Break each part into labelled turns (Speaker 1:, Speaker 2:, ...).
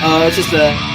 Speaker 1: It's just a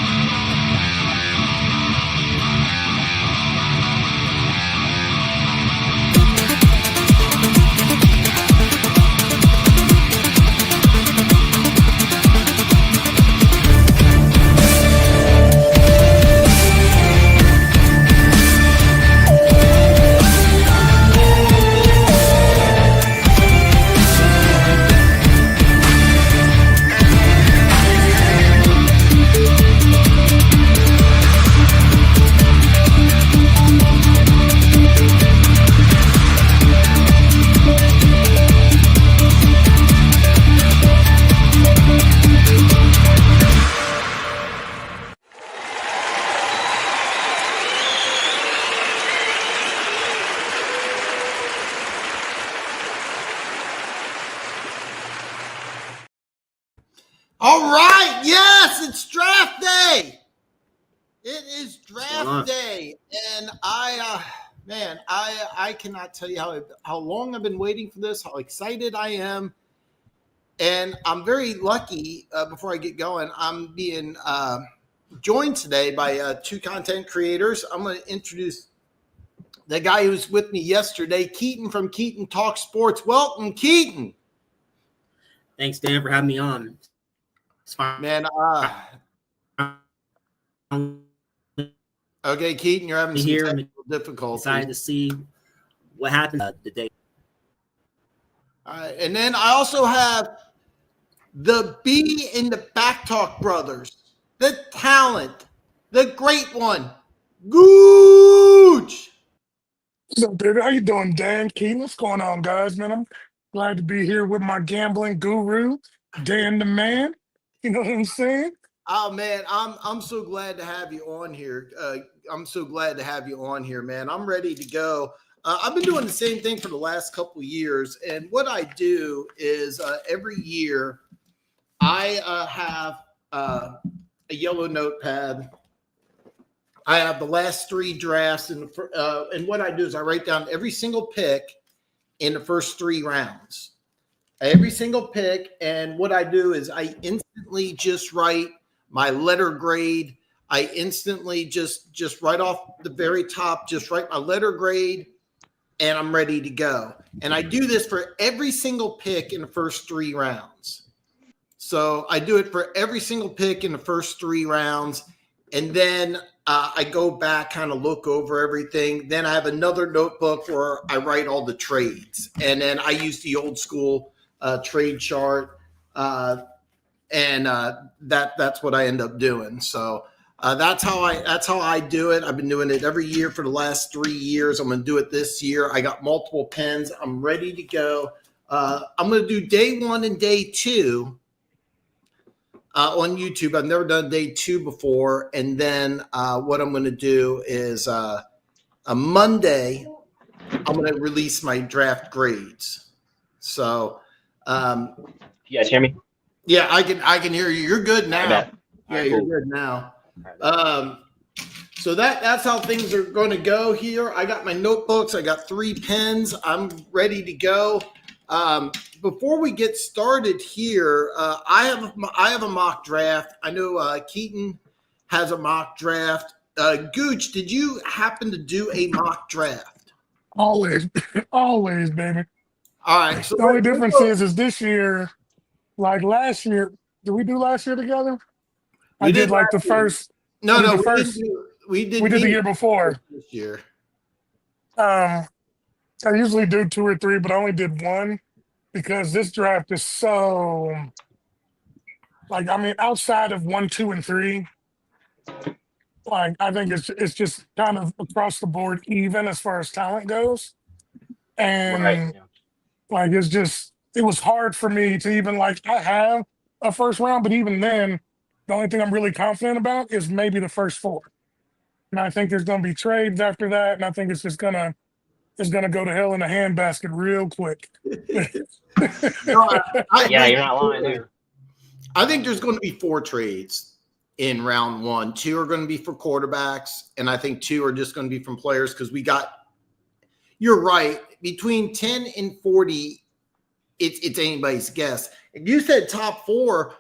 Speaker 2: All right, yes, it's draft day. It is draft day, and I cannot tell you how long I've been waiting for this, how excited I am, and I'm very lucky. Before I get going, I'm being joined today by two content creators. I'm going to introduce the guy who was with me yesterday, Keaton from Keaton Talk Sports. Welcome, Keaton.
Speaker 1: Thanks, Dan, for having me on. It's fine.
Speaker 2: Man, okay, Keaton, you're having some technical difficulties.
Speaker 1: Excited to see what happens today.
Speaker 2: All right, and then I also have the B in the Back Talk brothers, the talent, the great one, Gooch.
Speaker 3: What's up, baby? How you doing, Dan? Keaton? What's going on, guys? Man, I'm glad to be here with my gambling guru, Dan the Man. You know what I'm saying?
Speaker 2: Oh man, I'm so glad to have you on here. I'm so glad to have you on here, man. I'm ready to go. I've been doing the same thing for the last couple of years, and what I do is every year I have a yellow notepad. I have the last three drafts, and what I do is I write down every single pick in the first three rounds. Every single pick, and what I do is I instantly just write my letter grade. I instantly just right off the very top, just write my letter grade, and I'm ready to go. And I do this for every single pick in the first three rounds. So I do it for every single pick in the first three rounds, and then I go back, kind of look over everything. Then I have another notebook where I write all the trades, and then I use the old school trade chart, and that's what I end up doing. So that's how I do it. I've been doing it every year for the last 3 years. I'm going to do it this year. I got multiple pens. I'm ready to go. I'm going to do day one and day two on YouTube. I've never done day two before. And then what I'm going to do is a Monday, I'm going to release my draft grades. So
Speaker 4: you guys hear me?
Speaker 2: Yeah, I can hear you. You're good now. Yeah,
Speaker 4: right,
Speaker 2: you're
Speaker 4: cool.
Speaker 2: good now. So that's how things are going to go here. I got my notebooks. I got 3 pens. I'm ready to go. Before we get started here, I have a mock draft. I know Keaton has a mock draft. Gooch, did you happen to do a mock draft?
Speaker 3: Always, always, baby.
Speaker 2: All right. So
Speaker 3: the only difference is this year, like last year. Did we do last year together? I did like the first.
Speaker 2: No,
Speaker 3: we did the year before.
Speaker 2: This year.
Speaker 3: I usually do 2 or 3, but I only did 1 because this draft is so. Like, I mean, outside of 1, 2, and 3, like I think it's just kind of across the board even as far as talent goes, and
Speaker 4: Right.
Speaker 3: like it was hard for me to even like I have a first round, but even then, the only thing I'm really confident about is maybe the first 4, and I think there's going to be trades after that, and I think it's gonna go to hell in a handbasket real quick.
Speaker 4: Yeah, you're not lying there.
Speaker 2: I think there's going to be 4 trades in round 1. 2 are going to be for quarterbacks, and I think 2 are just going to be from players because you're right, between 10 and 40, it's anybody's guess. If you said top 4,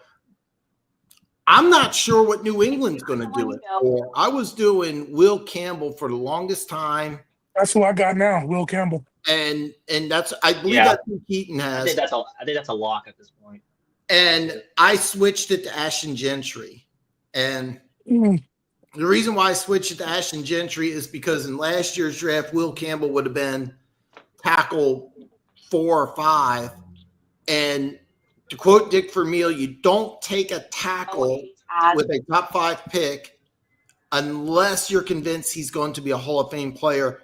Speaker 2: I'm not sure what New England's going to do it for. I was doing Will Campbell for the longest time,
Speaker 3: That's who I got now, Will Campbell.
Speaker 2: and that's I believe
Speaker 4: Yeah.
Speaker 2: that's who Keaton
Speaker 4: I
Speaker 2: has.
Speaker 4: think that's a lock at this point.
Speaker 2: And I switched it to Ashton Gentry, and
Speaker 3: Mm,
Speaker 2: the reason why I switched it to Ashton Gentry is because in last year's draft, Will Campbell would have been tackle 4 or 5, and to quote Dick Vermeil, you don't take a tackle with a top 5 pick unless you're convinced he's going to be a Hall of Fame player.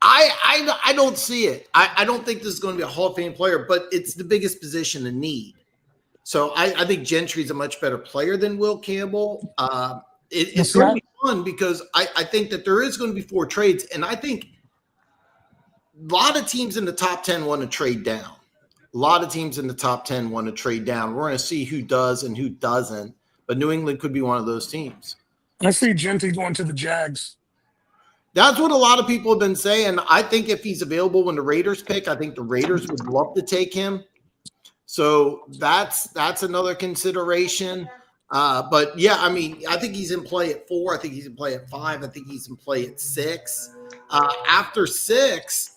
Speaker 2: I don't see it. I don't think this is going to be a Hall of Fame player, but it's the biggest position in need. So I think Gentry's a much better player than Will Campbell. It's going to be fun because I think that there is going to be 4 trades, and I think a lot of teams in the top 10 want to trade down. A lot of teams in the top 10 want to trade down. We're going to see who does and who doesn't, but New England could be one of those teams.
Speaker 3: I see Gentry going to the Jags.
Speaker 2: That's what a lot of people have been saying. I think if he's available when the Raiders pick, I think the Raiders would love to take him. So that's another consideration. But yeah, I mean, I think he's in play at 4. I think he's in play at 5. I think he's in play at 6. After 6,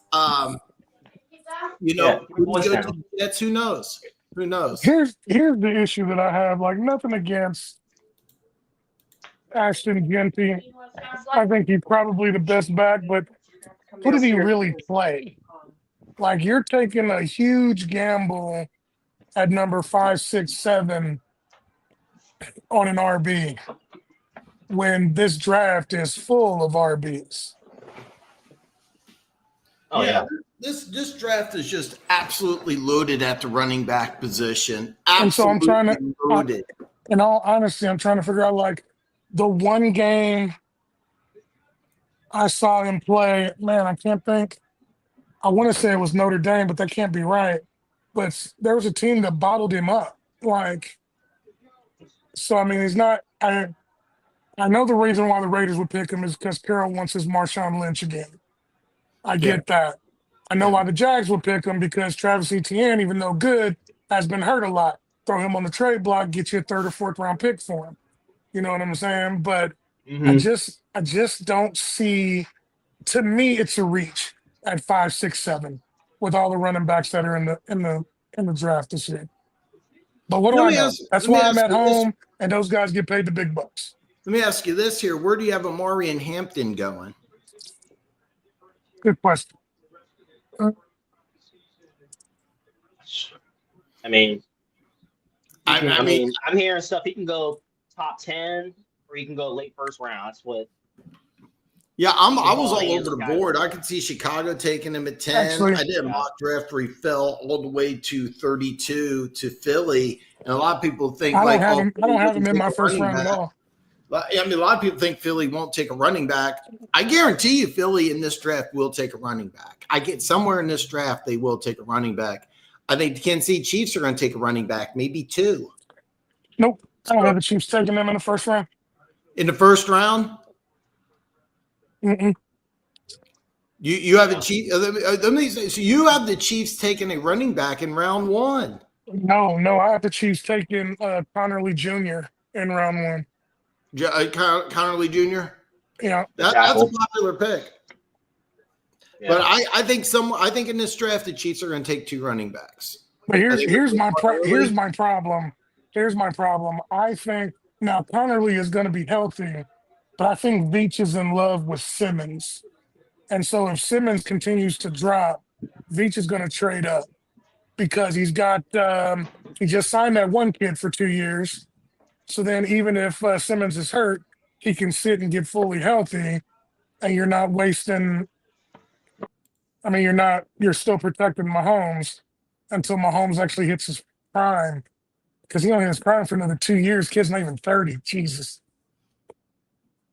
Speaker 2: that's who knows? Who knows?
Speaker 3: Here's the issue that I have. Like, nothing against Ashton Gentry. I think he's probably the best back, but what did he really play? Like, you're taking a huge gamble at number 5, 6, 7 on an RB when this draft is full of RBs.
Speaker 4: Oh yeah.
Speaker 2: This draft is just absolutely loaded at the running back position.
Speaker 3: And so I'm trying to,
Speaker 2: Absolutely loaded.
Speaker 3: in all honesty, I'm trying to figure out, like, the one game I saw him play, man, I can't think. I want to say it was Notre Dame, but that can't be right. But there was a team that bottled him up. Like, so, I mean, he's not – I know the reason why the Raiders would pick him is because Carroll wants his Marshawn Lynch again. I get that. I know why the Jags would pick him because Travis Etienne, even though good, has been hurt a lot. Throw him on the trade block, get you a 3rd or 4th round pick for him. You know what I'm saying? But I just don't see. To me, it's a reach at 5, 6, 7 with all the running backs that are in the draft this year. But what do I know? That's why I'm at home, and those guys get paid the big bucks.
Speaker 2: Let me ask you this here: where do you have Amari and Hampton going?
Speaker 3: Good question.
Speaker 4: I mean,
Speaker 2: I mean,
Speaker 4: I'm hearing stuff. He can go top 10, or he can go late 1st round. That's what.
Speaker 2: Yeah, I was all over the board. I could see Chicago taking him at 10.
Speaker 3: Actually,
Speaker 2: I did a mock draft where he fell all the way to 32 to Philly, and a lot of people think
Speaker 3: I don't have him in my first round
Speaker 2: back.
Speaker 3: at all.
Speaker 2: I mean, a lot of people think Philly won't take a running back. I guarantee you, Philly in this draft will take a running back. I get somewhere in this draft they will take a running back. I think the Kansas City Chiefs are going to take a running back, maybe 2.
Speaker 3: Nope, I don't have the Chiefs taking them in the first round.
Speaker 2: In the first round.
Speaker 3: Mm-mm.
Speaker 2: You have the Chiefs. Let me say, so you have the Chiefs taking a running back in round 1.
Speaker 3: No, I have the Chiefs taking Connerly Jr. in round 1.
Speaker 2: Connerly Jr.
Speaker 3: Yeah,
Speaker 2: that's a popular pick.
Speaker 4: Yeah.
Speaker 2: But I think in this draft the Chiefs are going to take 2 running backs.
Speaker 3: but here's my problem. Here's my problem. I think now Connerly is going to be healthy, but I think Veach is in love with Simmons, and so if Simmons continues to drop, Veach is going to trade up because he's got he just signed that one kid for 2 years. So then even if Simmons is hurt, he can sit and get fully healthy, and you're not wasting. I mean, you're still protecting Mahomes until Mahomes actually hits his prime, because he only has prime for another 2 years. Kid's not even 30. Jesus.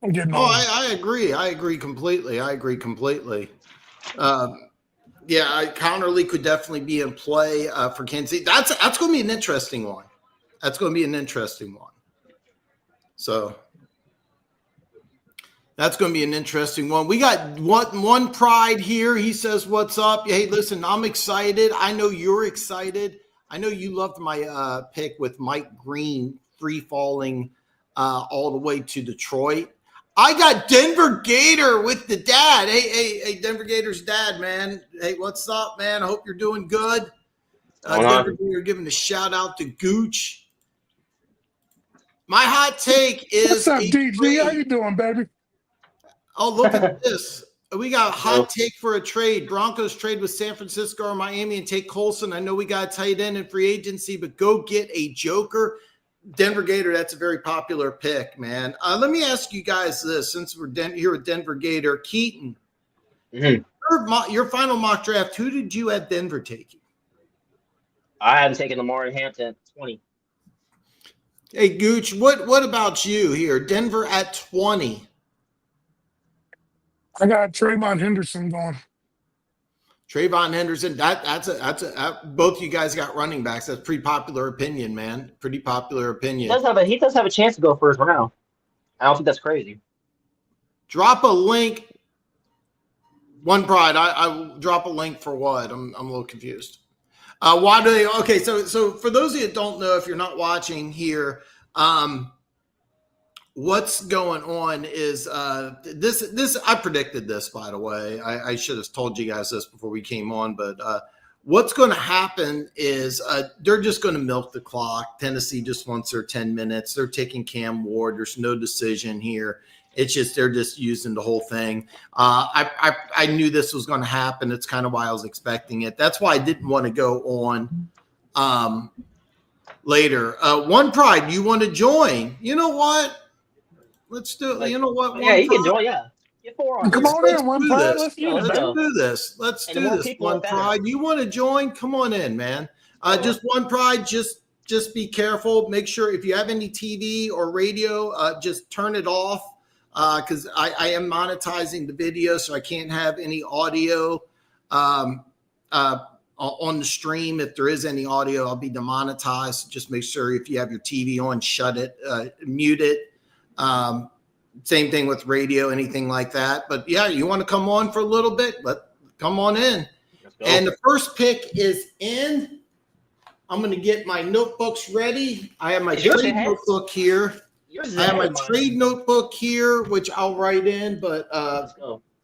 Speaker 3: I'm getting old.
Speaker 2: I agree. I agree completely. Connerly could definitely be in play for Kansas City. That's going to be an interesting one. So that's going to be an interesting one. We got one Pride here. He says, "What's up? Hey, listen, I'm excited. I know you're excited. I know you loved my pick with Mike Green free falling all the way to Detroit. I got Denver Gator with the dad. Hey, Denver Gator's dad, man. Hey, what's up, man? I hope you're doing good. Denver Gator giving a shout out to Gooch. My hot take is
Speaker 3: What's up, DG? How you doing, baby?
Speaker 2: Oh, look at this. We got a hot take for a trade. Broncos trade with San Francisco or Miami and take Colson. I know we got a tight end in free agency, but go get a joker. Denver Gator, that's a very popular pick, man. Let me ask you guys this, since we're here with Denver Gator. Keaton, your final mock draft, who did you at Denver taking?
Speaker 4: I hadn't taken Lamar Hampton at 20.
Speaker 2: Hey, Gooch, what about you here? Denver at 20.
Speaker 3: I got Trayvon Henderson going.
Speaker 2: Trayvon Henderson, that's both you guys got running backs. That's pretty popular opinion, man. Pretty popular opinion.
Speaker 4: He does have a chance to go first round. I don't think that's crazy.
Speaker 2: Drop a link. One Pride. I drop a link for what? I'm a little confused. Why do they? Okay, so for those of you that don't know, if you're not watching here, what's going on is this. I predicted this, by the way. I should have told you guys this before we came on, but what's going to happen is they're just going to milk the clock. Tennessee just wants their 10 minutes. They're taking Cam Ward. There's no decision here. It's just they're just using the whole thing. I knew this was going to happen. It's kind of why I was expecting it. That's why I didn't want to go on later. One Pride, you want to join? You know what? Let's do it. You know what?
Speaker 4: Yeah, you can join. Yeah, get 4 on.
Speaker 3: Come on in, One Pride. Let's do
Speaker 2: Let's
Speaker 3: this.
Speaker 2: do this. Let's do this. One Pride, you want to join? Come on in, man. Just One Pride. Just be careful. Make sure if you have any TV or radio, just turn it off. Because I am monetizing the video, so I can't have any audio on the stream. If there is any audio, I'll be demonetized. Just make sure if you have your TV on, shut it, mute it. Same thing with radio, anything like that. But yeah, you want to come on for a little bit? Come on in. And the first pick is in. I'm going to get my notebooks ready. I have my trade notebook here. I have my trade notebook here, which I'll write in, but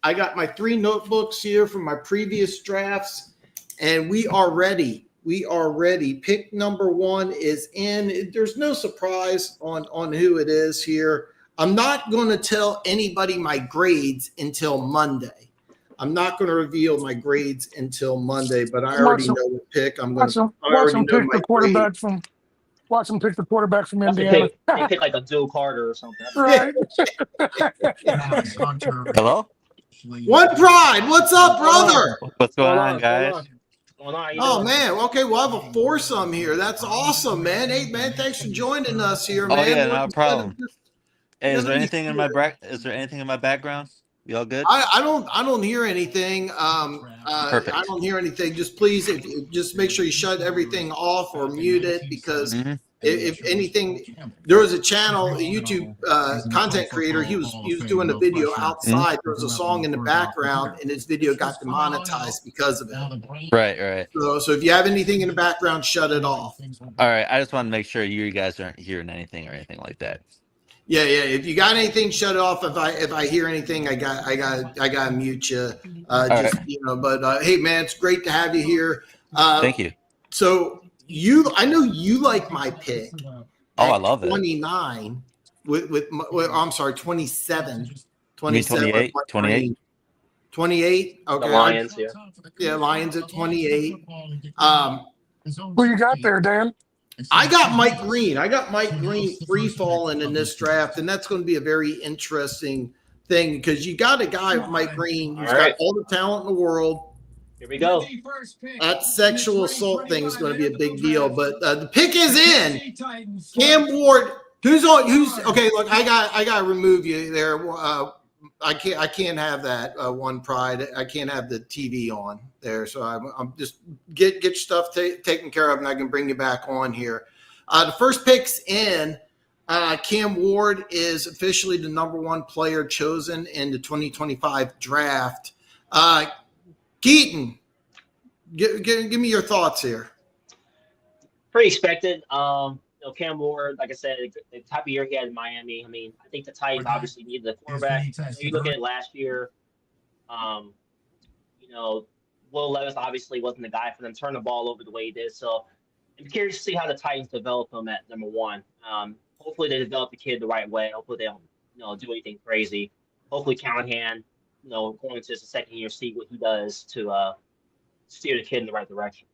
Speaker 2: I got my 3 notebooks here from my previous drafts, and we are ready. We are ready. Pick number 1 is in. There's no surprise on who it is here. I'm not going to tell anybody my grades until Monday. I'm not going to reveal my grades until Monday, but I already know what pick I'm going to.
Speaker 3: Watch them pick the quarterback from. Watch them pick the quarterback from Indiana.
Speaker 4: They pick like a Joe Carter or something.
Speaker 3: Right.
Speaker 5: Hello?
Speaker 2: One Pride, what's up, brother?
Speaker 5: What's going on, guys?
Speaker 2: Oh, man. Okay, we'll have a foursome here. That's awesome, man. Hey, man, thanks for joining us here, man.
Speaker 5: Oh, yeah, no problem. Hey, is there anything in my background? You all good?
Speaker 2: I don't hear anything.
Speaker 5: Perfect.
Speaker 2: I don't hear anything. Just please, just make sure you shut everything off or mute it, because if anything, there was a channel, a YouTube content creator. He was doing a video outside. There was a song in the background, and his video got demonetized because of it.
Speaker 5: Right.
Speaker 2: So if you have anything in the background, shut it off.
Speaker 5: All right. I just want to make sure you guys aren't hearing anything or anything like that.
Speaker 2: Yeah. If you got anything, shut it off. If I hear anything, I got to mute you.
Speaker 5: Right.
Speaker 2: But hey, man, it's great to have you here.
Speaker 5: Thank you.
Speaker 2: So I know you like my pick.
Speaker 5: Oh, I love it.
Speaker 2: 29 I'm sorry, 27.
Speaker 5: 28? 28?
Speaker 2: 28. Okay.
Speaker 4: The Lions,
Speaker 2: yeah. Lions at 28.
Speaker 3: Who you got there, Dan?
Speaker 2: I got Mike Green. Free falling in this draft, and that's going to be a very interesting thing, because you got a guy, Mike Green, who's got all the talent in the world.
Speaker 4: Here we go.
Speaker 2: That sexual assault thing is going to be a big deal, but the pick is in. Cam Ward, who's okay? Look, I got to remove you there. I can't have that One Pride. I can't have the TV on there. So I'm just get your stuff taken care of, and I can bring you back on here. The first pick's in. Cam Ward is officially the number 1 player chosen in the 2025 draft. Keaton, give me your thoughts here.
Speaker 4: Pretty expected. The Cam Ward, like I said, the type of year he had in Miami. I mean, I think the Titans obviously needed the quarterback. You look at it last year. You know, Will Levis obviously wasn't the guy for them to turn the ball over the way he did. So I'm curious to see how the Titans develop him at number one. Hopefully they develop the kid the right way. Hopefully they don't, do anything crazy. Hopefully Callahan, going into his second year, see what he does to steer the kid in the right direction.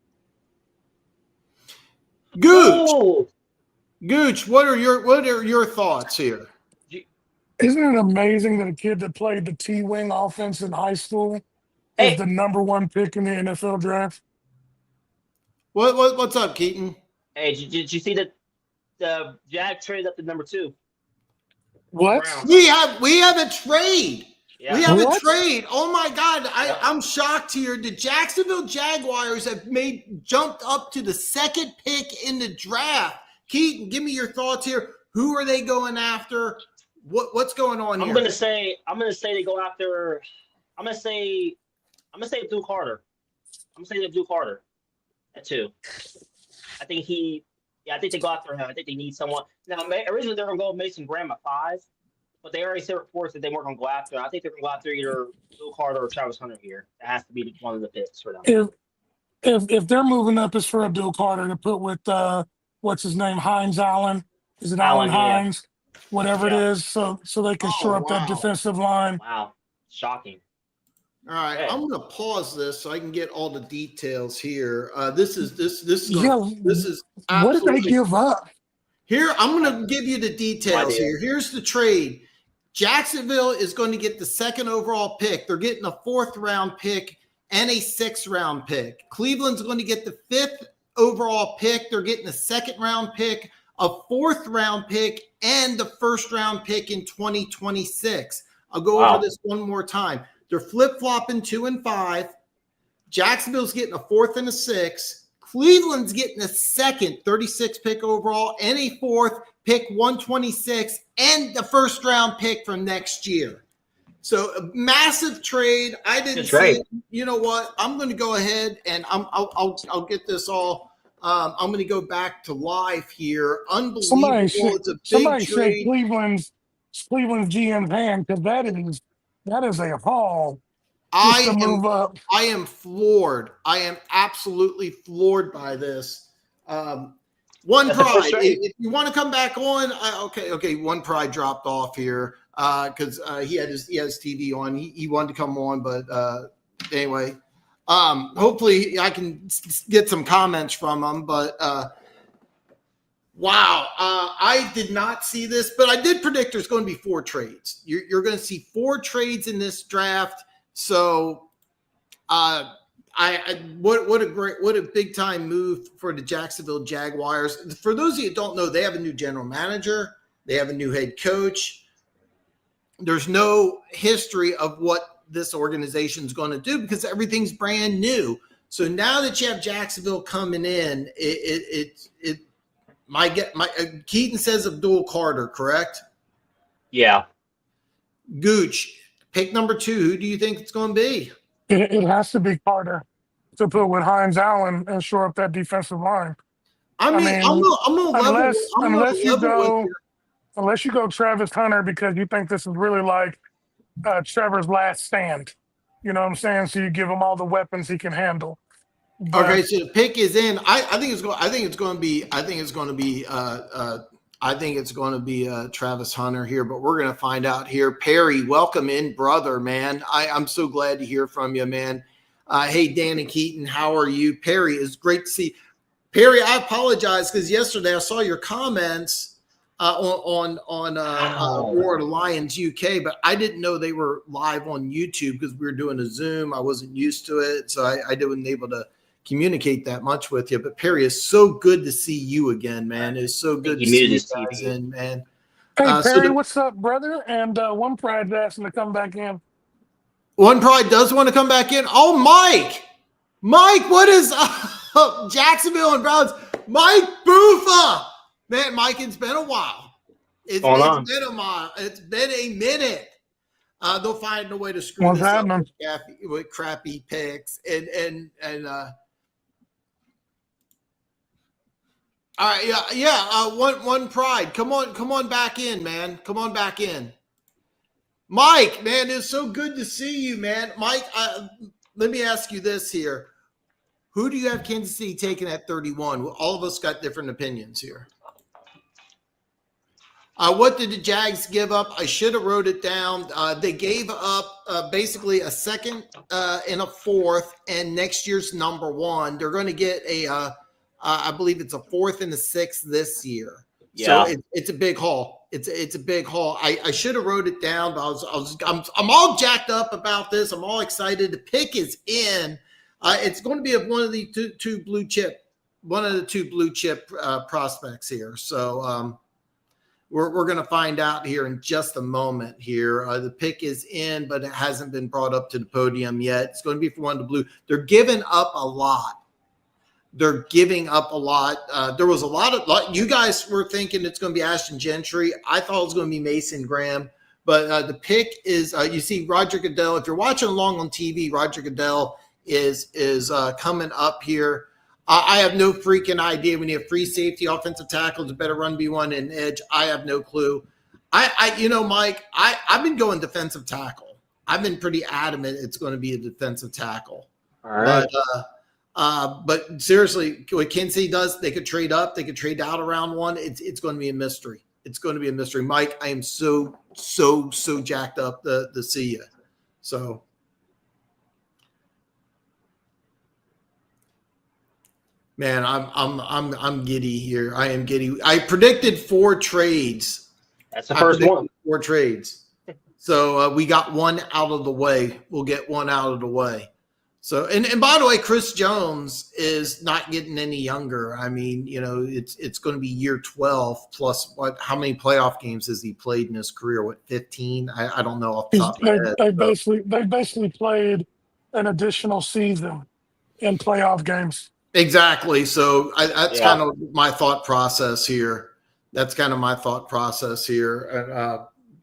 Speaker 2: Gooch,
Speaker 4: Oh,
Speaker 2: Gooch, what are your thoughts here?
Speaker 3: Isn't it amazing that a kid that played the T-wing offense in high school is
Speaker 4: Hey.
Speaker 3: the number one pick in the NFL draft?
Speaker 2: What's up, Keaton?
Speaker 4: hey, did you see that the Jag traded up to number 2?
Speaker 3: What?
Speaker 4: Browns.
Speaker 2: We have a trade.
Speaker 4: Yeah.
Speaker 2: We have
Speaker 3: What?
Speaker 2: a trade. Oh my God.
Speaker 4: Yeah.
Speaker 2: I'm shocked here. The Jacksonville Jaguars have jumped up to the second pick in the draft. Keaton, give me your thoughts here. Who are they going after? What's going on here?
Speaker 4: I'm gonna say they go after. I'm gonna say Abdul Carter. I'm gonna say Abdul Carter at 2. I think they go after him. I think they need someone. Now, originally they were gonna go Mason Graham at 5, but they already said reports that they weren't gonna go after him. I think they're gonna go after either Abdul Carter or Travis Hunter here. That has to be one of the picks for them.
Speaker 3: If they're moving up, it's for Abdul Carter to put with what's his name, Hines Allen. Is it Allen
Speaker 4: Allen, yeah.
Speaker 3: Hines? Whatever it
Speaker 4: Yeah.
Speaker 3: is, so they can
Speaker 2: Oh,
Speaker 3: shore up that
Speaker 2: wow.
Speaker 3: defensive line.
Speaker 4: Wow, shocking.
Speaker 2: All right,
Speaker 4: Hey.
Speaker 2: I'm going to pause this so I can get all the details here. This is
Speaker 3: Yeah,
Speaker 2: what did
Speaker 3: they give up?
Speaker 2: Here, I'm going to give you the details
Speaker 4: idea.
Speaker 2: here. Here's the trade. Jacksonville is going to get the 2nd overall pick. They're getting a 4th round pick and a 6th round pick. Cleveland's going to get the 5th overall pick. They're getting a 2nd round pick, a 4th round pick, and the 1st round pick in 2026. I'll go over this one more time. They're flip-flopping 2 and 5. Jacksonville's getting a 4th and a 6th. Cleveland's getting a 2nd, 36 pick overall, and a 4th, pick 126, and the 1st round pick from next year. So a massive trade. I didn't see. You know what? I'm going to go ahead and I'll get this all. I'm going to go back to live here. Unbelievable! It's a big
Speaker 3: say
Speaker 2: trade.
Speaker 3: Cleveland's GM's hand, because that is a haul.
Speaker 2: I
Speaker 3: move up.
Speaker 2: am floored. I am absolutely floored by this. One
Speaker 4: That's a
Speaker 2: Pride,
Speaker 4: first trade.
Speaker 2: if you want to come back on, okay. One Pride dropped off here because he had his TV on. He wanted to come on, but anyway, hopefully I can get some comments from him. But wow, I did not see this, but I did predict there's going to be 4 trades. You're going to see 4 trades in this draft. So, what a big time move for the Jacksonville Jaguars. For those of you who don't know, they have a new general manager. They have a new head coach. There's no history of what this organization is going to do because everything's brand new. So now that you have Jacksonville coming in, Keaton says Abdul Carter, correct?
Speaker 4: Yeah.
Speaker 2: Gooch. Pick number 2. Who do you think it's going to be?
Speaker 3: It has to be Carter to put with Hines Allen and shore up that defensive line.
Speaker 2: I mean, I'm gonna
Speaker 3: unless you go Travis Hunter because you think this is really like Trevor's last stand. You know what I'm saying? So you give him all the weapons he can handle. But,
Speaker 2: okay, so the pick is in. I think it's going to be Travis Hunter here, but we're going to find out here. Perry, welcome in, brother, man. I'm so glad to hear from you, man. Hey, Dan and Keaton, how are you? Perry, it's great to see. Perry, I apologize because yesterday I saw your comments on War of the Lions UK, but I didn't know they were live on YouTube because we were doing a Zoom. I wasn't used to it, so I wasn't able to communicate that much with you. But Perry, it's so good to see you again, man. It's so good to see you guys in, man.
Speaker 3: Hey, Perry, what's up, brother? And One Pride's asking to come back in.
Speaker 2: One Pride does want to come back in. Oh, Mike, what is Jacksonville and Browns? Mike Bufa, man. Mike, it's been a while. It's been a minute. They'll find a way to screw this up with crappy picks and All right, yeah. One pride. Come on back in, man. Come on back in. Mike, man, it's so good to see you, man. Mike, let me ask you this here. Who do you have Kansas City taking at 31? All of us got different opinions here. What did the Jags give up? I should have wrote it down. They gave up basically a second and a fourth, and next year's number one. They're going to get I believe it's a fourth and a sixth this year.
Speaker 4: Yeah.
Speaker 2: So it's a big haul. It's a big haul. I should have wrote it down, but I'm all jacked up about this. I'm all excited. The pick is in. It's going to be one of the two blue chip prospects here. So we're going to find out here in just a moment here. The pick is in, but it hasn't been brought up to the podium yet. It's going to be for one of the blue. They're giving up a lot. There was a lot of you guys were thinking it's going to be Ashton Gentry. I thought it was going to be Mason Graham, but the pick is you see Roger Goodell. If you're watching along on TV, Roger Goodell is coming up here. I have no freaking idea. When you have free safety, offensive tackles, a better run B1 and edge. I have no clue. Mike, I've been going defensive tackle. I've been pretty adamant it's going to be a defensive tackle.
Speaker 4: All right.
Speaker 2: But seriously, what Kansas City does, they could trade up, they could trade out around one. It's going to be a mystery. It's going to be a mystery. Mike, I am so jacked up to see you. So. Man, I'm giddy here. I am giddy. I predicted 4 trades.
Speaker 4: That's the first one.
Speaker 2: 4 trades. So we got one out of the way. We'll get one out of the way. So and by the way, Chris Jones is not getting any younger. I mean, it's going to be year 12 plus how many playoff games has he played in his career? What, 15? I don't know off the top of my head.
Speaker 3: They basically played an additional season in playoff games.
Speaker 2: Exactly. So that's kind of my thought process here. God,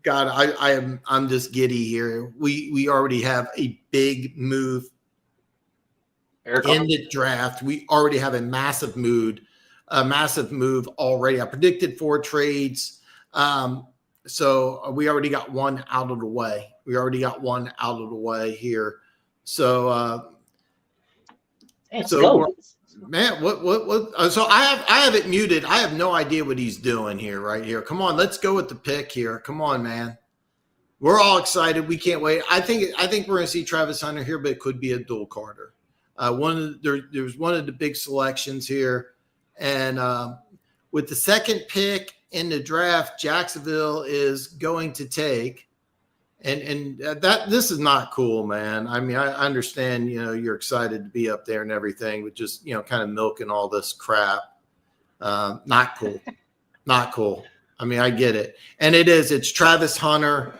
Speaker 2: I'm just giddy here. We already have a big move in the draft. We already have a massive move already. I predicted 4 trades. So we already got one out of the way. Here. So, man, what? So I have it muted. I have no idea what he's doing here, right here. Come on, let's go with the pick here. Come on, man. We're all excited. We can't wait. I think we're going to see Travis Hunter here, but it could be Abdul Carter. There's one of the big selections here, and with the second pick in the draft, Jacksonville is going to take. And that this is not cool, man. I mean, I understand, you're excited to be up there and everything, but just, kind of milking all this crap. Not cool. Not cool. I mean, I get it. And it's Travis Hunter,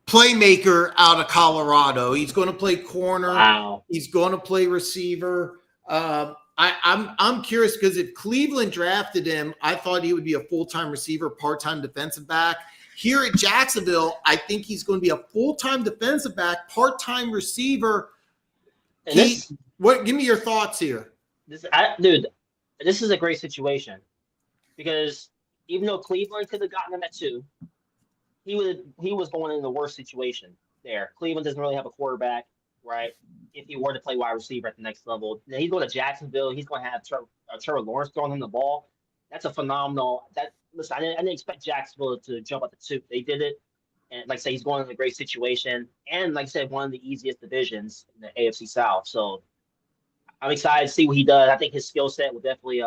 Speaker 2: playmaker out of Colorado. He's going to play corner.
Speaker 4: Wow.
Speaker 2: He's going to play receiver. I'm curious because if Cleveland drafted him, I thought he would be a full-time receiver, part-time defensive back. Here at Jacksonville, I think he's going to be a full-time defensive back, part-time receiver. Give me your thoughts here.
Speaker 4: This is a great situation because even though Cleveland could have gotten him at 2, he was going in the worst situation there. Cleveland doesn't really have a quarterback, right? If he were to play wide receiver at the next level, then he's going to Jacksonville. He's going to have Trevor Lawrence throwing him the ball. That's a phenomenal. Listen, I didn't expect Jacksonville to jump at the 2. They did it, and like I say, he's going in a great situation, and like I said, one of the easiest divisions in the AFC South. So I'm excited to see what he does. I think his skill set will definitely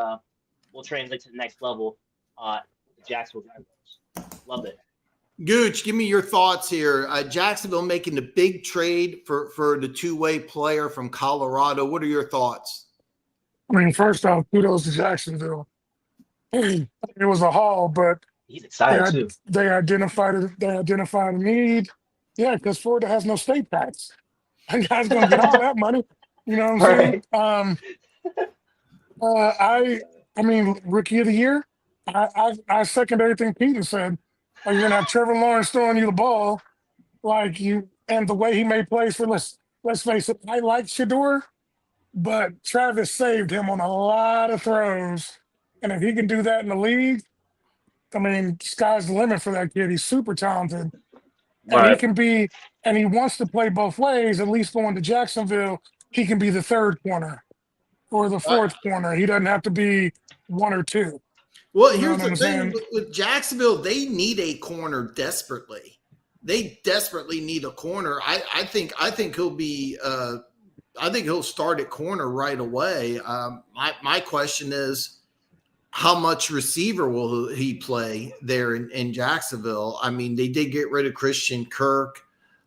Speaker 4: will translate to the next level. The Jacksonville Jaguars. Love it.
Speaker 2: Gooch, give me your thoughts here. Jacksonville making the big trade for the two-way player from Colorado. What are your thoughts?
Speaker 3: I mean, first off, kudos to Jacksonville. It was a haul, but
Speaker 4: He's excited too.
Speaker 3: They identified a need. Yeah, because Florida has no state tax. That guy's gonna get all that money. You know what I'm saying? I mean, rookie of the year. I second everything Peyton said. Like, you're gonna have Trevor Lawrence throwing you the ball, and the way he made plays for let's face it. I like Shedeur, but Travis saved him on a lot of throws. And if he can do that in the league, I mean, sky's the limit for that kid. He's super talented. And he
Speaker 4: Right.
Speaker 3: can be, and he wants to play both ways, at least going to Jacksonville, he can be the third corner or the
Speaker 2: Uh,
Speaker 3: fourth corner. He doesn't have to be one or two.
Speaker 2: Well,
Speaker 3: You know
Speaker 2: here's
Speaker 3: what
Speaker 2: the
Speaker 3: I'm
Speaker 2: thing
Speaker 3: saying?
Speaker 2: with Jacksonville, they need a corner desperately. They desperately need a corner. I think he'll be. I think he'll start at corner right away. My question is, how much receiver will he play there in Jacksonville? I mean, they did get rid of Christian Kirk,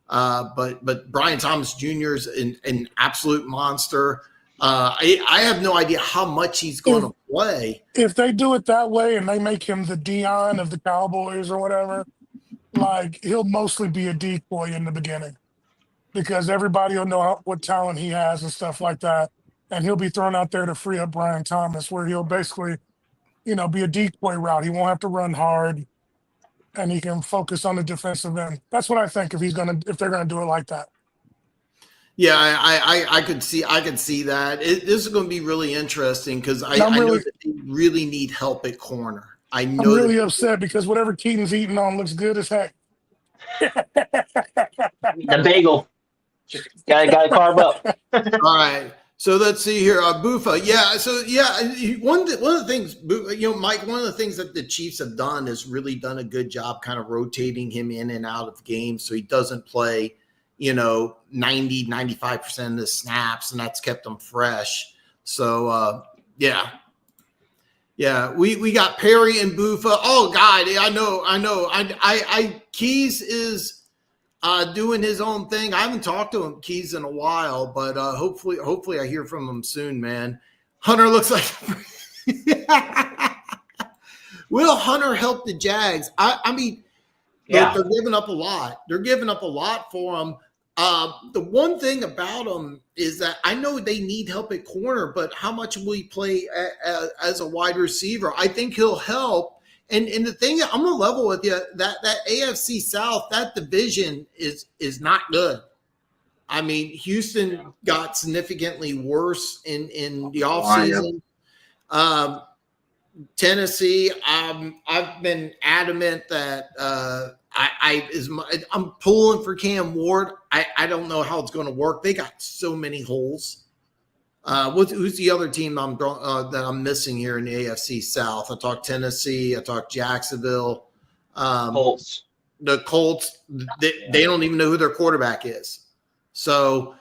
Speaker 2: but Brian Thomas Jr. is an absolute monster. I have no idea how much he's going to play.
Speaker 3: If they do it that way and they make him the Dion of the Cowboys or whatever, like he'll mostly be a decoy in the beginning because everybody will know what talent he has and stuff like that. And he'll be thrown out there to free up Brian Thomas, where he'll basically, be a decoy route. He won't have to run hard and he can focus on the defensive end. That's what I think if they're gonna do it like that.
Speaker 2: Yeah, I could see that. This is going to be really interesting because I know that they really need help at corner.
Speaker 3: I'm really upset because whatever Keaton's eating on looks good as heck.
Speaker 4: The bagel. Gotta carve up.
Speaker 2: All right. So let's see here. Bufa. Yeah. So yeah, one of the things, Mike, one of the things that the Chiefs have done is really done a good job kind of rotating him in and out of games so he doesn't play, 90, 95% of the snaps, and that's kept him fresh. So yeah. Yeah, we got Perry and Bufa. Oh God, I know. I Keys is doing his own thing. I haven't talked to him Keys in a while, but hopefully I hear from him soon, man. Hunter looks like Will Hunter help the Jags? I mean,
Speaker 4: Yeah.
Speaker 2: they're giving up a lot. They're giving up a lot for him. The one thing about him is that I know they need help at corner, but how much will he play as a wide receiver? I think he'll help. And the thing, I'm gonna level with you, that AFC South, that division is not good. I mean, Houston got significantly worse in the offseason. Tennessee, I've been adamant that I'm pulling for Cam Ward. I don't know how it's going to work. They got so many holes. Who's the other team that I'm missing here in the AFC South? I talked Tennessee. I talked Jacksonville.
Speaker 4: Colts.
Speaker 2: The Colts. They don't even know who their quarterback is. So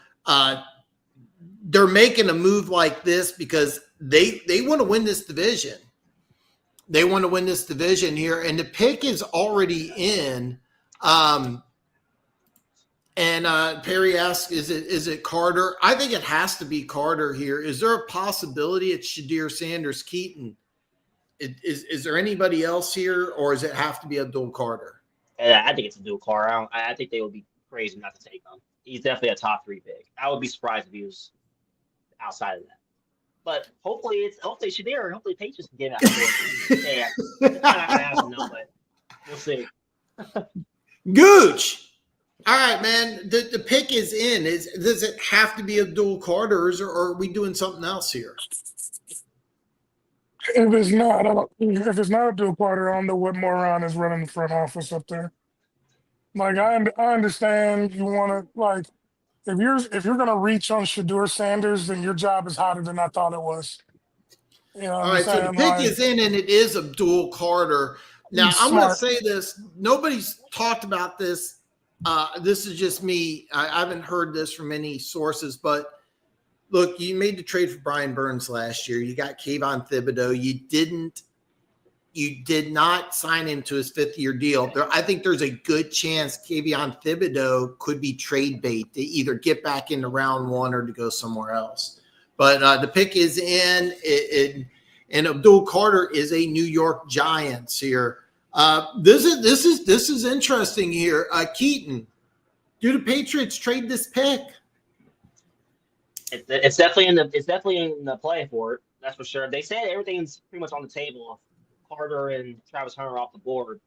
Speaker 2: they're making a move like this because they want to win this division. They want to win this division here, and the pick is already in. And Perry asks, "Is it Carter?" I think it has to be Carter here. Is there a possibility it's Shadir Sanders Keaton? Is there anybody else here, or does it have to be Abdul Carter?
Speaker 4: Yeah, I think it's a dual car. I think they would be crazy not to take him. He's definitely a top 3 pick. I would be surprised if he was outside of that. But hopefully Shadir. Hopefully Patriots can get out there. Yeah, it's not gonna happen though, but we'll see.
Speaker 2: Gooch. All right, man. The pick is in. Does it have to be Abdul Carter, or are we doing something else here?
Speaker 3: If it's not a dual quarter, I don't know what moron is running the front office up there. Like I understand you want to like if you're gonna reach on Shadur Sanders, then your job is harder than I thought it was. You know what
Speaker 2: All
Speaker 3: I'm
Speaker 2: right, so the
Speaker 3: saying?
Speaker 2: pick
Speaker 3: Like,
Speaker 2: is in, and it is Abdul Carter. Now
Speaker 3: He's
Speaker 2: I'm going to
Speaker 3: smart.
Speaker 2: say this. Nobody's talked about this. This is just me. I haven't heard this from any sources, but look, you made the trade for Brian Burns last year. You got Kayvon Thibodeau. You did not sign him to his 5th-year deal. I think there's a good chance Kayvon Thibodeau could be trade bait to either get back into round 1 or to go somewhere else. But the pick is in, and Abdul Carter is a New York Giants here. This is interesting here. Keaton, do the Patriots trade this pick?
Speaker 4: It's definitely in the play for it. That's for sure. They said everything's pretty much on the table. Carter and Travis Hunter off the board.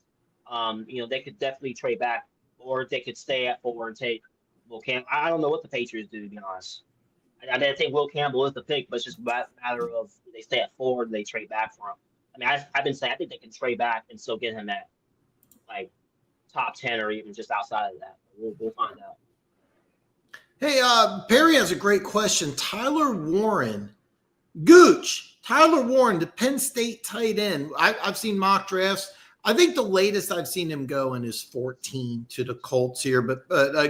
Speaker 4: They could definitely trade back, or they could stay at 4 and take Cam. I don't know what the Patriots do, to be honest. I think Will Campbell is the pick, but it's just a matter of do they stay at 4 or do they trade back for him. I mean, I've been saying I think they can trade back and still get him at like top 10 or even just outside of that. We'll find out.
Speaker 2: Hey, Perry has a great question. Tyler Warren, Gooch, Tyler Warren, the Penn State tight end. I've seen mock drafts. I think the latest I've seen him go in is 14 to the Colts here. But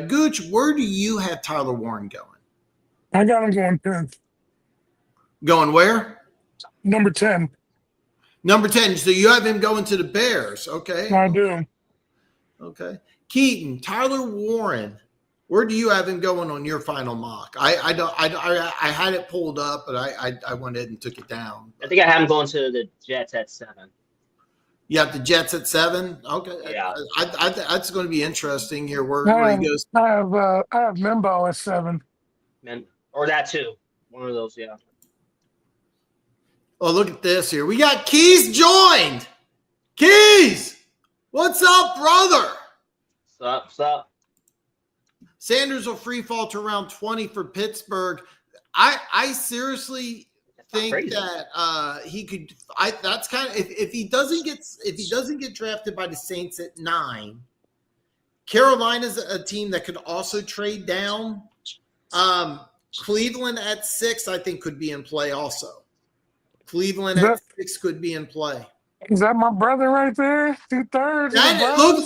Speaker 2: Gooch, where do you have Tyler Warren going?
Speaker 3: I got him going 10th.
Speaker 2: Going where?
Speaker 3: Number 10.
Speaker 2: Number 10. So you have him going to the Bears. Okay.
Speaker 3: I do.
Speaker 2: Okay. Keaton, Tyler Warren, where do you have him going on your final mock? I had it pulled up, but I went ahead and took it down.
Speaker 4: I think I have him going to the Jets at 7.
Speaker 2: You have the Jets at 7. Okay.
Speaker 4: Yeah.
Speaker 2: That's going to be interesting here. Where he goes.
Speaker 3: I have Membo at 7.
Speaker 4: Man, or that too. One of those, yeah.
Speaker 2: Oh, look at this here. We got Keys joined. Keys, what's up, brother?
Speaker 4: What's up?
Speaker 2: Sanders will free fall to around 20 for Pittsburgh. I seriously think that he could. That's kind of if he doesn't get drafted by the Saints at 9. Carolina's a team that could also trade down. Cleveland at 6, I think, could be in play also. Cleveland at 6 could be in play.
Speaker 3: Is that my brother right there? 2/3.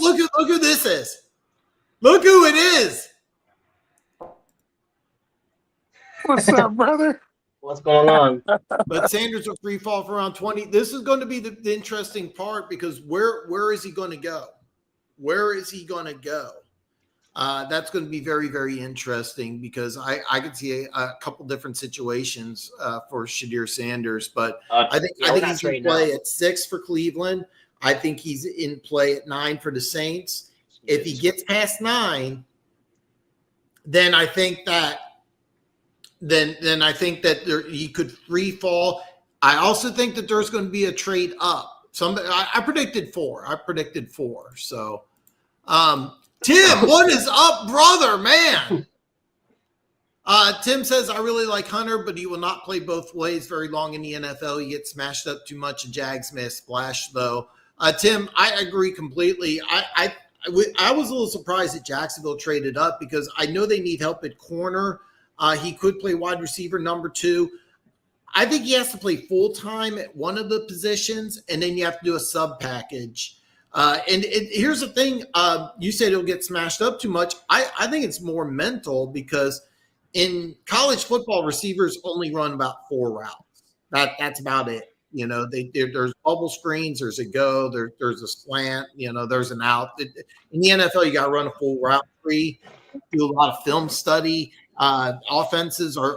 Speaker 2: Look who this is. Look who it is.
Speaker 3: What's up, brother?
Speaker 4: What's going on?
Speaker 2: But Sanders will free fall for around 20. This is going to be the interesting part because where is he going to go? Where is he going to go? That's going to be very, very interesting because I could see a couple different situations for Shadir Sanders, but I think he's in play at 6 for Cleveland. I think he's in play at 9 for the Saints. If he gets past 9, then I think that he could free fall. I also think that there's going to be a trade up. I predicted 4. So. Tim, what is up, brother, man? Tim says, I really like Hunter, but he will not play both ways very long in the NFL. He gets smashed up too much, and Jags may splash, though. Tim, I agree completely. I was a little surprised that Jacksonville traded up because I know they need help at corner. He could play wide receiver number 2. I think he has to play full-time at one of the positions, and then you have to do a sub-package. Here's the thing. You said it'll get smashed up too much. I think it's more mental because in college football, receivers only run about 4 routes. That's about it. You know, there's bubble screens, there's a go, there's a slant, there's an out. In the NFL, you got to run a full route tree, do a lot of film study. Offenses are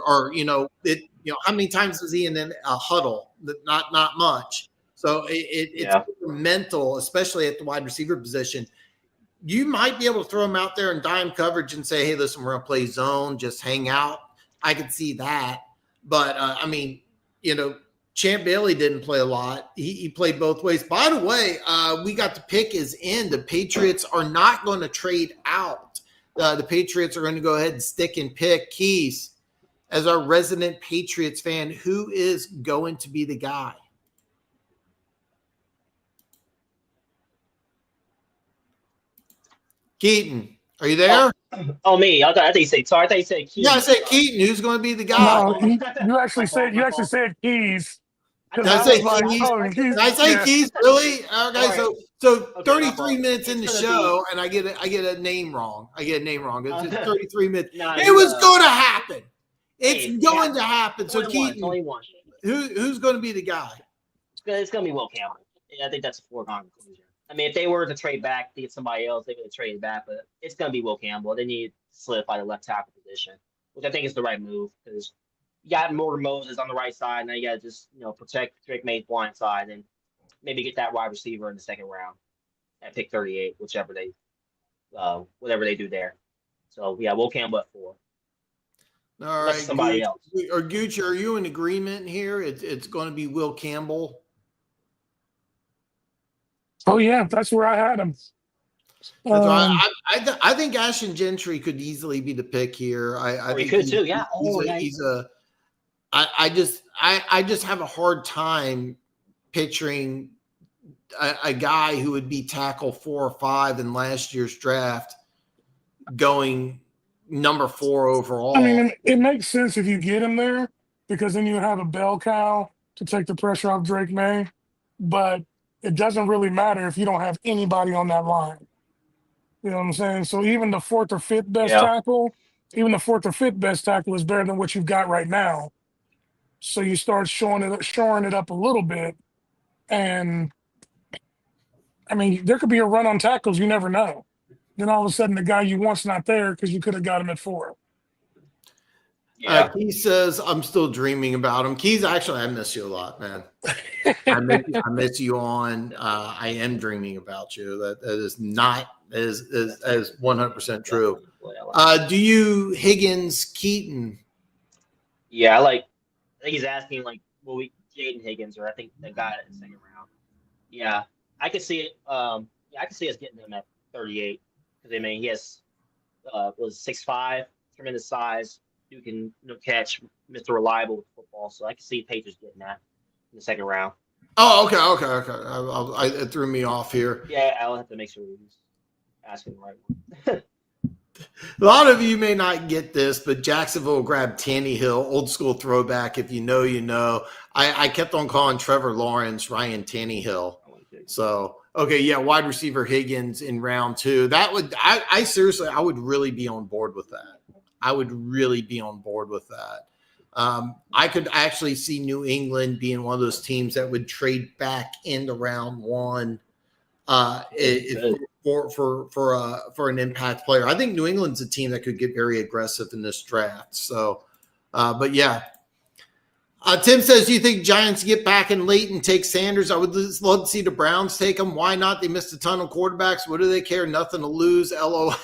Speaker 2: how many times is he in a huddle? Not much. So it's mental, especially at the wide receiver position. You might be able to throw him out there in dime coverage and say, hey, listen, we're going to play zone, just hang out. I could see that. But, Champ Bailey didn't play a lot. He played both ways. By the way, we got the pick is in. The Patriots are not going to trade out. The Patriots are going to go ahead and stick and pick. Keys, as our resident Patriots fan, who is going to be the guy? Keaton, are you there?
Speaker 4: Oh, me. I thought you said. Sorry, I thought you said Keaton.
Speaker 2: Yeah, I said Keaton. Who's going to be the guy?
Speaker 3: No, you actually said Keys.
Speaker 2: Did I say Keys? Did I say Keys? Really? Okay, so 33 minutes in the show, and I get a name wrong. It's 33 minutes. It was going to happen. It's going to happen. So Keaton, who's going to be the guy?
Speaker 4: It's going to be Will Campbell. Yeah, I think that's a foregone conclusion. I mean, if they were to trade back to get somebody else, they would have traded back, but it's going to be Will Campbell. They need to solidify the left tackle position, which I think is the right move because you got Morgan Moses on the right side. Now you got to just, protect Drake May's blind side and maybe get that wide receiver in the second round at pick 38, whatever they do there. So, yeah, Will Campbell at 4.
Speaker 2: All right.
Speaker 4: Somebody else.
Speaker 2: Or Gucci, are you in agreement here? It's going to be Will Campbell.
Speaker 3: Oh, yeah, that's where I had him.
Speaker 2: That's why
Speaker 3: Um,
Speaker 2: I think Ashton Gentry could easily be the pick here. I
Speaker 4: Or he
Speaker 2: think
Speaker 4: could too. Yeah. Oh, yeah.
Speaker 2: he's a. I just have a hard time picturing a guy who would be tackle 4 or 5 in last year's draft going number 4 overall.
Speaker 3: I mean, it makes sense if you get him there because then you have a bell cow to take the pressure off Drake May. But it doesn't really matter if you don't have anybody on that line. You know what I'm saying? So even the 4th or 5th best
Speaker 4: Yeah.
Speaker 3: tackle, even the 4th or 5th best tackle is better than what you've got right now. So you start shoring it up a little bit, and I mean, there could be a run on tackles. You never know. Then all of a sudden, the guy you want's not there because you could have got him at 4.
Speaker 4: Yeah.
Speaker 2: Keith says, I'm still dreaming about him. Keith, actually, I miss you a lot, man. I miss you on. I am dreaming about you. That is not is 100% true. Do you Higgins Keaton?
Speaker 4: Yeah, I think he's asking will we Jaden Higgins or I think the guy in the second round. Yeah, I could see it. Yeah, I could see us getting him at 38 because I mean he has was 6'5", tremendous size. You can catch Mr. Reliable with football, so I can see Patriots getting that in the second round.
Speaker 2: Oh, okay. It threw me off here.
Speaker 4: Yeah, I'll have to make sure he's asking the right one.
Speaker 2: A lot of you may not get this, but Jacksonville grabbed Tannehill, old school throwback. If you know, you know. I kept on calling Trevor Lawrence Ryan Tannehill. So, okay, yeah, wide receiver Higgins in round 2. That would I seriously, I would really be on board with that. I would really be on board with that. I could actually see New England being one of those teams that would trade back into round 1 for an impact player. I think New England's a team that could get very aggressive in this draft. So, but yeah. Tim says, do you think Giants get back in late and take Sanders? I would love to see the Browns take him. Why not? They missed a ton of quarterbacks. What do they care? Nothing to lose. LOL.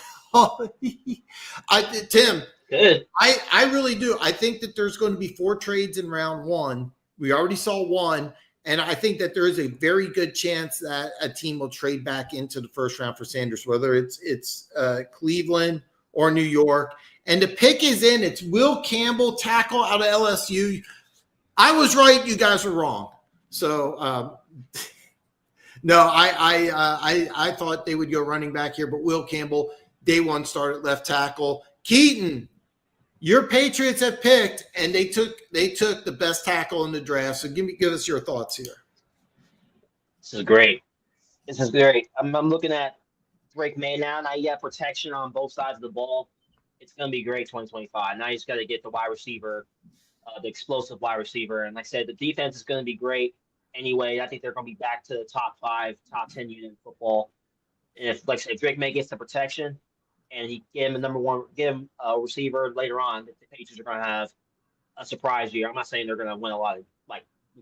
Speaker 2: Tim,
Speaker 4: Good.
Speaker 2: I really do. I think that there's going to be 4 trades in round 1. We already saw 1. And I think that there is a very good chance that a team will trade back into the first round for Sanders, whether it's Cleveland or New York. And the pick is in. It's Will Campbell, tackle out of LSU. I was right. You guys were wrong. So, no, I thought they would go running back here, but Will Campbell, day 1 start at left tackle. Keaton, your Patriots have picked, and they took the best tackle in the draft. So give us your thoughts here.
Speaker 4: This is great. I'm looking at Drake May now. Now you have protection on both sides of the ball. It's going to be great 2025. Now you just got to get the wide receiver, the explosive wide receiver. And like I said, the defense is going to be great anyway. I think they're going to be back to the top 5, top 10 unit in football. And if, like I said, Drake May gets the protection and he give him a receiver later on, the Patriots are going to have a surprise year. I'm not saying they're going to win a lot of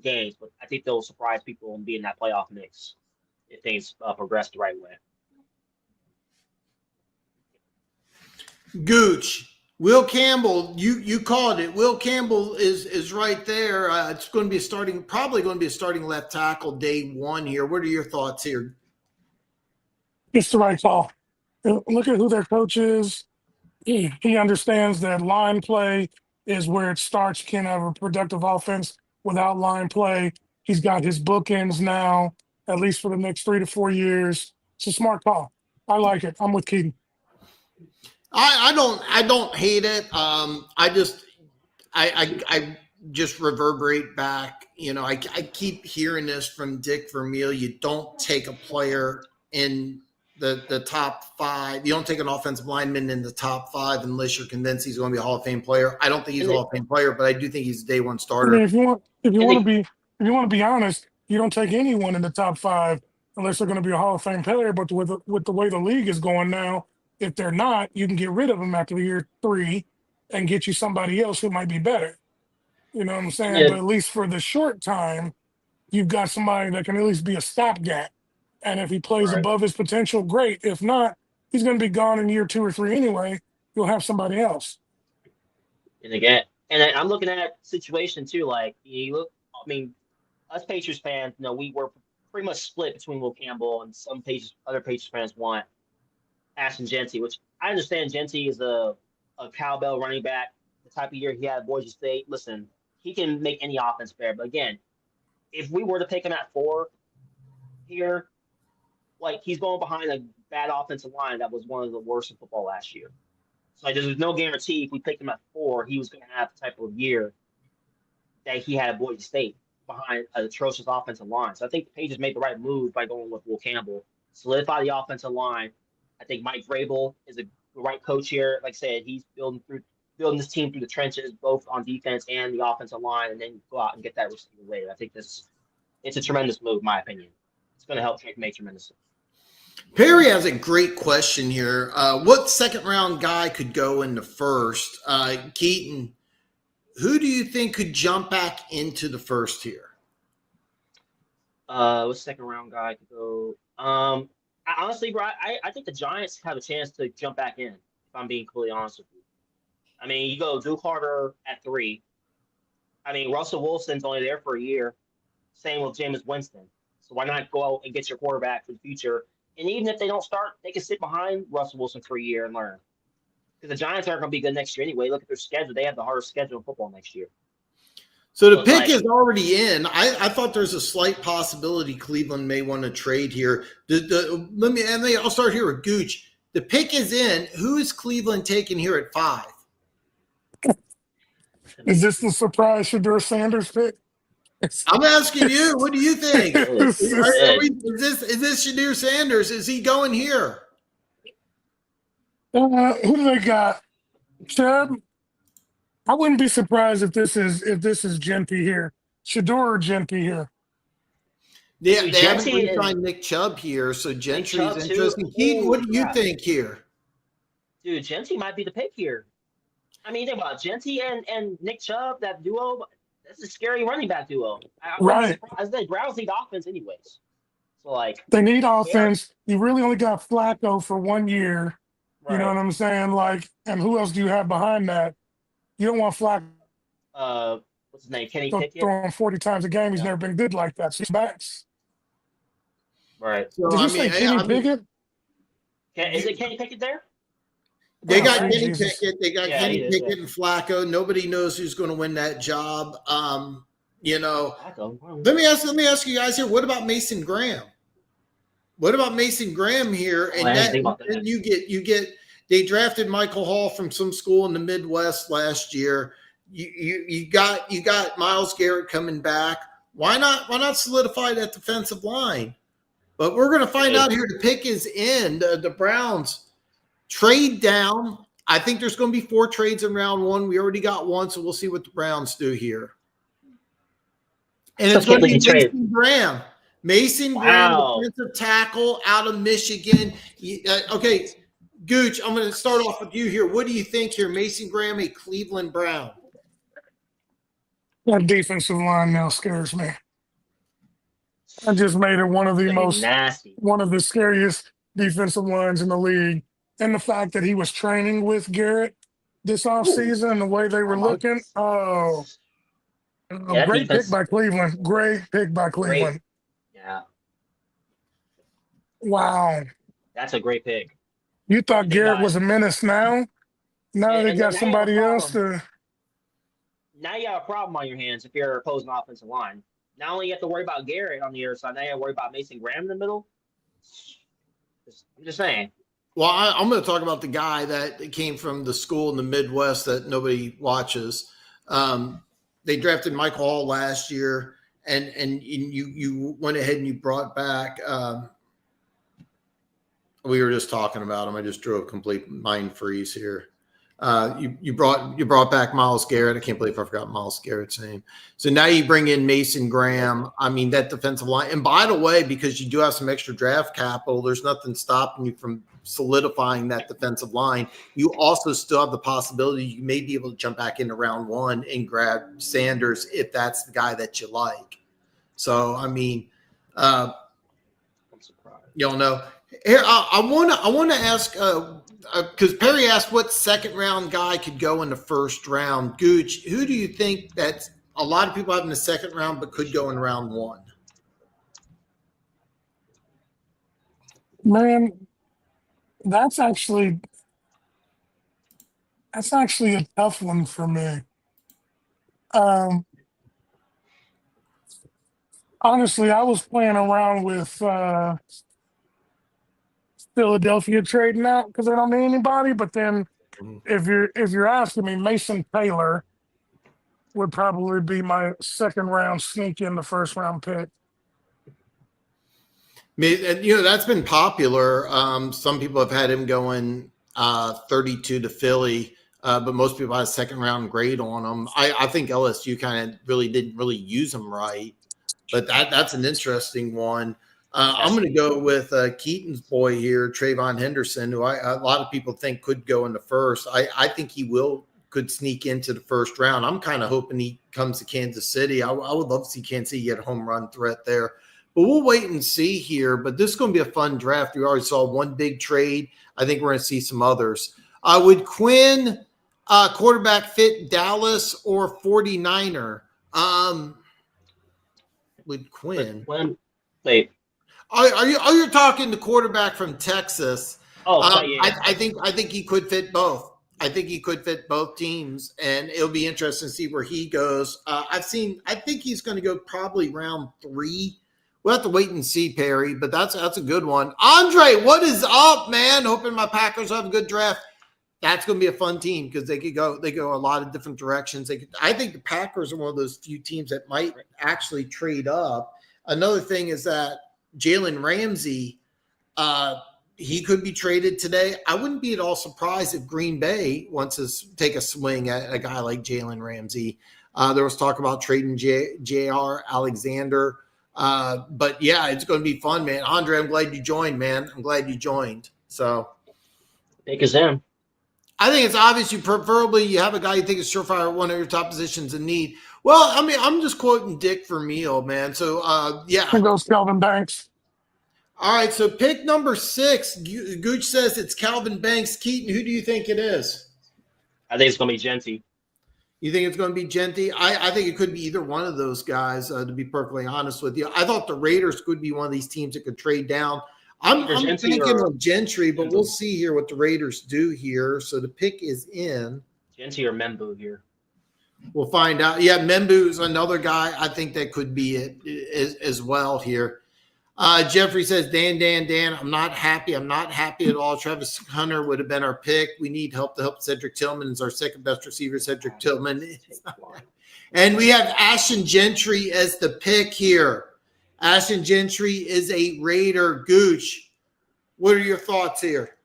Speaker 4: games, but I think they'll surprise people and be in that playoff mix if things progress the right way.
Speaker 2: Gooch, Will Campbell, you called it. Will Campbell is right there. It's going to be probably going to be a starting left tackle day 1 here. What are your thoughts here?
Speaker 3: It's the right call. Look at who their coach is. He understands that line play is where it starts. You can't have a productive offense without line play. He's got his bookends now, at least for the next 3 to 4 years. It's a smart call. I like it. I'm with Keaton.
Speaker 2: I don't hate it. I just reverberate back. I keep hearing this from Dick Vermeil. You don't take a player in the top 5. You don't take an offensive lineman in the top 5 unless you're convinced he's going to be a Hall of Fame player. I don't think he's a Hall of Fame player, but I do think he's a day 1 starter.
Speaker 3: I mean, if you want to be honest, you don't take anyone in the top 5 unless they're going to be a Hall of Fame player. But with the way the league is going now, if they're not, you can get rid of them after year 3 and get you somebody else who might be better. You know what I'm saying?
Speaker 4: Yeah.
Speaker 3: But at least for the short time, you've got somebody that can at least be a stopgap. And if he plays above his potential, great. If not, he's going to be gone in year 2 or 3 anyway. You'll have somebody else.
Speaker 4: And again, I'm looking at that situation too. Us Patriots fans, we were pretty much split between Will Campbell and some other Patriots fans want Ashton Genty, which I understand Genty is a cowbell running back. The type of year he had at Boise State. Listen, he can make any offense fair. But again, if we were to pick him at 4 here, like he's going behind a bad offensive line that was one of the worst in football last year. So like, there's no guarantee if we picked him at 4, he was going to have the type of year that he had at Boise State behind an atrocious offensive line. So I think the Patriots made the right move by going with Will Campbell, solidify the offensive line. I think Mike Vrabel is the right coach here. Like I said, he's building this team through the trenches, both on defense and the offensive line, and then go out and get that receiver later. I think it's a tremendous move, in my opinion. It's going to help Drake May tremendously.
Speaker 2: Perry has a great question here. What second round guy could go in the first? Keaton, who do you think could jump back into the first here?
Speaker 4: What second round guy could go? Honestly, bro, I think the Giants have a chance to jump back in, if I'm being completely honest with you. I mean, you go Drew Carter at 3. I mean, Russell Wilson's only there for a year. Same with Jameis Winston. So why not go out and get your quarterback for the future? And even if they don't start, they can sit behind Russell Wilson for a year and learn. Because the Giants aren't going to be good next year anyway. Look at their schedule. They have the hardest schedule in football next year.
Speaker 2: So the pick is already in. I thought there's a slight possibility Cleveland may want to trade here. I'll start here with Gooch. The pick is in. Who is Cleveland taking here at 5?
Speaker 3: Is this the surprise Shedeur Sanders pick?
Speaker 2: I'm asking you. What do you think?
Speaker 3: Is
Speaker 2: Is this Shedeur Sanders? Is he going here?
Speaker 3: Who do they got? Chubb? I wouldn't be surprised if this is Genty here. Shedeur or Genty here.
Speaker 2: Yeah, they haven't
Speaker 4: Gentry
Speaker 2: re-signed Nick Chubb here, so Gentry's
Speaker 4: Chubb, too.
Speaker 2: interesting. Keaton, what do you
Speaker 4: Crap.
Speaker 2: think here?
Speaker 4: Dude, Genty might be the pick here. I mean, think about it. Genty and Nick Chubb, that duo, that's a scary running back duo.
Speaker 3: Right.
Speaker 4: The Browns need offense anyways. So, like,
Speaker 3: They need offense. You really only got Flacco for 1 year. You know what I'm saying? Like, and who else do you have behind that? You don't want Flacco
Speaker 4: what's his name? Kenny Pickett?
Speaker 3: throwing 40 times a game. He's
Speaker 4: Yeah.
Speaker 3: never been good like that. So he's backs.
Speaker 4: Right.
Speaker 2: So,
Speaker 3: Did you say Kenny Pickett?
Speaker 4: Is it Kenny Pickett there?
Speaker 2: They got
Speaker 3: Oh,
Speaker 2: Kenny
Speaker 3: Jesus.
Speaker 2: Pickett. They got
Speaker 4: Yeah,
Speaker 2: Kenny
Speaker 4: he is,
Speaker 2: Pickett and Flacco. Nobody knows who's going to win that job. Let me ask you guys here. What about Mason Graham? What about Mason Graham here? And
Speaker 4: I didn't think about that.
Speaker 2: then you get. They drafted Michael Hall from some school in the Midwest last year. You got Myles Garrett coming back. Why not solidify that defensive line? But we're going to find out here. The pick is in. The Browns trade down. I think there's going to be 4 trades in round 1. We already got 1, so we'll see what the Browns do here. And it's going to be Mason Graham. Mason Graham, defensive tackle out of Michigan. Okay, Gooch, I'm going to start off with you here. What do you think here? Mason Graham, a Cleveland Brown.
Speaker 3: That defensive line now scares me. I just made it one of the scariest defensive lines in the league. And the fact that he was training with Garrett this offseason and the way they were looking. Great pick by Cleveland. Great pick by Cleveland.
Speaker 4: Yeah.
Speaker 3: Wow.
Speaker 4: That's a great pick.
Speaker 3: You thought Garrett was a menace now? Now they got somebody else to.
Speaker 4: Now you have a problem on your hands if you're opposing offensive line. Not only you have to worry about Garrett on the other side, now you have to worry about Mason Graham in the middle. I'm just saying.
Speaker 2: Well, I'm going to talk about the guy that came from the school in the Midwest that nobody watches. They drafted Michael Hall last year, and you went ahead and you brought back. We were just talking about him. I just drew a complete mind freeze here. You brought back Myles Garrett. I can't believe I forgot Myles Garrett's name. So now you bring in Mason Graham. I mean, that defensive line. And by the way, because you do have some extra draft capital, there's nothing stopping you from solidifying that defensive line. You also still have the possibility you may be able to jump back into round 1 and grab Sanders if that's the guy that you like. So, I mean,
Speaker 4: I'm surprised.
Speaker 2: Y'all know. Here, I want to ask because Perry asked what second round guy could go in the first round. Gooch, who do you think that a lot of people have in the second round but could go in round 1?
Speaker 3: Man, That's actually a tough one for me. Um, Honestly, I was playing around with Philadelphia trading out because they don't need anybody. But then,
Speaker 2: Mhm.
Speaker 3: if you're asking me, Mason Taylor would probably be my second round sneak in the first round pick.
Speaker 2: And, that's been popular. Some people have had him going 32 to Philly, but most people had a second round grade on him. I think LSU kind of really didn't really use him right, but that's an interesting one. I'm going to go with Keaton's boy here, Trayvon Henderson, who a lot of people think could go in the first. I think he could sneak into the first round. I'm kind of hoping he comes to Kansas City. I would love to see Kansas City get a home run threat there. But we'll wait and see here. But this is going to be a fun draft. We already saw one big trade. I think we're going to see some others. Would Quinn quarterback fit Dallas or 49er? With Quinn.
Speaker 4: Wait.
Speaker 2: Are you talking the quarterback from Texas?
Speaker 4: Oh, yeah.
Speaker 2: I think he could fit both. I think he could fit both teams, and it'll be interesting to see where he goes. I think he's going to go probably round 3. We'll have to wait and see, Perry, but that's a good one. Andre, what is up, man? Hoping my Packers have a good draft. That's going to be a fun team because they go a lot of different directions. I think the Packers are one of those few teams that might actually trade up. Another thing is that Jalen Ramsey, he could be traded today. I wouldn't be at all surprised if Green Bay wants to take a swing at a guy like Jalen Ramsey. There was talk about trading J.R. Alexander. But yeah, it's going to be fun, man. Andre, I'm glad you joined, man. I'm glad you joined. So
Speaker 4: Take us in.
Speaker 2: I think it's obvious you have a guy you think is surefire at one of your top positions in need. Well, I mean, I'm just quoting Dick Vermeil, man. So yeah.
Speaker 3: Here goes Kelvin Banks.
Speaker 2: All right, so pick number 6. Gooch says it's Calvin Banks. Keaton, who do you think it is?
Speaker 4: I think it's going to be Genty.
Speaker 2: You think it's going to be Genty? I think it could be either one of those guys, to be perfectly honest with you. I thought the Raiders could be one of these teams that could trade down. I'm thinking of Gentry, but we'll see here what the Raiders do here. So the pick is in.
Speaker 4: Genty or Membu here.
Speaker 2: We'll find out. Yeah, Membu is another guy. I think that could be it as well here. Jeffrey says, Dan, I'm not happy. I'm not happy at all. Travis Hunter would have been our pick. We need help to help Cedric Tillman. Is our second best receiver, Cedric Tillman. And we have Ashton Gentry as the pick here. Ashton Gentry is a Raider. Gooch, what are your thoughts here?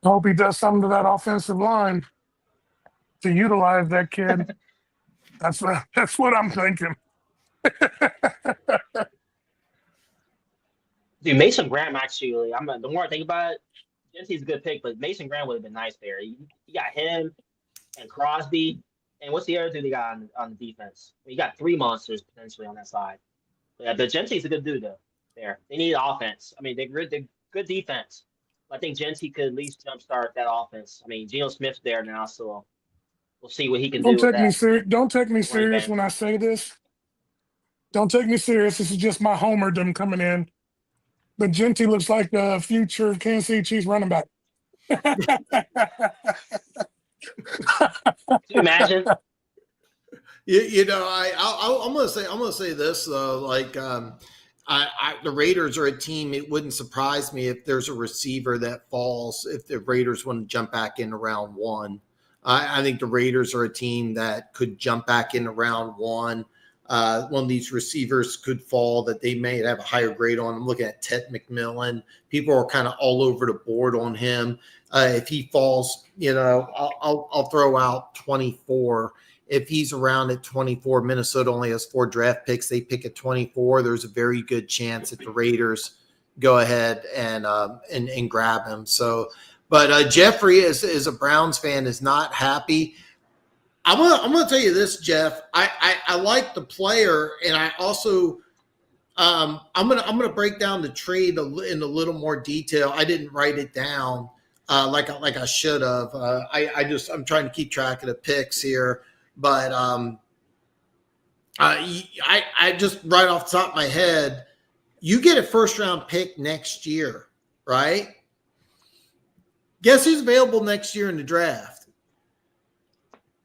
Speaker 3: I hope he does something to that offensive line to utilize that kid. That's what I'm thinking.
Speaker 4: Dude, Mason Graham actually. The more I think about it, Genty's a good pick, but Mason Graham would have been nice there. You got him and Crosby, and what's the other dude they got on the defense? You got 3 monsters potentially on that side. But Genty's a good dude though. There, they need offense. I mean, they're good defense. I think Genty could at least jumpstart that offense. I mean, Geno Smith's there now, so we'll see what he can do.
Speaker 3: Don't take me serious when I say this. Don't take me serious. This is just my homerdom coming in. But Genty looks like the future Kansas City Chiefs running back.
Speaker 4: Can you imagine?
Speaker 2: I'm gonna say this though. Like, the Raiders are a team. It wouldn't surprise me if there's a receiver that falls if the Raiders want to jump back in round 1. I think the Raiders are a team that could jump back in round 1. One of these receivers could fall that they may have a higher grade on. I'm looking at Ted McMillan. People are kind of all over the board on him. If he falls, I'll throw out 24. If he's around at 24, Minnesota only has 4 draft picks. They pick at 24. There's a very good chance that the Raiders go ahead and grab him. So, but Jeffrey, as a Browns fan, is not happy. I'm gonna tell you this, Jeff. I like the player, and I also I'm gonna break down the trade in a little more detail. I didn't write it down like I should have. I'm trying to keep track of the picks here, but I just right off the top of my head, you get a first round pick next year, right? Guess who's available next year in the draft?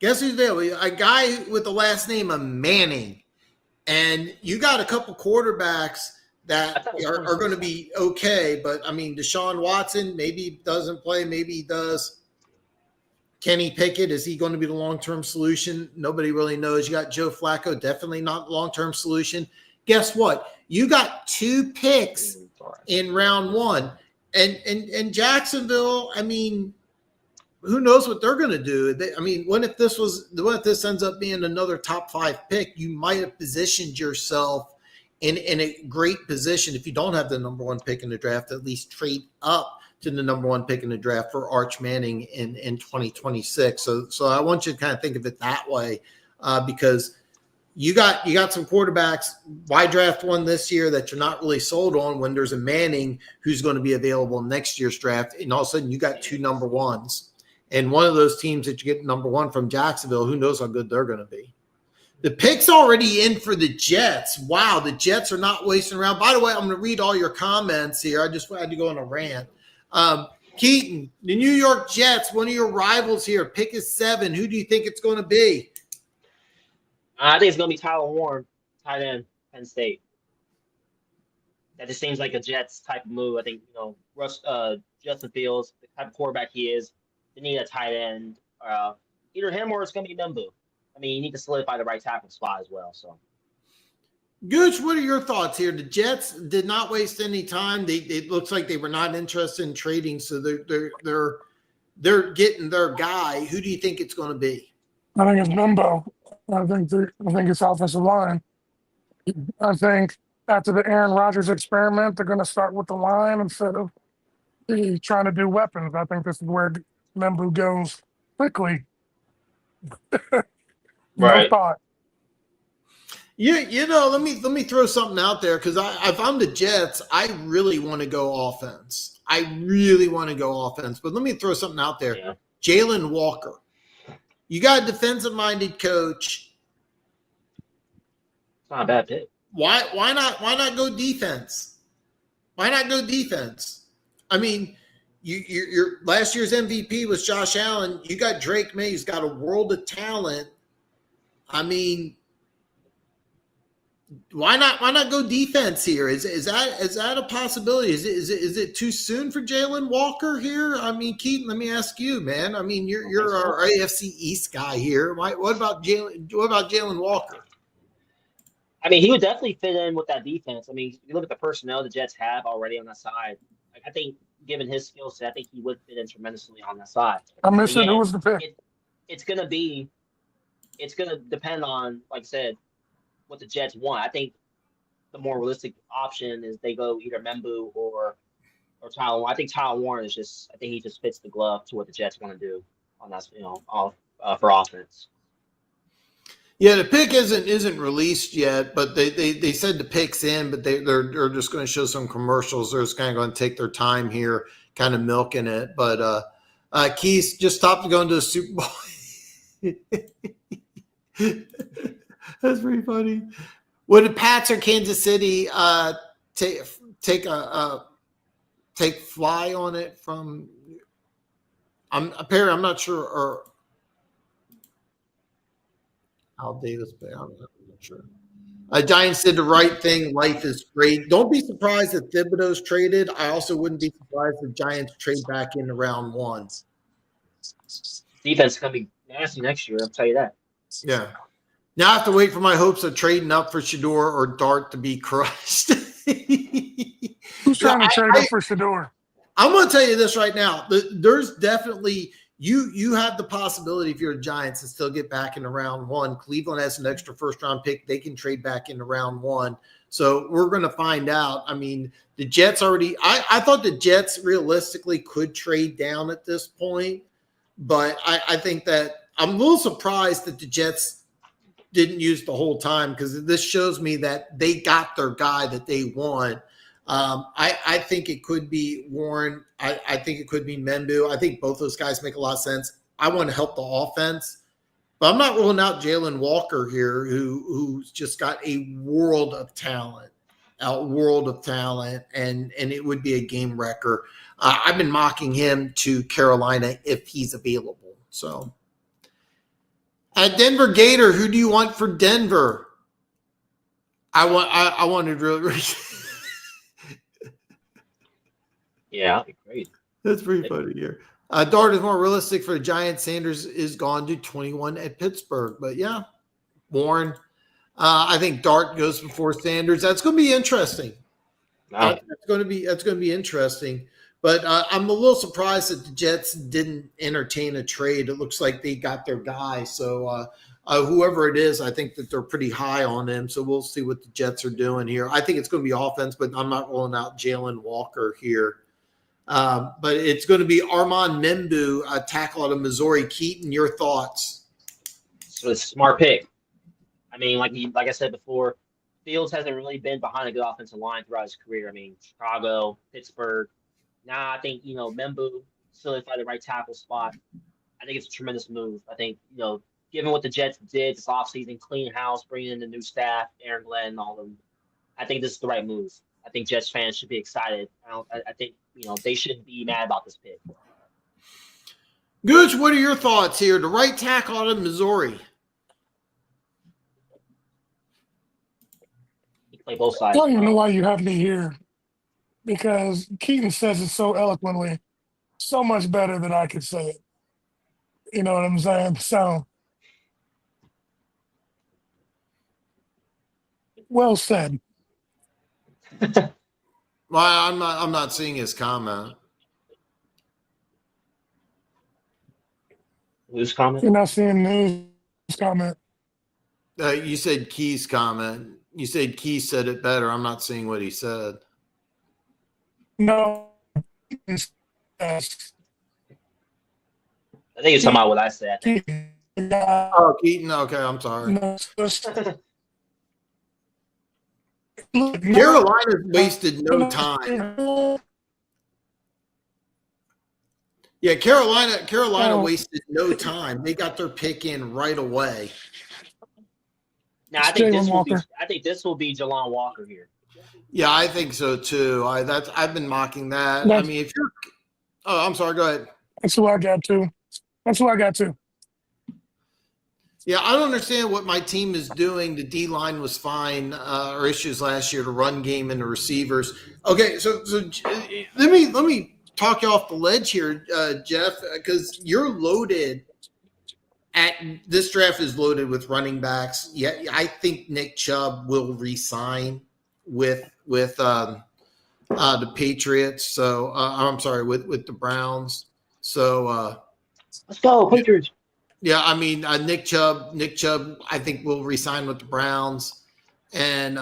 Speaker 2: Guess who's available? A guy with the last name of Manning. And you got a couple quarterbacks that are going to be okay. But, I mean, Deshaun Watson, maybe he doesn't play. Maybe he does. Kenny Pickett, is he going to be the long-term solution? Nobody really knows. You got Joe Flacco, definitely not long-term solution. Guess what? You got 2 picks in round 1. And Jacksonville, I mean, who knows what they're going to do? What if this ends up being another top 5 pick? You might have positioned yourself in a great position if you don't have the number 1 pick in the draft, at least trade up to the number 1 pick in the draft for Arch Manning in 2026. So I want you to kind of think of it that way, because you got some quarterbacks. Why draft one this year that you're not really sold on when there's a Manning who's going to be available in next year's draft, and all of a sudden you got 2 number 1s. And one of those teams that you get number 1 from Jacksonville, who knows how good they're going to be. The pick's already in for the Jets. Wow, the Jets are not wasting around. By the way, I'm going to read all your comments here. I just had to go on a rant. Keaton, the New York Jets, one of your rivals here. Pick is 7. Who do you think it's going to be?
Speaker 4: I think it's going to be Tyler Warren, tight end, Penn State. That just seems like a Jets type of move. I think, Justin Fields, the type of quarterback he is, they need a tight end. Either him or it's going to be Membu. I mean, you need to solidify the right tackle spot as well. So,
Speaker 2: Gooch, what are your thoughts here? The Jets did not waste any time. It looks like they were not interested in trading, so they're getting their guy. Who do you think it's going to be?
Speaker 3: I think it's Jumbo. I think it's offensive line. I think after the Aaron Rodgers experiment, they're going to start with the line instead of trying to do weapons. I think this is where Membu goes quickly. No thought.
Speaker 2: Let me throw something out there, because if I'm the Jets, I really want to go offense. But let me throw something out there.
Speaker 4: Yeah.
Speaker 2: Jalen Walker. You got a defensive-minded coach.
Speaker 4: It's not a bad pick.
Speaker 2: Why not go defense? Why not go defense? I mean, your last year's MVP was Josh Allen. You got Drake May, who's got a world of talent. I mean, why not go defense here? Is that a possibility? Is it too soon for Jalen Walker here? I mean, Keaton, let me ask you, man. I mean, you're our AFC East guy here. What about Jalen Walker?
Speaker 4: I mean, he would definitely fit in with that defense. I mean, you look at the personnel the Jets have already on that side. I think, given his skill set, I think he would fit in tremendously on that side.
Speaker 3: I'm missing who was the pick.
Speaker 4: It's going to depend on, like I said, what the Jets want. I think the more realistic option is they go either Membu or Tyler Warren. I think Tyler Warren he just fits the glove to what the Jets want to do on that, for offense.
Speaker 2: Yeah, the pick isn't released yet, but they said the pick's in, but they're just going to show some commercials. They're just kind of going to take their time here, kind of milking it. But Keith just stopped going to the Super Bowl. That's pretty funny. Would the Pats or Kansas City take fly on it from? I'm not sure, or Al Davis, but I'm not sure. Giants did the right thing. Life is great. Don't be surprised if Thibodeau's traded. I also wouldn't be surprised if Giants trade back into round 1.
Speaker 4: Defense is going to be nasty next year, I'll tell you that.
Speaker 2: Yeah. Now I have to wait for my hopes of trading up for Shedeur or Dart to be crushed.
Speaker 3: Who's trying to trade up for Shedeur?
Speaker 2: I'm going to tell you this right now. There's definitely you have the possibility, if you're a Giants, to still get back into round 1. Cleveland has an extra first-round pick. They can trade back into round 1. So we're going to find out. I mean, the Jets already – I thought the Jets realistically could trade down at this point. But I think that I'm a little surprised that the Jets – didn't use the whole time, because this shows me that they got their guy that they want. I think it could be Warren. I think it could be Membu. I think both those guys make a lot of sense. I want to help the offense, but I'm not ruling out Jalen Walker here, who's just got a world of talent. a world of talent, and it would be a game wrecker. I've been mocking him to Carolina if he's available. So at Denver Gator, who do you want for Denver? I wanted really.
Speaker 4: Yeah, that'd be great.
Speaker 2: That's pretty funny here. Dart is more realistic for the Giants. Sanders is gone to 21 at Pittsburgh. But yeah, Warren. I think Dart goes before Sanders. That's going to be interesting.
Speaker 4: Wow.
Speaker 2: That's going to be interesting. But I'm a little surprised that the Jets didn't entertain a trade. It looks like they got their guy. So whoever it is, I think that they're pretty high on him. So we'll see what the Jets are doing here. I think it's going to be offense, but I'm not rolling out Jalen Walker here. But it's going to be Armand Membu, a tackle out of Missouri. Keaton, your thoughts?
Speaker 4: So it's a smart pick. I mean, like I said before, Fields hasn't really been behind a good offensive line throughout his career. I mean, Chicago, Pittsburgh. Now I think, Membu solidified the right tackle spot. I think it's a tremendous move. I think, given what the Jets did this offseason, clean house, bringing in the new staff, Aaron Glenn and all of them, I think this is the right move. I think Jets fans should be excited. I think, they shouldn't be mad about this pick.
Speaker 2: Gooch, what are your thoughts here? The right tackle out of Missouri.
Speaker 4: He can play both
Speaker 3: I
Speaker 4: sides.
Speaker 3: don't even know why you have me here, because Keaton says it so eloquently, so much better than I could say it. You know what I'm saying? So, well said.
Speaker 2: Well, I'm not seeing his comment.
Speaker 4: Whose comment?
Speaker 3: You're not seeing news comment.
Speaker 2: You said Key's comment. You said Key said it better. I'm not seeing what he said.
Speaker 3: No.
Speaker 4: I think you're talking about what I said.
Speaker 3: Keaton.
Speaker 2: Oh, Keaton. Okay, I'm sorry.
Speaker 3: No, look,
Speaker 2: Carolina's wasted no time. Yeah, Carolina wasted no time. They got their pick in right away.
Speaker 4: Now I think
Speaker 3: Jalen Walker.
Speaker 4: this will be Jalon Walker here.
Speaker 2: Yeah, I think so too. I've been mocking that. I mean, if you're I'm sorry, go ahead.
Speaker 3: That's who I got too.
Speaker 2: Yeah, I don't understand what my team is doing. The D line was fine, or issues last year, the run game and the receivers. Okay, so let me talk you off the ledge here, Jeff, because you're loaded. This draft is loaded with running backs. Yeah, I think Nick Chubb will re-sign with the Patriots. So I'm sorry, with the Browns. So
Speaker 4: Let's go, Patriots.
Speaker 2: yeah, I mean Nick Chubb, I think will re-sign with the Browns, and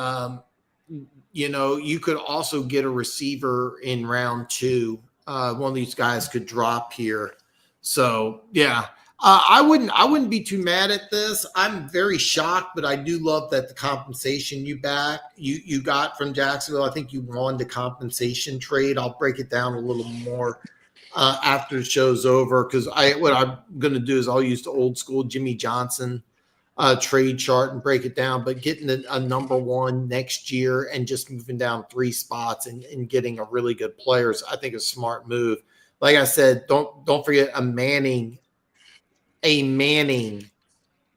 Speaker 2: you could also get a receiver in round 2. One of these guys could drop here. So yeah. I wouldn't be too mad at this. I'm very shocked, but I do love that the compensation you got from Jacksonville. I think you won the compensation trade. I'll break it down a little more after the show's over, because what I'm going to do is I'll use the old school Jimmy Johnson trade chart and break it down. But getting a number 1 next year and just moving down 3 spots and getting a really good players, I think is a smart move. Like I said, don't forget a Manning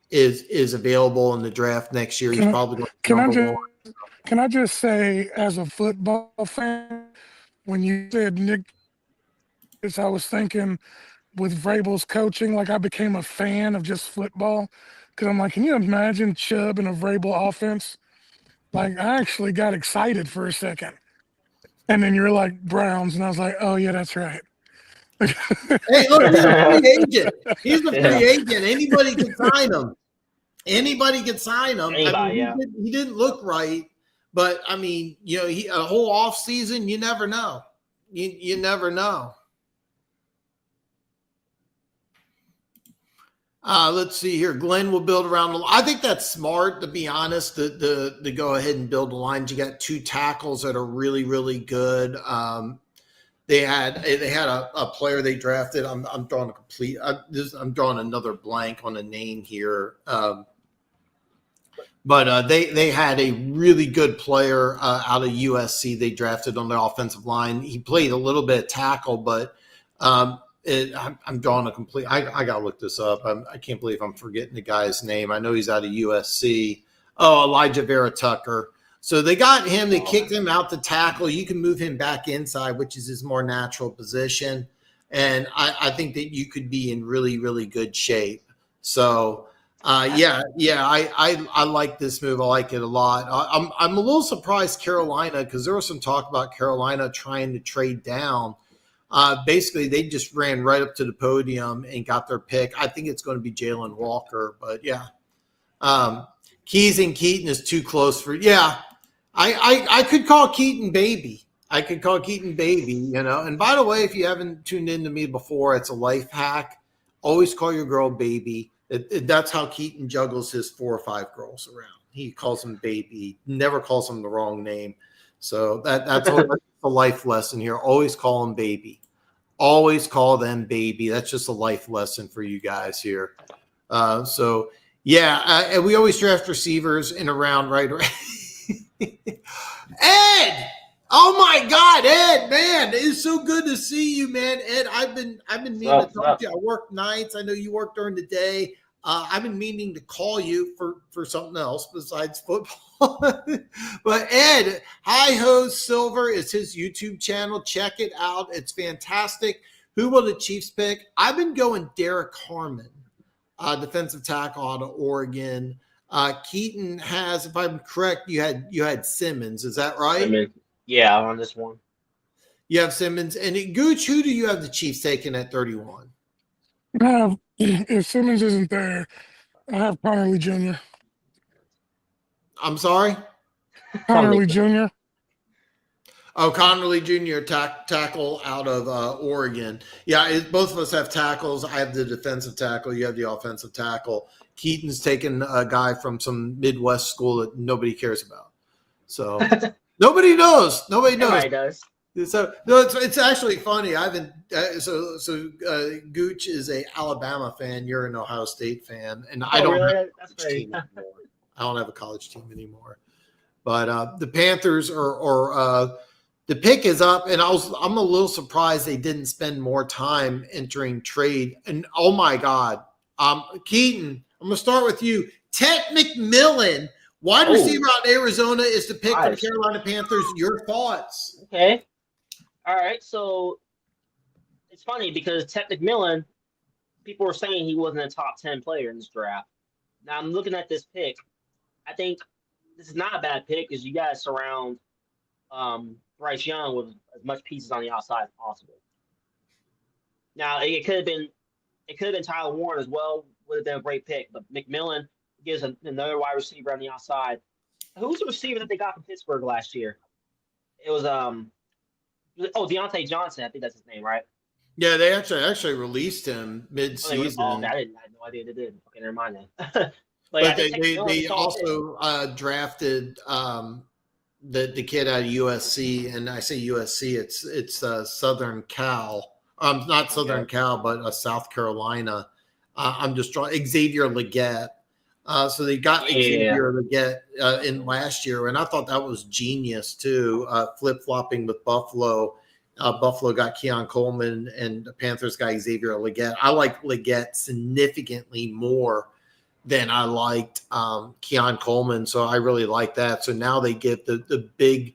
Speaker 2: is available in the draft next year. He's probably going to be number 1.
Speaker 3: Can I just say, as a football fan, when you said Nick, I was thinking with Vrabel's coaching, like I became a fan of just football, because I'm like, can you imagine Chubb in a Vrabel offense? Like I actually got excited for a second, and then you're like Browns, and I was like, oh yeah, that's right.
Speaker 2: Hey, look, he's a free agent. He's a free agent. Anybody can sign him. He didn't look right, but I mean, a whole off season, you never know. You never know. Let's see here. Glenn will build around the line. I think that's smart, to be honest, to go ahead and build the lines. You got 2 tackles that are really, really good. They had a player they drafted. I'm drawing I'm drawing another blank on a name here. But they had a really good player out of USC. They drafted on the offensive line. He played a little bit of tackle, but I'm drawing a complete. I got to look this up. I can't believe I'm forgetting the guy's name. I know he's out of USC. Oh, Elijah Vera Tucker. So they got him. They kicked him out to tackle. You can move him back inside, which is his more natural position. And I think that you could be in really, really good shape. So, I like this move. I like it a lot. I'm a little surprised Carolina, because there was some talk about Carolina trying to trade down. Basically, they just ran right up to the podium and got their pick. I think it's going to be Jalen Walker, but yeah. Keys and Keaton is too close for, yeah. I could call Keaton baby. I could call Keaton baby, you know. And by the way, if you haven't tuned into me before, it's a life hack. Always call your girl baby. That's how Keaton juggles his 4 or 5 girls around. He calls them baby, never calls them the wrong name. So that's a life lesson here. Always call them baby. Always call them baby. That's just a life lesson for you guys here. And we always draft receivers in a round, right? Ed! Oh my God, Ed, man, it's so good to see you, man. Ed, I've been meaning to talk to you. I work nights. I know you work during the day. I've been meaning to call you for something else besides football. But Ed, High Ho Silver is his YouTube channel. Check it out. It's fantastic. Who will the Chiefs pick? I've been going Derek Harmon, defensive tackle out of Oregon. Keaton has, if I'm correct, you had Simmons. Is that right?
Speaker 4: Yeah, on this one.
Speaker 2: You have Simmons. And Gooch, who do you have the Chiefs taking at 31?
Speaker 3: If Simmons isn't there, I have Connerly Jr.
Speaker 2: I'm sorry?
Speaker 3: Connerly Jr.
Speaker 2: Oh, Connerly Jr., tackle out of Oregon. Yeah, both of us have tackles. I have the defensive tackle. You have the offensive tackle. Keaton's taking a guy from some Midwest school that nobody cares about. So nobody knows. Nobody knows.
Speaker 4: Everybody does.
Speaker 2: So no, it's actually funny. I've been Gooch is a Alabama fan. You're an Ohio State fan, and I don't.
Speaker 4: Really? That's great.
Speaker 2: I don't have a college team anymore. But the Panthers are the pick is up, and I'm a little surprised they didn't spend more time entering trade. And oh my God, Keaton, I'm gonna start with you. Ted McMillan, wide receiver out in Arizona, is the pick for the Carolina Panthers. Your thoughts?
Speaker 4: Okay. All right. So it's funny because Ted McMillan, people were saying he wasn't a top 10 player in this draft. Now I'm looking at this pick. I think this is not a bad pick because you guys surround Bryce Young with as much pieces on the outside as possible. Now it could have been Tyler Warren as well. Would have been a great pick, but McMillan gives another wide receiver on the outside. Who's the receiver that they got from Pittsburgh last year? It was Deontay Johnson. I think that's his name, right?
Speaker 2: Yeah, they actually released him mid-season.
Speaker 4: I had no idea they did. Okay, never mind then.
Speaker 2: But they also drafted the kid out of USC, and I say USC, it's Southern Cal. Not Southern Cal, but South Carolina. I'm just drawing Xavier Legette. So they got Xavier Legette in last year, and I thought that was genius too. Flip-flopping with Buffalo. Buffalo got Keon Coleman, and the Panthers got Xavier Legette. I like Legette significantly more than I liked Keon Coleman, so I really like that. So now they give the big,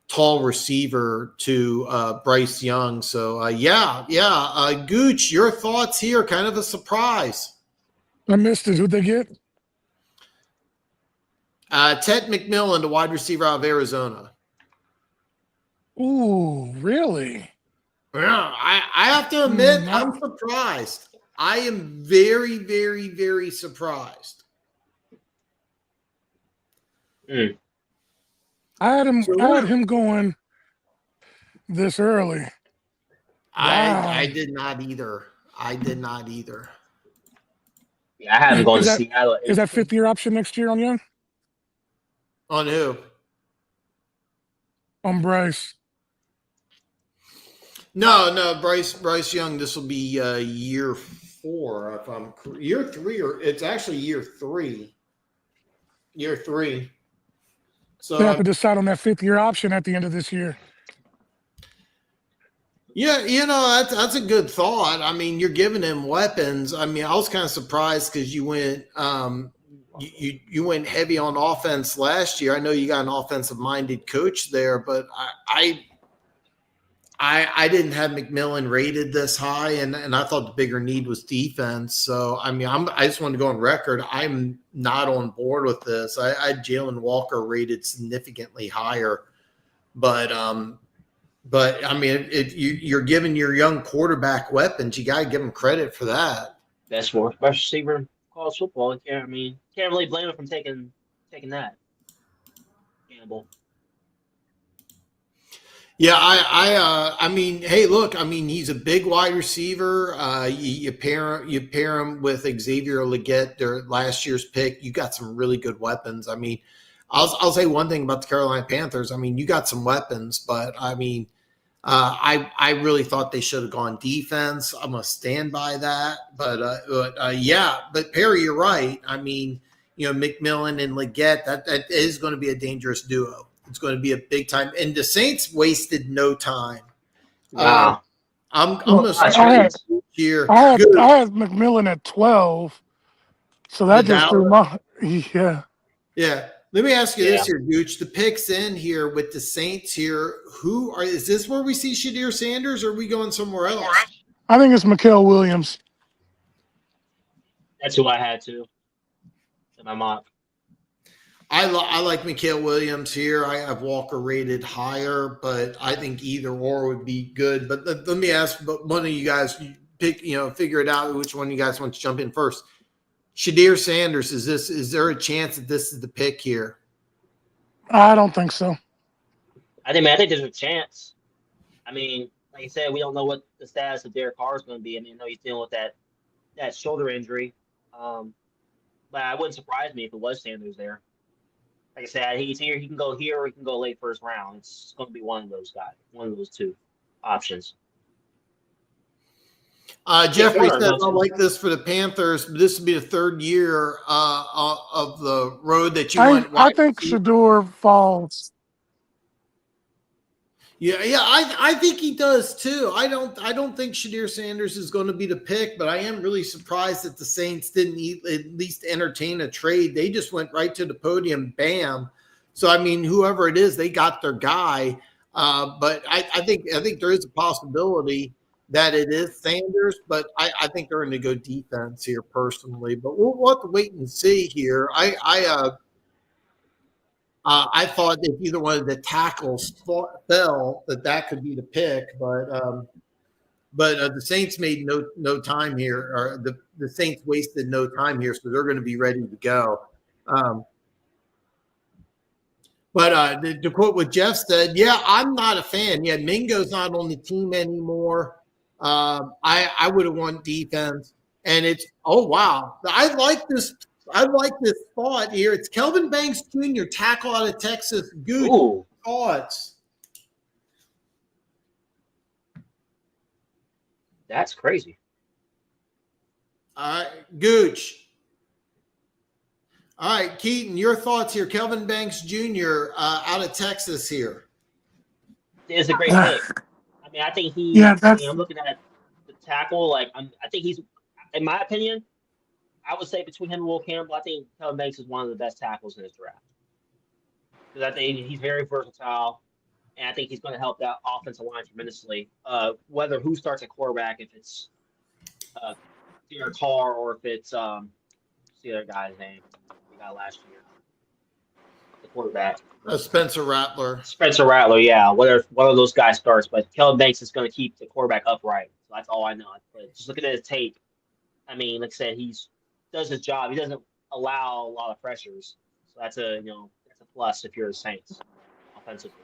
Speaker 2: tall receiver to Bryce Young. So Gooch, your thoughts here? Kind of a surprise.
Speaker 3: I missed it. Who'd they get?
Speaker 2: Ted McMillan, the wide receiver out of Arizona.
Speaker 3: Ooh, really?
Speaker 2: Yeah, I have to admit, I'm surprised. I am very, very, very surprised.
Speaker 3: I had him going this early.
Speaker 2: I did not either.
Speaker 4: Yeah, I haven't gone to Seattle.
Speaker 3: Is that 5th-year option next year on Young?
Speaker 2: On who?
Speaker 3: On Bryce.
Speaker 2: No, Bryce Young. This will be year 4. If I'm year 3, or it's actually year 3. year 3. So
Speaker 3: They have to decide on that 5th-year option at the end of this year.
Speaker 2: yeah, that's a good thought. I mean, you're giving him weapons. I mean, I was kind of surprised because you went you went heavy on offense last year. I know you got an offensive minded coach there, but I didn't have McMillan rated this high, and I thought the bigger need was defense. So I mean, I just want to go on record. I'm not on board with this. I had Jalen Walker rated significantly higher, but I mean, you're giving your young quarterback weapons. You got to give him credit for that.
Speaker 4: Best for best receiver in college football. Can't really blame him from taking that gamble.
Speaker 2: Yeah, I mean, hey, look, I mean, he's a big wide receiver. You pair him with Xavier Legette, their last year's pick. You got some really good weapons. I mean, I'll say one thing about the Carolina Panthers. I mean, you got some weapons, but I mean, I really thought they should have gone defense. I'm gonna stand by that. But yeah, but Perry, you're right. I mean, McMillan and Legette, that is going to be a dangerous duo. It's going to be a big time. And the Saints wasted no time.
Speaker 4: Wow.
Speaker 2: I'm going to
Speaker 3: I
Speaker 2: here.
Speaker 3: I had McMillan at 12, so that
Speaker 2: The
Speaker 3: just threw my
Speaker 2: Yeah. Let me ask you this
Speaker 4: Yeah.
Speaker 2: here, Gooch. The picks in here with the Saints here. Is this where we see Shadir Sanders, or are we going somewhere else?
Speaker 3: I think it's Mikael Williams.
Speaker 4: That's who I had to. In my mock.
Speaker 2: I like Mikael Williams here. I have Walker rated higher, but I think either or would be good. But let me ask one of you guys, pick, figure it out which one you guys want to jump in first. Shadir Sanders, is there a chance that this is the pick here?
Speaker 3: I don't think so.
Speaker 4: I think there's a chance. I mean, like I said, we don't know what the status of Derek Carr is going to be. I mean, I know he's dealing with that shoulder injury. But it wouldn't surprise me if it was Sanders there. Like I said, he's here. He can go here or he can go late first round. It's going to be one of those guys, one of those two options.
Speaker 2: Jeffrey says, I like this for the Panthers. This would be the third year of the road that you went.
Speaker 3: I think Shador falls.
Speaker 2: Yeah, I think he does too. I don't think Shadir Sanders is going to be the pick, but I am really surprised that the Saints didn't at least entertain a trade. They just went right to the podium, bam. So I mean, whoever it is, they got their guy. But I think there is a possibility that it is Sanders, but I think they're going to go defense here personally. But we'll have to wait and see here. I thought if either one of the tackles fell, that could be the pick, but the Saints made no time here, or the Saints wasted no time here, so they're going to be ready to go. But to quote what Jeff said, yeah, I'm not a fan. Yeah, Mingo's not on the team anymore. I would have won defense, and it's wow, I like this thought here. It's Kelvin Banks Jr., tackle out of Texas. Good thoughts.
Speaker 4: That's crazy.
Speaker 2: Gooch. All right, Keaton, your thoughts here. Kelvin Banks Jr. Out of Texas here.
Speaker 4: It's a great pick. I mean, I think he.
Speaker 3: Yeah,
Speaker 4: I'm looking at the tackle. I think he's, in my opinion, I would say between him and Will Campbell, I think Kelvin Banks is one of the best tackles in this draft. Because I think he's very versatile, and I think he's going to help that offensive line tremendously. Whether who starts at quarterback, if it's Derek Carr or if it's the other guy's name we got last year, the quarterback.
Speaker 2: Spencer Rattler.
Speaker 4: Yeah. Whether one of those guys starts, but Kelvin Banks is going to keep the quarterback upright. So that's all I know. But just looking at his tape, I mean, like I said, does his job. He doesn't allow a lot of pressures. So that's a plus if you're the Saints offensively.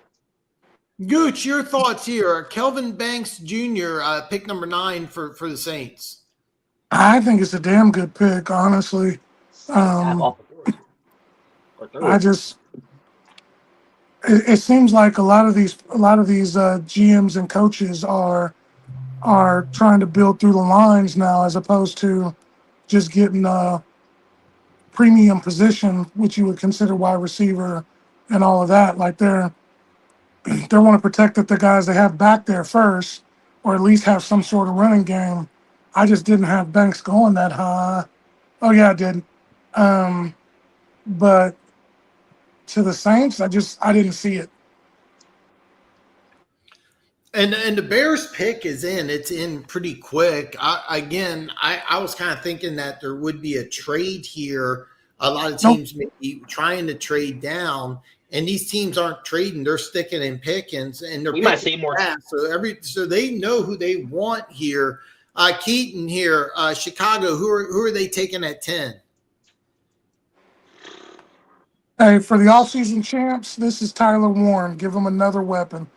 Speaker 2: Gooch, your thoughts here. Kelvin Banks Jr., pick number 9 for the Saints.
Speaker 3: I think it's a damn good pick, honestly. It seems like a lot of these GMs and coaches are trying to build through the lines now, as opposed to just getting premium position, which you would consider wide receiver and all of that. Like they want to protect the guys they have back there first, or at least have some sort of running game. I just didn't have Banks going that high. Oh yeah, I did. But to the Saints, I didn't see it.
Speaker 2: And the Bears pick is in. It's in pretty quick. I was kind of thinking that there would be a trade here. A lot of teams may be trying to trade down, and these teams aren't trading. They're sticking in pickings, and they're
Speaker 4: We might see more.
Speaker 2: fast. So they know who they want here. Keaton here, Chicago. Who are they taking at 10?
Speaker 3: Hey, for the offseason champs, this is Tyler Warren. Give him another weapon.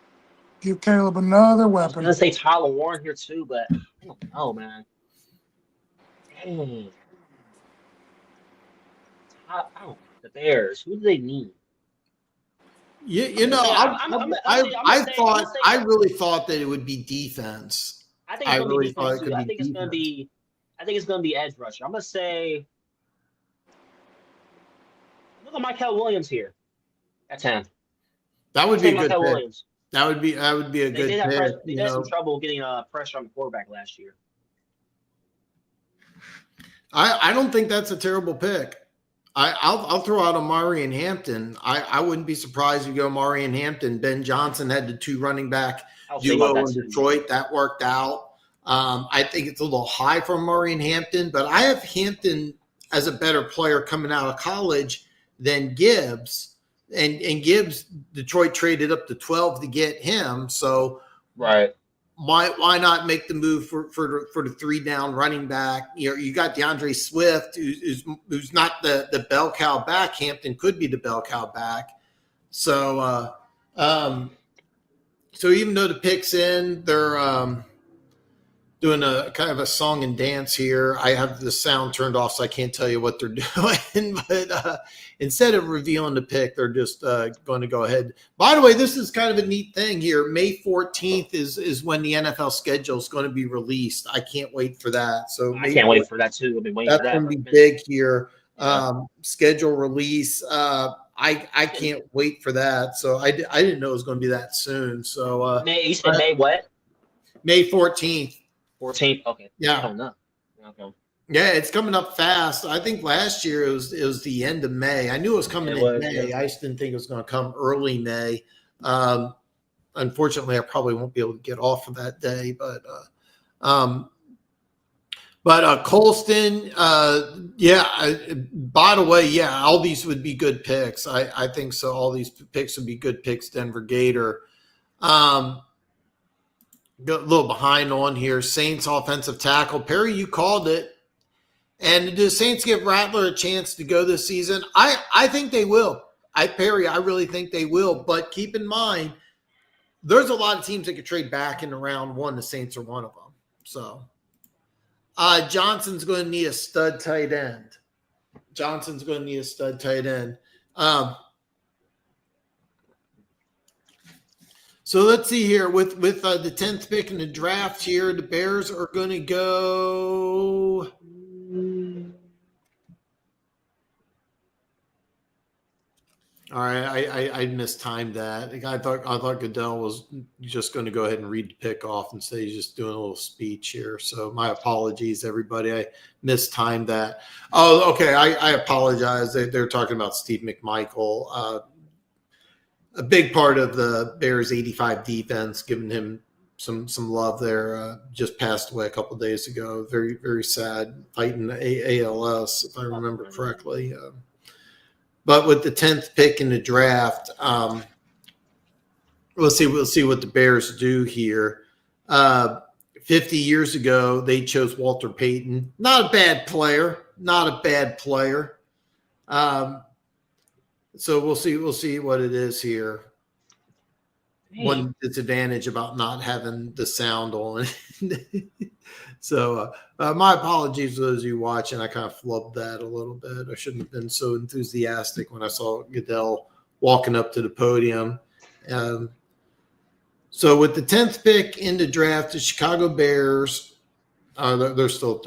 Speaker 3: Give Caleb another
Speaker 4: I was
Speaker 3: weapon.
Speaker 4: gonna say Tyler Warren here too, but I don't know, man. Dang. I don't. The Bears. Who do they need?
Speaker 2: You know, I really thought that it would be defense.
Speaker 4: I think it's gonna
Speaker 2: really
Speaker 4: be
Speaker 2: thought it
Speaker 4: defense
Speaker 2: could
Speaker 4: too. I
Speaker 2: be
Speaker 4: think it's gonna be. I think it's gonna be edge rusher. I'm gonna say. Look at Michael Williams here at 10.
Speaker 2: That would be a good
Speaker 4: Michael
Speaker 2: pick.
Speaker 4: Williams.
Speaker 2: That would be a good
Speaker 4: They
Speaker 2: pick.
Speaker 4: had some trouble getting pressure on the quarterback last year.
Speaker 2: I don't think that's a terrible pick. I'll throw out Amari and Hampton. I wouldn't be surprised if you go Amari and Hampton. Ben Johnson had the 2 running back duo in Detroit. That worked out. I think it's a little high for Amari and Hampton, but I have Hampton as a better player coming out of college than Gibbs. And Gibbs, Detroit traded up to 12 to get him. So
Speaker 4: right.
Speaker 2: Why not make the move for the 3 down running back? You got DeAndre Swift, who's not the bell cow back. Hampton could be the bell cow back. So so even though the pick's in, they're doing a kind of a song and dance here. I have the sound turned off, so I can't tell you what they're doing. But instead of revealing the pick, they're just going to go ahead. By the way, this is kind of a neat thing here. May 14th is when the NFL schedule is going to be released. I can't wait for that. So
Speaker 4: I can't wait for that too. I've been waiting for that.
Speaker 2: That's going to be big here. Schedule release. I can't wait for that. So I didn't know it was going to be that soon. So
Speaker 4: you said May what?
Speaker 2: May 14th.
Speaker 4: 14th. Okay.
Speaker 2: Yeah.
Speaker 4: I don't know. Okay.
Speaker 2: Yeah, it's coming up fast. I think last year it was the end of May. I knew it was coming in May. Yeah. I just didn't think it was going to come early May. Unfortunately, I probably won't be able to get off of that day. But Colston, by the way, yeah, all these would be good picks. I think so. All these picks would be good picks, Denver Gator. Got a little behind on here. Saints offensive tackle. Perry, you called it. And do the Saints give Rattler a chance to go this season? I think they will. Perry, I really think they will. But keep in mind, there's a lot of teams that could trade back in round 1. The Saints are one of them. So Johnson's going to need a stud tight end. So let's see here. With the 10th pick in the draft here, the Bears are going to go. All right, I mistimed that. I thought Goodell was just going to go ahead and read the pick off and say he's just doing a little speech here. So my apologies, everybody. I mistimed that. Oh, okay. I apologize. They're talking about Steve McMichael. A big part of the Bears 85 defense, giving him some love there. Just passed away a couple of days ago. Very, very sad, fighting ALS, if I remember correctly. But with the 10th pick in the draft, we'll see what the Bears do here. 50 years ago, they chose Walter Payton. Not a bad player. So we'll see what it is here. One disadvantage about not having the sound on. So my apologies to those of you watching. I kind of flubbed that a little bit. I shouldn't have been so enthusiastic when I saw Goodell walking up to the podium. So with the 10th pick in the draft, the Chicago Bears, they're still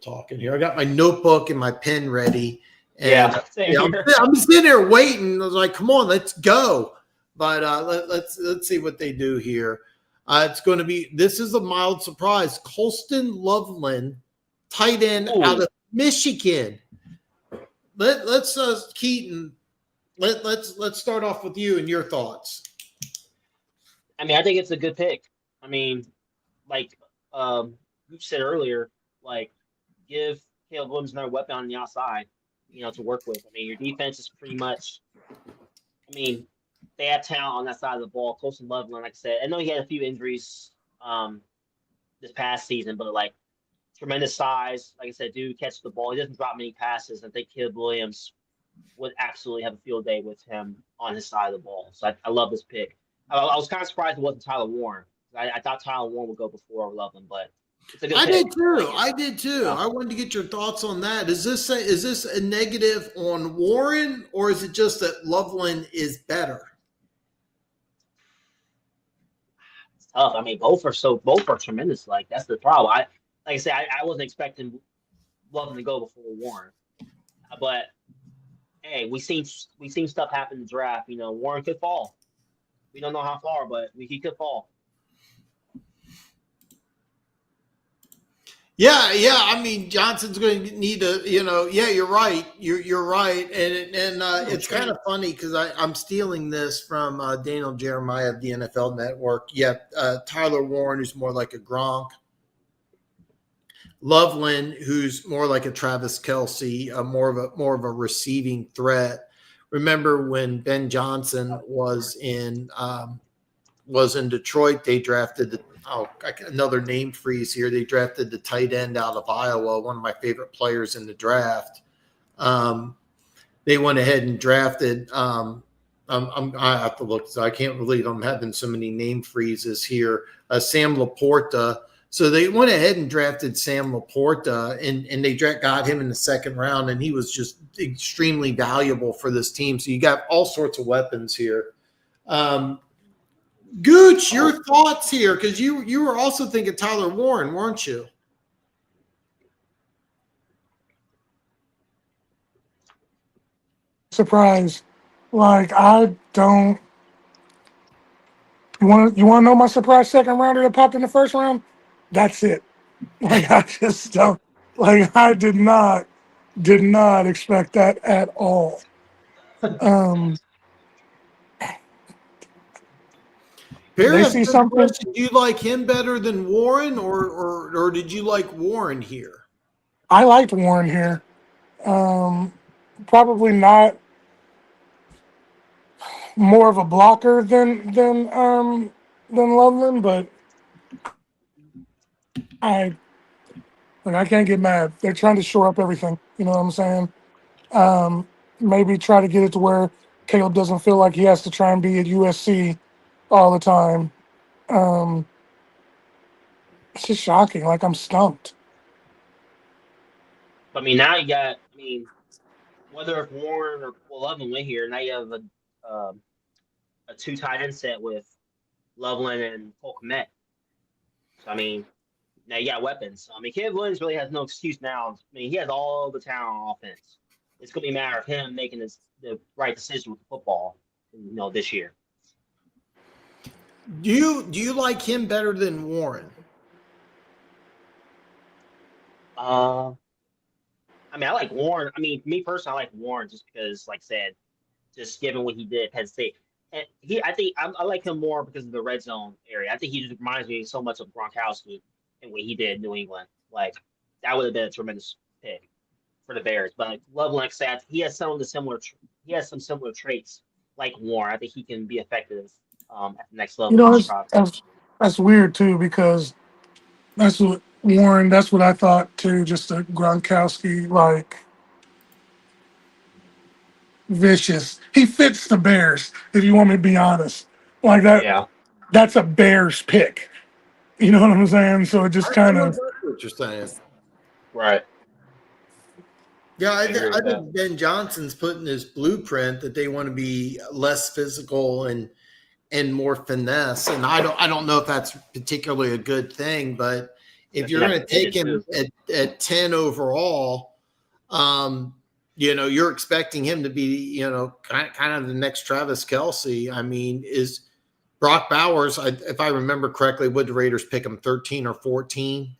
Speaker 2: talking here. I got my notebook and my pen ready. And
Speaker 4: same
Speaker 2: yeah,
Speaker 4: here.
Speaker 2: I'm sitting there waiting. I was like, come on, let's go. But let's see what they do here. It's going to be, this is a mild surprise. Colston Loveland, tight end out of Michigan. Let's Keaton, let's start off with you and your thoughts.
Speaker 4: I mean, I think it's a good pick. I mean, like you said earlier, like give Caleb Williams another weapon on the outside, to work with. I mean, your defense is pretty much. I mean, they have talent on that side of the ball. Colston Loveland, like I said, I know he had a few injuries this past season, but like tremendous size. Like I said, dude catches the ball. He doesn't drop many passes. I think Caleb Williams would absolutely have a field day with him on his side of the ball. So I love this pick. I was kind of surprised it wasn't Tyler Warren. I thought Tyler Warren would go before Loveland, but it's a good pick.
Speaker 2: I did too. Yeah. I wanted to get your thoughts on that. Is this a negative on Warren, or is it just that Loveland is better?
Speaker 4: It's tough. I mean, both are tremendous. Like that's the problem. Like I said, I wasn't expecting Loveland to go before Warren, but hey, we seen stuff happen in the draft. Warren could fall. We don't know how far, but he could fall.
Speaker 2: Yeah. I mean, Johnson's going to need to, yeah, you're right. You're right. And it's kind of funny because I'm stealing this from Daniel Jeremiah of the NFL Network. Yeah. Tyler Warren, who's more like a Gronk. Loveland, who's more like a Travis Kelce, more of a receiving threat. Remember when Ben Johnson was in Detroit, they drafted another name freeze here. They drafted the tight end out of Iowa, one of my favorite players in the draft. They went ahead and drafted. I have to look. So I can't believe I'm having so many name freezes here. Sam Laporta. So they went ahead and drafted Sam Laporta, and they got him in the second round, and he was just extremely valuable for this team. So you got all sorts of weapons here. Gooch, your thoughts here, because you were also thinking Tyler Warren, weren't you?
Speaker 3: Surprise. Like, I don't. You want to know my surprise second rounder that popped in the first round? That's it. Like, I just don't. Like, I did not expect that at all.
Speaker 2: Barry,
Speaker 3: They see something.
Speaker 2: Do you like him better than Warren, or did you like Warren here?
Speaker 3: I liked Warren here. Probably not more of a blocker than Loveland, but I can't get mad. They're trying to shore up everything. You know what I'm saying? Maybe try to get it to where Caleb doesn't feel like he has to try and be at USC all the time. It's just shocking. Like, I'm stumped.
Speaker 4: I mean, now you got. I mean, whether if Warren or Loveland went here, now you have a two tight end set with Loveland and Cole Kmet. So I mean, now you got weapons. I mean, Caleb Williams really has no excuse now. I mean, he has all the talent on offense. It's going to be a matter of him making the right decision with the football, this year.
Speaker 2: Do you like him better than Warren?
Speaker 4: I mean, I like Warren. I mean, me personally, I like Warren just because, like I said, just given what he did at Penn State. And I like him more because of the red zone area. I think he just reminds me so much of Gronkowski and what he did in New England. Like, that would have been a tremendous pick for the Bears. But like Loveland, like I said, he has some similar traits like Warren. I think he can be effective at the next level.
Speaker 3: That's weird too, because that's what I thought too. Just a Gronkowski, like, vicious. He fits the Bears, if you want me to be honest. Like that.
Speaker 4: Yeah.
Speaker 3: That's a Bears pick. You know what I'm saying? So it just kind of.
Speaker 2: What you're saying,
Speaker 4: right?
Speaker 2: Yeah, I think Ben Johnson's putting his blueprint that they want to be less physical and more finesse. And I don't know if that's particularly a good thing, but if you're going to take him at 10 overall, you're expecting him to be, kind of the next Travis Kelce. I mean, is Brock Bowers, if I remember correctly, would the Raiders pick him 13 or 14?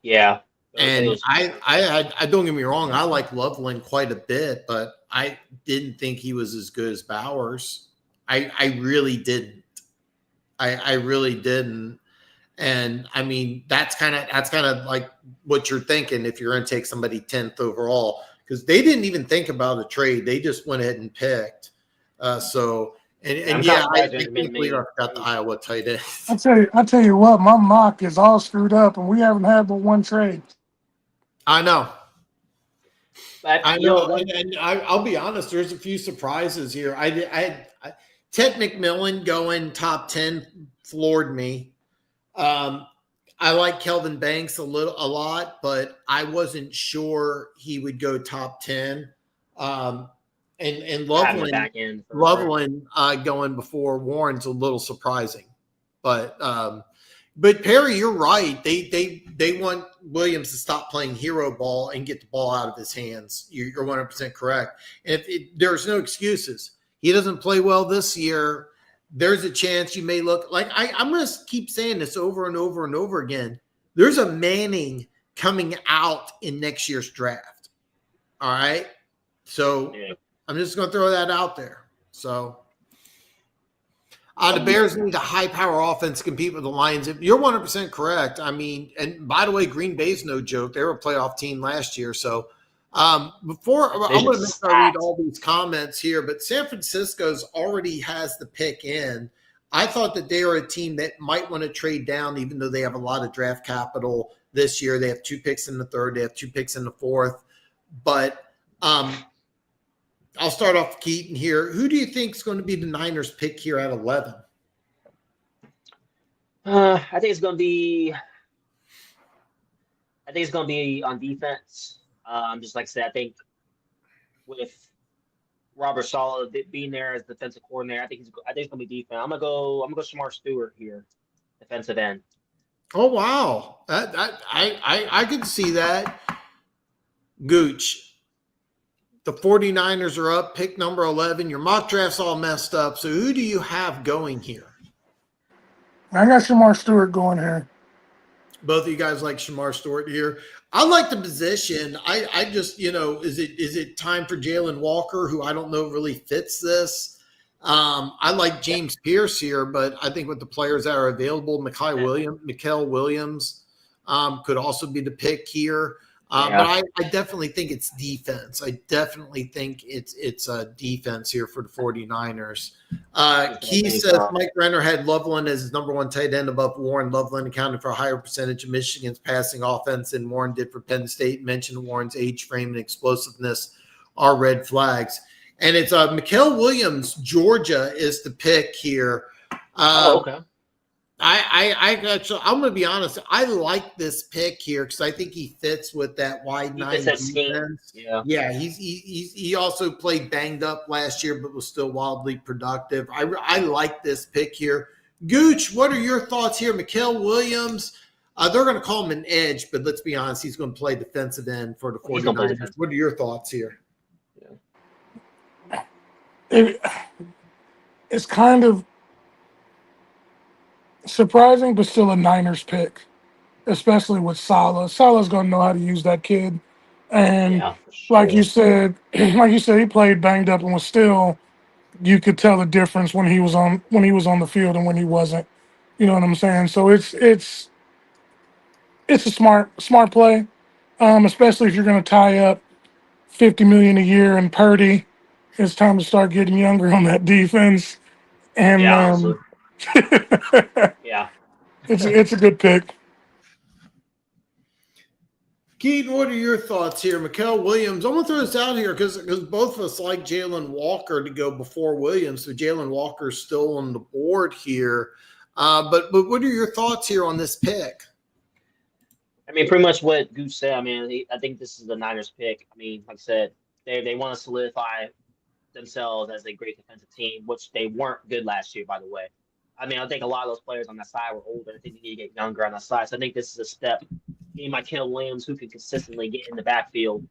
Speaker 4: Yeah.
Speaker 2: And I don't get me wrong, I like Loveland quite a bit, but I didn't think he was as good as Bowers. I really didn't. I really didn't. And I mean, that's kind of like what you're thinking if you're going to take somebody 10th overall, because they didn't even think about a trade. They just went ahead and picked. I think we forgot the Iowa tight end.
Speaker 3: I tell you what, my mock is all screwed up, and we haven't had but one trade.
Speaker 2: I know.
Speaker 4: I
Speaker 2: know, and I'll be honest. There's a few surprises here. Ted McMillan going top 10 floored me. I like Kelvin Banks a lot, but I wasn't sure he would go top 10. And Loveland going before Warren's a little surprising, but Perry, you're right. They want Williams to stop playing hero ball and get the ball out of his hands. You're 100% correct. And there's no excuses. He doesn't play well this year. There's a chance you may look like I'm going to keep saying this over and over and over again. There's a Manning coming out in next year's draft. All right. So I'm just going to throw that out there. So the Bears need a high-power offense to compete with the Lions. You're 100% correct. I mean, and by the way, Green Bay's no joke. They were a playoff team last year. So I'm going to make sure I read all these comments here, but San Francisco's already has the pick in. I thought that they are a team that might want to trade down, even though they have a lot of draft capital this year. They have 2 picks in the 3rd. They have 2 picks in the 4th. But I'll start off with Keaton here. Who do you think is going to be the Niners pick here at 11?
Speaker 4: I think it's going to be on defense. Just like I said, I think with Robert Saleh being there as defensive coordinator, I think it's going to be defense. I'm gonna go Shamar Stewart here, defensive end.
Speaker 2: Oh wow, I could see that. Gooch. The 49ers are up, pick number 11. Your mock draft's all messed up. So who do you have going here?
Speaker 3: I got Shamar Stewart going here.
Speaker 2: Both of you guys like Shamar Stewart here. I like the position. I just, is it time for Jalen Walker, who I don't know really fits this? I like James Pierce here, but I think with the players that are available, Mikael Williams could also be the pick here. But I definitely think it's defense. I definitely think it's a defense here for the 49ers. Key says Mike Renner had Loveland as his number 1 tight end above Warren. Loveland accounted for a higher percentage of Michigan's passing offense than Warren did for Penn State. Mentioned Warren's age, frame, and explosiveness are red flags. And it's Mikael Williams, Georgia, is the pick here.
Speaker 4: Okay.
Speaker 2: I'm going to be honest. I like this pick here because I think he fits with that wide 9 defense. Yeah. He also played banged up last year, but was still wildly productive. I like this pick here. Gooch, what are your thoughts here? Mikael Williams, they're going to call him an edge, but let's be honest, he's going to play defensive end for the 49ers. What are your thoughts here?
Speaker 3: It's kind of surprising, but still a Niners pick, especially with Saleh. Saleh's going to know how to use that kid. And like you said, he played banged up and was still, you could tell the difference when he was on the field and when he wasn't. You know what I'm saying? So it's a smart play, especially if you're going to tie up $50 million a year in Purdy. It's time to start getting younger on that defense. And it's a good pick.
Speaker 2: Keaton, what are your thoughts here? Mikael Williams, I'm going to throw this out here because both of us like Jalen Walker to go before Williams. So Jalen Walker's still on the board here. But what are your thoughts here on this pick?
Speaker 4: I mean, pretty much what Goose said. I mean, I think this is the Niners pick. I mean, like I said, they want to solidify themselves as a great defensive team, which they weren't good last year, by the way. I mean, I think a lot of those players on that side were older. I think they need to get younger on that side. So I think this is a step. Mikael Williams, who can consistently get in the backfield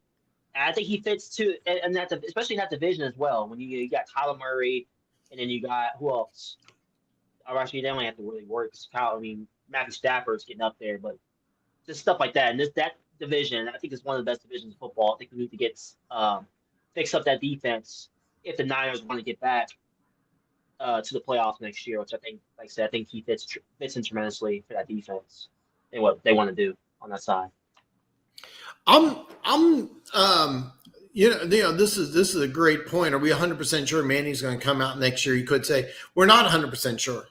Speaker 4: And I think he fits too, and that especially in that division as well. When you got Kyler Murray, and then you got who else? Oh, actually, they don't have to really work. Matthew Stafford's getting up there, but just stuff like that. And that division, I think, is one of the best divisions in football. I think we need to get fix up that defense if the Niners want to get back to the playoffs next year. Which I think, like I said, I think he fits in tremendously for that defense and what they want to do on that side.
Speaker 2: This is a great point. Are we 100% sure Manny's going to come out next year? You could say we're not 100% sure.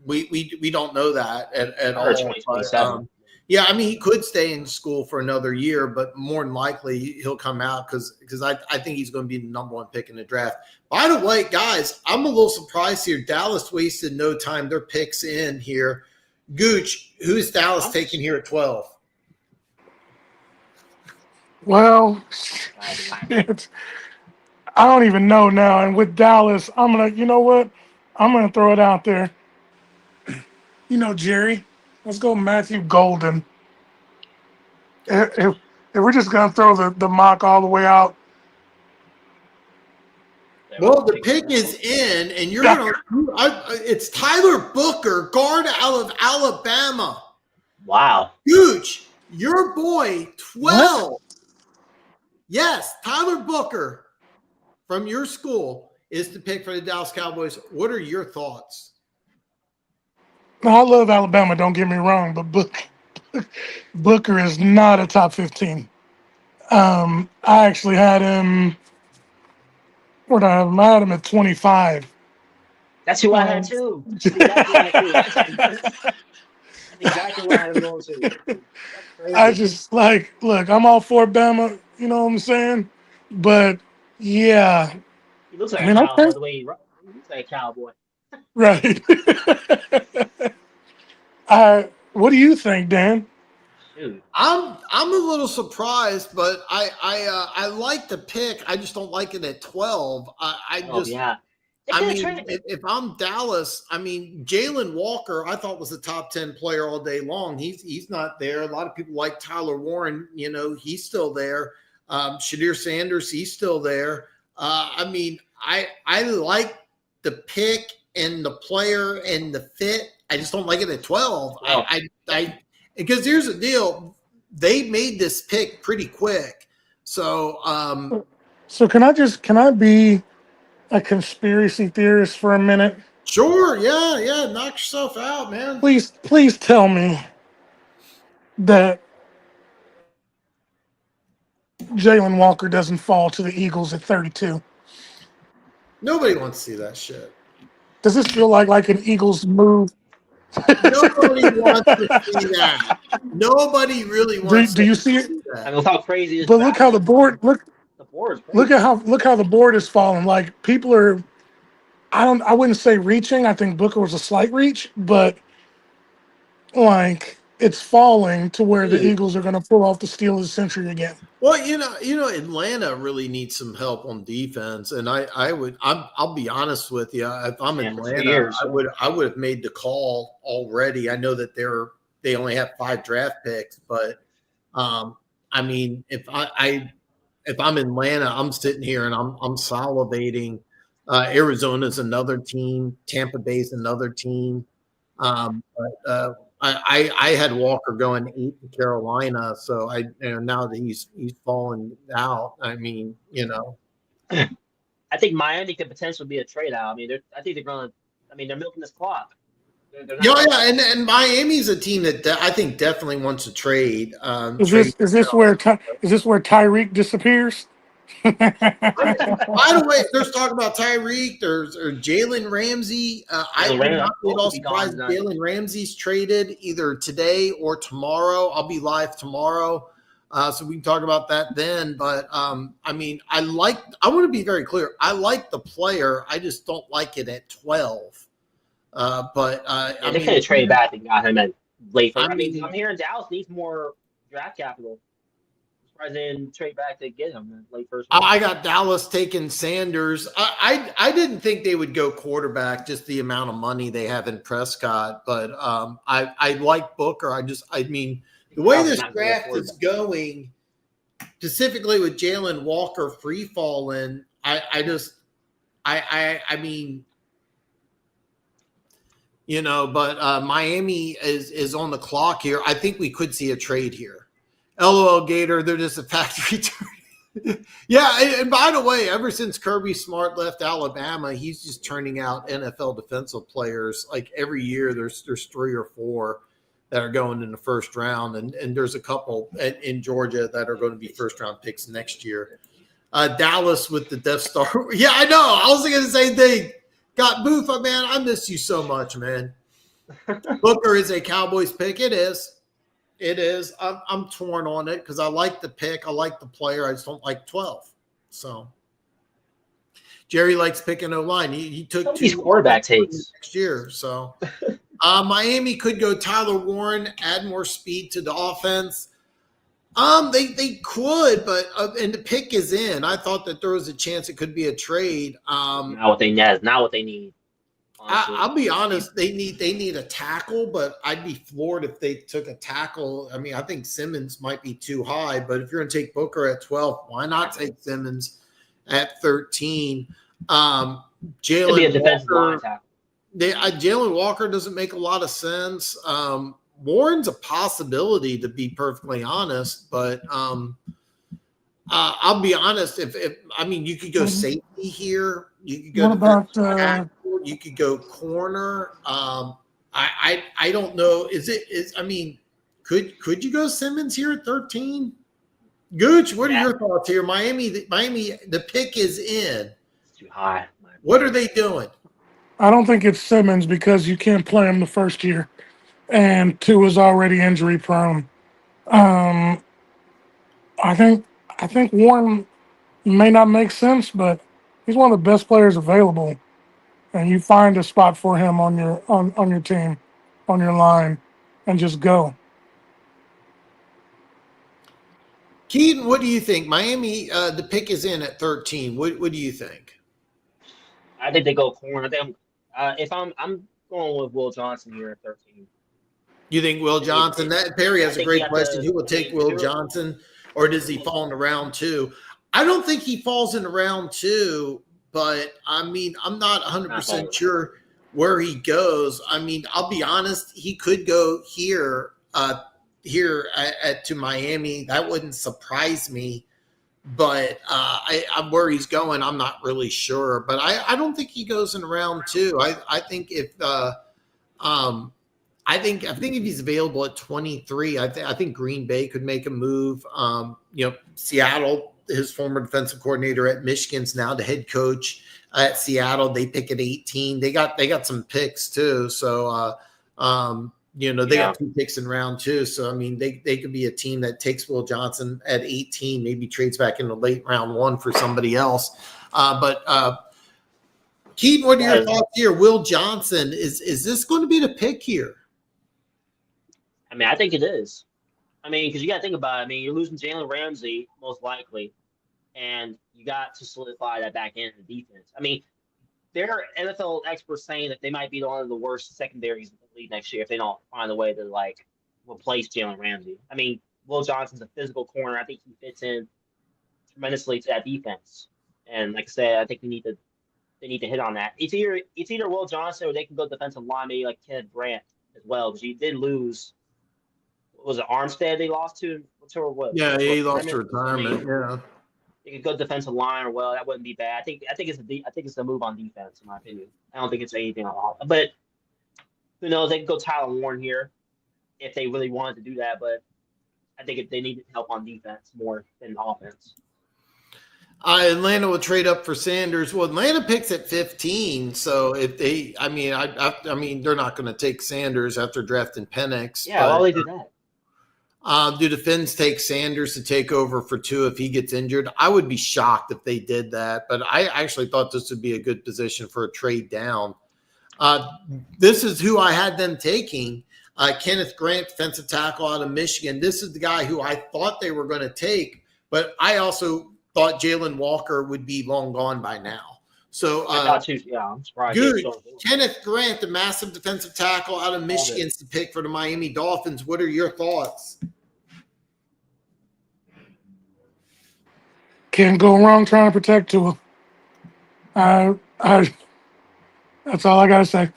Speaker 2: We don't know that at all. But, yeah, I mean, he could stay in school for another year, but more than likely he'll come out because I think he's going to be the number one pick in the draft. By the way, guys, I'm a little surprised here. Dallas wasted no time. Their picks in here. Gooch, who's Dallas taking here at 12?
Speaker 3: Well, I don't even know now. And with Dallas, you know what? I'm going to throw it out there. Jerry, let's go Matthew Golden. If we're just going to throw the mock all the way out.
Speaker 2: Well, the pick is in, and you're going to – it's Tyler Booker, guard out of Alabama.
Speaker 4: Wow.
Speaker 2: Huge. Your boy, 12. What? Yes, Tyler Booker from your school is the pick for the Dallas Cowboys. What are your thoughts?
Speaker 3: Now, I love Alabama, don't get me wrong, but Booker is not a top 15. I actually had him – where did I have him? I had him at 25.
Speaker 4: That's who I had too. Exactly what I was going to.
Speaker 3: I just look, I'm all for Bama, you know what I'm saying? But yeah.
Speaker 4: He looks like a cowboy the way he looks like a cowboy.
Speaker 3: Right. What do you think, Dan?
Speaker 2: Dude. I'm a little surprised, but I like the pick. I just don't like it at 12. If I'm Dallas, Jalen Walker, I thought was a top 10 player all day long. He's not there. A lot of people like Tyler Warren, he's still there. Shadir Sanders, he's still there. I like the pick and the player and the fit. I just don't like it at 12.
Speaker 4: Wow.
Speaker 2: Because here's the deal. They made this pick pretty quick. So
Speaker 3: can I be a conspiracy theorist for a minute?
Speaker 2: Sure. Yeah. Knock yourself out, man.
Speaker 3: Please tell me that Jalen Walker doesn't fall to the Eagles at 32.
Speaker 2: Nobody wants to see that shit.
Speaker 3: Does this feel like an Eagles move?
Speaker 2: Nobody wants to see that. Nobody really wants.
Speaker 3: Do you see it?
Speaker 4: I mean, look how crazy it is.
Speaker 3: But look how the board look.
Speaker 4: The board is crazy.
Speaker 3: Look how the board is falling. Like people are. I wouldn't say reaching. I think Booker was a slight reach, but it's falling to where the Eagles are going to pull off the steal of the century again.
Speaker 2: Well, Atlanta really needs some help on defense, and I'll be honest with you. If I'm in Atlanta, I would have made the call already. I know that they only have 5 draft picks, but if I'm in Atlanta, I'm sitting here and I'm salivating. Arizona's another team. Tampa Bay's another team. I had Walker going 8 to Carolina, so now that he's fallen out.
Speaker 4: I think Miami could potentially be a trade out. I think they're milking this clock.
Speaker 2: And Miami's a team that I think definitely wants to trade.
Speaker 3: Is this where Tyreek disappears?
Speaker 2: By the way, there's talk about Tyreek. There's Jalen Ramsey. I would not be at all surprised if Jalen Ramsey's traded either today or tomorrow. I'll be live tomorrow, so we can talk about that then. But I want to be very clear. I like the player. I just don't like it at 12.
Speaker 4: They could have traded back and got him at late. I'm hearing Dallas needs more draft capital. Then trade back to get him late first round.
Speaker 2: I got Dallas taking Sanders. I didn't think they would go quarterback, just the amount of money they have in Prescott. But I like Booker. The way this draft is going, specifically with Jalen Walker free falling, I mean, but Miami is on the clock here. I think we could see a trade here. LOL Gator, they're just a factory turn. Yeah, and by the way, ever since Kirby Smart left Alabama, he's just turning out NFL defensive players. Like every year, there's 3 or 4 that are going in the first round, and there's a couple in Georgia that are going to be first round picks next year. Dallas with the Death Star. Yeah, I know. I was thinking the same thing. Got Booth, man. I miss you so much, man. Booker is a Cowboys pick. It is. It is. I'm torn on it because I like the pick. I like the player. I just don't like 12. So Jerry likes picking O-line. He took 2
Speaker 4: these quarterback takes
Speaker 2: next year. So Miami could go Tyler Warren, add more speed to the offense. They could, but and the pick is in. I thought that there was a chance it could be a trade.
Speaker 4: not what they need. Honestly.
Speaker 2: I'll be honest. They need a tackle, but I'd be floored if they took a tackle. I mean, I think Simmons might be too high, but if you're going to take Booker at 12, why not take Simmons at 13?
Speaker 4: Could be a defensive line tackle.
Speaker 2: Jalen Walker doesn't make a lot of sense. Warren's a possibility, to be perfectly honest, but I'll be honest. If you could go safety here. You could go.
Speaker 3: What about
Speaker 2: tackle, you could go corner. I don't know. Could you go Simmons here at 13? Gooch, what are your thoughts here? Miami, the pick is in.
Speaker 4: It's too high.
Speaker 2: What are they doing?
Speaker 3: I don't think it's Simmons because you can't play him the first year, and 2 is already injury prone. I think Warren may not make sense, but he's one of the best players available, and you find a spot for him on your team, on your line, and just go.
Speaker 2: Keaton, what do you think? Miami, the pick is in at 13. What do you think?
Speaker 4: I think they go corner. If I'm going with Will Johnson here at 13.
Speaker 2: You think Will Johnson? That Perry has a great question. Who will take Will Johnson, or does he fall into round 2? I don't think he falls into round 2, but I'm not 100% sure where he goes. I'll be honest. He could go here to Miami. That wouldn't surprise me. But I'm where he's going, I'm not really sure. But I don't think he goes in round 2. I think if if he's available at 23, I think Green Bay could make a move. Seattle, his former defensive coordinator at Michigan's now the head coach at Seattle. They pick at 18. They got some picks too. So they got 2 picks in round 2. So, they could be a team that takes Will Johnson at 18, maybe trades back into late round 1 for somebody else. Keaton, what are your thoughts here? Will Johnson, is this going to be the pick here?
Speaker 4: I think it is. Because you got to think about it. You're losing Jalen Ramsey, most likely, and you got to solidify that back end of the defense. There are NFL experts saying that they might be one of the worst secondaries in the league next year if they don't find a way to replace Jalen Ramsey. Will Johnson's a physical corner. I think he fits in tremendously to that defense. And like I said, I think they need to hit on that. It's either Will Johnson or they can go defensive line, maybe like Kenneth Grant as well, because you did lose. Was it Armstead they lost to? Or what?
Speaker 2: Yeah, he lost to retirement. Yeah.
Speaker 4: You could go defensive line, or that wouldn't be bad. I think it's a move on defense, in my opinion. I don't think it's anything on offense. But who knows? They could go Tyler Warren here if they really wanted to do that. But I think if they need help on defense more than offense.
Speaker 2: Atlanta will trade up for Sanders. Well, Atlanta picks at 15, so if they, they're not going to take Sanders after drafting Penix.
Speaker 4: Yeah, why would they do that?
Speaker 2: Do the Finns take Sanders to take over for 2 if he gets injured? I would be shocked if they did that, but I actually thought this would be a good position for a trade down. This is who I had them taking. Kenneth Grant, defensive tackle out of Michigan. This is the guy who I thought they were going to take, but I also thought Jalen Walker would be long gone by now. So
Speaker 4: I'm surprised.
Speaker 2: Good. Kenneth Grant, the massive defensive tackle out of Michigan's the pick for the Miami Dolphins. What are your thoughts?
Speaker 3: Can't go wrong trying to protect Tua. I that's all I gotta say.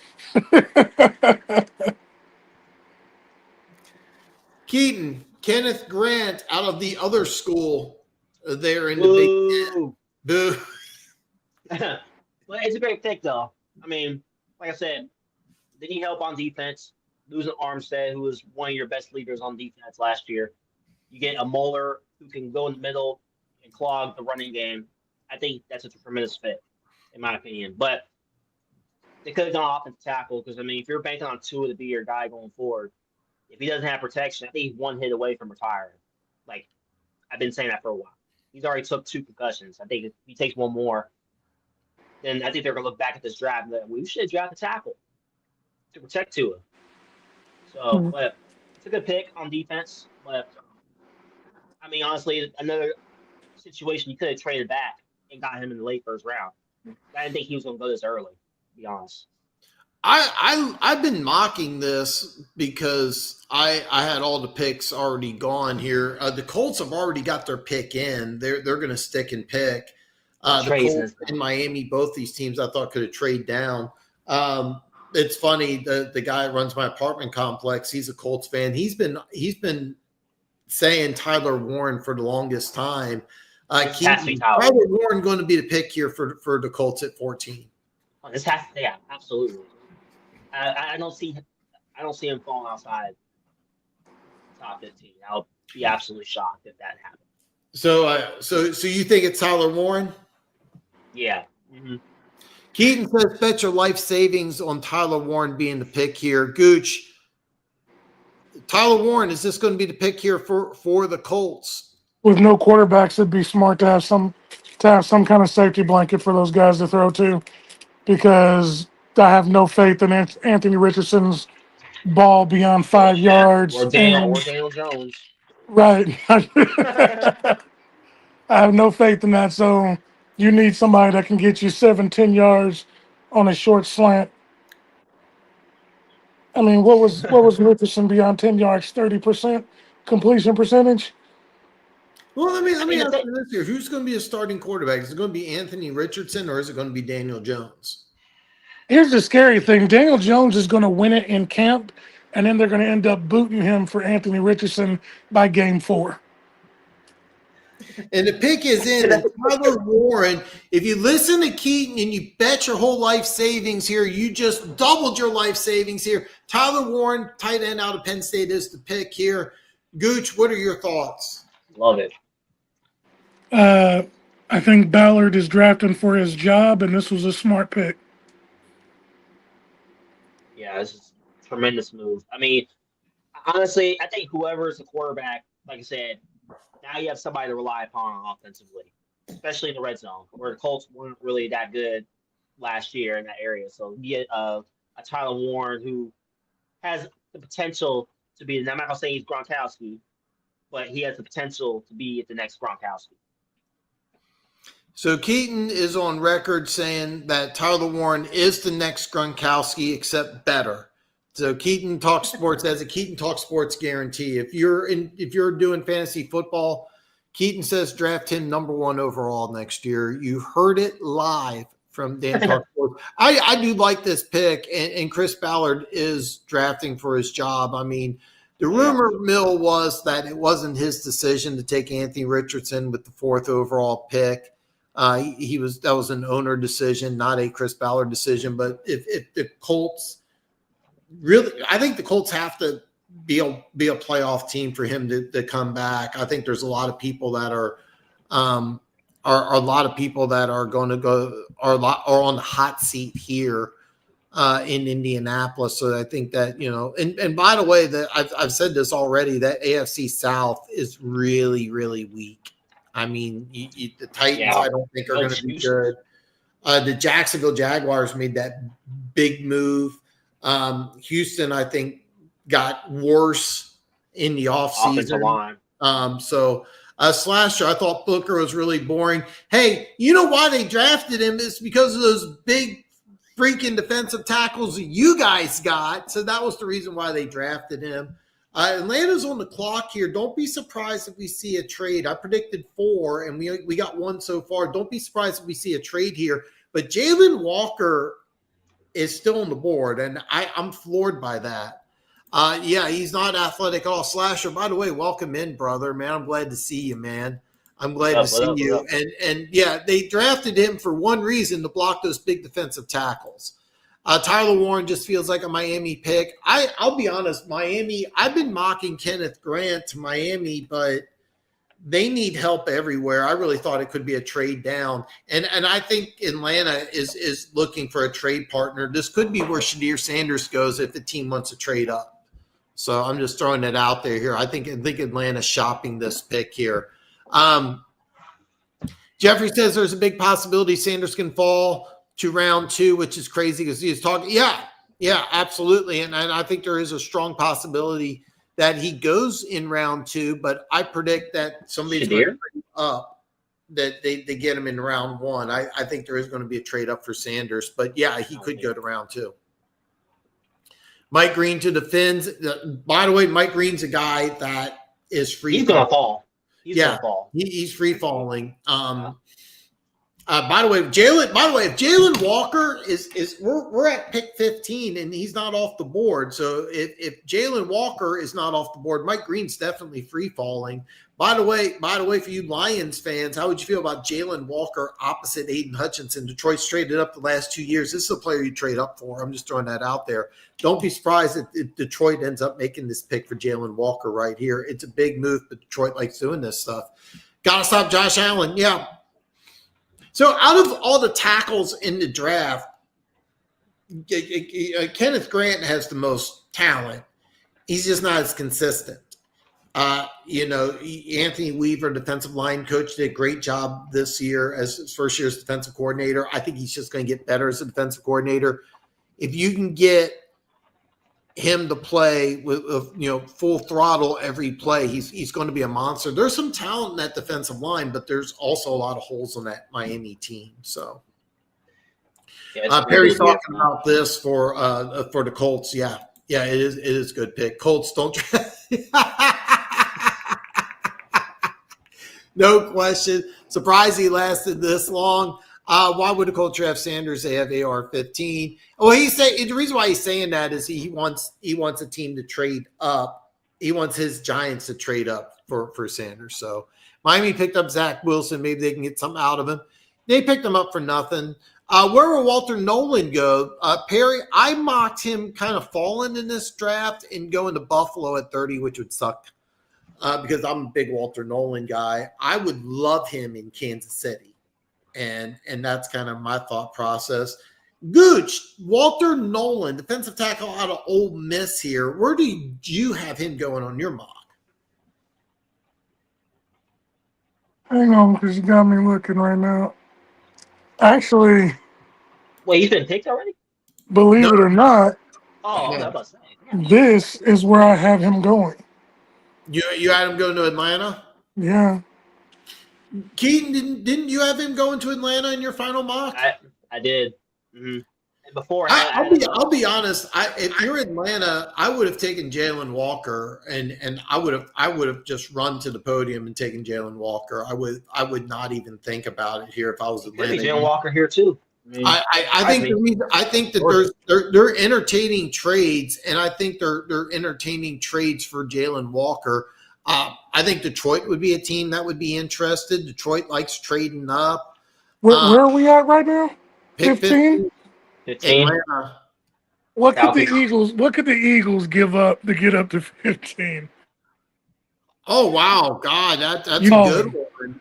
Speaker 2: Keaton, Kenneth Grant out of the other school there in the Big Ten.
Speaker 4: Woo!
Speaker 2: Boo.
Speaker 4: Well, it's a great pick, though. I mean, like I said, they need help on defense. Losing Armstead, who was one of your best leaders on defense last year. You get a Moeller who can go in the middle and clog the running game. I think that's a tremendous fit, in my opinion. But they could have gone offensive tackle because, I mean, if you're banking on Tua to be your guy going forward, if he doesn't have protection, I think he's one hit away from retiring. Like, I've been saying that for a while. He's already took 2 concussions. I think if he takes one more, then I think they're going to look back at this draft and be like, we should have drafted a tackle to protect Tua. So, but it's a good pick on defense. But, I mean, honestly, another situation you could have traded back and got him in the late first round. I didn't think he was going to go this early, to be honest.
Speaker 2: I've been mocking this because I had all the picks already gone here. The Colts have already got their pick in. They're going to stick and pick. The Colts and Miami, both these teams, I thought could have traded down. It's funny, the guy that runs my apartment complex, he's a Colts fan. He's been saying Tyler Warren for the longest time. Tyler Warren going to be the pick here for the Colts at 14.
Speaker 4: Oh, yeah, absolutely. I don't see him falling outside top 15. I'll be absolutely shocked if that happens.
Speaker 2: So you think it's Tyler Warren?
Speaker 4: Yeah. Mm-hmm.
Speaker 2: Keaton says, bet your life savings on Tyler Warren being the pick here. Gooch, Tyler Warren, is this going to be the pick here for the Colts?
Speaker 3: With no quarterbacks, it'd be smart to have some kind of safety blanket for those guys to throw to, because I have no faith in Anthony Richardson's ball beyond 5 yards.
Speaker 4: Or Daniel Jones.
Speaker 3: Right. I have no faith in that. So you need somebody that can get you 7-10 yards on a short slant. I mean, what was Richardson beyond 10 yards? 30% completion percentage.
Speaker 2: Well, let me ask you this here: who's going to be a starting quarterback? Is it going to be Anthony Richardson or is it going to be Daniel Jones?
Speaker 3: Here's the scary thing: Daniel Jones is going to win it in camp, and then they're going to end up booting him for Anthony Richardson by game 4.
Speaker 2: And the pick is in. And Tyler Warren, if you listen to Keaton and you bet your whole life savings here, you just doubled your life savings here. Tyler Warren, tight end out of Penn State, is the pick here. Gooch, what are your thoughts?
Speaker 4: Love it.
Speaker 3: I think Ballard is drafting for his job, and this was a smart pick.
Speaker 4: Yeah, this is a tremendous move. I mean, honestly, I think whoever is the quarterback, like I said, now you have somebody to rely upon offensively, especially in the red zone, where the Colts weren't really that good last year in that area. So you get a Tyler Warren who has the potential to be, and I'm not going to say he's Gronkowski, but he has the potential to be the next Gronkowski.
Speaker 2: So Keaton is on record saying that Tyler Warren is the next Gronkowski, except better. So Keaton Talk Sports has a Keaton Talk Sports guarantee. If you're doing fantasy football, Keaton says draft him number 1 overall next year. You heard it live from Dan Talk Sports. I do like this pick, and Chris Ballard is drafting for his job. I mean, the rumor mill was that it wasn't his decision to take Anthony Richardson with the 4th overall pick. That was an owner decision, not a Chris Ballard decision. But if the Colts really, I think the Colts have to be a playoff team for him to come back. I think there's a lot of people that are a lot of people that are going to go are on the hot seat here in Indianapolis. So I think that, and by the way, that I've said this already, that AFC South is really, really weak. I mean, the Titans, I don't think are going to be good. The Jacksonville Jaguars made that big move. Houston, I think, got worse in the offseason. Slasher, I thought Booker was really boring. Hey, you know why they drafted him? It's because of those big freaking defensive tackles you guys got. So that was the reason why they drafted him. Atlanta's on the clock here. Don't be surprised if we see a trade. I predicted 4, and we got 1 so far. Don't be surprised if we see a trade here. But Jalen Walker is still on the board, and I'm floored by that. Yeah, he's not athletic at all. Slasher, by the way, welcome in, brother. Man, I'm glad to see you, man. I'm glad to see you. And yeah, they drafted him for one reason, to block those big defensive tackles. Tyler Warren just feels like a Miami pick. I'll be honest, Miami, I've been mocking Kenneth Grant to Miami, but they need help everywhere. I really thought it could be a trade down. And I think Atlanta is looking for a trade partner. This could be where Shadir Sanders goes if the team wants to trade up. So I'm just throwing it out there here. I think Atlanta's shopping this pick here. Jeffrey says there's a big possibility Sanders can fall to round 2, which is crazy because he was talking. Yeah, absolutely. And I think there is a strong possibility that he goes in round 2, but I predict that somebody's going to trade up, that they get him in round 1. I think there is going to be a trade up for Sanders, but yeah, he could go to round 2. Mike Green to the Fins. By the way, Mike Green's a guy that is free.
Speaker 4: He's going to fall. He's going to fall.
Speaker 2: He's free falling. By the way, if Jalen Walker is we're at pick 15 and he's not off the board. So if Jalen Walker is not off the board, Mike Green's definitely free falling. By the way, for you Lions fans, how would you feel about Jalen Walker opposite Aiden Hutchinson? Detroit's traded up the last 2 years. This is a player you trade up for. I'm just throwing that out there. Don't be surprised if Detroit ends up making this pick for Jalen Walker right here. It's a big move, but Detroit likes doing this stuff. Gotta stop Josh Allen. Yeah. So out of all the tackles in the draft, Kenneth Grant has the most talent. He's just not as consistent. Anthony Weaver, defensive line coach, did a great job this year as his first year as defensive coordinator. I think he's just going to get better as a defensive coordinator. If you can get him to play with full throttle every play, he's going to be a monster. There's some talent in that defensive line, but there's also a lot of holes on that Miami team. So Perry's talking about this for the Colts. Yeah, it is a good pick. Colts don't no question. Surprised he lasted this long. Why would the Colts draft Sanders? They have AR-15. Well, the reason why he's saying that is he wants a team to trade up. He wants his Giants to trade up for Sanders. So Miami picked up Zach Wilson. Maybe they can get something out of him. They picked him up for nothing. Where will Walter Nolan go? Perry, I mocked him kind of falling in this draft and going to Buffalo at 30, which would suck because I'm a big Walter Nolan guy. I would love him in Kansas City. And that's kind of my thought process. Gooch, Walter Nolan, defensive tackle out of Ole Miss here. Where do you have him going on your mock?
Speaker 3: Hang on, because you got me looking right now. Actually,
Speaker 4: wait, he's been picked already?
Speaker 3: Believe it or not,
Speaker 4: Oh, I was about to say.
Speaker 3: this is where I have him going.
Speaker 2: You had him going to Atlanta?
Speaker 3: Yeah.
Speaker 2: Keaton, didn't you have him going to Atlanta in your final mock?
Speaker 4: I did. Mm-hmm. Before
Speaker 2: I'll be honest. If you're Atlanta, I would have taken Jalen Walker, and I would have just run to the podium and taken Jalen Walker. I would not even think about it here if I was Atlanta.
Speaker 4: Jalen Walker here too.
Speaker 2: I think that they're entertaining trades, and I think they're entertaining trades for Jalen Walker. I think Detroit would be a team that would be interested. Detroit likes trading up.
Speaker 3: Where are we at right now?
Speaker 2: 15?
Speaker 4: 15.
Speaker 3: What could the Eagles give up to get up to 15?
Speaker 2: Oh wow, God, that's a good one.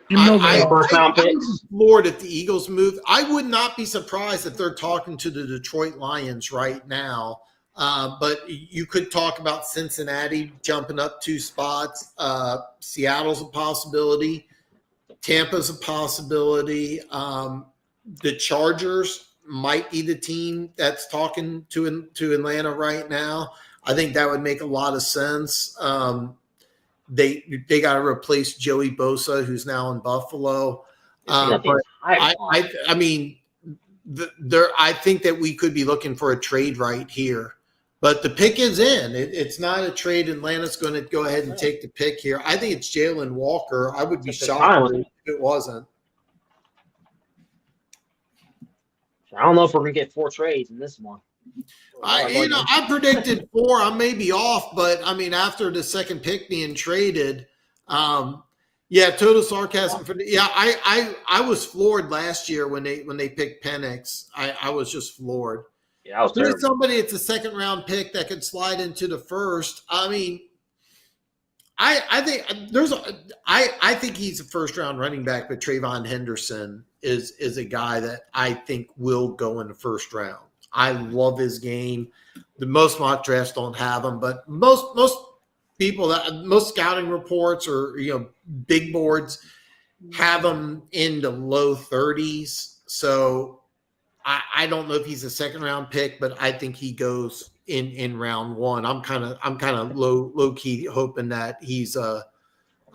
Speaker 4: First round pick.
Speaker 2: Lord, if the Eagles move, I would not be surprised if they're talking to the Detroit Lions right now. But you could talk about Cincinnati jumping up 2 spots. Seattle's a possibility. Tampa's a possibility. The Chargers might be the team that's talking to Atlanta right now. I think that would make a lot of sense. They got to replace Joey Bosa, who's now in Buffalo. But I mean, I think that we could be looking for a trade right here. But the pick is in. It's not a trade. Atlanta's going to go ahead and take the pick here. I think it's Jalen Walker. I would be
Speaker 4: It's a
Speaker 2: shocked
Speaker 4: time.
Speaker 2: if it wasn't.
Speaker 4: I don't know if we're gonna get 4 trades in this one.
Speaker 2: I predicted 4. I may be off, but I mean, after the second pick being traded, total sarcasm for I was floored last year when they picked Penix. I was just floored.
Speaker 4: Yeah, I was
Speaker 2: There's
Speaker 4: terrible.
Speaker 2: somebody, it's a second round pick that could slide into the first. I mean, I think he's a first round running back, but Trayvon Henderson is a guy that I think will go in the first round. I love his game. The most mock drafts don't have him, but most people most scouting reports or big boards have him in the low 30s. So I don't know if he's a second round pick, but I think he goes in round 1. I'm kind of low key hoping that he's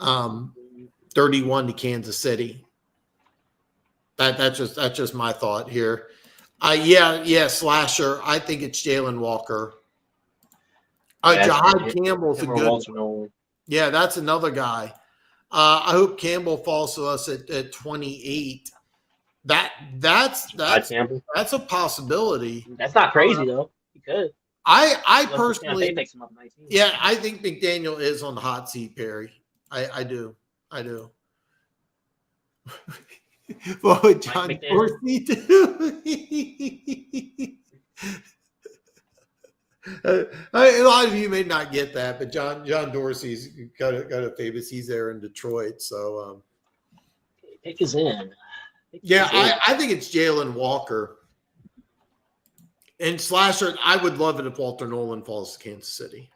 Speaker 2: 31 to Kansas City. That's just my thought here. Slasher. I think it's Jalen Walker. Jahad Campbell's a good one. Yeah, that's another guy. I hope Campbell falls to us at 28. That's a possibility.
Speaker 4: That's not crazy though. He could.
Speaker 2: I personally
Speaker 4: They makes him up 19.
Speaker 2: Yeah, I think McDaniel is on the hot seat, Perry. I do. What would John Dorsey do? A lot of you may not get that, but John Dorsey's got a famous. He's there in Detroit, so
Speaker 4: Pick is in.
Speaker 2: I think it's Jalen Walker. And Slasher, I would love it if Walter Nolan falls to Kansas City.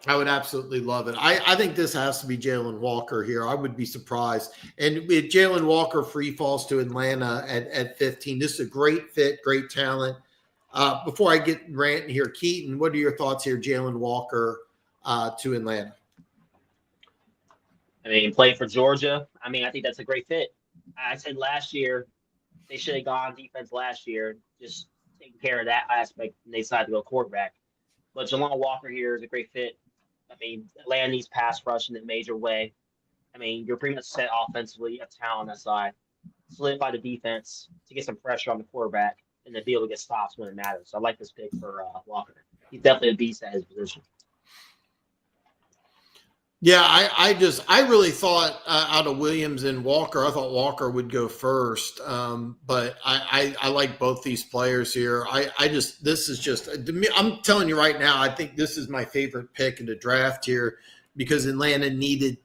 Speaker 2: I would absolutely love it. I think this has to be Jalen Walker here. I would be surprised. And if Jalen Walker free falls to Atlanta at 15, this is a great fit, great talent. Before I get ranting here, Keaton, what are your thoughts here, Jalen Walker to Atlanta?
Speaker 4: I mean, playing for Georgia. I mean, I think that's a great fit. I said last year they should have gone defense last year, just taking care of that aspect, and they decided to go quarterback. But Jalen Walker here is a great fit. I mean, Atlanta needs pass rush in a major way. I mean, you're pretty much set offensively. You have talent on that side. Solidify the defense to get some pressure on the quarterback and to be able to get stops when it matters. So I like this pick for Walker. He's definitely a beast at his position.
Speaker 2: Yeah, I really thought out of Williams and Walker, I thought Walker would go first. But I like both these players here. This is just, I'm telling you right now, I think this is my favorite pick in the draft here because Atlanta needed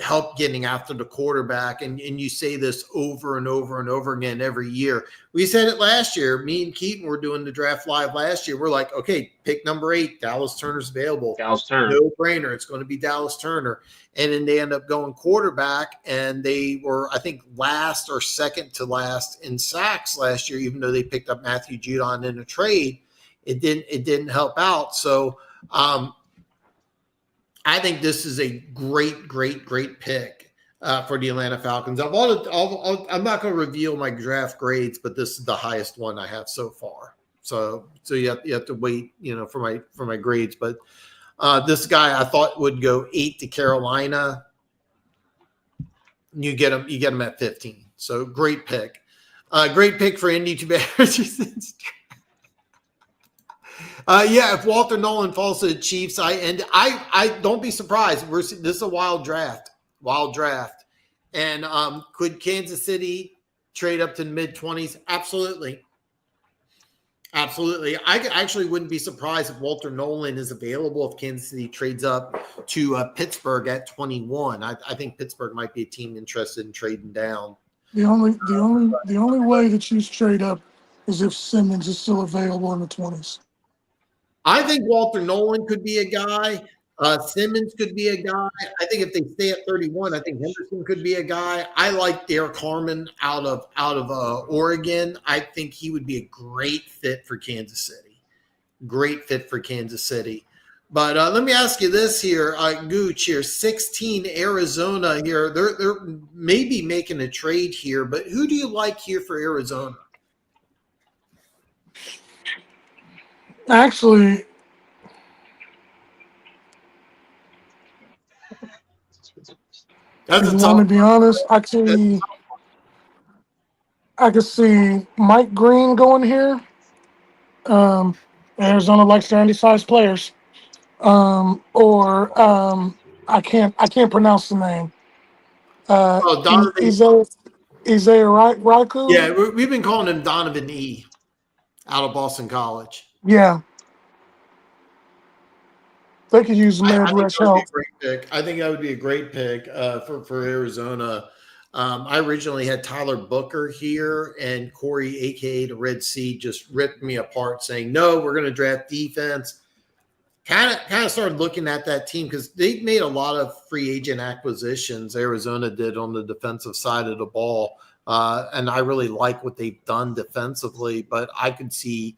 Speaker 2: help getting after the quarterback. And you say this over and over and over again every year. We said it last year. Me and Keaton were doing the draft live last year. We're like, okay, pick number 8, Dallas Turner's available.
Speaker 4: Dallas Turner.
Speaker 2: No brainer. It's going to be Dallas Turner. And then they end up going quarterback, and they were, I think, last or second to last in sacks last year, even though they picked up Matthew Judon in a trade. It didn't help out. So I think this is a great pick for the Atlanta Falcons. I'm not going to reveal my draft grades, but this is the highest one I have so far. So you have to wait, for my grades. But this guy I thought would go 8 to Carolina. You get him at 15. So great pick. Great pick for Indy. Too bad. If Walter Nolan falls to the Chiefs, I don't be surprised. This is a wild draft, and could Kansas City trade up to the mid-20s? Absolutely. I actually wouldn't be surprised if Walter Nolan is available if Kansas City trades up to Pittsburgh at 21. I think Pittsburgh might be a team interested in trading down.
Speaker 3: The only way the Chiefs trade up is if Simmons is still available in the 20s.
Speaker 2: I think Walter Nolan could be a guy. Simmons could be a guy. I think if they stay at 31, I think Henderson could be a guy. I like Derek Harmon out of Oregon. I think he would be a great fit for Kansas City. But let me ask you this here, Gooch here, 16 Arizona here. They're maybe making a trade here, but who do you like here for Arizona?
Speaker 3: Actually,
Speaker 2: That's
Speaker 3: if
Speaker 2: a
Speaker 3: you
Speaker 2: tough
Speaker 3: want to be honest,
Speaker 2: one.
Speaker 3: I could see Mike Green going here. Um, Arizona likes their undersized players. Or I can't pronounce the name.
Speaker 2: Oh, Donovan.
Speaker 3: Isaiah Raiku.
Speaker 2: Yeah, we've been calling him Donovan E. out of Boston College.
Speaker 3: Yeah, they could use
Speaker 2: I
Speaker 3: mid
Speaker 2: think
Speaker 3: rush
Speaker 2: that would be
Speaker 3: help.
Speaker 2: a great pick. I think that would be a great pick for Arizona. I originally had Tyler Booker here, and Corey, aka the Red Sea, just ripped me apart, saying, "No, we're going to draft defense." Kind of started looking at that team because they made a lot of free agent acquisitions. Arizona did on the defensive side of the ball, and I really like what they've done defensively. But I could see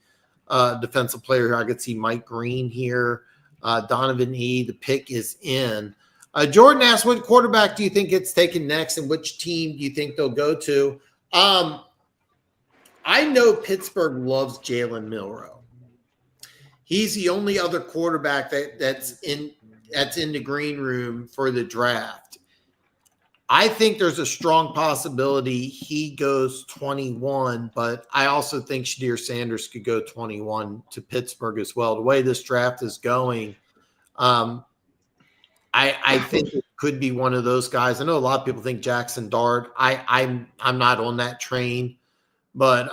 Speaker 2: defensive player here. I could see Mike Green here, Donovan E. The pick is in. Jordan asked, "What quarterback do you think gets taken next, and which team do you think they'll go to?" I know Pittsburgh loves Jalen Milroe. He's the only other quarterback that's in the green room for the draft. I think there's a strong possibility he goes 21, but I also think Shadir Sanders could go 21 to Pittsburgh as well. The way this draft is going, I think it could be one of those guys. I know a lot of people think Jackson Dart. I'm not on that train, but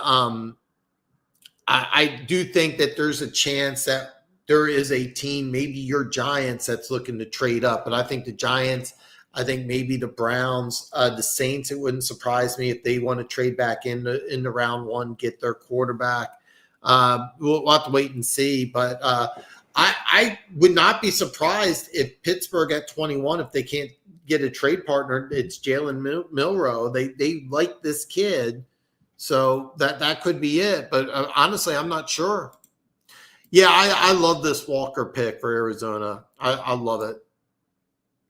Speaker 2: I do think that there's a chance that there is a team, maybe your Giants, that's looking to trade up. But I think the Giants, I think maybe the Browns, the Saints, it wouldn't surprise me if they want to trade back in the round one, get their quarterback. We'll have to wait and see. But I would not be surprised if Pittsburgh at 21, if they can't get a trade partner, it's Jalen Milroe. They like this kid. So that could be it. But honestly, I'm not sure. Yeah, I love this Walker pick for Arizona. I love it.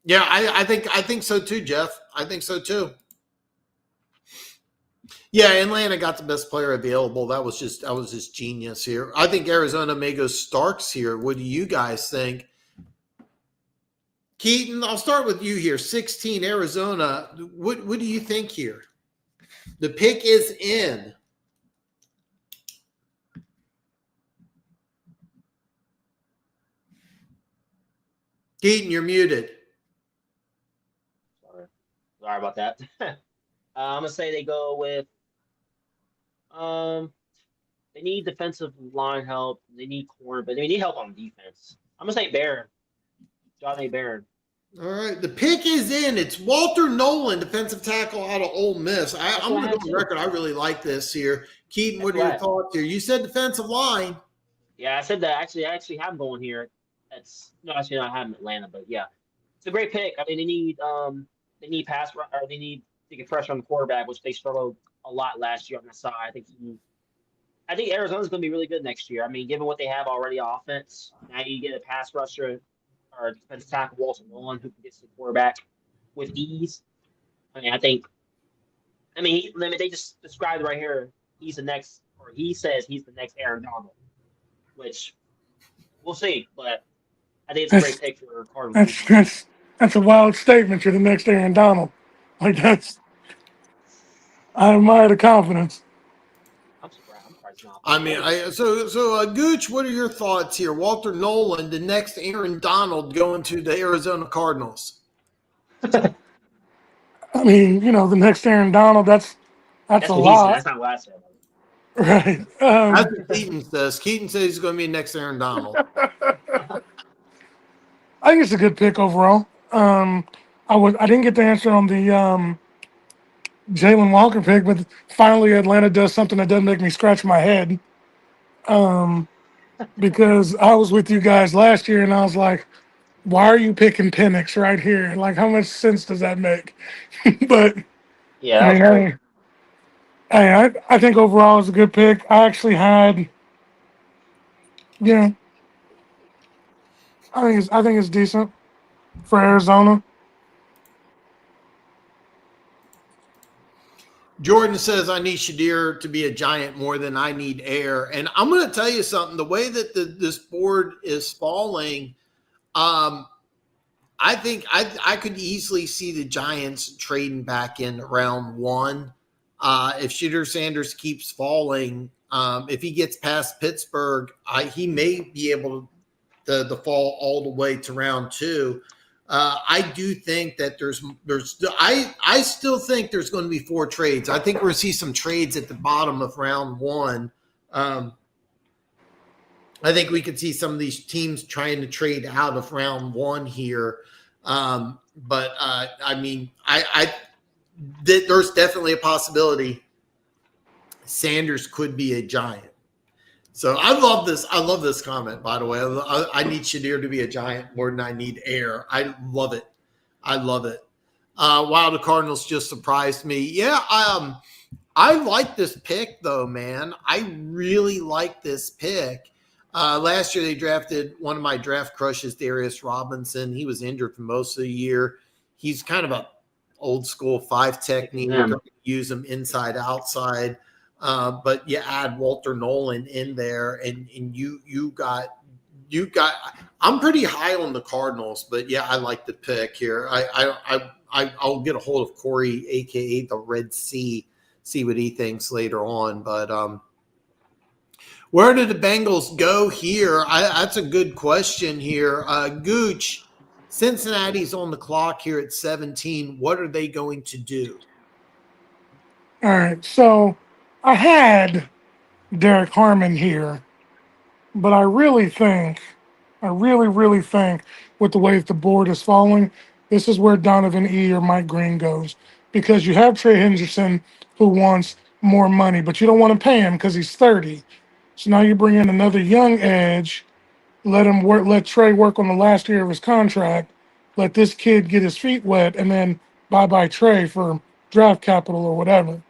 Speaker 2: Yeah, I think so too, Jeff. I think so too. Yeah, Atlanta got the best player available. That was just genius here. I think Arizona may go Starks here. What do you guys think? Keaton, I'll start with you here. 16 Arizona. What do you think here? The pick is in. Keaton, you're muted.
Speaker 4: Sorry about that. I'm gonna say they go with they need defensive line help. They need corner, but they need help on defense. I'm gonna say Barron, John A. Barron.
Speaker 2: All right, the pick is in. It's Walter Nolan, defensive tackle out of Ole Miss. I'm going to go on record. I really like this here. Keaton, what are your thoughts here? You said defensive line.
Speaker 4: Yeah, I said that. Actually, I actually have him going here. That's no, actually not having Atlanta, but yeah, it's a great pick. I mean, they need pass or they need to get pressure on the quarterback, which they struggled a lot last year on that side. I think Arizona's going to be really good next year. I mean, given what they have already on offense, now you get a pass rusher or defensive tackle Walter Nolan who can get to the quarterback with ease. I mean, they just described right here. He says he's the next Aaron Donald, which we'll see. But I think it's a great pick for Cardinals.
Speaker 3: That's a wild statement. You're the next Aaron Donald. Like I admire the confidence.
Speaker 4: I'm surprised not.
Speaker 2: I mean, Gooch, what are your thoughts here? Walter Nolan, the next Aaron Donald, going to the Arizona Cardinals.
Speaker 3: I mean, the next Aaron Donald. That's a lot.
Speaker 4: That's not what I said.
Speaker 3: Right.
Speaker 2: That's what Keaton says. Keaton says he's going to be next Aaron Donald.
Speaker 3: I think it's a good pick overall. I didn't get the answer on the Jalen Walker pick, but finally Atlanta does something that doesn't make me scratch my head. Because I was with you guys last year and I was like, why are you picking Penix right here? Like, how much sense does that make? But
Speaker 4: yeah,
Speaker 3: I think overall it's a good pick. I actually had, I think it's decent for Arizona.
Speaker 2: Jordan says, I need Shadir to be a giant more than I need air. And I'm going to tell you something. The way that this board is falling, I think I could easily see the Giants trading back in round one. If Shadir Sanders keeps falling, if he gets past Pittsburgh, he may be able to fall all the way to round two. I do think that I still think there's going to be 4 trades. I think we're going to see some trades at the bottom of round one. I think we could see some of these teams trying to trade out of round one here. But I mean, there's definitely a possibility Sanders could be a giant. So I love this. I love this comment, by the way. I need Shadir to be a giant more than I need air. I love it. I love it. Wow, the Cardinals just surprised me. Yeah, I like this pick, though, man. I really like this pick. Last year, they drafted one of my draft crushes, Darius Robinson. He was injured for most of the year. He's kind of a old school 5 technique.
Speaker 4: Yeah.
Speaker 2: Use him inside, outside. But you add Walter Nolan in there, and you got. I'm pretty high on the Cardinals, but yeah, I like the pick here. I'll get a hold of Corey, aka the Red Sea, see what he thinks later on. But where did the Bengals go here? That's a good question here. Gooch, Cincinnati's on the clock here at 17. What are they going to do?
Speaker 3: All right, so I had Derek Harmon here, but I really think with the way the board is falling, this is where Donovan E or Mike Green goes, because you have Trey Henderson who wants more money, but you don't want to pay him because he's 30. So now you bring in another young edge, let Trey work on the last year of his contract, let this kid get his feet wet, and then bye Trey for draft capital or whatever.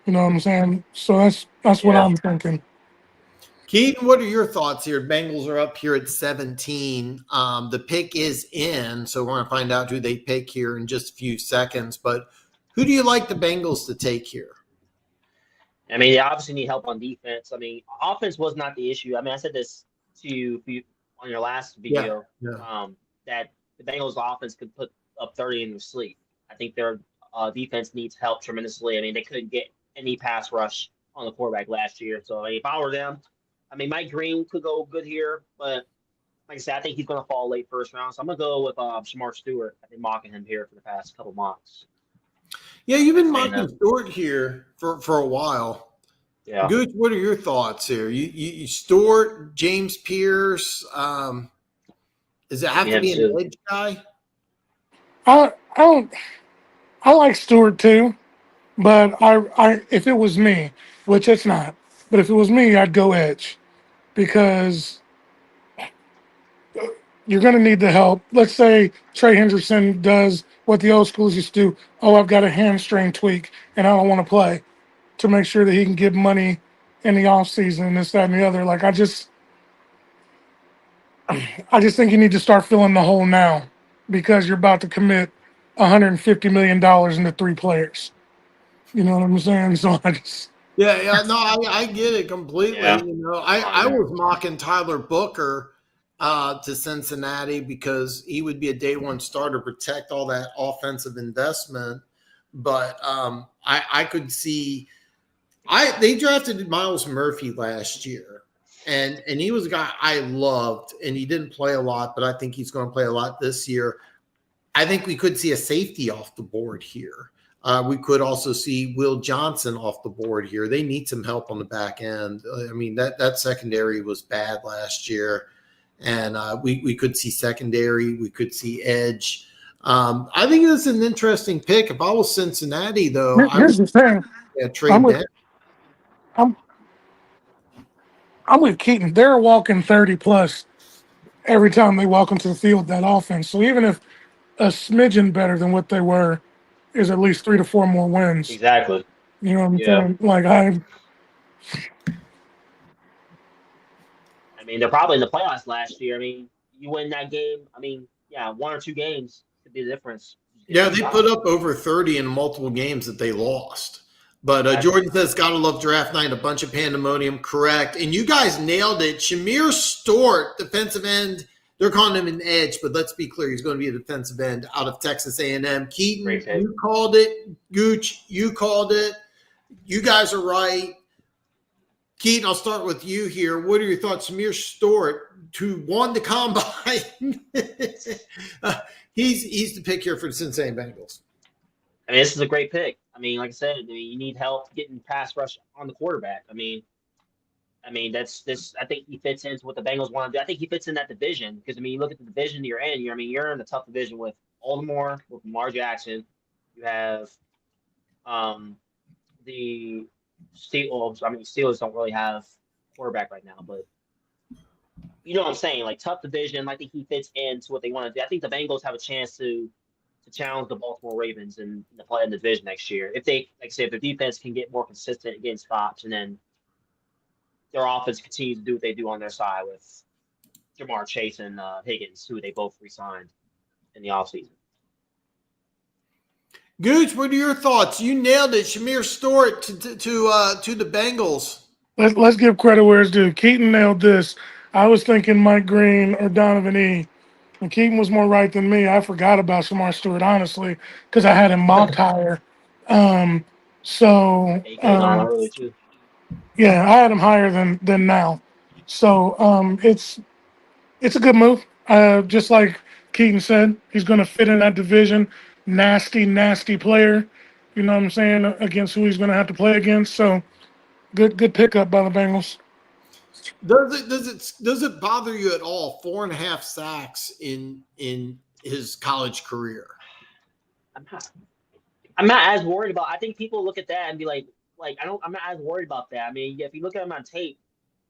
Speaker 3: You know what I'm saying? So that's what I'm thinking.
Speaker 2: Keaton, what are your thoughts here? Bengals are up here at 17. The pick is in, so we're going to find out who they pick here in just a few seconds. But who do you like the Bengals to take here?
Speaker 4: I mean, they obviously need help on defense. I mean, offense was not the issue. I mean, I said this to you on your last video, that the Bengals offense could put up 30 in their sleep. I think their defense needs help tremendously. I mean, they couldn't get any pass rush on the quarterback last year. So, I mean, if I were them, I mean, Mike Green could go good here, but like I said, I think he's going to fall late first round. So I'm going to go with Shamar Stewart. I've been mocking him here for the past couple months.
Speaker 2: Yeah, you've been mocking Stewart here for a while.
Speaker 4: Yeah.
Speaker 2: Gooch, what are your thoughts here? You Stewart, James Pierce. Does it have to be an edge guy?
Speaker 3: I like Stewart too, but I if it was me, which it's not, but if it was me, I'd go edge, because you're going to need the help. Let's say Trey Henderson does what the old schools used to do. Oh, I've got a hamstring tweak and I don't want to play, to make sure that he can get money in the offseason and this, that, and the other. Like, I just think you need to start filling the hole now, because you're about to commit $150 million into 3 players. You know what I'm saying? So I just...
Speaker 2: I get it completely.
Speaker 4: Yeah.
Speaker 2: You know, I was mocking Tyler Booker to Cincinnati because he would be a day one starter, protect all that offensive investment. But I could see they drafted Miles Murphy last year, and he was a guy I loved, and he didn't play a lot, but I think he's going to play a lot this year. I think we could see a safety off the board here. We could also see Will Johnson off the board here. They need some help on the back end. I mean, that secondary was bad last year. And we could see secondary. We could see edge. I think this is an interesting pick. If I was Cincinnati, though,
Speaker 3: here's the thing.
Speaker 2: Trade
Speaker 3: I'm with Keaton. They're walking 30 plus every time they walk into the field, that offense. So even if a smidgen better than what they were is at least 3 to 4 more wins.
Speaker 4: Exactly.
Speaker 3: You know what I'm saying? Like,
Speaker 4: I mean, they're probably in the playoffs last year. I mean, you win that game. I mean, 1 or 2 games could be the difference.
Speaker 2: Yeah, they put up over 30 in multiple games that they lost. But Jordan says, gotta love draft night, a bunch of pandemonium. Correct. And you guys nailed it. Shamir Stewart, defensive end. They're calling him an edge, but let's be clear. He's going to be a defensive end out of Texas A&M. Keaton, you called it. Gooch, you called it. You guys are right. Keaton, I'll start with you here. What are your thoughts? Shamir Stewart, who won the combine. He's the pick here for the Cincinnati Bengals.
Speaker 4: I mean, this is a great pick. I mean, like I said, you need help getting pass rush on the quarterback. I mean, that's this. I think he fits into what the Bengals want to do. I think he fits in that division because you look at the division you're in. You're in a tough division with Baltimore, with Lamar Jackson. You have the Steelers. Steelers don't really have quarterback right now, but you know what I'm saying. Like tough division. I think he fits into what they want to do. I think the Bengals have a chance to challenge the Baltimore Ravens in the play in the division next year. If they, like I say, if their defense can get more consistent against stops, and then their offense continues to do what they do on their side with Jamar Chase and Higgins, who they both re-signed in the offseason.
Speaker 2: Gooch, what are your thoughts? You nailed it. Shamir Stewart to the Bengals.
Speaker 3: Let's give credit where it's due. Keaton nailed this. I was thinking Mike Green or Donovan E. And Keaton was more right than me. I forgot about Shamar Stewart, honestly, because I had him mocked higher. Yeah, I had him higher than now. So it's a good move. Just like Keaton said, he's going to fit in that division. Nasty player. You know what I'm saying? Against who he's going to have to play against. So good pickup by the Bengals.
Speaker 2: Does it bother you at all? 4.5 sacks in his college career.
Speaker 4: I'm not as worried about. I think people look at that and be like I'm not as worried about that. I mean, if you look at him on tape,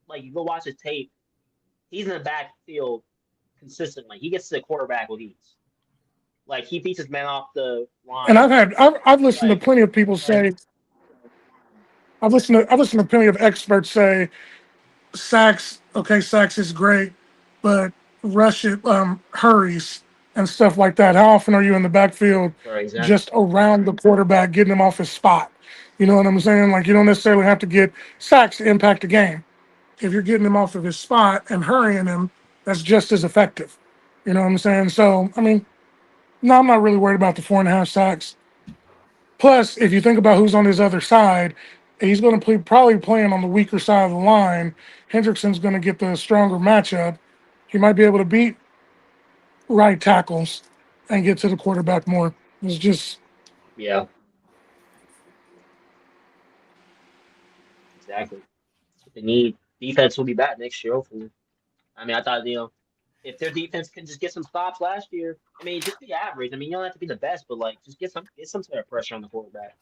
Speaker 4: like you go watch his tape, he's in the backfield consistently. He gets to the quarterback with ease. Like he beats his man off the line.
Speaker 3: And I've listened to plenty of people say. I've listened to plenty of experts say. Sacks is great, but rush it, hurries and stuff like that. How often are you in the backfield just around the quarterback, getting him off his spot? You know what I'm saying? Like you don't necessarily have to get sacks to impact the game. If you're getting him off of his spot and hurrying him, that's just as effective. You know what I'm saying? So, no, I'm not really worried about the 4.5 sacks. Plus, if you think about who's on his other side, he's going to probably playing on the weaker side of the line. Hendrickson's going to get the stronger matchup. He might be able to beat right tackles and get to the quarterback more. It's just
Speaker 4: exactly. They need defense will be back next year, hopefully. I thought if their defense can just get some stops last year, just be average. You don't have to be the best, but just get some sort of pressure on the quarterback.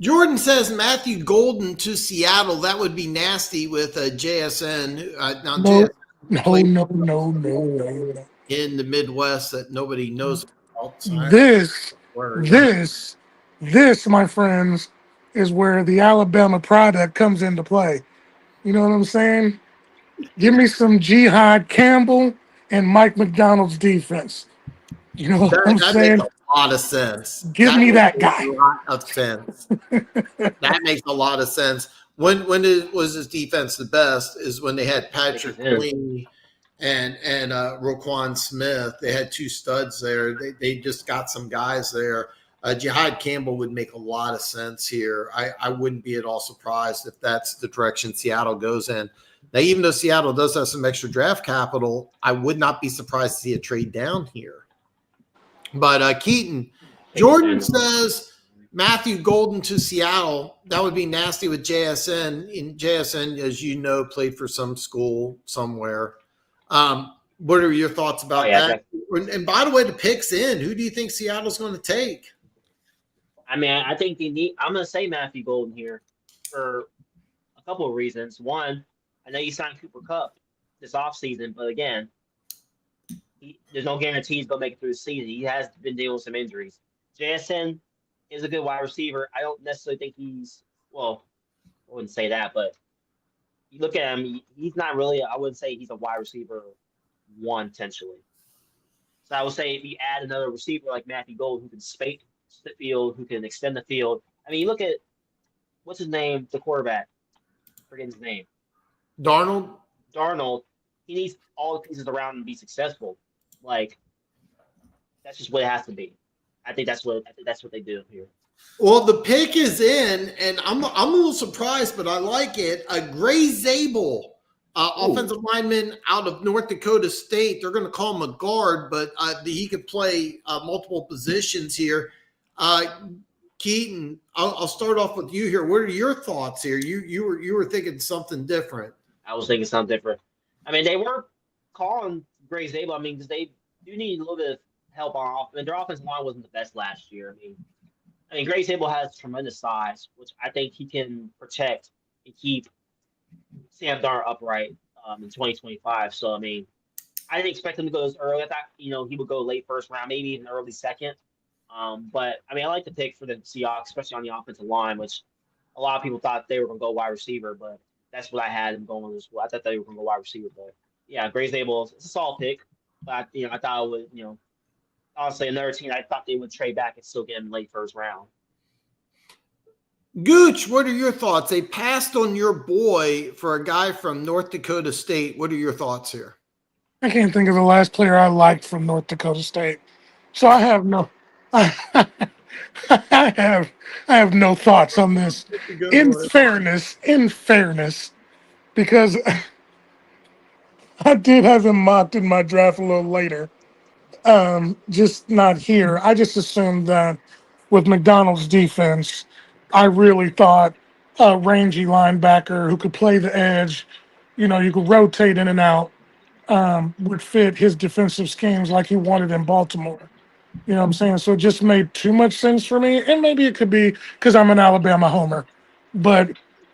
Speaker 2: Jordan says Matthew Golden to Seattle. That would be nasty with JSN.
Speaker 3: No.
Speaker 2: In the Midwest that nobody knows about.
Speaker 3: This, my friends, is where the Alabama product comes into play. You know what I'm saying? Give me some Jihad Campbell and Mike McDonald's defense. You know what I'm saying?
Speaker 2: Makes a lot of sense.
Speaker 3: Give me that guy.
Speaker 2: A lot of sense. That makes a lot of sense. When was his defense the best is when they had Patrick Queen and Roquan Smith. They had 2 studs there. They just got some guys there. Jihad Campbell would make a lot of sense here. I wouldn't be at all surprised if that's the direction Seattle goes in. Now, even though Seattle does have some extra draft capital, I would not be surprised to see a trade down here. But Keaton, Jordan says Matthew Golden to Seattle. That would be nasty with JSN. And JSN, as you know, played for some school somewhere. What are your thoughts about that? And by the way, the pick's in. Who do you think Seattle's going to take?
Speaker 4: I think they need. I'm going to say Matthew Golden here for a couple of reasons. One, I know you signed Cooper Kupp this offseason, but again, there's no guarantee he's going to make it through the season. He has been dealing with some injuries. JSN is a good wide receiver. I don't necessarily think I wouldn't say that, but you look at him, he's not really, I wouldn't say he's a wide receiver 1 potentially. So I would say if you add another receiver like Matthew Golden who can the field, who can extend the field. I mean, you look at what's his name, the quarterback. Forgetting his name.
Speaker 2: Darnold.
Speaker 4: Darnold. He needs all the pieces around him to be successful. Like that's just what it has to be. I think that's what they do here.
Speaker 2: Well, the pick is in, and I'm a little surprised, but I like it. Gray Zabel, offensive lineman out of North Dakota State. They're going to call him a guard, but he could play multiple positions here. Keaton, I'll start off with you here. What are your thoughts here? You were thinking something different.
Speaker 4: I was thinking something different. I mean, they were calling Gray Zabel. I mean, because they do need a little bit of help on off. I mean, their offensive line wasn't the best last year. I mean, Gray Zabel has tremendous size, which I think he can protect and keep Sam Darnold upright in 2025. So, I mean, I didn't expect him to go as early. I thought, he would go late first round, maybe even early second. But, I mean, I like the pick for the Seahawks, especially on the offensive line, which a lot of people thought they were going to go wide receiver, but that's what I had him going as well. I thought they were going to go wide receiver, but yeah, Gray Zabel, it's a solid pick. But, I thought it would, honestly, another team, I thought they would trade back and still get him late first round.
Speaker 2: Gooch, what are your thoughts? They passed on your boy for a guy from North Dakota State. What are your thoughts here?
Speaker 3: I can't think of the last player I liked from North Dakota State, so I have no. I have no thoughts on this. In fairness, because I did have him mocked in my draft a little later. Just not here. I just assumed that with McDonald's defense, I really thought a rangy linebacker who could play the edge, you could rotate in and out, would fit his defensive schemes like he wanted in Baltimore. You know what I'm saying? So it just made too much sense for me. And maybe it could be because I'm an Alabama homer. But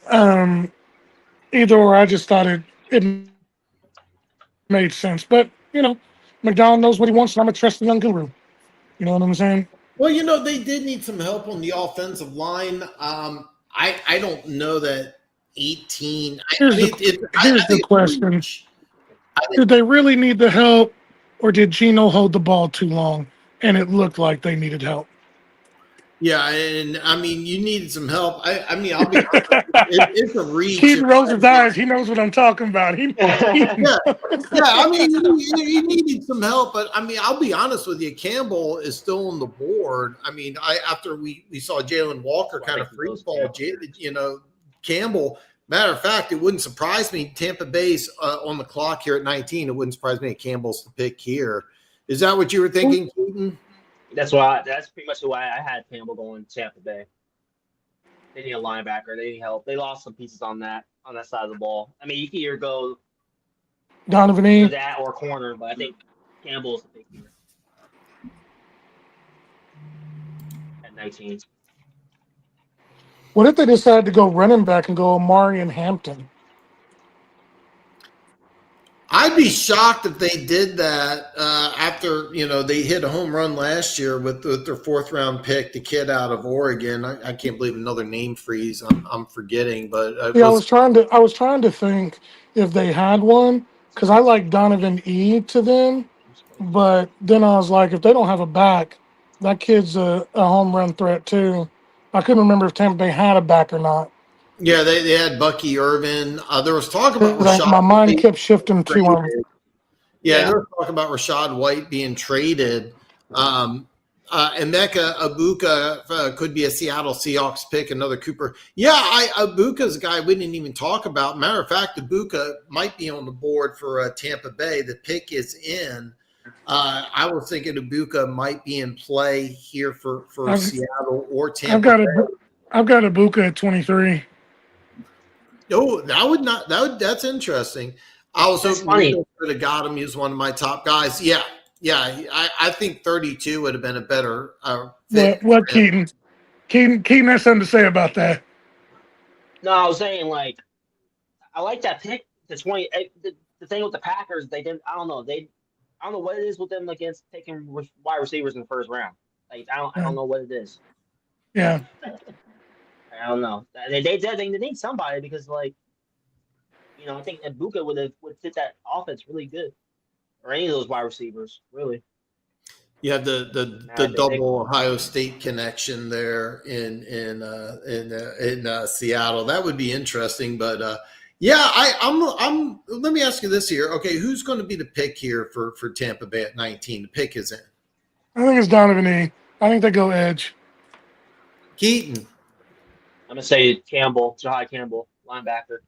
Speaker 3: either or, I just thought it made sense. But, McDonald knows what he wants, and I'm a trusted young guru. You know what I'm saying?
Speaker 2: Well, they did need some help on the offensive line. I don't know that 18.
Speaker 3: Here's the question. Did they really need the help, or did Geno hold the ball too long, and it looked like they needed help?
Speaker 2: Yeah, and I mean, you needed some help. I'll be honest, it's a reach.
Speaker 3: Keith rolls his eyes. He knows what I'm talking about.
Speaker 2: Yeah. I mean, you needed some help, but I mean, I'll be honest with you. Campbell is still on the board. I mean, after we saw Jalen Walker kind of free fall, Campbell. Matter of fact, it wouldn't surprise me. Tampa Bay's on the clock here at 19. It wouldn't surprise me if Campbell's the pick here. Is that what you were thinking, Keaton?
Speaker 4: That's pretty much why I had Campbell going to Tampa Bay. They need a linebacker. They need help. They lost some pieces on that side of the ball. I mean, you can either go
Speaker 3: Donovan E.
Speaker 4: that or corner, but I think Campbell's the pick here at 19.
Speaker 3: What if they decided to go running back and go Amari and Hampton?
Speaker 2: I'd be shocked if they did that after they hit a home run last year with their fourth round pick, the kid out of Oregon. I can't believe another name freeze. I'm forgetting, but
Speaker 3: I was trying to think if they had one because I like Donovan E to them, but then I was like, if they don't have a back, that kid's a home run threat too. I couldn't remember if Tampa Bay had a back or not.
Speaker 2: Yeah, they had Bucky Irvin. There was talk about Rashad
Speaker 3: my mind
Speaker 2: White
Speaker 3: kept shifting to him.
Speaker 2: Yeah, there was talk about Rashad White being traded. Emeka Ibuka could be a Seattle Seahawks pick, another Cooper. Yeah, Ibuka's a guy we didn't even talk about. Matter of fact, Ibuka might be on the board for Tampa Bay. The pick is in. I was thinking Ibuka might be in play here for Seattle or Tampa Bay.
Speaker 3: I've got Ibuka at 23.
Speaker 2: Oh, that's interesting. I was hoping we could have got him. He was one of my top guys. Yeah. I think 32 would have been a better fit.
Speaker 3: What Keaton has something to say about that.
Speaker 4: No, I was saying I like that pick. The 20. The thing with the Packers, they didn't. I don't know what it is with them against taking wide receivers in the first round. I don't know what it is.
Speaker 3: Yeah.
Speaker 4: I don't know. They need somebody because I think Ibuka would fit that offense really good, or any of those wide receivers really.
Speaker 2: You have the
Speaker 4: Nah,
Speaker 2: double Ohio State connection there in Seattle. That would be interesting, but yeah, I'm. Let me ask you this here. Okay, who's going to be the pick here for Tampa Bay at 19? The pick is in
Speaker 3: I think it's Donovan E. I think they go edge.
Speaker 2: Keaton.
Speaker 4: I'm gonna say Campbell, Jahai Campbell, linebacker.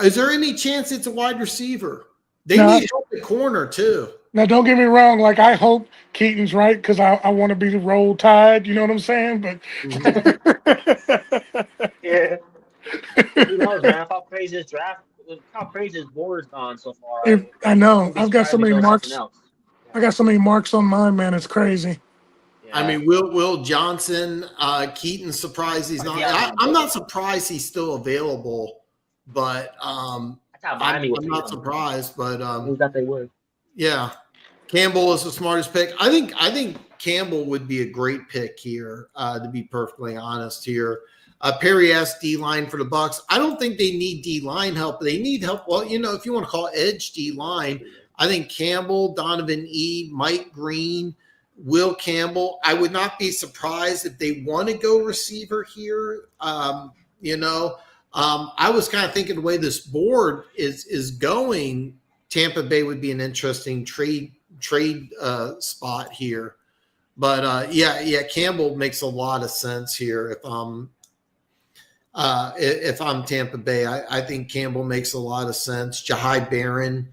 Speaker 2: Is there any chance it's a wide receiver? They
Speaker 3: No.
Speaker 2: need help at corner too.
Speaker 3: Now, don't get me wrong. Like, I hope Keaton's right because I want to be the Roll Tide. You know what I'm saying? But
Speaker 4: Yeah. Who knows, man? How crazy this draft? How crazy this board's gone so far?
Speaker 3: I know.
Speaker 4: I'd
Speaker 3: I've
Speaker 4: be
Speaker 3: got so
Speaker 4: surprised if
Speaker 3: many
Speaker 4: it goes
Speaker 3: marks.
Speaker 4: something else.
Speaker 3: I got so many marks on mine, man. It's crazy.
Speaker 4: Yeah.
Speaker 2: I mean, Will Johnson, Keaton surprised he's not.
Speaker 4: Yeah.
Speaker 2: I'm not surprised he's still available, but
Speaker 4: I thought
Speaker 2: I'm
Speaker 4: Miami would
Speaker 2: not
Speaker 4: pick him.
Speaker 2: surprised. But
Speaker 4: Who thought they would?
Speaker 2: yeah, Campbell is the smartest pick. I think Campbell would be a great pick here. To be perfectly honest here, Perry asked D line for the Bucks. I don't think they need D line help. They need help. Well, if you want to call edge D line, I think Campbell, Donovan E, Mike Green, Will Campbell. I would not be surprised if they want to go receiver here. I was kind of thinking the way this board is going, Tampa Bay would be an interesting trade spot here. But Campbell makes a lot of sense here. If I'm Tampa Bay, I think Campbell makes a lot of sense. Jahai Barron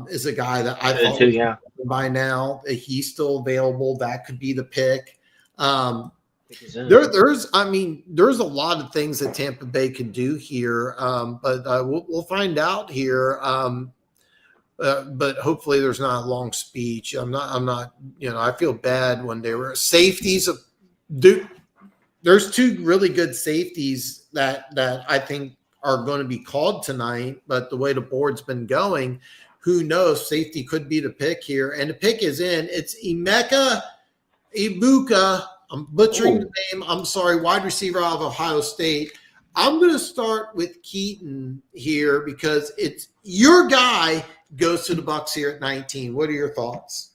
Speaker 2: is a guy that I thought
Speaker 4: Too, yeah.
Speaker 2: by now he's still available. That could be the pick. There's a lot of things that Tampa Bay can do here, but we'll find out here. But hopefully there's not a long speech. I'm not. I feel bad when they were safeties. There's two really good safeties that I think are going to be called tonight. But the way the board's been going, who knows? Safety could be the pick here, and the pick is in. It's Emeka Ibuka. I'm butchering the name. I'm sorry. Wide receiver out of Ohio State. I'm going to start with Keaton here because it's your guy goes to the Bucks here at 19. What are your thoughts?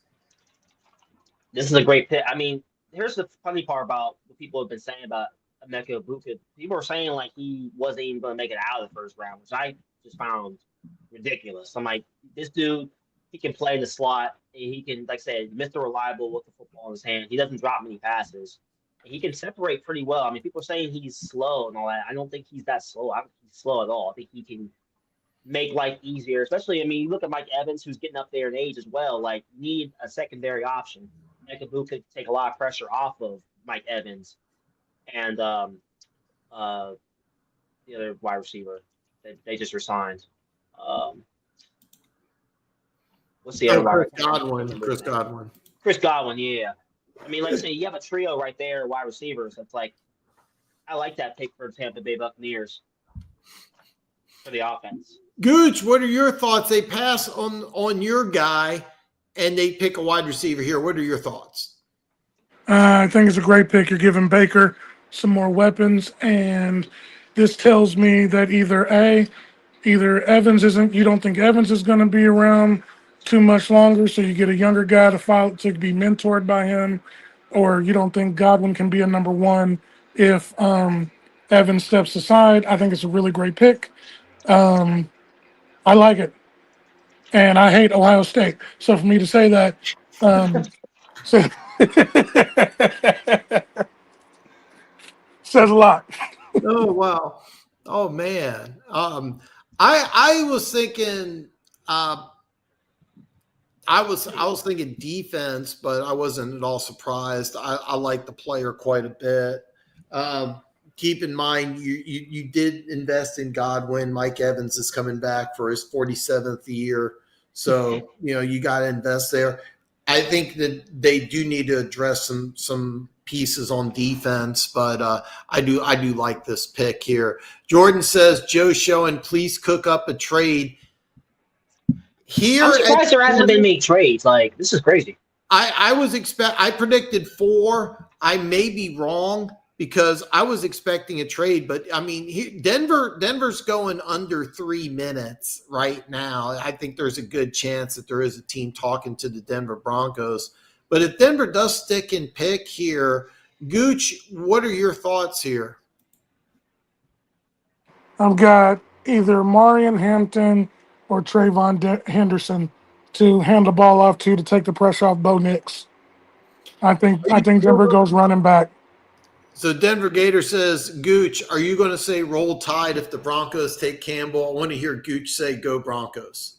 Speaker 4: This is a great pick. I mean, here's the funny part about what people have been saying about Emeka Ibuka. People are saying like he wasn't even going to make it out of the first round, which I just found ridiculous. I'm like, this dude, he can play in the slot. He can, like I said, Mr. Reliable with the football in his hand. He doesn't drop many passes. He can separate pretty well. I mean, people are saying he's slow and all that. I don't think he's that slow. I don't think he's slow at all. I think he can make life easier, especially, I mean, you look at Mike Evans, who's getting up there in age as well, like, need a secondary option. Mekabu could take a lot of pressure off of Mike Evans and the other wide receiver that they just resigned. What's the other wide receiver? Chris Godwin, yeah. I mean, like I say, you have a trio right there, wide receivers. That's like, I like that pick for Tampa Bay Buccaneers for the offense.
Speaker 2: Gooch, what are your thoughts? They pass on your guy and they pick a wide receiver here. What are your thoughts?
Speaker 3: I think it's a great pick. You're giving Baker some more weapons, and this tells me that either Evans isn't. You don't think Evans is going to be around too much longer, so you get a younger guy to be mentored by him, or you don't think Godwin can be a number one if Evans steps aside. I think it's a really great pick. I like it, and I hate Ohio State. So for me to say that, says a lot.
Speaker 2: Oh wow! Oh man! I was thinking. I was thinking defense, but I wasn't at all surprised. I like the player quite a bit. Keep in mind, you did invest in Godwin. Mike Evans is coming back for his 47th year, so you got to invest there. I think that they do need to address some pieces on defense, but I do like this pick here. Jordan says, Joe Schoen, please cook up a trade. Here,
Speaker 4: I'm surprised there hasn't been many trades. Like, this is crazy.
Speaker 2: I predicted 4. I may be wrong. because I was expecting a trade, but I mean, Denver's going under 3 minutes right now. I think there's a good chance that there is a team talking to the Denver Broncos. But if Denver does stick and pick here, Gooch, what are your thoughts here?
Speaker 3: I've got either Marion Hampton or Trayvon Henderson to hand the ball off to take the pressure off Bo Nix. I think Denver goes running back.
Speaker 2: So Denver Gator says, Gooch, are you going to say roll tide if the Broncos take Campbell? I want to hear Gooch say go Broncos.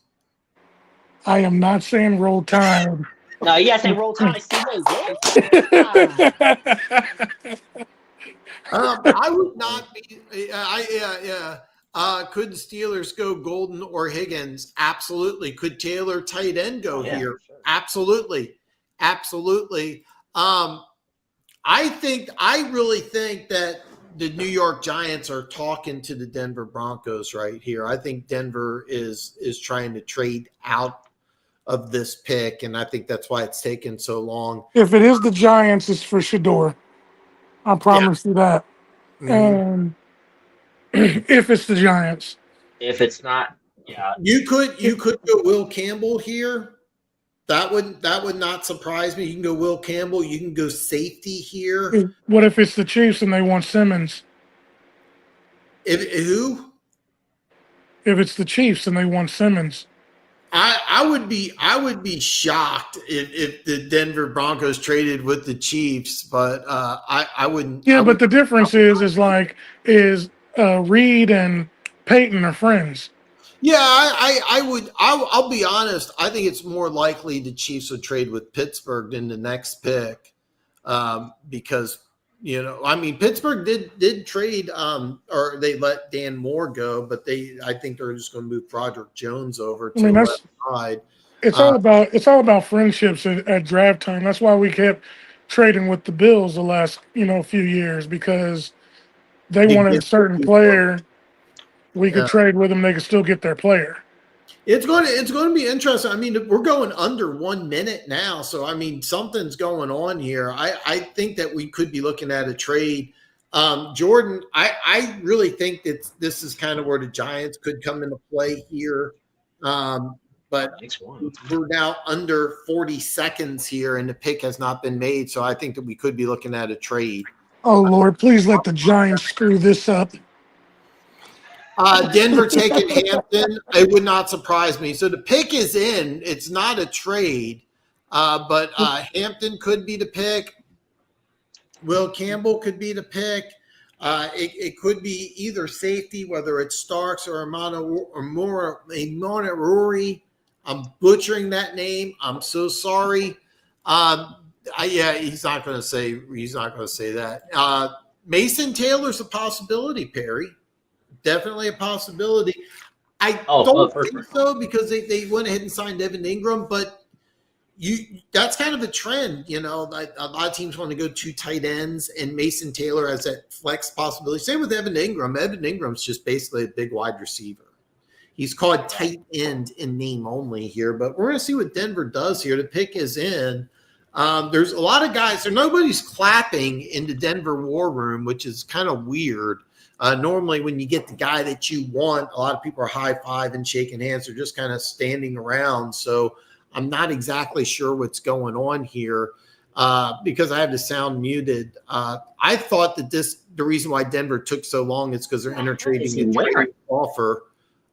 Speaker 3: I am not saying roll tide.
Speaker 4: No, you gotta say roll tide.
Speaker 2: I would not be. Could the Steelers go Golden or Higgins? Absolutely. Could Taylor tight end go here?
Speaker 4: Sure.
Speaker 2: Absolutely. I really think that the New York Giants are talking to the Denver Broncos right here. I think Denver is trying to trade out of this pick, and I think that's why it's taken so long.
Speaker 3: If it is the Giants, it's for Shador. I promise you that. And if it's the Giants,
Speaker 4: If it's not, yeah,
Speaker 2: you could go Will Campbell here. That would not surprise me. You can go Will Campbell. You can go safety here.
Speaker 3: what if it's the Chiefs and they want Simmons?
Speaker 2: Who?
Speaker 3: If it's the Chiefs and they want Simmons.
Speaker 2: I would be shocked if the Denver Broncos traded with the Chiefs, but I wouldn't.
Speaker 3: Yeah, but the difference is Reed and Peyton are friends.
Speaker 2: Yeah, I'll be honest. I think it's more likely the Chiefs would trade with Pittsburgh than the next pick, because Pittsburgh did trade, or they let Dan Moore go, but I think they're just going to move Broderick Jones over to the left side.
Speaker 3: It's all about friendships at draft time. That's why we kept trading with the Bills the last few years, because they wanted a certain player. We could trade with them; they could still get their player.
Speaker 2: It's going to be interesting. I mean, we're going under 1 minute now, so I mean, something's going on here. I think that we could be looking at a trade. Jordan, I really think that this is kind of where the Giants could come into play here. But we're now under 40 seconds here, and the pick has not been made, so I think that we could be looking at a trade.
Speaker 3: Oh Lord, please let the Giants screw this up.
Speaker 2: Denver taking Hampton. It would not surprise me. So the pick is in. It's not a trade, but Hampton could be the pick. Will Campbell could be the pick. It could be either safety, whether it's Starks or Montgomery. I'm butchering that name. I'm so sorry. He's not going to say that. Mason Taylor's a possibility, Perry. Definitely a possibility. I don't think so, because they went ahead and signed Evan Ingram, but that's kind of a trend. A lot of teams want to go 2 tight ends, and Mason Taylor has that flex possibility. Same with Evan Ingram. Evan Ingram's just basically a big wide receiver. He's called tight end in name only here, but we're going to see what Denver does here. The pick is in. There's a lot of guys. So nobody's clapping in the Denver war room, which is kind of weird. Normally when you get the guy that you want, a lot of people are high-fiving, shaking hands. They're just kind of standing around. So I'm not exactly sure what's going on here because I have the sound muted. I thought that the reason why Denver took so long is because they're intertrading a offer.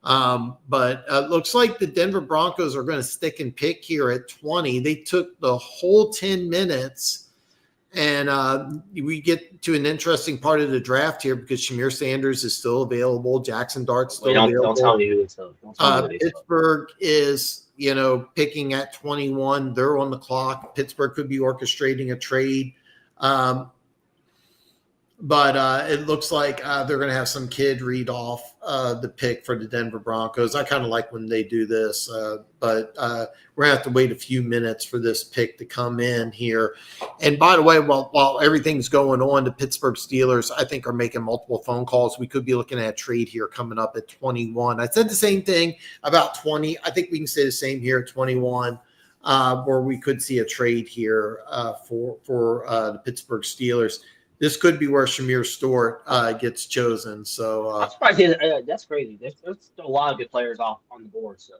Speaker 2: But it looks like the Denver Broncos are going to stick and pick here at 20. They took the whole 10 minutes. And we get to an interesting part of the draft here because Shamir Sanders is still available. Jackson Dart's still available.
Speaker 4: Don't tell me who it's.
Speaker 2: Pittsburgh is, picking at 21. They're on the clock. Pittsburgh could be orchestrating a trade. But it looks like they're going to have some kid read off the pick for the Denver Broncos. I kind of like when they do this, but we're going to have to wait a few minutes for this pick to come in here. And by the way, while everything's going on, the Pittsburgh Steelers, I think, are making multiple phone calls. We could be looking at a trade here coming up at 21. I said the same thing about 20. I think we can say the same here at 21. Where we could see a trade here for the Pittsburgh Steelers. this could be where Shamir Stewart gets chosen. So
Speaker 4: I'm surprised. That's crazy. There's still a lot of good players off on the board. So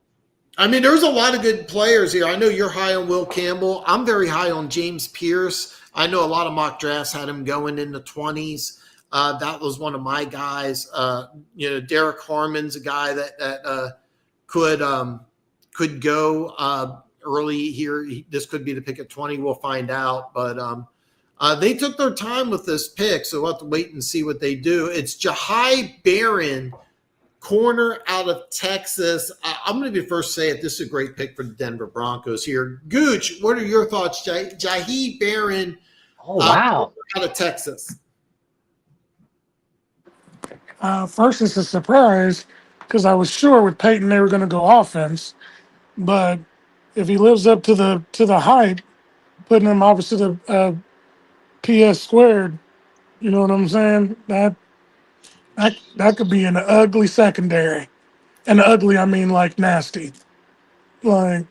Speaker 2: I mean, there's a lot of good players here. I know you're high on Will Campbell. I'm very high on James Pierce. I know a lot of mock drafts had him going in the 20s. That was one of my guys. Derek Harmon's a guy that could go early here. This could be the pick at 20. We'll find out. But they took their time with this pick, so we'll have to wait and see what they do. It's Jahai Barron, corner out of Texas. I'm going to be first to say it. This is a great pick for the Denver Broncos here. Gooch, what are your thoughts? Jahai Barron,
Speaker 4: oh wow,
Speaker 2: out of Texas.
Speaker 3: First, it's a surprise because I was sure with Peyton they were going to go offense, but if he lives up to the hype, putting him opposite of PS squared, you know what I'm saying? That could be an ugly secondary, and ugly I mean like nasty. Like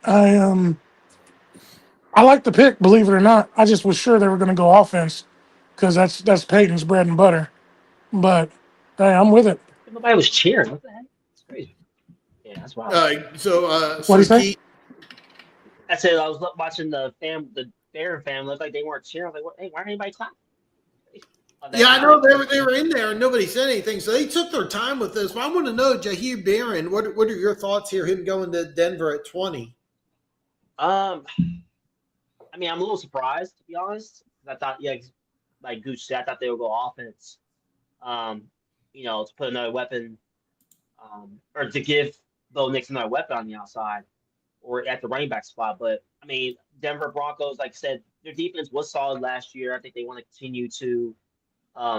Speaker 3: I like the pick, believe it or not. I just was sure they were going to go offense because that's Peyton's bread and butter. But hey, I'm with it.
Speaker 4: nobody was cheering. What the heck? It's crazy. Yeah, that's wild.
Speaker 2: So
Speaker 3: What'd he say?
Speaker 4: I said I was watching the Barron family. Looked like they weren't cheering. I was like, what? Hey, why aren't anybody clapping?
Speaker 2: Yeah, I know they were in there and nobody said anything. So they took their time with this. But I want to know, Jahai Barron, what are your thoughts here? Him going to Denver at 20.
Speaker 4: I mean, I'm a little surprised to be honest. I thought, yeah, like Gooch said, I thought they would go offense. To put another weapon, or to give Bo Nix another weapon on the outside, or at the running back spot. But I mean, Denver Broncos, like I said, their defense was solid last year. I think they want to continue to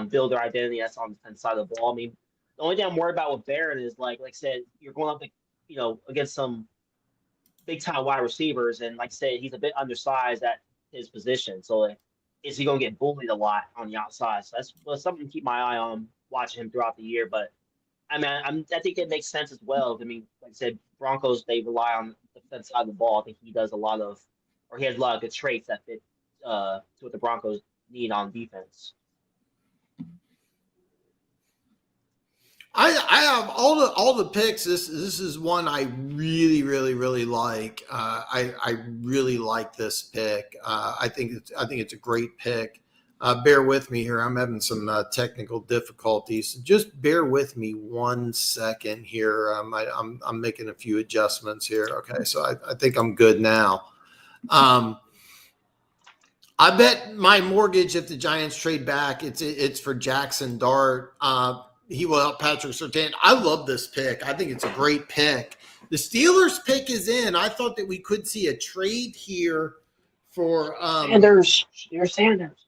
Speaker 4: build their identity. That's on the defense side of the ball. I mean, the only thing I'm worried about with Barron is like I said, you're going up, against some big time wide receivers, and like I said, he's a bit undersized at his position. So is he going to get bullied a lot on the outside? So that's something to keep my eye on, watching him throughout the year. But I mean, I think it makes sense as well. I mean, like I said, Broncos, they rely on the defense side of the ball. I think he has a lot of good traits that fit to what the Broncos need on defense.
Speaker 2: I have all the picks. This is one I really, really, really like. I really like this pick. I think it's a great pick. Bear with me here. I'm having some technical difficulties. Just bear with me 1 second here. I'm making a few adjustments here. Okay, so I think I'm good now. I bet my mortgage if the Giants trade back, it's for Jackson Dart. He will help Patrick Surtain. I love this pick. I think it's a great pick. The Steelers pick is in. I thought that we could see a trade here for
Speaker 4: Sanders.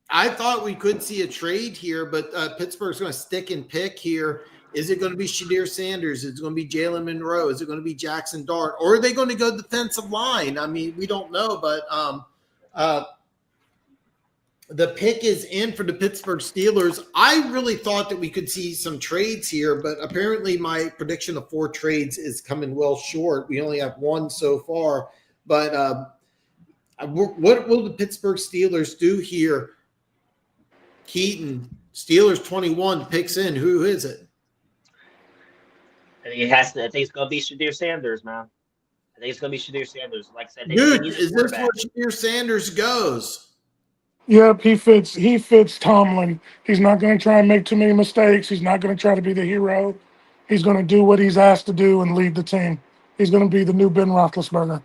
Speaker 2: I thought we could see a trade here, but Pittsburgh's going to stick and pick here. Is it going to be Shadir Sanders? Is it going to be Jalen Monroe? Is it going to be Jackson Dart? Or are they going to go defensive line? I mean, we don't know, but the pick is in for the Pittsburgh Steelers. I really thought that we could see some trades here, but apparently my prediction of 4 trades is coming well short. We only have 1 so far. But what will the Pittsburgh Steelers do here? Keaton, Steelers 21 picks in. Who is it?
Speaker 4: I think I think it's going to be Shadir Sanders, man. I think it's going to be Shadir Sanders. Like I said,
Speaker 2: Dude, is this where Shadir Sanders goes?
Speaker 3: Yep, he fits Tomlin. He's not going to try and make too many mistakes. He's not going to try to be the hero. He's going to do what he's asked to do and lead the team. He's going to be the new Ben Roethlisberger.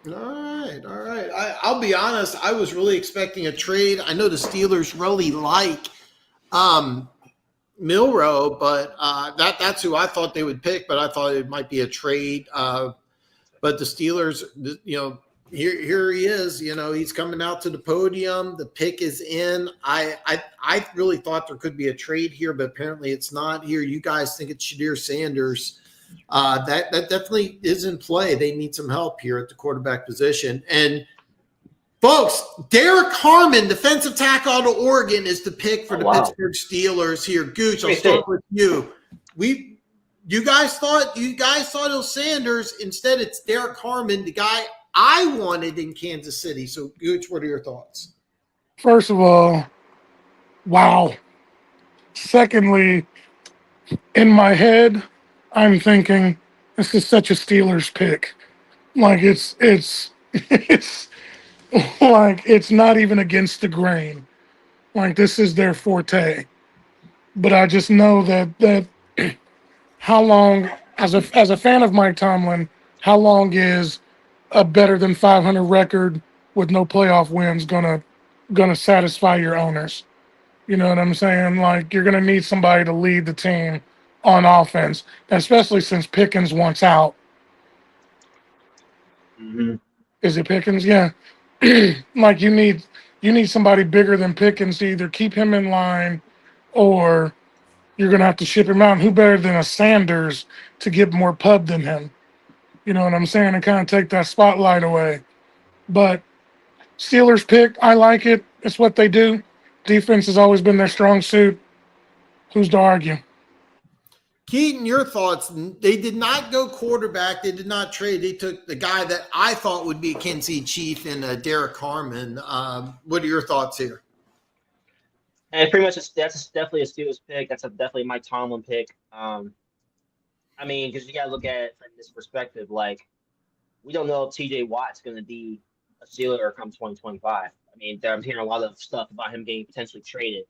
Speaker 2: All right. I'll be honest. I was really expecting a trade. I know the Steelers really like Milroe, but that's who I thought they would pick. But I thought it might be a trade. But the Steelers, here he is. He's coming out to the podium. The pick is in. I really thought there could be a trade here, but apparently it's not here. You guys think it's Shadir Sanders. That definitely is in play. They need some help here at the quarterback position. And folks, Derek Harmon, defensive tackle out of Oregon, is the pick for the Pittsburgh Steelers here. Gooch, I'll start with you. You guys thought it was Sanders. Instead, it's Derek Harmon, the guy I wanted in Kansas City. So, Gooch, what are your thoughts?
Speaker 3: First of all, wow. Secondly, in my head, I'm thinking this is such a Steelers pick. Like it's it's like it's not even against the grain. Like this is their forte. But I just know that how long as a fan of Mike Tomlin, how long is a better than 500 record with no playoff wins gonna satisfy your owners? You know what I'm saying? Like you're gonna need somebody to lead the team on offense, especially since Pickens wants out.
Speaker 4: Hmm.
Speaker 3: Is it Pickens? Yeah. Like you need somebody bigger than Pickens to either keep him in line or you're gonna have to ship him out. And who better than a Sanders to get more pub than him? You know what I'm saying? And kind of take that spotlight away. But Steelers pick, I like it. It's what they do. Defense has always been their strong suit. Who's to argue?
Speaker 2: Keaton, your thoughts? They did not go quarterback. They did not trade. They took the guy that I thought would be a Kansas City Chief in Derek Harmon. What are your thoughts here?
Speaker 4: And pretty much that's definitely a Steelers pick. That's definitely Mike Tomlin pick. I mean, because you got to look at it from this perspective. Like, we don't know if T.J. Watt's going to be a Steeler come 2025. I mean, I'm hearing a lot of stuff about him getting potentially traded.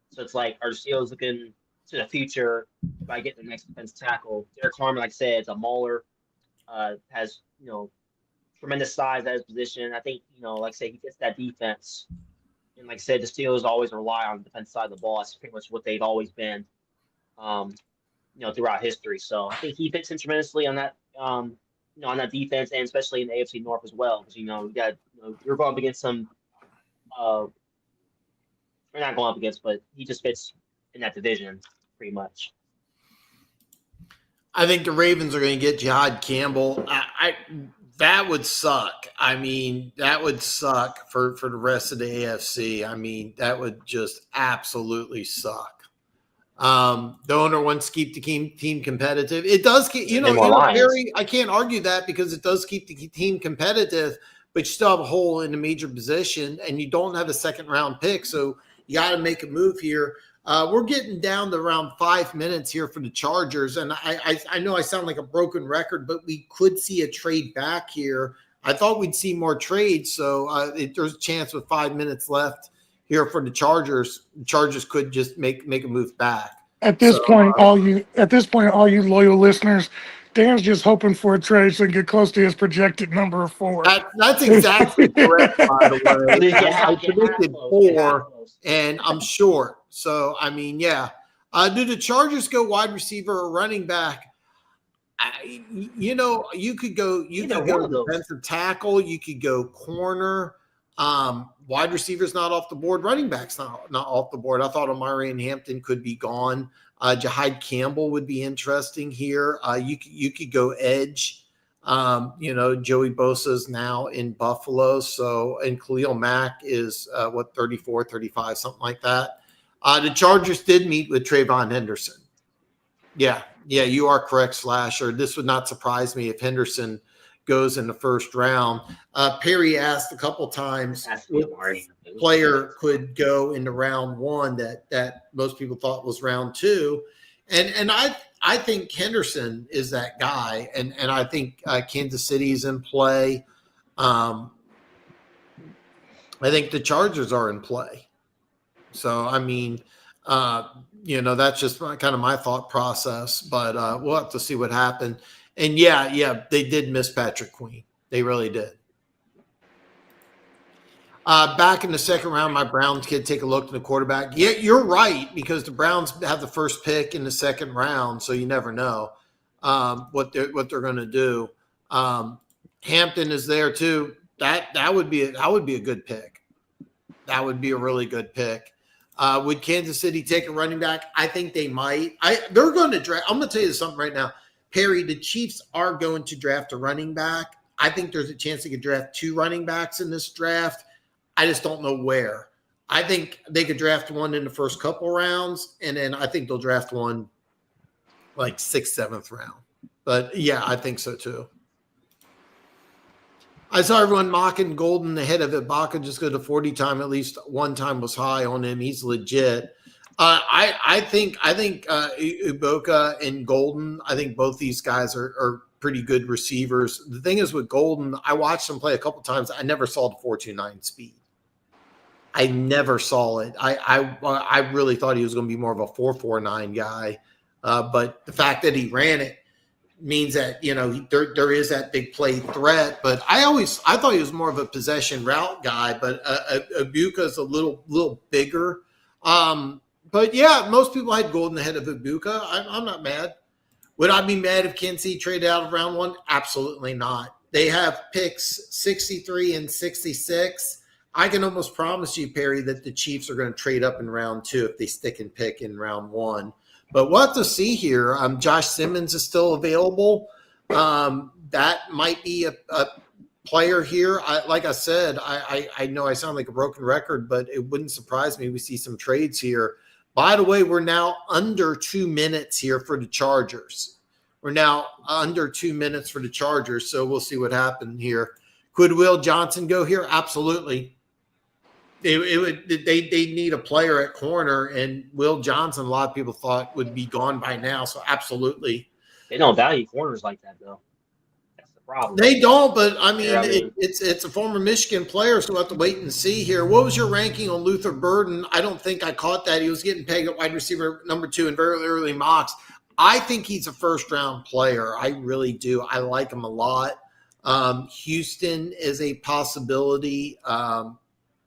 Speaker 4: So it's like, are the Steelers looking to the future by getting the next defensive tackle? Derek Harmon, like I said, is a mauler. Has tremendous size at his position. I think like I said, he fits that defense. And like I said, the Steelers always rely on the defense side of the ball. That's pretty much what they've always been, throughout history. So I think he fits in tremendously on that, on that defense, and especially in the AFC North as well. Because you're going up against some. We're not going up against, but he just fits in that division pretty much.
Speaker 2: I think the Ravens are going to get Jihad Campbell. That would suck. I mean, that would suck for the rest of the AFC. I mean, that would just absolutely suck. The owner wants to keep the team competitive. It does keep, I can't argue that because it does keep the team competitive, but you still have a hole in a major position and you don't have a second round pick. So you got to make a move here. We're getting down to around 5 minutes here for the Chargers. And I know I sound like a broken record, but we could see a trade back here. I thought we'd see more trades. So there's a chance with 5 minutes left here for the Chargers. The Chargers could just make a move back.
Speaker 3: At this point, all you loyal listeners, Dan's just hoping for a trade so he can get close to his projected number of 4.
Speaker 2: That's exactly correct, by the way. I predicted 4, and I'm short. So, I mean, yeah. Do the Chargers go wide receiver or running back? You could go defensive tackle. You could go corner. Wide receiver's not off the board. Running back's not off the board. I thought Omarion Hampton could be gone. Jihad Campbell would be interesting here. You could go edge. Joey Bosa's now in Buffalo. So, and Khalil Mack is 34, 35, something like that. The Chargers did meet with Trayvon Henderson. Yeah, you are correct, Slasher. This would not surprise me if Henderson goes in the first round. Perry asked a couple times what player could go into round 1 that most people thought was round 2. And I think Henderson is that guy. And I think Kansas City's in play. I think the Chargers are in play. So, I mean, that's just kind of my thought process, but we'll have to see what happened. And yeah, they did miss Patrick Queen. They really did. Back in the second round, my Browns kid take a look at the quarterback. Yeah, you're right, because the Browns have the first pick in the second round, so you never know what they're going to do. Hampton is there too. That would be a good pick. That would be a really good pick. Would Kansas City take a running back? I think they might. They're going to draft. I'm going to tell you something right now. Perry, the Chiefs are going to draft a running back. I think there's a chance they could draft 2 running backs in this draft. I just don't know where. I think they could draft one in the first couple rounds, and then I think they'll draft one like 6th, 7th round. But, yeah, I think so too. I saw everyone mocking Golden ahead of Ibaka just go to 40 time. At least one time was high on him. He's legit. I think Ibaka and Golden, I think both these guys are pretty good receivers. The thing is with Golden, I watched him play a couple times. I never saw the 4.29 speed. I never saw it. I really thought he was going to be more of a 4.49 guy. But the fact that he ran it means that, there is that big play threat. But I thought he was more of a possession route guy, but Ibuka is a little bigger. But yeah, most people had Golden ahead of Ibuka. I'm not mad. Would I be mad if Kansas City traded out of round one? Absolutely not. They have picks 63 and 66. I can almost promise you, Perry, that the Chiefs are going to trade up in round two if they stick and pick in round one. But we'll have to see here. Josh Simmons is still available. That might be a player here. Like I said, I know I sound like a broken record, but it wouldn't surprise me. We see some trades here. By the way, we're now under 2 minutes here for the Chargers. We're now under 2 minutes for the Chargers, so we'll see what happens here. Could Will Johnson go here? Absolutely. They need a player at corner, and Will Johnson, a lot of people thought would be gone by now, so absolutely.
Speaker 4: They don't value corners like that, though. That's the problem.
Speaker 2: They don't, but I mean, it's a former Michigan player, so we'll have to wait and see here. What was your ranking on Luther Burden? I don't think I caught that. He was getting pegged at wide receiver number 2 in very early mocks. I think he's a first-round player. I really do. I like him a lot. Houston is a possibility.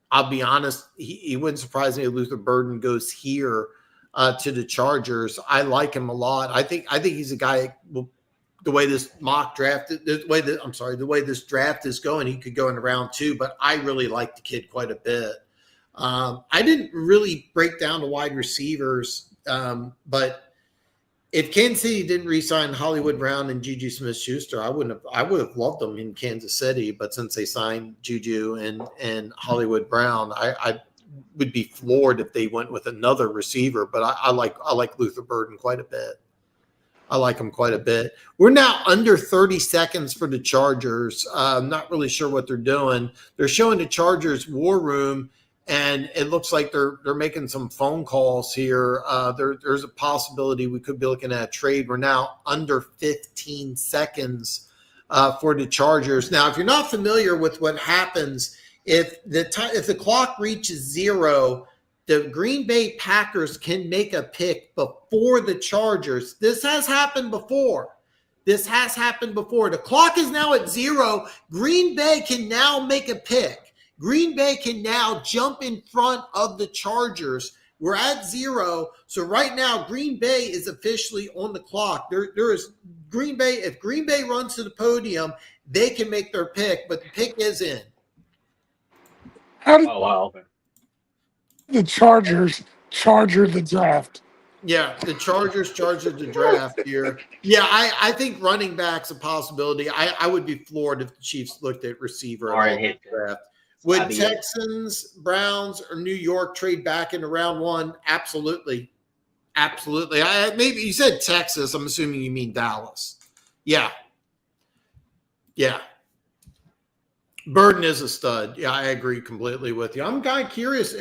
Speaker 2: I'll be honest, he wouldn't surprise me if Luther Burden goes here to the Chargers. I like him a lot. I think he's a guy. The way this mock draft, the way this draft is going, he could go in round 2. But I really like the kid quite a bit. I didn't really break down the wide receivers, but if Kansas City didn't re-sign Hollywood Brown and Juju Smith-Schuster, I would have loved them in Kansas City. But since they signed Juju and Hollywood Brown, I would be floored if they went with another receiver. But I like Luther Burden quite a bit. I like him quite a bit. We're now under 30 seconds for the Chargers. I'm not really sure what they're doing. They're showing the Chargers war room, and it looks like they're making some phone calls here. There's a possibility we could be looking at a trade. We're now under 15 seconds for the Chargers. Now, if you're not familiar with what happens, if the clock reaches 0, the Green Bay Packers can make a pick before the Chargers. This has happened before. The clock is now at 0. Green Bay can now make a pick. Green Bay can now jump in front of the Chargers. We're at 0. So right now, Green Bay is officially on the clock. There is Green Bay. If Green Bay runs to the podium, they can make their pick, but the pick is in.
Speaker 3: How did
Speaker 4: Oh, wow. Okay.
Speaker 3: the Chargers charger the draft?
Speaker 2: Yeah, the Chargers the draft here. Yeah, I think running back's a possibility. I would be floored if the Chiefs looked at receiver
Speaker 4: All right,
Speaker 2: at all in the draft. Would Texans, Browns, or New York trade back into round 1? Absolutely. Absolutely. Maybe you said Texas. I'm assuming you mean Dallas. Yeah. Burden is a stud. Yeah, I agree completely with you. I'm kind of curious.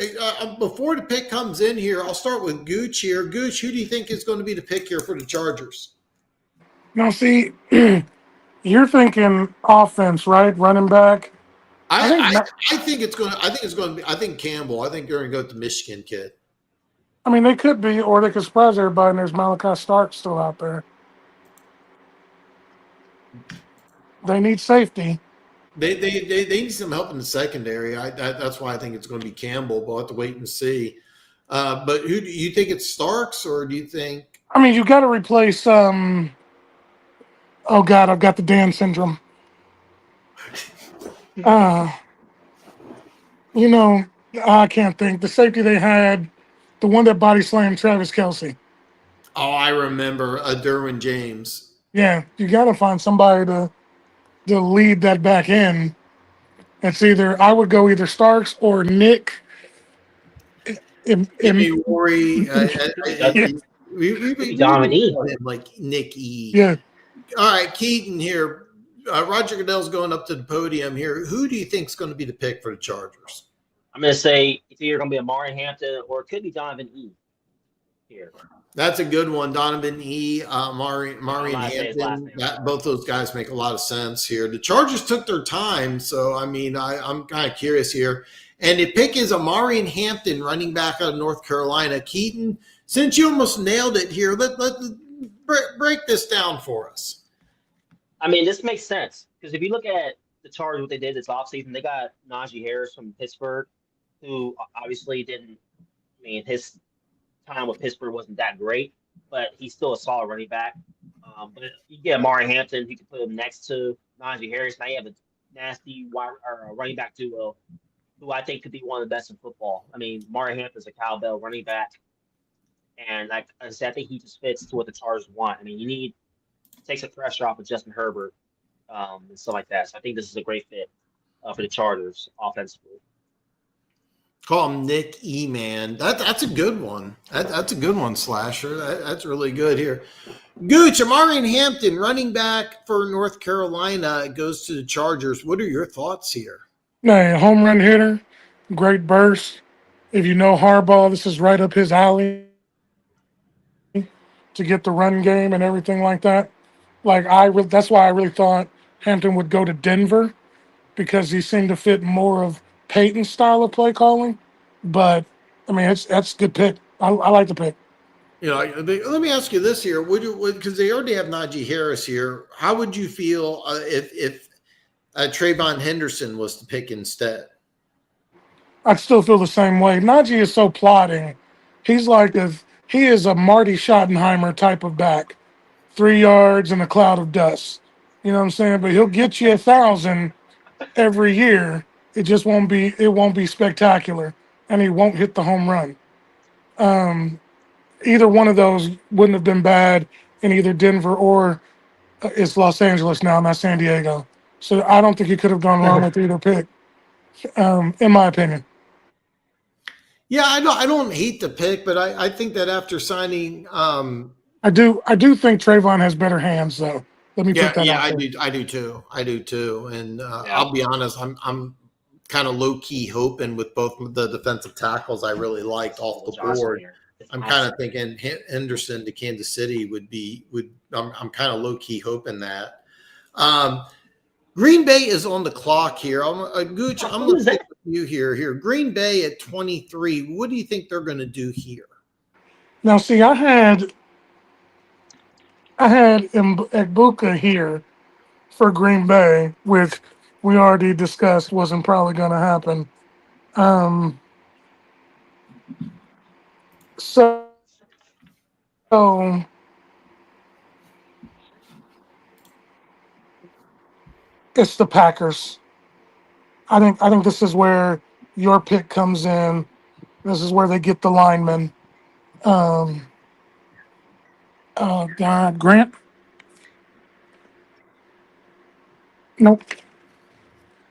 Speaker 2: Before the pick comes in here, I'll start with Gooch here. Gooch, who do you think is going to be the pick here for the Chargers?
Speaker 3: Now, see, you're thinking offense, right? Running back.
Speaker 2: I think it's going to be. I think Campbell. I think they're going to go with the Michigan kid.
Speaker 3: I mean, they could be, or they could surprise everybody, and there's Malachi Stark still out there. They need safety.
Speaker 2: They need some help in the secondary. That's why I think it's going to be Campbell. But we'll have to wait and see. But who do you think it's Starks, or do you think?
Speaker 3: I mean, you got to replace. Oh God, I've got the Dan syndrome. I can't think. The safety they had, the one that body slammed Travis Kelce.
Speaker 2: Oh, I remember Derwin James.
Speaker 3: Yeah, you got to find somebody to lead that back in. It's I would go either Starks or Nick.
Speaker 2: Rory. We
Speaker 4: Dominique.
Speaker 2: like Nick E.
Speaker 3: Yeah.
Speaker 2: All right, Keaton here. Roger Goodell's going up to the podium here. Who do you think is going to be the pick for the Chargers?
Speaker 4: I'm going to say it's either going to be Amari Hampton or it could be Donovan E. here.
Speaker 2: That's a good one. Donovan E. Mari and
Speaker 4: might say his last
Speaker 2: Hampton.
Speaker 4: name.
Speaker 2: Both those guys make a lot of sense here. The Chargers took their time, so I mean, I'm kind of curious here. And the pick is Amari and Hampton, running back out of North Carolina. Keaton, since you almost nailed it here, let break this down for us.
Speaker 4: I mean, this makes sense because if you look at the Chargers, what they did this offseason, they got Najee Harris from Pittsburgh, who obviously didn't. I mean, his time with Pittsburgh wasn't that great, but he's still a solid running back. But you get Amari Hampton, you can put him next to Najee Harris. Now you have a nasty running back duo, who I think could be one of the best in football. I mean, Amari Hampton's a cowbell running back, and like I said, I think he just fits to what the Chargers want. I mean, you need takes the pressure off of Justin Herbert and stuff like that. So I think this is a great fit for the Chargers offensively.
Speaker 2: Call him Nick E. Man. That's a good one. That's a good one, Slasher. That's really good here. Gooch, Amari and Hampton, running back for North Carolina, goes to the Chargers. What are your thoughts here?
Speaker 3: No, home run hitter, great burst. If you know Harbaugh, this is right up his alley to get the run game and everything like that. That's why I really thought Hampton would go to Denver because he seemed to fit more of Peyton's style of play calling. But I mean, that's a good pick. I like the pick.
Speaker 2: You know, let me ask you this here: because they already have Najee Harris here, how would you feel if Trayvon Henderson was to pick instead?
Speaker 3: I'd still feel the same way. Najee is so plotting. He is a Marty Schottenheimer type of back. 3 yards and a cloud of dust. You know what I'm saying? But he'll get you 1,000 every year. It won't be spectacular. And he won't hit the home run. Either one of those wouldn't have been bad in either Denver or it's Los Angeles now, not San Diego. So I don't think he could have gone wrong with either pick, in my opinion.
Speaker 2: Yeah, I don't hate the pick, but I think that after signing
Speaker 3: I do think Trayvon has better hands, though. Let me put that out there.
Speaker 2: I do too. And I'll be honest, I'm kind of low key hoping with both the defensive tackles I really liked off the board. I'm kind of thinking Henderson to Kansas City I'm kind of low key hoping that. Green Bay is on the clock here. Gooch, I'm going to stick with you here. Green Bay at 23. What do you think they're going to do here?
Speaker 3: Now, see, I had Egbuka here for Green Bay, which we already discussed wasn't probably going to happen. So it's the Packers. I think this is where your pick comes in. This is where they get the lineman. Oh God, Grant? Nope.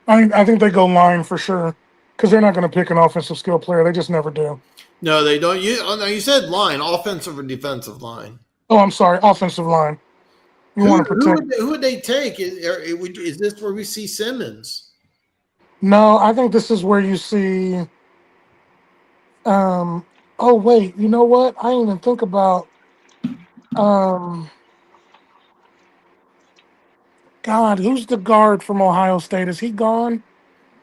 Speaker 3: I think they go line for sure because they're not going to pick an offensive skill player. They just never do.
Speaker 2: No, they don't. You said line, offensive or defensive line?
Speaker 3: Oh, I'm sorry, offensive line. You want to protect.
Speaker 2: Who would they take? Is this where we see Simmons?
Speaker 3: No, I think this is where you see. Oh wait, you know what? I didn't even think about. God, who's the guard from Ohio State? Is he gone?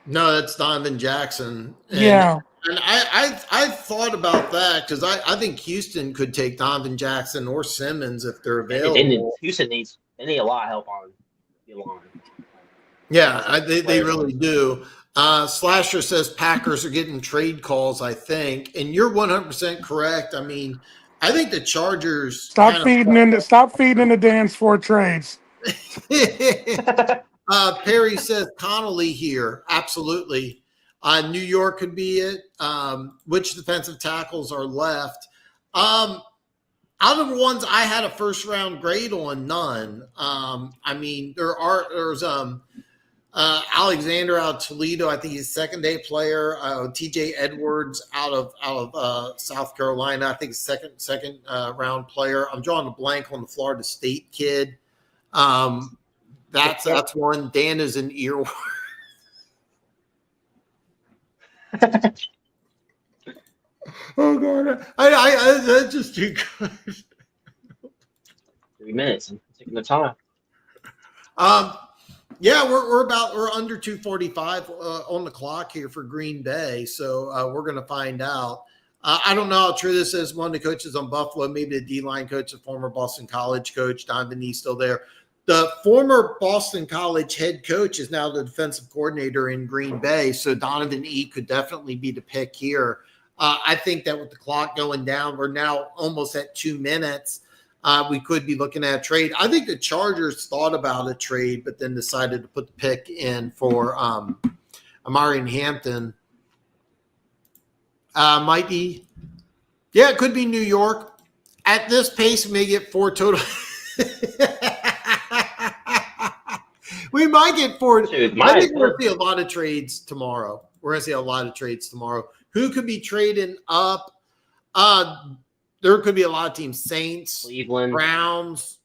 Speaker 2: No, that's Donovan Jackson.
Speaker 3: Yeah.
Speaker 2: And I thought about that because I think Houston could take Donovan Jackson or Simmons if they're available.
Speaker 4: Houston needs a lot of help on the line.
Speaker 2: Yeah, they really do. Slasher says Packers are getting trade calls, I think, and you're 100% correct. I mean, I think the Chargers
Speaker 3: stop feeding into dance for trades.
Speaker 2: Perry says Connolly here. Absolutely. New York could be it. Which defensive tackles are left? Out of the ones I had a first round grade on, none. I mean, there's Alexander out of Toledo. I think he's a second day player. TJ Edwards out of South Carolina. I think he's second round player. I'm drawing a blank on the Florida State kid. That's one. Dan is an earworm. Oh god, I that's just too good.
Speaker 4: 3 minutes. I'm taking the time.
Speaker 2: Yeah, we're under 2:45 on the clock here for Green Bay, so we're gonna find out. I don't know how true this is. One of the coaches on Buffalo, maybe the D-line coach, the former Boston College coach, Donovan E. still there. The former Boston College head coach is now the defensive coordinator in Green Bay, so Donovan E. could definitely be the pick here. I think that with the clock going down, we're now almost at 2 minutes. We could be looking at a trade. I think the Chargers thought about a trade, but then decided to put the pick in for Amari Hampton. Might be, yeah, it could be New York. At this pace, we may get 4 total. We might get 4.
Speaker 4: Dude,
Speaker 2: I think we're going to see a lot of trades tomorrow. We're going to see a lot of trades tomorrow. Who could be trading up? There could be a lot of teams: Saints,
Speaker 4: Cleveland,
Speaker 2: Browns,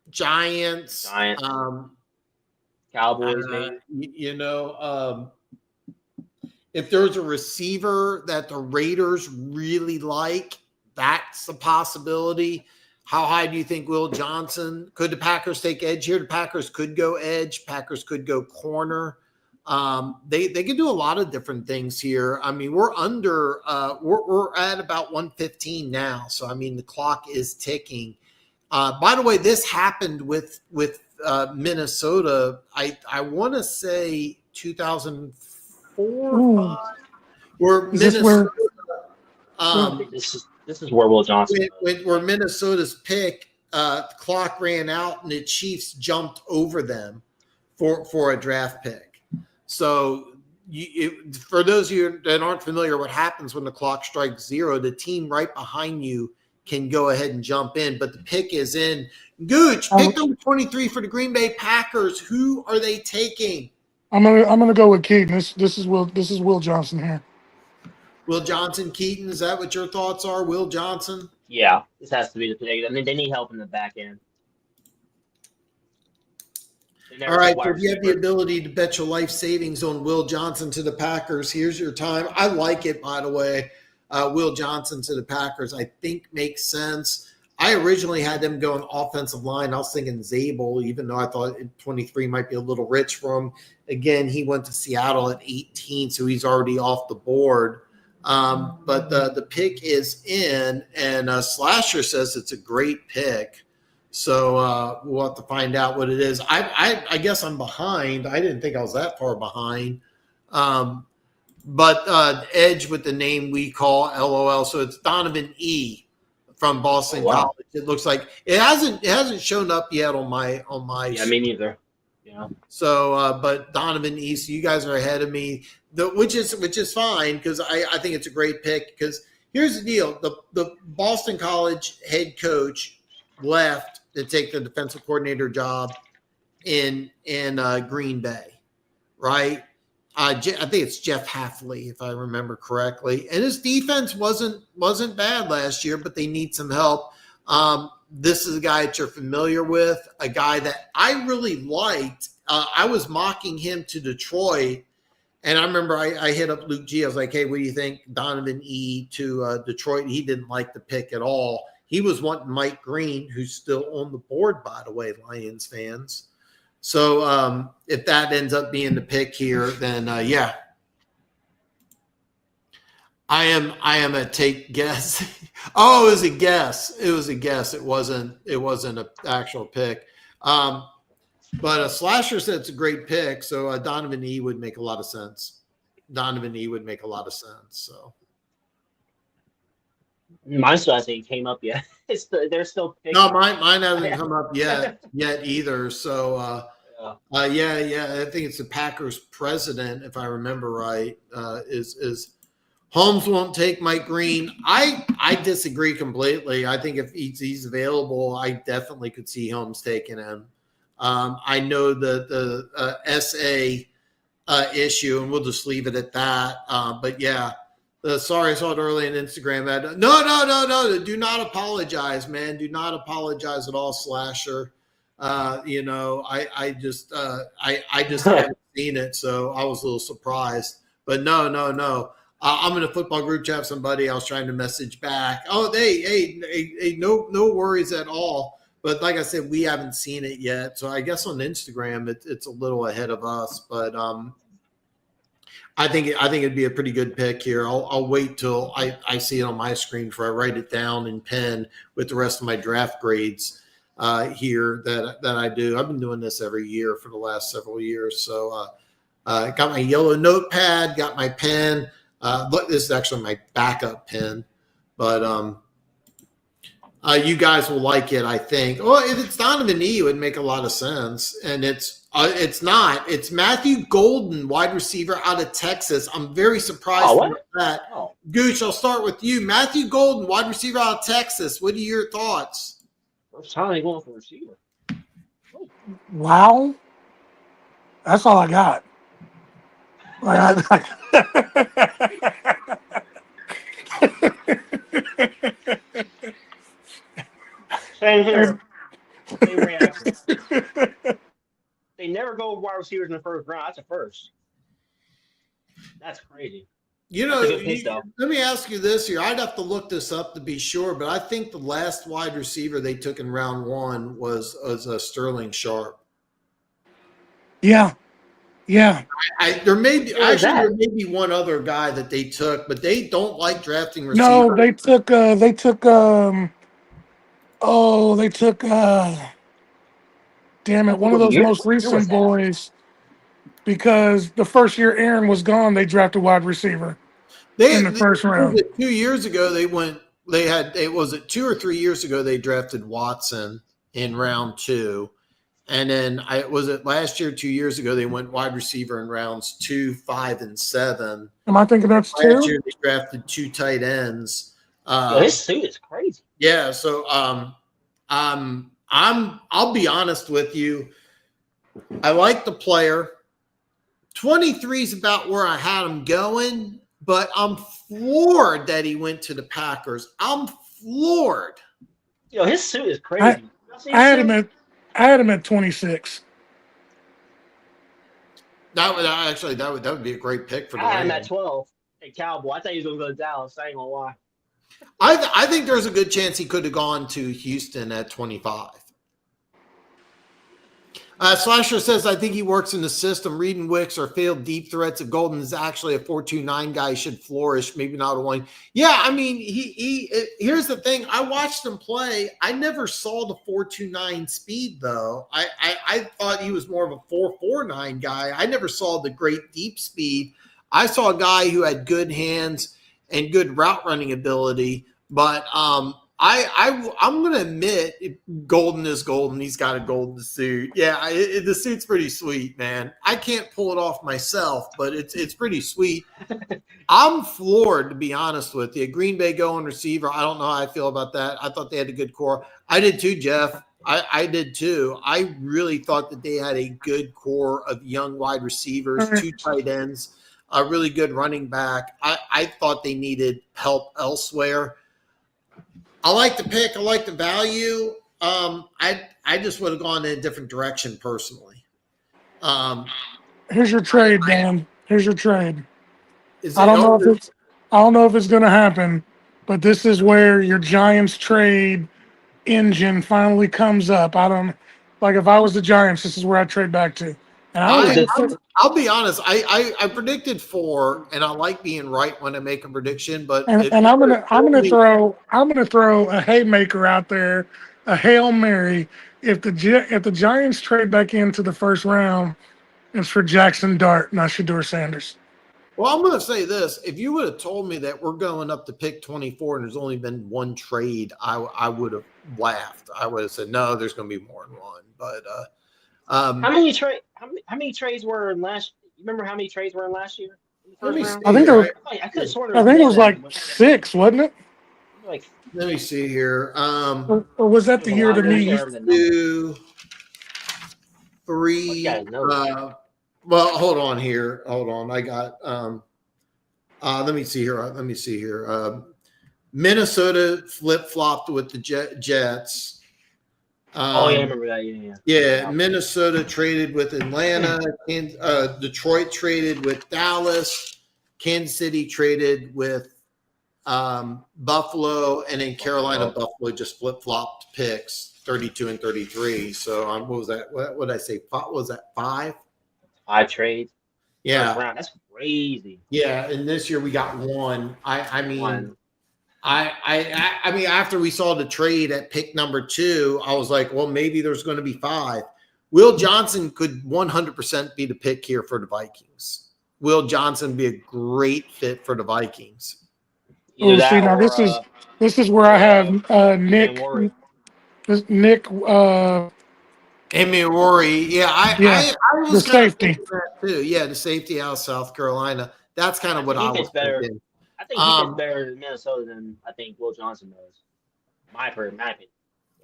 Speaker 2: Giants,
Speaker 4: Cowboys, maybe.
Speaker 2: If there's a receiver that the Raiders really like, that's a possibility. How high do you think Will Johnson? Could the Packers take edge here? The Packers could go edge. Packers could go corner. They could do a lot of different things here. I mean, we're under we're at about 1:15 now. So I mean the clock is ticking. By the way, this happened with Minnesota. I want to say 2004 where Minnesota
Speaker 4: this is where Will Johnson
Speaker 2: where Minnesota's pick the clock ran out and the Chiefs jumped over them for a draft pick. So for those of you that aren't familiar, what happens when the clock strikes 0, the team right behind you can go ahead and jump in, but the pick is in. Gooch, pick number 23 for the Green Bay Packers. Who are they taking?
Speaker 3: I'm gonna go with Keaton. This is Will Johnson here.
Speaker 2: Will Johnson, Keaton, is that what your thoughts are? Will Johnson?
Speaker 4: Yeah, this has to be the pick. I mean, they need help in the back end.
Speaker 2: All right, so if you have the ability to bet your life savings on Will Johnson to the Packers, here's your time. I like it, by the way. Will Johnson to the Packers, I think makes sense. I originally had them going offensive line. I was thinking Zabel, even though I thought 23 might be a little rich for him. Again, he went to Seattle at 18, so he's already off the board. But the pick is in, and Slasher says it's a great pick. So we'll have to find out what it is. I guess I'm behind. I didn't think I was that far behind. But Edge with the name we call LOL. So it's Donovan E from Boston College. It looks like it hasn't shown up yet on my.
Speaker 4: Yeah, me neither. Yeah.
Speaker 2: So, but Donovan E. So you guys are ahead of me, which is fine because I think it's a great pick. Because here's the deal: the Boston College head coach left to take the defensive coordinator job in Green Bay, right? I think it's Jeff Hafley, if I remember correctly. And his defense wasn't bad last year, but they need some help. This is a guy that you're familiar with, a guy that I really liked. I was mocking him to Detroit, and I remember I hit up Luke G. I was like, hey, what do you think? Donovan E. to Detroit. He didn't like the pick at all. He was wanting Mike Green, who's still on the board, by the way, Lions fans. So if that ends up being the pick here, then yeah. I am a take guess. Oh, it was a guess. It was a guess. It wasn't an actual pick. But a Slasher said it's a great pick. So Donovan E would make a lot of sense. So
Speaker 4: Mine still hasn't came up yet. They're still picking.
Speaker 2: no, mine hasn't come up yet either. So yeah. I think it's the Packers president, if I remember right, is Holmes won't take Mike Green. I disagree completely. I think if he's available, I definitely could see Holmes taking him. I know the SA issue, and we'll just leave it at that. But yeah. Sorry, I saw it early on Instagram. No. Do not apologize, man. Do not apologize at all, Slasher. I just haven't seen it, so I was a little surprised. But no. I'm in a football group chat. Somebody I was trying to message back. Oh, hey, no worries at all. But like I said, we haven't seen it yet. So I guess on Instagram, it's a little ahead of us. But I think it'd be a pretty good pick here. I'll wait till I see it on my screen before I write it down in pen with the rest of my draft grades here that I do. I've been doing this every year for the last several years. So got my yellow notepad, got my pen. Look, this is actually my backup pen, but you guys will like it, I think. Well, if it's Donovan E, it would make a lot of sense, and it's not. It's Matthew Golden, wide receiver out of Texas. I'm very surprised with that.
Speaker 4: Oh.
Speaker 2: Gooch, I'll start with you. Matthew Golden, wide receiver out of Texas. What are your thoughts?
Speaker 4: First time they going for receiver.
Speaker 3: Wow. That's all I got.
Speaker 4: Same here. Same reaction. They never go wide receivers in the first round. That's a first. That's crazy.
Speaker 2: You know,
Speaker 4: That's a good pick, though.
Speaker 2: let me ask you this here. I'd have to look this up to be sure, but I think the last wide receiver they took in round one was Sterling Sharp.
Speaker 3: Yeah.
Speaker 2: There may be one other guy that they took, but they don't like drafting receivers.
Speaker 3: No, they took damn it, one of those most recent boys, because the first year Aaron was gone, they drafted wide receiver in the first round.
Speaker 2: 2 years ago, was it 2 or 3 years ago they drafted Watson in round 2. And then was it last year, 2 years ago, they went wide receiver in rounds 2, 5, and 7.
Speaker 3: Am I thinking that's
Speaker 2: Last
Speaker 3: 2?
Speaker 2: year they drafted 2 tight ends.
Speaker 4: His suit is crazy.
Speaker 2: Yeah, so I'll be honest with you. I like the player. 23 is about where I had him going, but I'm floored that he went to the Packers. I'm floored.
Speaker 4: His suit is crazy.
Speaker 3: I had him at 26.
Speaker 2: That would be a great pick for the
Speaker 4: I had him
Speaker 2: Rams.
Speaker 4: at 12. Hey, Cowboy. I thought he was going to go to Dallas. I ain't going to lie.
Speaker 2: I think there's a good chance he could have gone to Houston at 25. Slasher says, I think he works in the system. Reed and Wicks are failed deep threats. If Golden is actually a 4.29 guy, he should flourish, maybe not a 1. Yeah, I mean, here's the thing. I watched him play. I never saw the 4.29 speed, though. I thought he was more of a 4.49 guy. I never saw the great deep speed. I saw a guy who had good hands and good route running ability, but I'm going to admit Golden is Golden. He's got a golden suit. Yeah, the suit's pretty sweet, man. I can't pull it off myself, but it's pretty sweet. I'm floored, to be honest with you. Green Bay going receiver. I don't know how I feel about that. I thought they had a good core. I did too, Jeff. I did too. I really thought that they had a good core of young wide receivers, 2 tight ends, a really good running back. I thought they needed help elsewhere. I like the pick. I like the value. I just would have gone in a different direction personally.
Speaker 3: Here's your trade, Dan. Here's your trade.
Speaker 2: I
Speaker 3: don't know if it's going to happen, but this is where your Giants trade engine finally comes up. If I was the Giants, this is where I'd trade back to. And
Speaker 2: I'll be honest. I predicted 4, and I like being right when I make a prediction. But
Speaker 3: I'm gonna throw a haymaker out there, a Hail Mary. If the Giants trade back into the first round, it's for Jackson Dart, not Shedeur Sanders.
Speaker 2: Well, I'm going to say this. If you would have told me that we're going up to pick 24 and there's only been 1 trade, I would have laughed. I would have said, no, there's going to be more than 1. But
Speaker 4: how many trades were in last? You remember how many trades were in last year?
Speaker 3: I think it was like 6, wasn't it?
Speaker 2: Let me see here.
Speaker 3: Or was that the year to me?
Speaker 2: 2, 3. Well, hold on here. Hold on. I got. Let me see here. Minnesota flip flopped with the Jets.
Speaker 4: Oh yeah, I remember that. Yeah.
Speaker 2: Yeah, Minnesota traded with Atlanta. Detroit traded with Dallas. Kansas City traded with Buffalo, and then Carolina, Buffalo just flip flopped picks, 32 and 33. So what was that? What did I say? What was that? 5?
Speaker 4: 5 trades.
Speaker 2: Yeah,
Speaker 4: First round. That's crazy.
Speaker 2: yeah. And this year we got 1. I mean.
Speaker 4: One.
Speaker 2: I mean, after we saw the trade at pick number 2, I was like, well, maybe there's going to be 5. Will Johnson could 100% be the pick here for the Vikings. Will Johnson be a great fit for the Vikings?
Speaker 3: Oh, see, now this is where I have Nick. Nick.
Speaker 2: Amy Rory. Yeah, I was
Speaker 3: the
Speaker 2: kind of
Speaker 3: safety.
Speaker 2: thinking that too. Yeah, the safety out of South Carolina. That's kind of what I was thinking.
Speaker 4: I think he gets better in Minnesota than I think Will Johnson does. My opinion.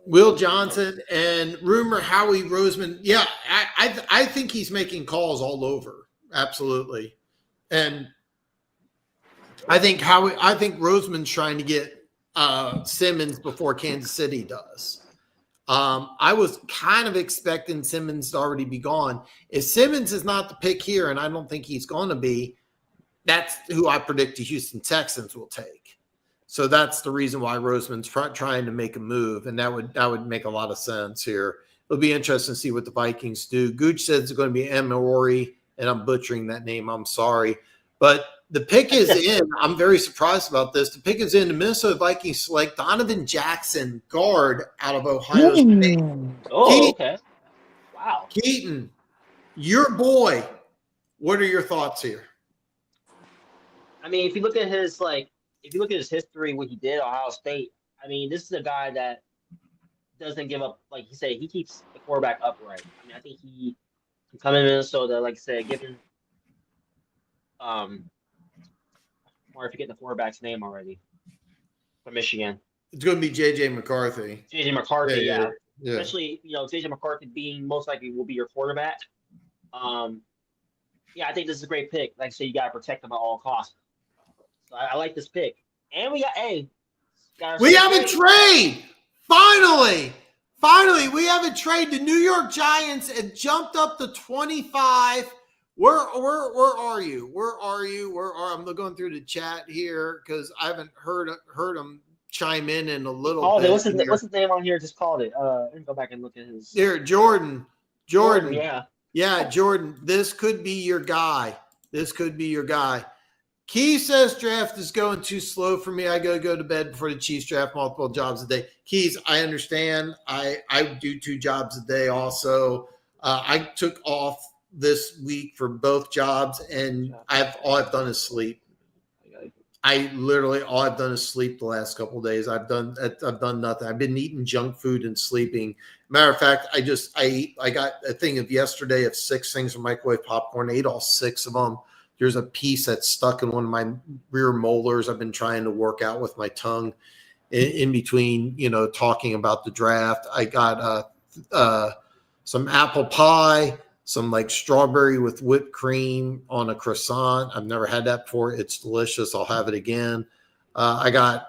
Speaker 2: Will Johnson and rumor Howie Roseman. Yeah, I think he's making calls all over. Absolutely. And I think Roseman's trying to get Simmons before Kansas City does. I was kind of expecting Simmons to already be gone. If Simmons is not the pick here, and I don't think he's going to be, that's who I predict the Houston Texans will take. So that's the reason why Roseman's trying to make a move, and that would make a lot of sense here. It'll be interesting to see what the Vikings do. Gooch says it's going to be Emori, and I'm butchering that name. I'm sorry. But the pick is in. I'm very surprised about this. The pick is in. The Minnesota Vikings select Donovan Jackson, guard out of Ohio State.
Speaker 4: Oh, okay. Wow.
Speaker 2: Keaton, your boy. What are your thoughts here?
Speaker 4: I mean, if you look at his history, what he did at Ohio State, I mean, this is a guy that doesn't give up. Like you said, he keeps the quarterback upright. I mean, I think he can come in Minnesota, like I said, given or if you get the quarterback's name already from Michigan.
Speaker 2: It's going to be J.J. McCarthy.
Speaker 4: J.J. McCarthy, yeah.
Speaker 2: Yeah.
Speaker 4: Especially, J.J. McCarthy being most likely will be your quarterback. Yeah, I think this is a great pick. Like I said, you got to protect him at all costs. So I like this pick. And we have
Speaker 2: a trade. Finally, we have a trade. The New York Giants have jumped up to 25. Where are you? I'm going through the chat here because I haven't heard them chime in a little bit.
Speaker 4: What's his name on here? Just called it. Let me go back and look at his.
Speaker 2: Here, Jordan.
Speaker 4: Yeah,
Speaker 2: Jordan. This could be your guy. Key says draft is going too slow for me. I go to bed before the Chiefs draft multiple jobs a day. Keys, I understand. I do 2 jobs a day also. I took off this week for both jobs, and all I've done is sleep. All I've done is sleep the last couple of days. I've done nothing. I've been eating junk food and sleeping. Matter of fact, I got a thing of yesterday of 6 things of microwave popcorn. Ate all 6 of them. There's a piece that's stuck in one of my rear molars. I've been trying to work out with my tongue in between, talking about the draft. I got some apple pie, some like strawberry with whipped cream on a croissant. I've never had that before. It's delicious. I'll have it again. I got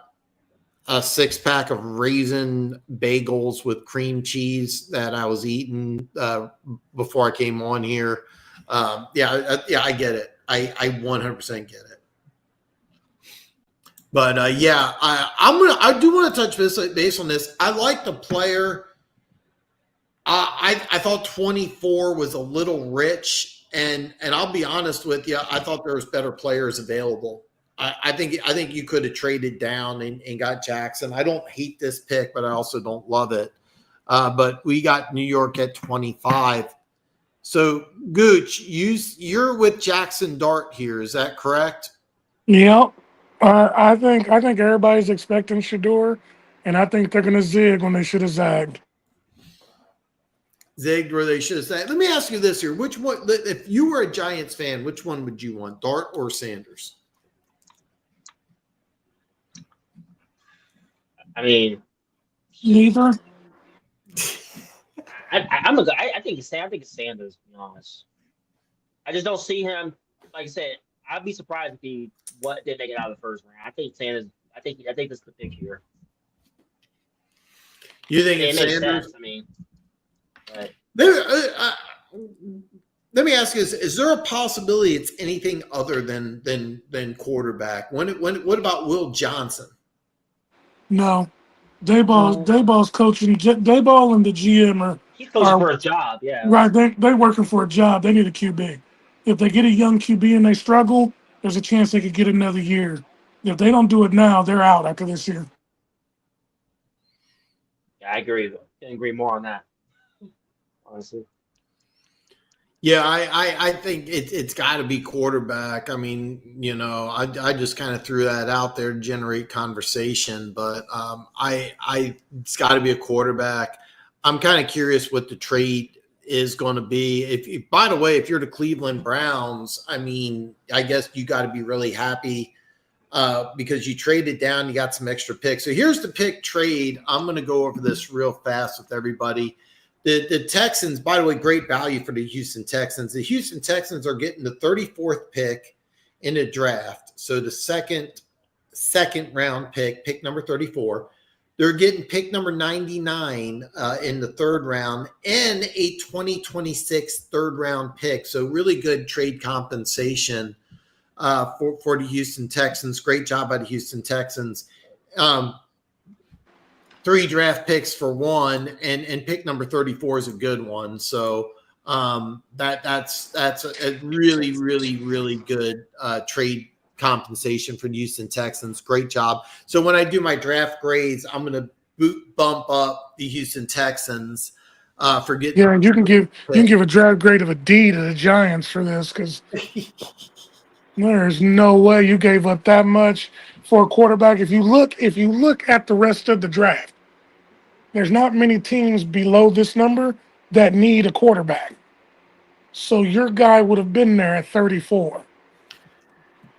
Speaker 2: a 6-pack of raisin bagels with cream cheese that I was eating before I came on here. I get it. I 100% get it. But I do want to touch base on this. I like the player. I thought 24 was a little rich, and I'll be honest with you. I thought there was better players available. I think you could have traded down and got Jackson. I don't hate this pick, but I also don't love it. But we got New York at 25. So, Gooch, you're with Jackson Dart here. Is that correct?
Speaker 3: Yep. I think everybody's expecting Shador, and I think they're going to zig when they should have zagged.
Speaker 2: Zigged where they should have zagged. Let me ask you this here. Which one, if you were a Giants fan, which one would you want, Dart or Sanders?
Speaker 4: I mean,
Speaker 3: neither.
Speaker 4: I think it's Sanders, to be honest. I just don't see him. Like I said, I'd be surprised if he didn't make it out of the first round. I think Sanders. I think this is the pick here.
Speaker 2: You think
Speaker 4: It
Speaker 2: it's
Speaker 4: makes
Speaker 2: Sanders?
Speaker 4: sense. I mean, but
Speaker 2: Let me ask you: is there a possibility it's anything other than quarterback? What about Will Johnson?
Speaker 3: No, Dayball's coaching. Dayball and the GM
Speaker 4: he's coaching
Speaker 3: are
Speaker 4: for a job. Yeah.
Speaker 3: right. They working for a job. They need a QB. If they get a young QB and they struggle, there's a chance they could get another year. If they don't do it now, they're out after this year.
Speaker 4: Yeah, I agree. Can't agree more on that. Honestly.
Speaker 2: Yeah, I think it's got to be quarterback. I mean, you know, I just kind of threw that out there to generate conversation, but it's got to be a quarterback. I'm kind of curious what the trade is going to be. If by the way, if you're the Cleveland Browns, I mean, I guess you got to be really happy because you traded down, you got some extra picks. So here's the pick trade. I'm going to go over this real fast with everybody. The Texans, by the way, great value for the Houston Texans. The Houston Texans are getting the 34th pick in the draft. So the second round pick number 34. They're getting pick number 99 in the third round and a 2026 third round pick. So really good trade compensation for the Houston Texans. Great job by the Houston Texans. 3 draft picks for one, and pick number 34 is a good one. So that's a really, really, really good trade compensation for the Houston Texans. Great job. So when I do my draft grades, I'm going to bump up the Houston Texans for getting.
Speaker 3: Yeah, you can give a draft grade of a D to the Giants for this because there's no way you gave up that much for a quarterback. If you look at the rest of the draft, there's not many teams below this number that need a quarterback. So your guy would have been there at 34.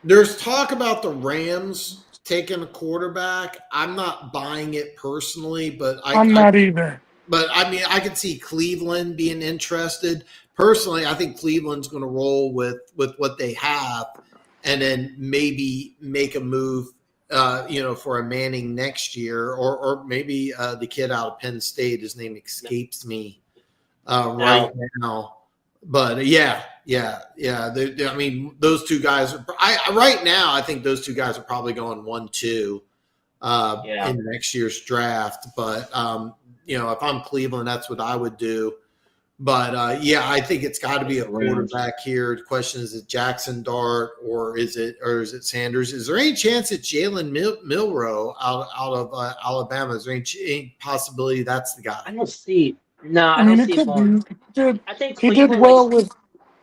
Speaker 2: There's talk about the Rams taking a quarterback. I'm not buying it personally, but
Speaker 3: I'm not either.
Speaker 2: But I mean, I could see Cleveland being interested. Personally, I think Cleveland's going to roll with what they have, and then maybe make a move, for a Manning next year, or maybe the kid out of Penn State. His name escapes me right now, but yeah. I mean, those two guys. Right now, I think those two guys are probably going 1-2 in next year's draft. But if I'm Cleveland, that's what I would do. But I think it's got to be a quarterback here. The question is it Jackson Dart or is it Sanders? Is there any chance it's Jalen Milroe out of Alabama? Is there any possibility that's the guy?
Speaker 4: I don't see. No, I
Speaker 3: mean,
Speaker 4: don't
Speaker 3: it
Speaker 4: see.
Speaker 3: could be.
Speaker 4: I think
Speaker 3: he did well with.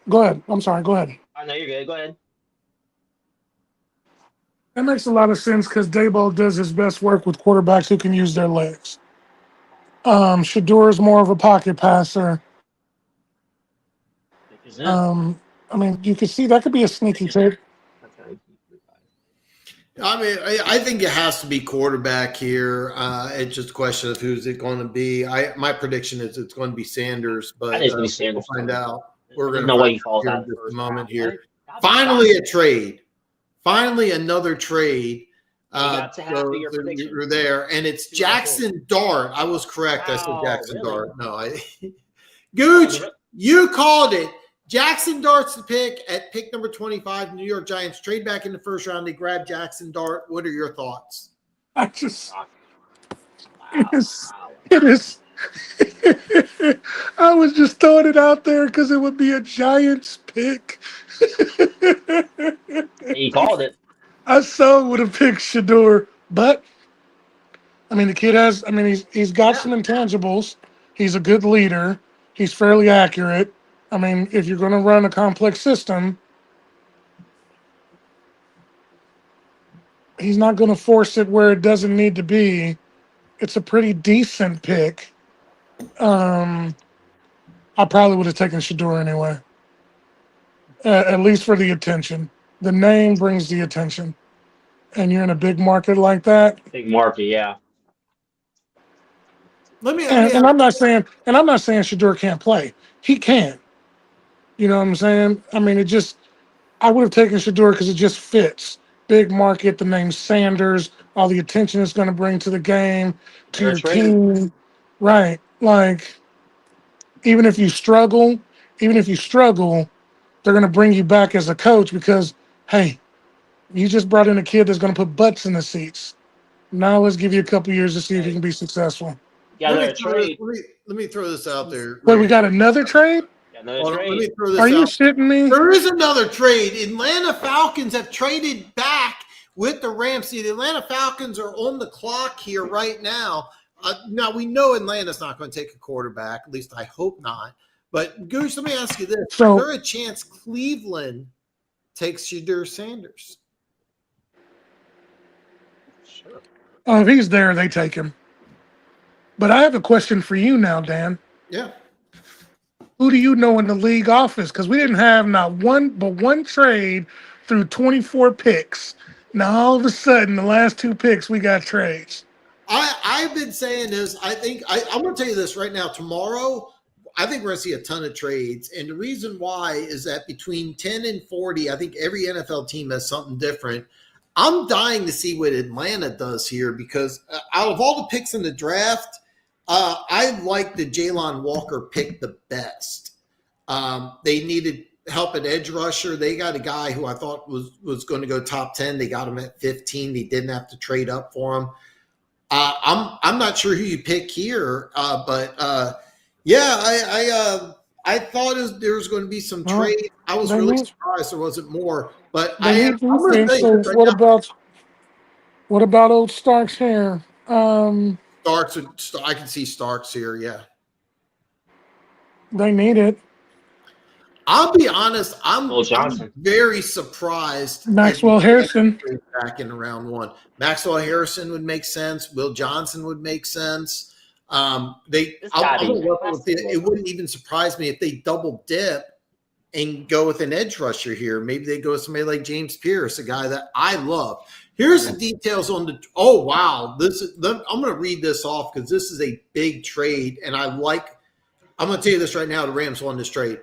Speaker 3: Go ahead. I'm sorry. Go ahead.
Speaker 4: I know you're good. Go ahead.
Speaker 3: That makes a lot of sense because Daboll does his best work with quarterbacks who can use their legs. Shador is more of a pocket passer. I mean, you could see that could be a sneaky pick.
Speaker 2: I mean, I think it has to be quarterback here. It's just a question of who's it going to be. My prediction is it's going to be Sanders, but
Speaker 4: I think it's going to be Sanders.
Speaker 2: We'll find out. We're going to
Speaker 4: no way he
Speaker 2: falls
Speaker 4: falls out
Speaker 2: in just a moment
Speaker 4: round.
Speaker 2: here. Finally, a trade. Finally, another trade. You're there, and it's Jackson Dart. I was correct. I said Jackson Dart. No, Gooch, you called it. Jackson Dart's the pick at pick number 25. New York Giants trade back in the first round. They grab Jackson Dart. What are your thoughts?
Speaker 3: It is. I was just throwing it out there because it would be a Giants pick.
Speaker 4: He called it.
Speaker 3: I so would have picked Shador, but I mean the kid has. I mean he's got some intangibles. He's a good leader. He's fairly accurate. I mean, if you're going to run a complex system, he's not going to force it where it doesn't need to be. It's a pretty decent pick. I probably would have taken Shador anyway, at least for the attention. The name brings the attention, and you're in a big market like that.
Speaker 4: Big market, yeah.
Speaker 3: And I'm not saying Shador can't play. He can. You know what I'm saying? I mean, I would have taken Shador because it just fits. Big market, the name Sanders, all the attention it's going to bring to the game, to your team. Right. Like, even if you struggle, they're going to bring you back as a coach because, hey, you just brought in a kid that's going to put butts in the seats. Now let's give you a couple years to see if you can be successful.
Speaker 4: Yeah,
Speaker 2: Let me
Speaker 4: another
Speaker 2: throw this,
Speaker 4: trade.
Speaker 2: let me throw this out there.
Speaker 3: Wait, we got another trade?
Speaker 4: Yeah, another
Speaker 2: Hold on, let
Speaker 4: trade.
Speaker 2: me throw this
Speaker 3: Are you
Speaker 2: out.
Speaker 3: shitting me?
Speaker 2: There is another trade. Atlanta Falcons have traded back with the Rams. See, the Atlanta Falcons are on the clock here right now. Now, we know Atlanta's not going to take a quarterback. At least I hope not. But, Goose, let me ask you this.
Speaker 3: So-
Speaker 2: is there a chance Cleveland takes Shadur Sanders?
Speaker 4: Sure.
Speaker 3: Oh, if he's there, they take him. But I have a question for you now, Dan.
Speaker 2: Yeah.
Speaker 3: Who do you know in the league office? Because we didn't have not one but one trade through 24 picks. Now all of a sudden, the last 2 picks, we got trades.
Speaker 2: I've been saying this. I think I'm going to tell you this right now. Tomorrow, I think we're going to see a ton of trades. And the reason why is that between 10 and 40, I think every NFL team has something different. I'm dying to see what Atlanta does here because out of all the picks in the draft, I like the Jalen Walker pick the best. They needed help at edge rusher. They got a guy who I thought was going to go top 10. They got him at 15. They didn't have to trade up for him. I'm not sure who you pick here, but I thought there was going to be some trade. I was really surprised there wasn't more. But I'm going to tell you
Speaker 3: So
Speaker 2: right
Speaker 3: what about old Starks here?
Speaker 2: Starks. I can see Starks here. Yeah.
Speaker 3: They need it.
Speaker 2: I'll be honest. I'm
Speaker 4: Will Johnson.
Speaker 2: very surprised.
Speaker 3: Maxwell
Speaker 2: if
Speaker 3: Harrison.
Speaker 2: back in round 1. Maxwell Harrison would make sense. Will Johnson would make sense. It wouldn't even surprise me if they double dip and go with an edge rusher here. Maybe they go with somebody like James Pierce, a guy that I love. Here's the details on the. Oh wow, I'm going to read this off because this is a big trade, and I'm going to tell you this right now. The Rams won this trade.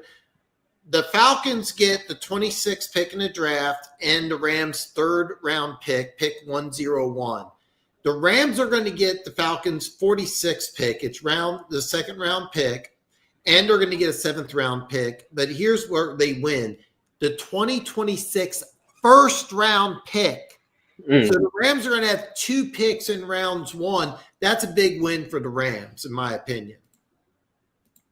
Speaker 2: The Falcons get the 26th pick in the draft and the Rams' 3rd round pick 101. The Rams are going to get the Falcons' 46th pick. It's the 2nd round pick, and they're going to get a 7th round pick. But here's where they win: the 2026 1st round pick. So the Rams are going to have 2 picks in rounds 1. That's a big win for the Rams, in my opinion.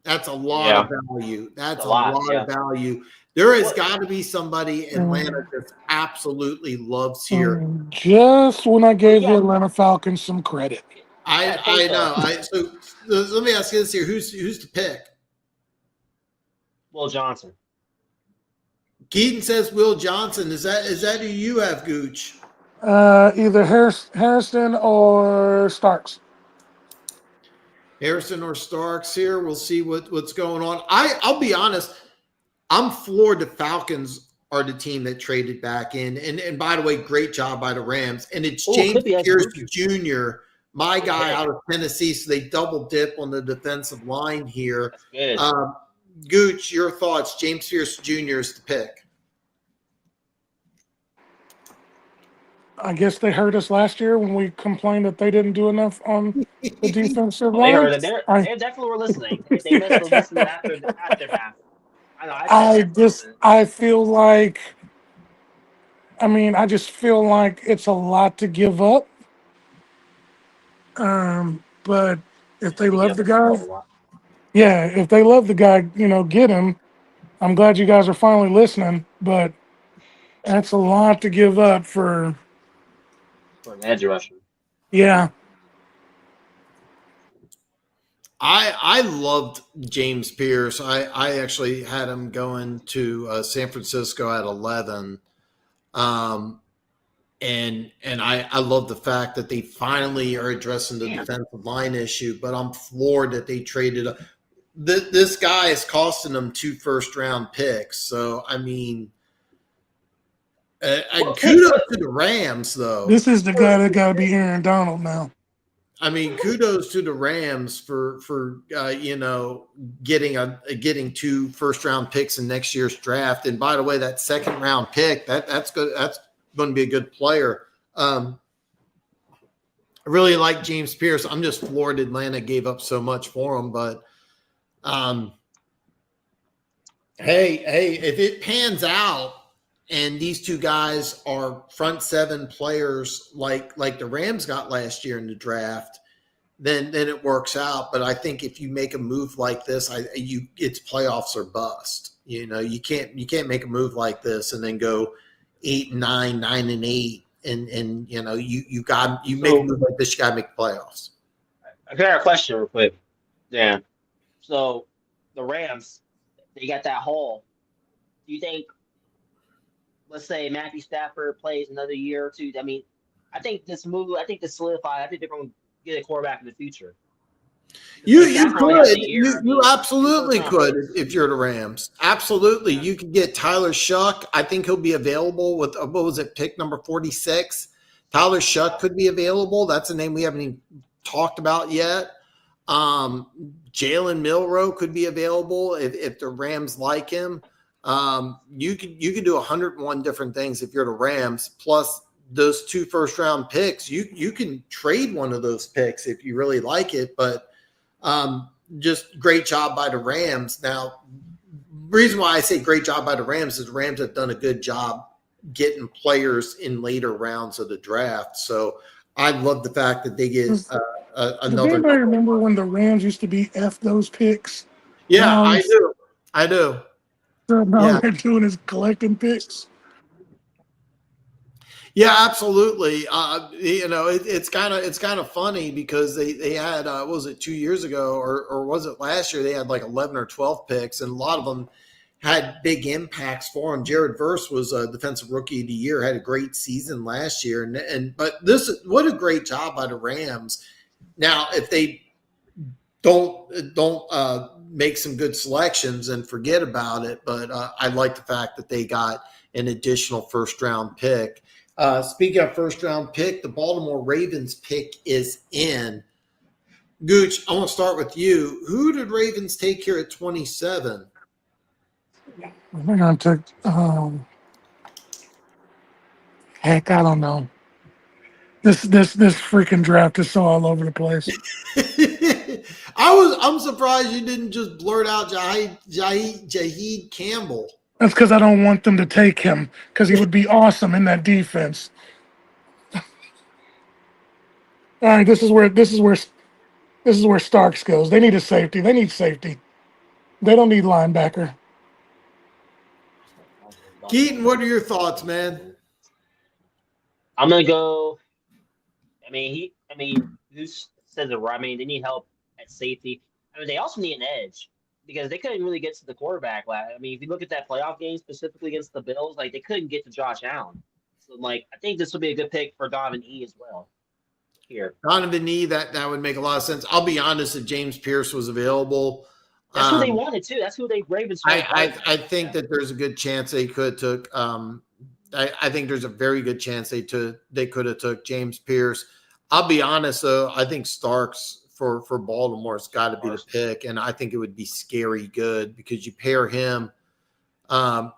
Speaker 2: That's a lot of value. That's a lot of value. There has got to be somebody Atlanta that absolutely loves here.
Speaker 3: Just when I gave the Atlanta Falcons some credit.
Speaker 2: I know. So let me ask you this here: who's the pick?
Speaker 4: Will Johnson.
Speaker 2: Keaton says Will Johnson. Is that who you have, Gooch?
Speaker 3: Either Harrison or Starks.
Speaker 2: Harrison or Starks here. We'll see what's going on. I'll be honest. I'm floored the Falcons are the team that traded back in. And by the way, great job by the Rams. And it's James Pierce Jr., my guy out of Tennessee. So they double dip on the defensive line here.
Speaker 4: That's good.
Speaker 2: Gooch, your thoughts. James Pierce Jr. is the pick.
Speaker 3: I guess they hurt us last year when we complained that they didn't do enough on the defensive line.
Speaker 4: They heard it. They definitely were listening. They must have listened after the aftermath.
Speaker 3: I feel like, I just feel like it's a lot to give up. But if they love the guy, if they love the guy, get him. I'm glad you guys are finally listening, but that's a lot to give up for
Speaker 4: an edge rusher.
Speaker 3: Yeah.
Speaker 2: I loved James Pierce. I actually had him going to San Francisco at 11. And I love the fact that they finally are addressing the defensive line issue, but I'm floored that they traded. This guy is costing them 2 first-round picks. So, kudos to the Rams, though.
Speaker 3: This is the guy that got to be Aaron Donald now.
Speaker 2: Kudos to the Rams for getting 2 first-round picks in next year's draft. And by the way, that 2nd-round pick, that's good. That's going to be a good player. I really like James Pierce. I'm just floored Atlanta gave up so much for him, but hey, if it pans out and these two guys are front seven players like the Rams got last year in the draft, then it works out. But I think if you make a move like this, it's playoffs or bust. You know, you can't make a move like this and then go 8-9, 9-8, and you know you make a move like this, you got to make the playoffs.
Speaker 4: I got a question real quick. Yeah. So the Rams, they got that hole. Do you think, let's say Matthew Stafford plays another year or two? I mean, I think this solidified. I think they're going to get a quarterback in the future.
Speaker 2: You absolutely could if you're the Rams. Absolutely. You could get Tyler Shuck. I think he'll be available with, what was it, pick number 46? Tyler Shuck could be available. That's a name we haven't even talked about yet. Jalen Milroe could be available if the Rams like him. You could do 101 different things if you're the Rams. Plus those 2 first-round picks, you can trade one of those picks if you really like it. But just great job by the Rams. Now, reason why I say great job by the Rams is the Rams have done a good job getting players in later rounds of the draft. So I love the fact that they get another.
Speaker 3: Does anybody remember when the Rams used to be F those picks?
Speaker 2: Yeah, I do.
Speaker 3: So now they're doing is collecting picks.
Speaker 2: Yeah, absolutely. You know, it's kind of funny because they had what was it 2 years ago or was it last year? They had like 11 or 12 picks, and a lot of them had big impacts for him. Jared Verse was a defensive rookie of the year, had a great season last year, but what a great job by the Rams. Now, if they don't make some good selections and forget about it, but I like the fact that they got an additional first-round pick. Speaking of first-round pick, the Baltimore Ravens pick is in. Gooch, I want to start with you. Who did Ravens take here at 27?
Speaker 3: They're going to take, heck, I don't know. This freaking draft is so all over the place.
Speaker 2: I'm surprised you didn't just blurt out Jaheed Campbell.
Speaker 3: That's because I don't want them to take him because he would be awesome in that defense. All right, this is where Starks goes. They need a safety. They need safety. They don't need linebacker.
Speaker 2: Keaton, what are your thoughts, man?
Speaker 4: I'm gonna go. Who says it right? I mean, they need help at safety. I mean, they also need an edge because they couldn't really get to the quarterback. I mean, if you look at that playoff game specifically against the Bills, like they couldn't get to Josh Allen. So, like, I think this would be a good pick for Donovan E as well. Here,
Speaker 2: Donovan E, that would make a lot of sense. I'll be honest, if James Pierce was available,
Speaker 4: that's who they wanted too. That's who they Ravens.
Speaker 2: I think that there's a good chance they could took. I think there's a very good chance they could have took James Pierce. I'll be honest though, I think Starks for Baltimore's got to be the pick, and I think it would be scary good because you pair him. I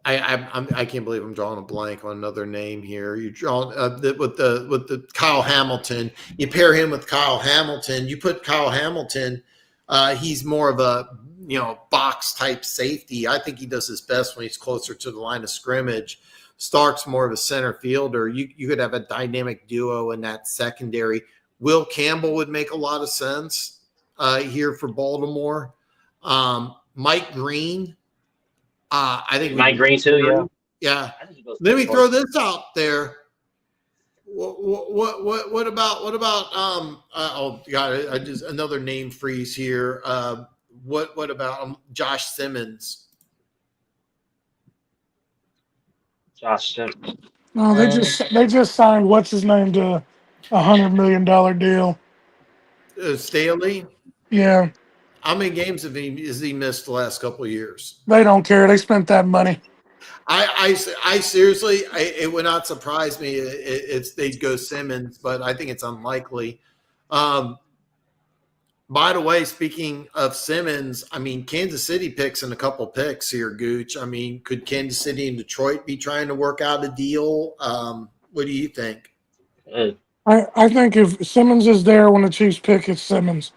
Speaker 2: can't believe I'm drawing a blank on another name here. You draw with the Kyle Hamilton. You pair him with Kyle Hamilton. You put Kyle Hamilton. He's more of a box type safety. I think he does his best when he's closer to the line of scrimmage. Stark's more of a center fielder. You could have a dynamic duo in that secondary. Will Campbell would make a lot of sense here for Baltimore. Mike Green. I think
Speaker 4: Mike Green too.
Speaker 2: Yeah. Let me throw this out there. What about oh god, just another name freeze here. What about Josh Simmons?
Speaker 4: Josh Simmons.
Speaker 3: No, they just signed what's his name to $100 million deal.
Speaker 2: Staley.
Speaker 3: Yeah.
Speaker 2: How many games has he missed the last couple of years?
Speaker 3: They don't care. They spent that money.
Speaker 2: I seriously, it would not surprise me if they'd go Simmons, but I think it's unlikely. By the way, speaking of Simmons, I mean, Kansas City picks in a couple picks here, Gooch. I mean, could Kansas City and Detroit be trying to work out a deal? What do you think?
Speaker 3: I think if Simmons is there when the Chiefs pick, it's Simmons.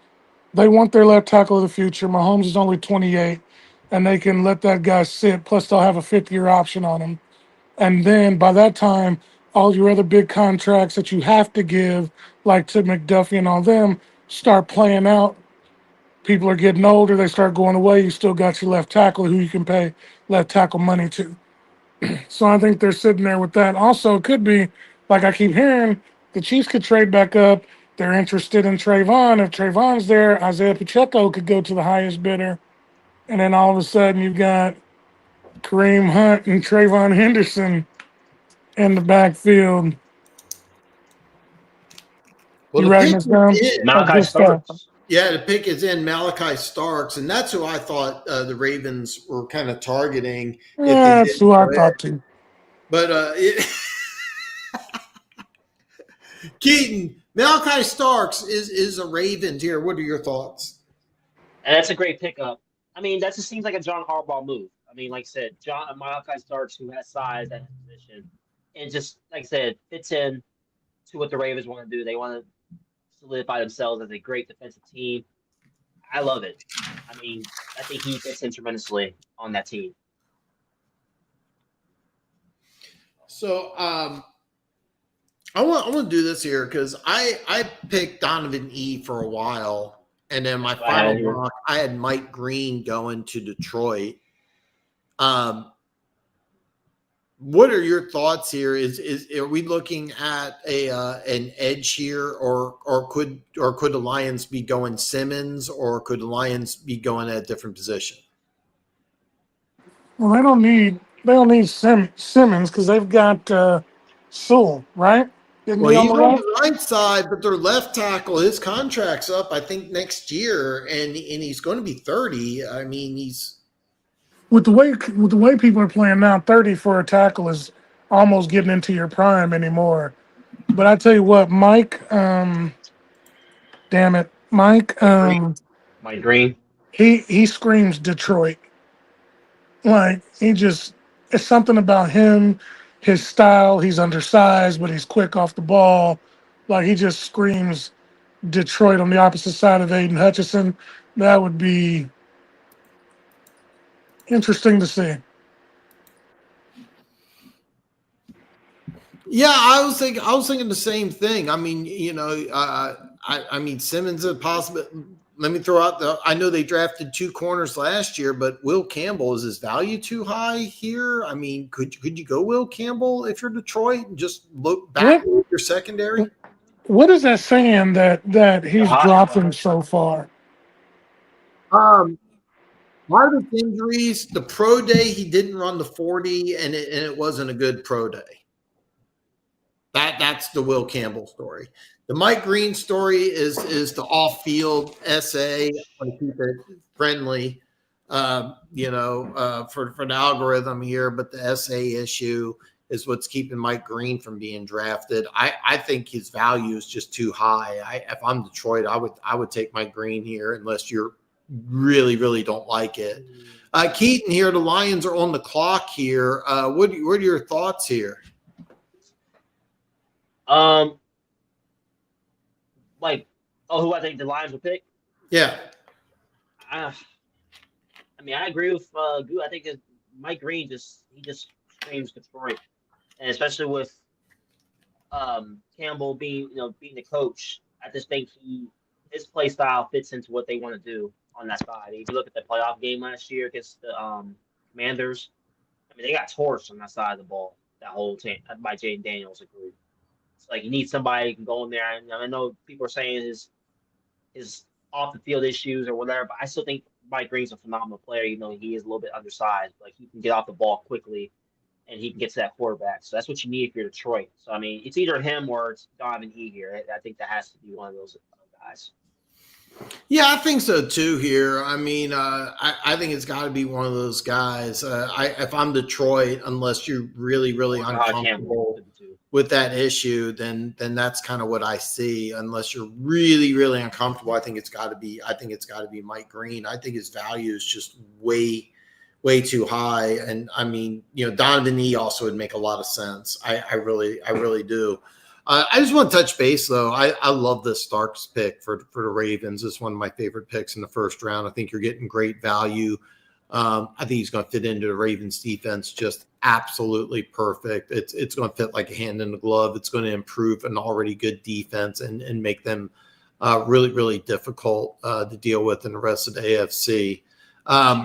Speaker 3: They want their left tackle of the future. Mahomes is only 28, and they can let that guy sit. Plus, they'll have a fifth-year option on him. And then by that time, all your other big contracts that you have to give, like to McDuffie and all them, start playing out. People are getting older. They start going away. You still got your left tackle who you can pay left tackle money to. So I think they're sitting there with that. Also, it could be, like I keep hearing, the Chiefs could trade back up. They're interested in Trayvon. If Trayvon's there, Isaiah Pacheco could go to the highest bidder. And then all of a sudden, you've got Kareem Hunt and Trayvon Henderson in the backfield.
Speaker 2: Well,
Speaker 3: You
Speaker 2: the
Speaker 3: writing
Speaker 2: pick
Speaker 3: this down?
Speaker 2: is in,
Speaker 4: Malachi
Speaker 3: good stuff.
Speaker 4: Starks.
Speaker 2: yeah, the pick is in Malachi Starks, and that's who I thought the Ravens were kind of targeting. If they
Speaker 3: That's
Speaker 2: did
Speaker 3: who I
Speaker 2: go ahead.
Speaker 3: thought too.
Speaker 2: But Keaton, Malachi Starks is a Ravens here. What are your thoughts?
Speaker 4: And that's a great pickup. I mean, that just seems like a John Harbaugh move. I mean, like I said, Malachi Starks, who has size at his position, and just like I said, fits in to what the Ravens want to do. They want to solidify themselves as a great defensive team. I love it. I mean, I think he fits in tremendously on that team.
Speaker 2: So I want to do this here because I picked Donovan E for a while, and then my final mock, I had Mike Green going to Detroit. What are your thoughts here? Are we looking at an edge here, or could the Lions be going Simmons, or could the Lions be going at a different position?
Speaker 3: Well, they don't need Simmons because they've got Sewell, right? Isn't
Speaker 2: Well,
Speaker 3: he on
Speaker 2: he's
Speaker 3: the
Speaker 2: on
Speaker 3: right?
Speaker 2: the right side, but their left tackle, his contract's up, I think, next year, and he's going to be 30. I mean, he's
Speaker 3: With the way people are playing now, 30 for a tackle is almost getting into your prime anymore. But I tell you what, Mike, damn it, Mike,
Speaker 4: Mike Green.
Speaker 3: he screams Detroit. Like it's something about him, his style. He's undersized, but he's quick off the ball. Like he just screams Detroit on the opposite side of Aiden Hutchinson. That would be interesting to see.
Speaker 2: yeah. I was thinking the same thing. I mean, I mean Simmons is a possible. Let me throw out I know they drafted 2 corners last year, but Will Campbell, is his value too high here? I mean, could you go Will Campbell if you're Detroit and just look back at your secondary?
Speaker 3: What is that saying that he's dropping so far?
Speaker 2: Part of his injuries, the pro day he didn't run the 40, and it wasn't a good pro day. That's the Will Campbell story. The Mike Green story is the off-field essay. I keep it friendly, for the algorithm here, but the essay issue is what's keeping Mike Green from being drafted. I think his value is just too high. If I'm Detroit, I would take Mike Green here unless you're really, really don't like it. Keaton here, the Lions are on the clock here. What are your thoughts here?
Speaker 4: Who I think the Lions will pick?
Speaker 2: Yeah.
Speaker 4: I mean, I agree with Goo. I think that Mike Green just screams Detroit, and especially with Campbell being the coach. I just think his play style fits into what they want to do on that side. If you look at the playoff game last year against the Commanders, I mean, they got torched on that side of the ball. That whole team by Jaden Daniels agreed. It's like you need somebody who can go in there. And I know people are saying his off the field issues or whatever, but I still think Mike Green's a phenomenal player. He is a little bit undersized, but he can get off the ball quickly and he can get to that quarterback. So that's what you need if you're Detroit. So I mean, it's either him or it's Donovan E here. I think that has to be one of those guys.
Speaker 2: Yeah, I think so too. Here, I mean, I think it's got to be one of those guys. If I'm Detroit, unless you're really, really uncomfortable with that issue, then that's kind of what I see. Unless you're really, really uncomfortable, I think it's got to be Mike Green. I think his value is just way too high. And I mean, Donovan E also would make a lot of sense. I really do. I just want to touch base, though. I love this Starks pick for the Ravens. It's one of my favorite picks in the first round. I think you're getting great value. I think he's going to fit into the Ravens defense just absolutely perfect. It's going to fit like a hand in the glove. It's going to improve an already good defense and make them really, really difficult to deal with in the rest of the AFC.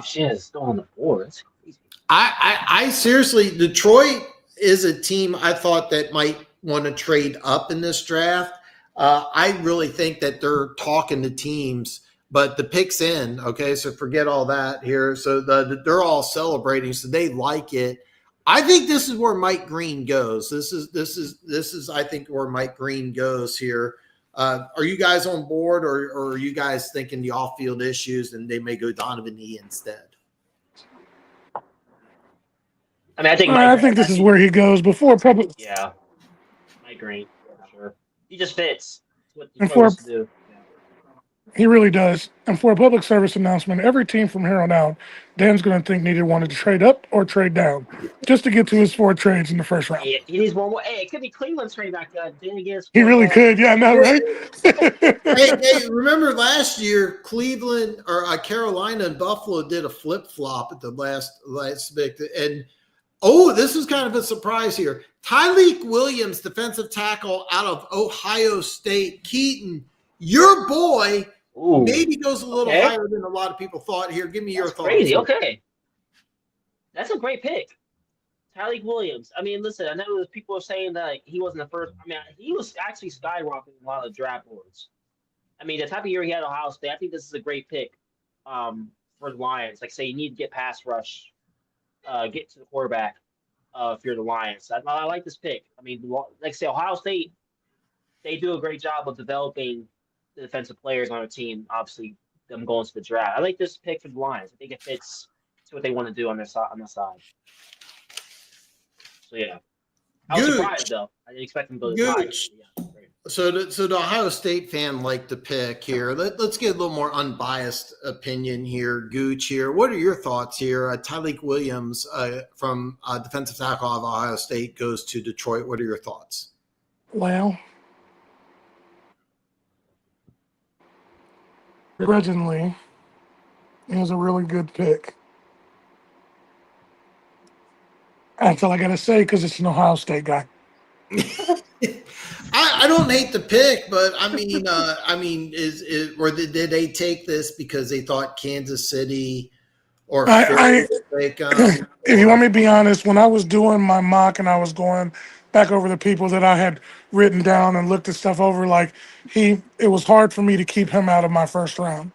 Speaker 4: Shit is still on the board. That's crazy.
Speaker 2: I seriously, Detroit is a team I thought that might want to trade up in this draft. I really think that they're talking to teams, but the pick's in. Okay, so forget all that here. So they're all celebrating, so they like it. I think this is where Mike Green goes. This is I think where Mike Green goes here. Are you guys on board, or are you guys thinking the off-field issues and they may go Donovan E instead?
Speaker 4: I mean,
Speaker 3: I think this is where he goes before public.
Speaker 4: Yeah, I agree. For sure. He just fits. It's what
Speaker 3: And
Speaker 4: Detroit
Speaker 3: for-
Speaker 4: wants to do.
Speaker 3: He really does. And for a public service announcement, every team from here on out, Dan's going to think neither wanted to trade up or trade down just to get to his 4 trades in the first round.
Speaker 4: He needs one more. Hey, it could be Cleveland's trade back. Then again,
Speaker 3: He really could. Yeah, I know, right?
Speaker 2: Hey, remember last year, Cleveland or Carolina and Buffalo did a flip-flop at the last big. And, this is kind of a surprise here. Tyleik Williams, defensive tackle out of Ohio State. Keaton, your boy,
Speaker 4: Ooh,
Speaker 2: maybe goes a little
Speaker 4: Okay.
Speaker 2: higher than a lot of people thought here. Give me your
Speaker 4: that's
Speaker 2: thoughts.
Speaker 4: crazy. Okay, that's a great pick. Tyleik Williams. I mean, listen, I know there's people are saying that he wasn't the first. I mean, he was actually skyrocketing a lot of the draft boards. I mean, the type of year he had at Ohio State, I think this is a great pick for the Lions. Like, say, you need to get pass rush, get to the quarterback if you're the Lions. I like this pick. I mean, like, say, Ohio State, they do a great job of developing the defensive players on their team. Obviously, them going to the draft. I like this pick for the Lions. I think it fits to what they want to do on their side. So yeah, I was
Speaker 2: Gooch.
Speaker 4: surprised though. I didn't expect them to go this high.
Speaker 2: Gooch.
Speaker 4: Yeah, great.
Speaker 2: So the Ohio State fan liked the pick here. Let's get a little more unbiased opinion here. Gooch here. What are your thoughts here? Tyleik Williams from defensive tackle of Ohio State goes to Detroit. What are your thoughts?
Speaker 3: Well, originally, it was a really good pick. That's all I got to say because it's an Ohio State guy.
Speaker 2: I don't hate the pick, but I mean, is or did they take this because they thought Kansas City or
Speaker 3: I-
Speaker 2: Philly would take
Speaker 3: If you want me to be honest, when I was doing my mock and I was going back over the people that I had written down and looked at stuff over, like it was hard for me to keep him out of my first round.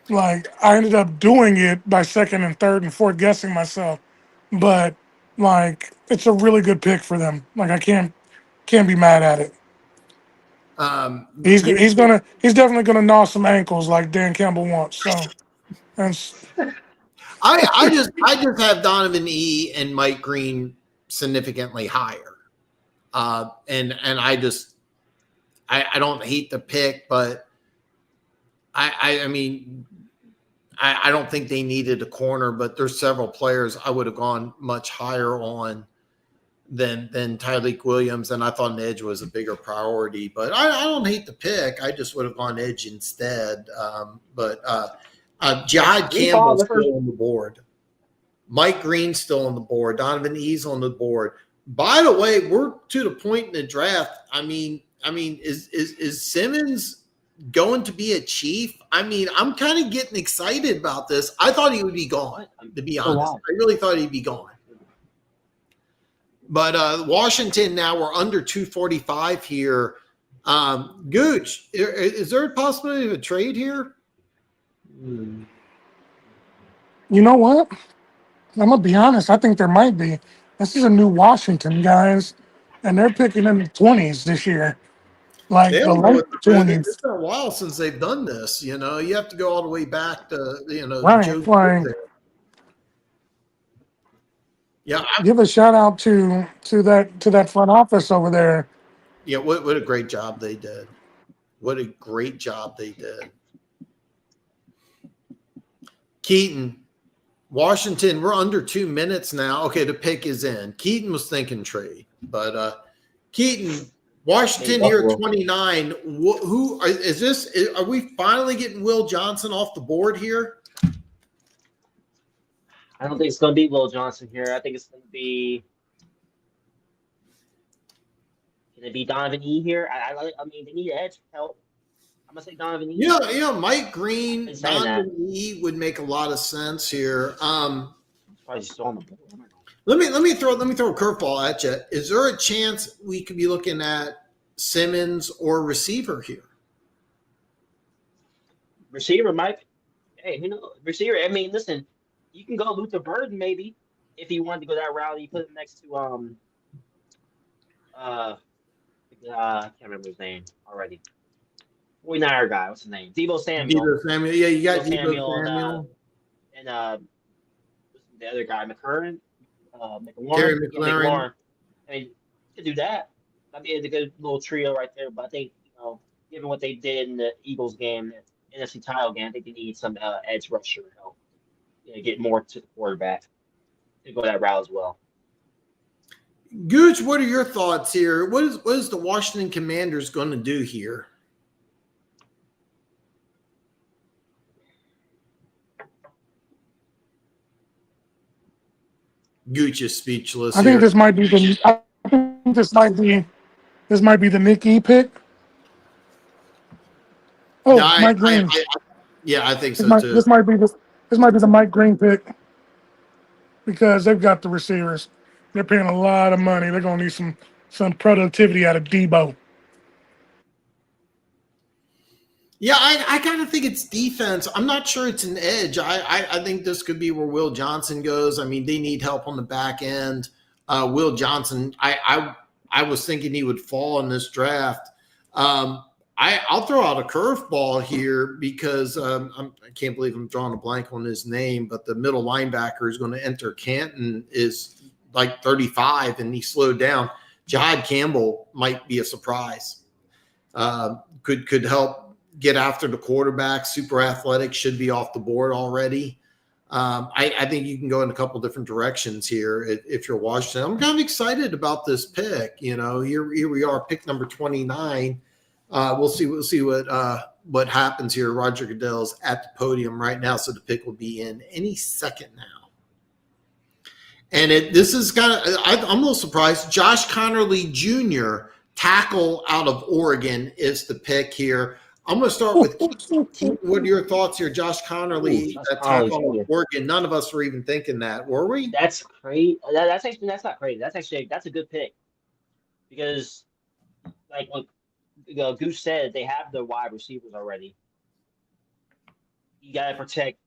Speaker 3: Like I ended up doing it by second and third and fourth guessing myself, but like it's a really good pick for them. Like I can't be mad at it. He's definitely gonna gnaw some ankles like Dan Campbell wants. So that's
Speaker 2: I just have Donovan E and Mike Green significantly higher, and I don't hate the pick, but I mean I don't think they needed a corner, but there's several players I would have gone much higher on than Tyleik Williams, and I thought an edge was a bigger priority. But I don't hate the pick. I just would have gone edge instead. Jihad Campbell's still on the board. Mike Green's still on the board. Donovan E's on the board. By the way, we're to the point in the draft. I mean, is Simmons going to be a Chief? I mean, I'm kind of getting excited about this. I thought he would be gone, to be honest. I really thought he'd be gone. But Washington now, we're under 245 here. Gooch, is there a possibility of a trade here?
Speaker 3: You know what? I'm gonna be honest. I think there might be. This is a new Washington, guys, and they're picking in the 20s this year. Like the late 20s.
Speaker 2: It's been a while since they've done this. You know, you have to go all the way back to
Speaker 3: Right,
Speaker 2: Joe
Speaker 3: right.
Speaker 2: there. Yeah,
Speaker 3: Give a shout out to that front office over there.
Speaker 2: yeah. What a great job they did. What a great job they did. Keaton, Washington, we're under 2 minutes now. Okay, the pick is in. Keaton was thinking trade, but Keaton, Washington
Speaker 4: Hey,
Speaker 2: here at
Speaker 4: Buffalo.
Speaker 2: 29. Who is this? Are we finally getting Will Johnson off the board here?
Speaker 4: I don't think it's going to be Will Johnson here. I think it's going to be. Can it be Donovan E here? I mean, they need edge help. I'm gonna say Donovan E.
Speaker 2: Mike Green,
Speaker 4: Been saying that.
Speaker 2: Donovan E would make a lot of sense here.
Speaker 4: Probably still on the board. I don't know.
Speaker 2: Let me throw a curveball at you. Is there a chance we could be looking at Simmons or receiver here?
Speaker 4: Receiver, Mike. Hey, receiver. I mean, listen, you can go Luther Burden maybe if you wanted to go that route. You put him next to I can't remember his name already. 49er guy. What's his name? Deebo Samuel.
Speaker 2: Deebo Samuel. Yeah, you got
Speaker 4: Deebo
Speaker 2: Deebo Samuel.
Speaker 4: And the other guy, McLaurin.
Speaker 2: Terry
Speaker 4: Yeah,
Speaker 2: McLaurin.
Speaker 4: I mean, you could do that. I mean, it's a good little trio right there. But I think, given what they did in the Eagles game, the NFC title game, I think they need some edge rusher help. Get more to the quarterback. To go that route as well.
Speaker 2: Gooch, what are your thoughts here? What is the Washington Commanders going to do here? Gooch is speechless.
Speaker 3: I think
Speaker 2: here.
Speaker 3: this might be the Nick E pick. Oh,
Speaker 2: No,
Speaker 3: Mike Green.
Speaker 2: I think so too.
Speaker 3: This might be the Mike Green pick because they've got the receivers. They're paying a lot of money. They're gonna need some productivity out of Deebo.
Speaker 2: Yeah, I kind of think it's defense. I'm not sure it's an edge. I think this could be where Will Johnson goes. I mean, they need help on the back end. Will Johnson, I was thinking he would fall in this draft. I'll throw out a curveball here because I can't believe I'm drawing a blank on his name, but the middle linebacker is going to enter Canton is like 35 and he slowed down. Jihad Campbell might be a surprise. Could help get after the quarterback. Super athletic, should be off the board already. I think you can go in a couple different directions here if you're Washington. I'm kind of excited about this pick. Here we are, pick number 29. We'll see what happens here. Roger Goodell's at the podium right now, so the pick will be in any second now. And this is kind of I'm a little surprised. Josh Connerly Jr., tackle out of Oregon, is the pick here. I'm going to start with Keith. What are your thoughts here? Josh Connerly, tackle out of Oregon. None of us were even thinking that, were we?
Speaker 4: That's crazy. That's not crazy. That's a good pick because, like what Goose said, they have the wide receivers already. You got to protect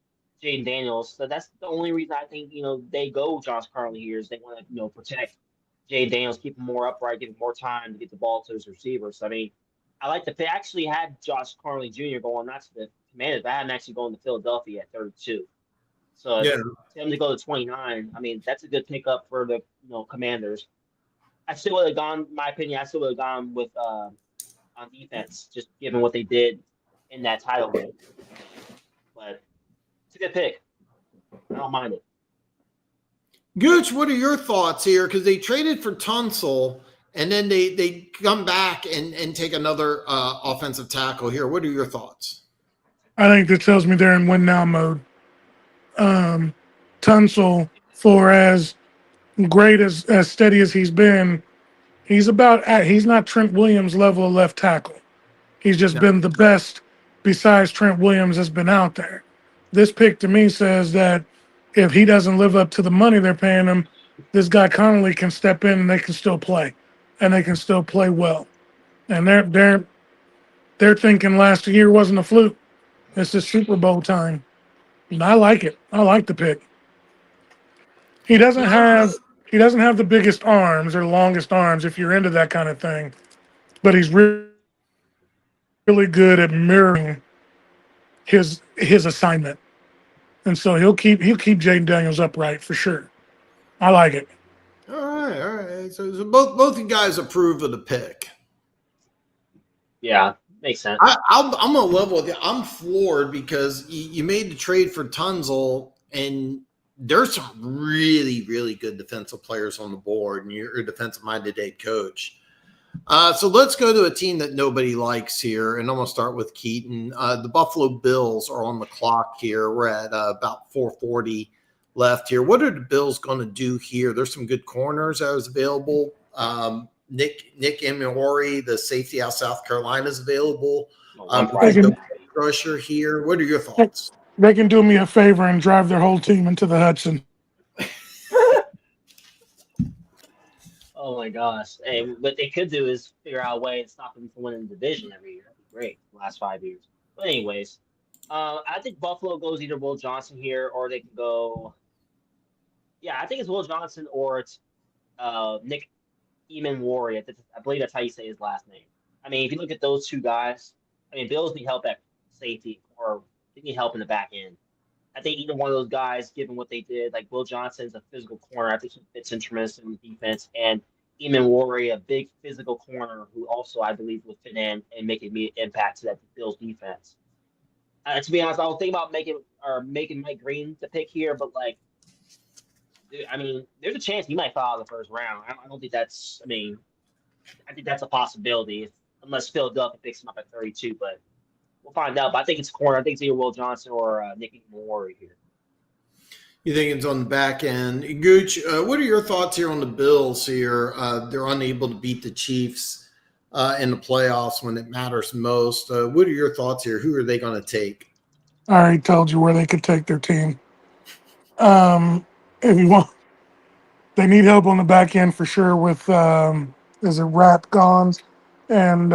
Speaker 4: Jaden Daniels. So that's the only reason I think they go Josh Connerly here is they want to protect Jaden Daniels, keep him more upright, give him more time to get the ball to his receivers. So, I mean, I like the pick. I actually had Josh Connerly Jr. going not to the Commanders, but I had him actually going to Philadelphia at 32. So for him to go to 29, I mean, that's a good pickup for the Commanders. I still would have gone, in my opinion, with on defense, just given what they did in that title game. But it's a good pick. I don't mind it.
Speaker 2: Gooch, what are your thoughts here? Because they traded for Tunsil, and then they come back and take another offensive tackle here. What are your thoughts?
Speaker 3: I think that tells me they're in win now mode. Tunsil, for as great as steady as he's been, he's not Trent Williams level of left tackle. He's just been the best besides Trent Williams has been out there. This pick to me says that if he doesn't live up to the money they're paying him, this guy Connerly can step in and they can still play, and they can still play well. And they're thinking last year wasn't a fluke. It's the Super Bowl time. And I like it. I like the pick. He doesn't have the biggest arms or longest arms if you're into that kind of thing, but he's really good at mirroring his assignment. And so he'll keep Jaden Daniels upright for sure. I like it.
Speaker 2: All right. So both you guys approve of the pick.
Speaker 4: Yeah, makes sense.
Speaker 2: I'm gonna level with you. I'm floored because you made the trade for Tunsil, and there's some really, really good defensive players on the board, and you're a defensive-minded head coach. So let's go to a team that nobody likes here, and I'm going to start with Keaton. The Buffalo Bills are on the clock here. We're at about 4:40 left here. What are the Bills going to do here? There's some good corners that was available. Nick Emmanwori, the safety out of South Carolina, is available. Rusher here. What are your thoughts?
Speaker 3: They can do me a favor and drive their whole team into the Hudson.
Speaker 4: Oh my gosh! Hey, what they could do is figure out a way to stop them from winning the division every year. That'd be great. The last 5 years. But anyways, I think Buffalo goes either Will Johnson here, or they can go. Yeah, I think it's Will Johnson or it's Nick Emmanwori. I believe that's how you say his last name. I mean, if you look at those two guys, I mean, Bills need help at safety, or they need help in the back end. I think either one of those guys, given what they did, like Will Johnson's a physical corner. I think he fits in tremendously in the defense. And Emmanwori, a big physical corner who also, I believe, will fit in and make an immediate impact to that Bills defense. To be honest, I was thinking about making Mike Green the pick here, but like, I mean, there's a chance he might fall out of the first round. I don't think that's. I mean, I think that's a possibility unless Philadelphia picks him up at 32, but. We'll find out, but I think it's corner. I think it's either Will Johnson or Nick Emmanwori here.
Speaker 2: You think it's on the back end. Gooch, what are your thoughts here on the Bills here? They're unable to beat the Chiefs in the playoffs when it matters most. What are your thoughts here? Who are they going to take?
Speaker 3: I already told you where they could take their team. If you want, they need help on the back end for sure with, is it Rat gone? And,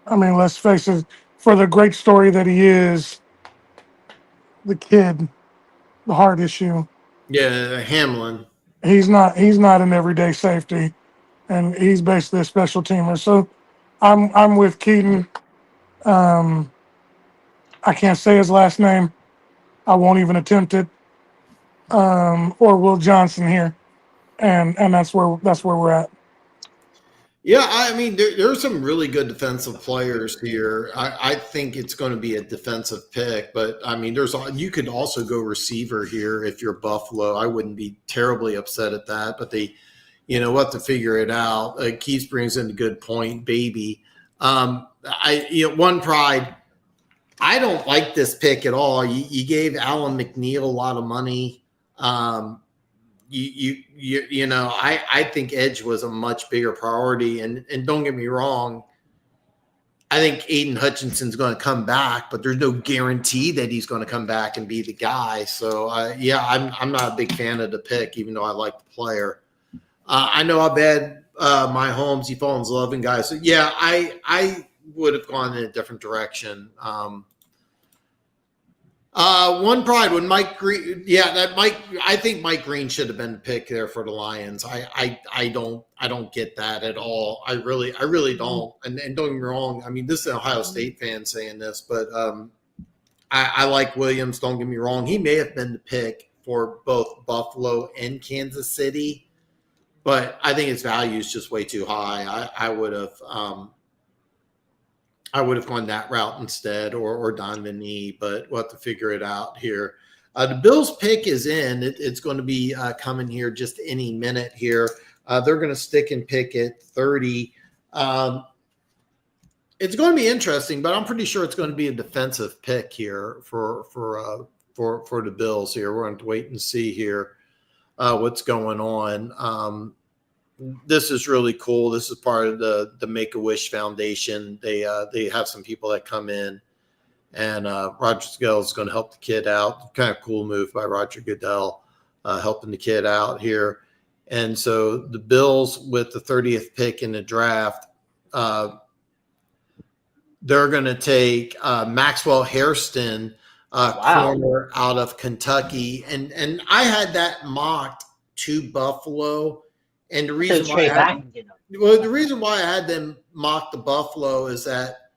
Speaker 3: I mean, let's face it, for the great story that he is, the kid, the heart issue.
Speaker 2: Yeah, Hamlin.
Speaker 3: He's not an everyday safety, and he's basically a special teamer. So I'm with Keaton. I can't say his last name. I won't even attempt it. Or Will Johnson here. And that's where we're at.
Speaker 2: Yeah, I mean, there's some really good defensive players here. I think it's going to be a defensive pick, but I mean, you could also go receiver here if you're Buffalo. I wouldn't be terribly upset at that, but we'll have to figure it out. Keith brings in a good point, baby. One pride. I don't like this pick at all. You gave Alan McNeil a lot of money. I think edge was a much bigger priority. And don't get me wrong, I think Aiden Hutchinson's going to come back, but there's no guarantee that he's going to come back and be the guy. So, I'm not a big fan of the pick, even though I like the player. I know how bad my Holmes, he falls in love and guys. So, yeah, I would have gone in a different direction. One pride when Mike Green, I think Mike Green should have been the pick there for the Lions. I don't get that at all. I really don't. And don't get me wrong. I mean, this is an Ohio State fan saying this, but I like Williams. Don't get me wrong. He may have been the pick for both Buffalo and Kansas City, but I think his value is just way too high. I would have gone that route instead, or Donovan Nee, but we'll have to figure it out here. The Bills pick is in. It's going to be coming here just any minute here. They're going to stick and pick at 30. It's going to be interesting, but I'm pretty sure it's going to be a defensive pick here for the Bills here. We're going to wait and see here what's going on. This is really cool. This is part of the Make-A-Wish Foundation. They have some people that come in, and Roger Goodell is going to help the kid out. Kind of cool move by Roger Goodell, helping the kid out here. And so the Bills with the 30th pick in the draft, they're going to take Maxwell Hairston, corner out of Kentucky. And I had that mocked to Buffalo. And the reason why I had them mock the Buffalo is that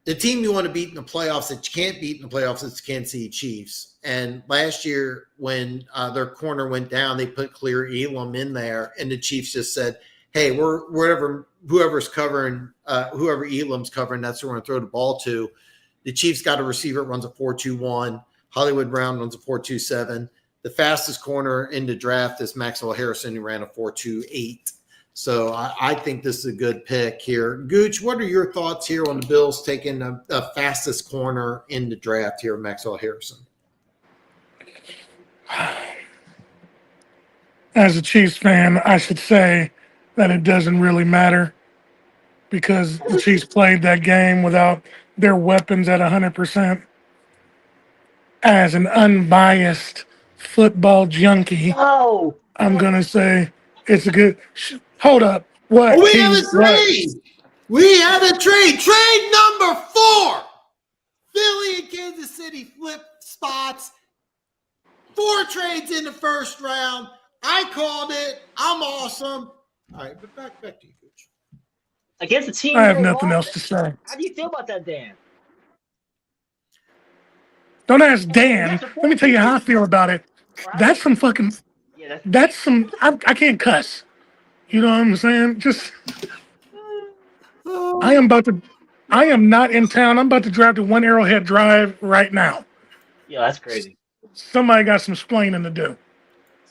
Speaker 2: the team you want to beat in the playoffs that you can't beat in the playoffs is the Kansas City Chiefs. And last year when their corner went down, they put Clear Elam in there, and the Chiefs just said, "Hey, whoever's covering, whoever Elam's covering, that's who we're going to throw the ball to." The Chiefs got a receiver that runs a 4.21. Hollywood Brown runs a 4.27. The fastest corner in the draft is Maxwell Harrison, who ran a 4.28. So I think this is a good pick here. Gooch, what are your thoughts here on the Bills taking the fastest corner in the draft here, Maxwell Harrison?
Speaker 3: As a Chiefs fan, I should say that it doesn't really matter because the Chiefs played that game without their weapons at 100%. As an unbiased football junkie,
Speaker 4: Oh,
Speaker 3: I'm going to say it's a good. Hold up. What?
Speaker 2: We have a
Speaker 3: Keith? What?
Speaker 2: trade. We have a trade. Trade number 4. Philly and Kansas City flip spots. 4 trades in the first round. I called it. I'm awesome. All right, but back to you, Gooch.
Speaker 4: against the team.
Speaker 3: I have
Speaker 4: you
Speaker 3: nothing
Speaker 4: lost.
Speaker 3: else to say.
Speaker 4: How do you feel about that, Dan?
Speaker 3: Don't ask Dan. Let me tell you how I feel about it.
Speaker 4: Right?
Speaker 3: That's some fucking.
Speaker 4: Yeah,
Speaker 3: That's some. I can't cuss. You know what I'm saying? Just. I am not in town. I'm about to drive to One Arrowhead Drive right now.
Speaker 4: that's crazy.
Speaker 3: Somebody got some splaining to do.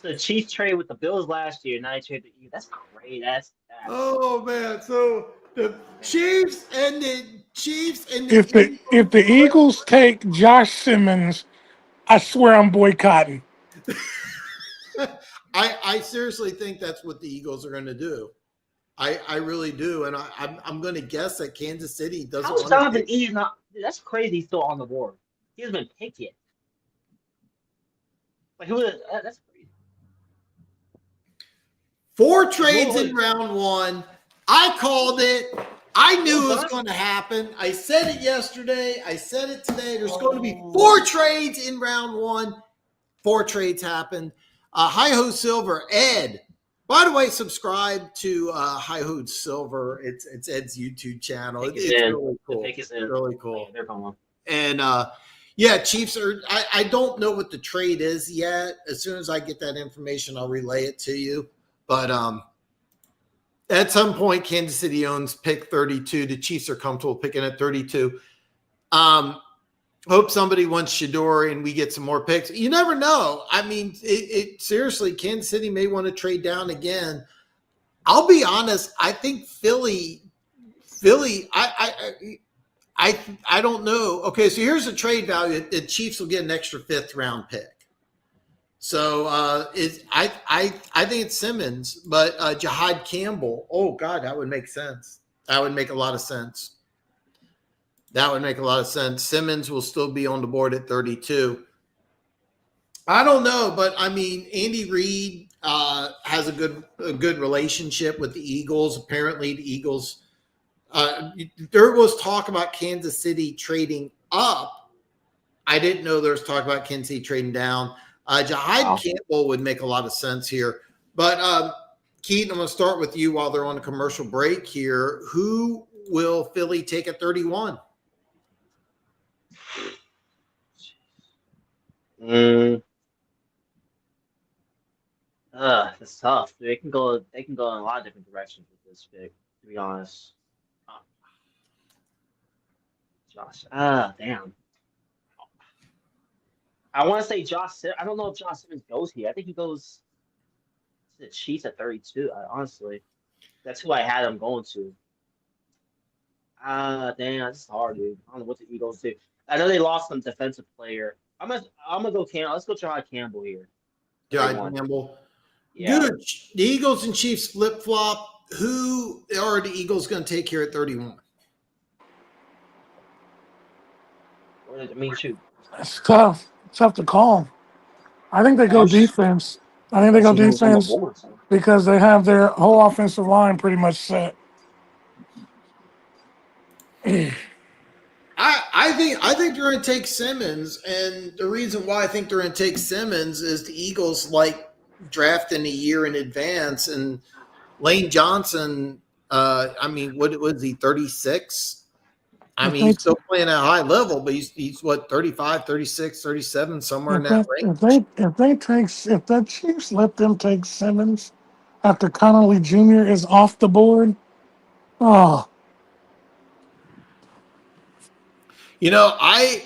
Speaker 4: So the Chiefs trade with the Bills last year. Now they trade the Eagles. That's great. That's
Speaker 2: Oh man, so the Chiefs and the
Speaker 3: If the Eagles take Josh Simmons, I swear I'm boycotting.
Speaker 2: I seriously think that's what the Eagles are going to do. I really do, and I'm going to guess that Kansas City doesn't.
Speaker 4: how is
Speaker 2: want
Speaker 4: Jonathan
Speaker 2: to
Speaker 4: Eaves not? That's crazy. He's still on the board. He hasn't been picked yet. Like who? That's crazy.
Speaker 2: 4 trades in round 1. I called it. I knew it was going to happen. I said it yesterday. I said it today. There's going to be 4 trades in round 1. 4 trades happened. Hi Ho Silver, Ed. By the way, subscribe to Hi Ho Silver. It's Ed's YouTube channel. It's really cool. It's really cool.
Speaker 4: They're going.
Speaker 2: And yeah, Chiefs are. I don't know what the trade is yet. As soon as I get that information, I'll relay it to you. But at some point, Kansas City owns pick 32. The Chiefs are comfortable picking at 32. Hope somebody wants Shador and we get some more picks. You never know. I mean, seriously, Kansas City may want to trade down again. I'll be honest. I think Philly. I don't know. Okay, so here's the trade value. The Chiefs will get an extra 5th round pick. So I think it's Simmons, but Jahad Campbell. Oh God, that would make sense. That would make a lot of sense. Simmons will still be on the board at 32. I don't know, but I mean, Andy Reid has a good relationship with the Eagles. Apparently, the Eagles. There was talk about Kansas City trading up. I didn't know there was talk about Kansas City trading down. Jahad Campbell would make a lot of sense here. But Keaton, I'm going to start with you while they're on a commercial break here. Who will Philly take at 31?
Speaker 4: It's tough. They can go in a lot of different directions with this pick, to be honest. Josh. Damn. I want to say Josh. I don't know if Josh Simmons goes here. I think he goes to the Chiefs at 32. Honestly, that's who I had him going to. Damn, this is hard, dude. I don't know what the Eagles do. I know they lost some defensive player. I'm gonna go Campbell. Let's go Jahad Campbell here.
Speaker 2: Jahad Campbell.
Speaker 4: Yeah.
Speaker 2: Good. The Eagles and Chiefs flip flop. Who are the Eagles going to take here at 31?
Speaker 4: I mean, shoot.
Speaker 3: It's tough. It's tough to call. I think they go defense. Because they have their whole offensive line pretty much set.
Speaker 2: I think they're going to take Simmons, and the reason why I think they're going to take Simmons is the Eagles like drafting a year in advance, and Lane Johnson. I mean, what was he? 36. I mean, he's still playing at a high level, but he's what, 35, 36, 37, somewhere in that range.
Speaker 3: If the Chiefs let them take Simmons after Connolly Jr. is off the board,
Speaker 2: You know, I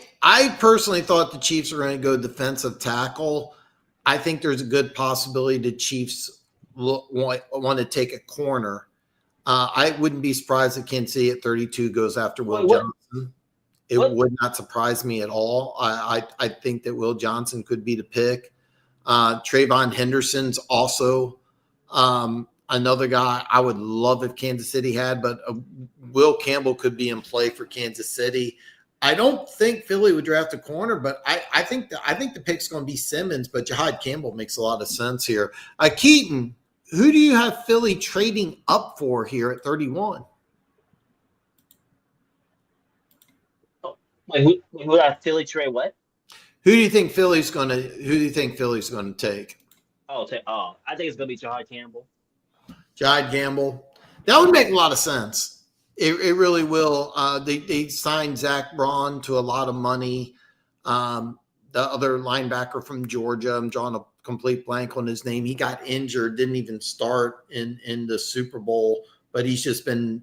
Speaker 2: personally thought the Chiefs were going to go defensive tackle. I think there's a good possibility the Chiefs want to take a corner. I wouldn't be surprised if Kansas City at 32 goes after Will
Speaker 4: Wait, what?
Speaker 2: Johnson. It
Speaker 4: What?
Speaker 2: would not surprise me at all. I think that Will Johnson could be the pick. Trayvon Henderson's also another guy I would love if Kansas City had, but Will Campbell could be in play for Kansas City. I don't think Philly would draft a corner, but I think the pick's going to be Simmons, but Jahad Campbell makes a lot of sense here. Keaton, who do you have Philly trading up for here at 31?
Speaker 4: Wait, who got Philly trade? What?
Speaker 2: Who do you think Philly's going to take?
Speaker 4: I think it's gonna be Jahad Campbell.
Speaker 2: Jahad Campbell. That would make a lot of sense. It really will. They signed Zach Braun to a lot of money. The other linebacker from Georgia, I'm drawing a complete blank on his name. He got injured, didn't even start in the Super Bowl, but he's just been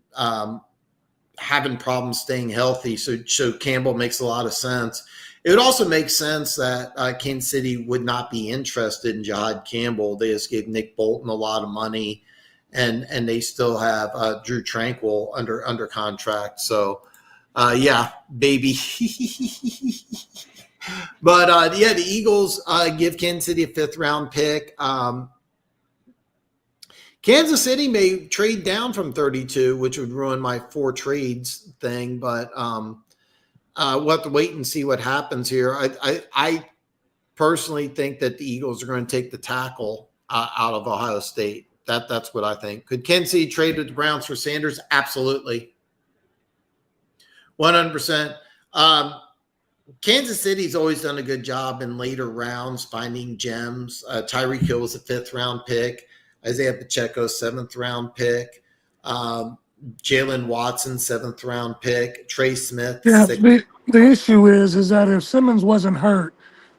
Speaker 2: having problems staying healthy. So Campbell makes a lot of sense. It would also make sense that Kansas City would not be interested in Jahad Campbell. They just gave Nick Bolton a lot of money, and they still have Drew Tranquil under contract. So, yeah, baby. But, the Eagles give Kansas City a 5th-round pick. Kansas City may trade down from 32, which would ruin my 4 trades thing, but we'll have to wait and see what happens here. I personally think that the Eagles are going to take the tackle out of Ohio State. That's what I think. Could Kansas City trade with the Browns for Sanders? Absolutely. 100%. Kansas City's always done a good job in later rounds finding gems. Tyreek Hill was a 5th-round pick. Isaiah Pacheco, 7th-round pick. Jalen Watson, 7th-round pick. Trey Smith,
Speaker 3: Yeah,
Speaker 2: 6th.
Speaker 3: the issue is that if Simmons wasn't hurt,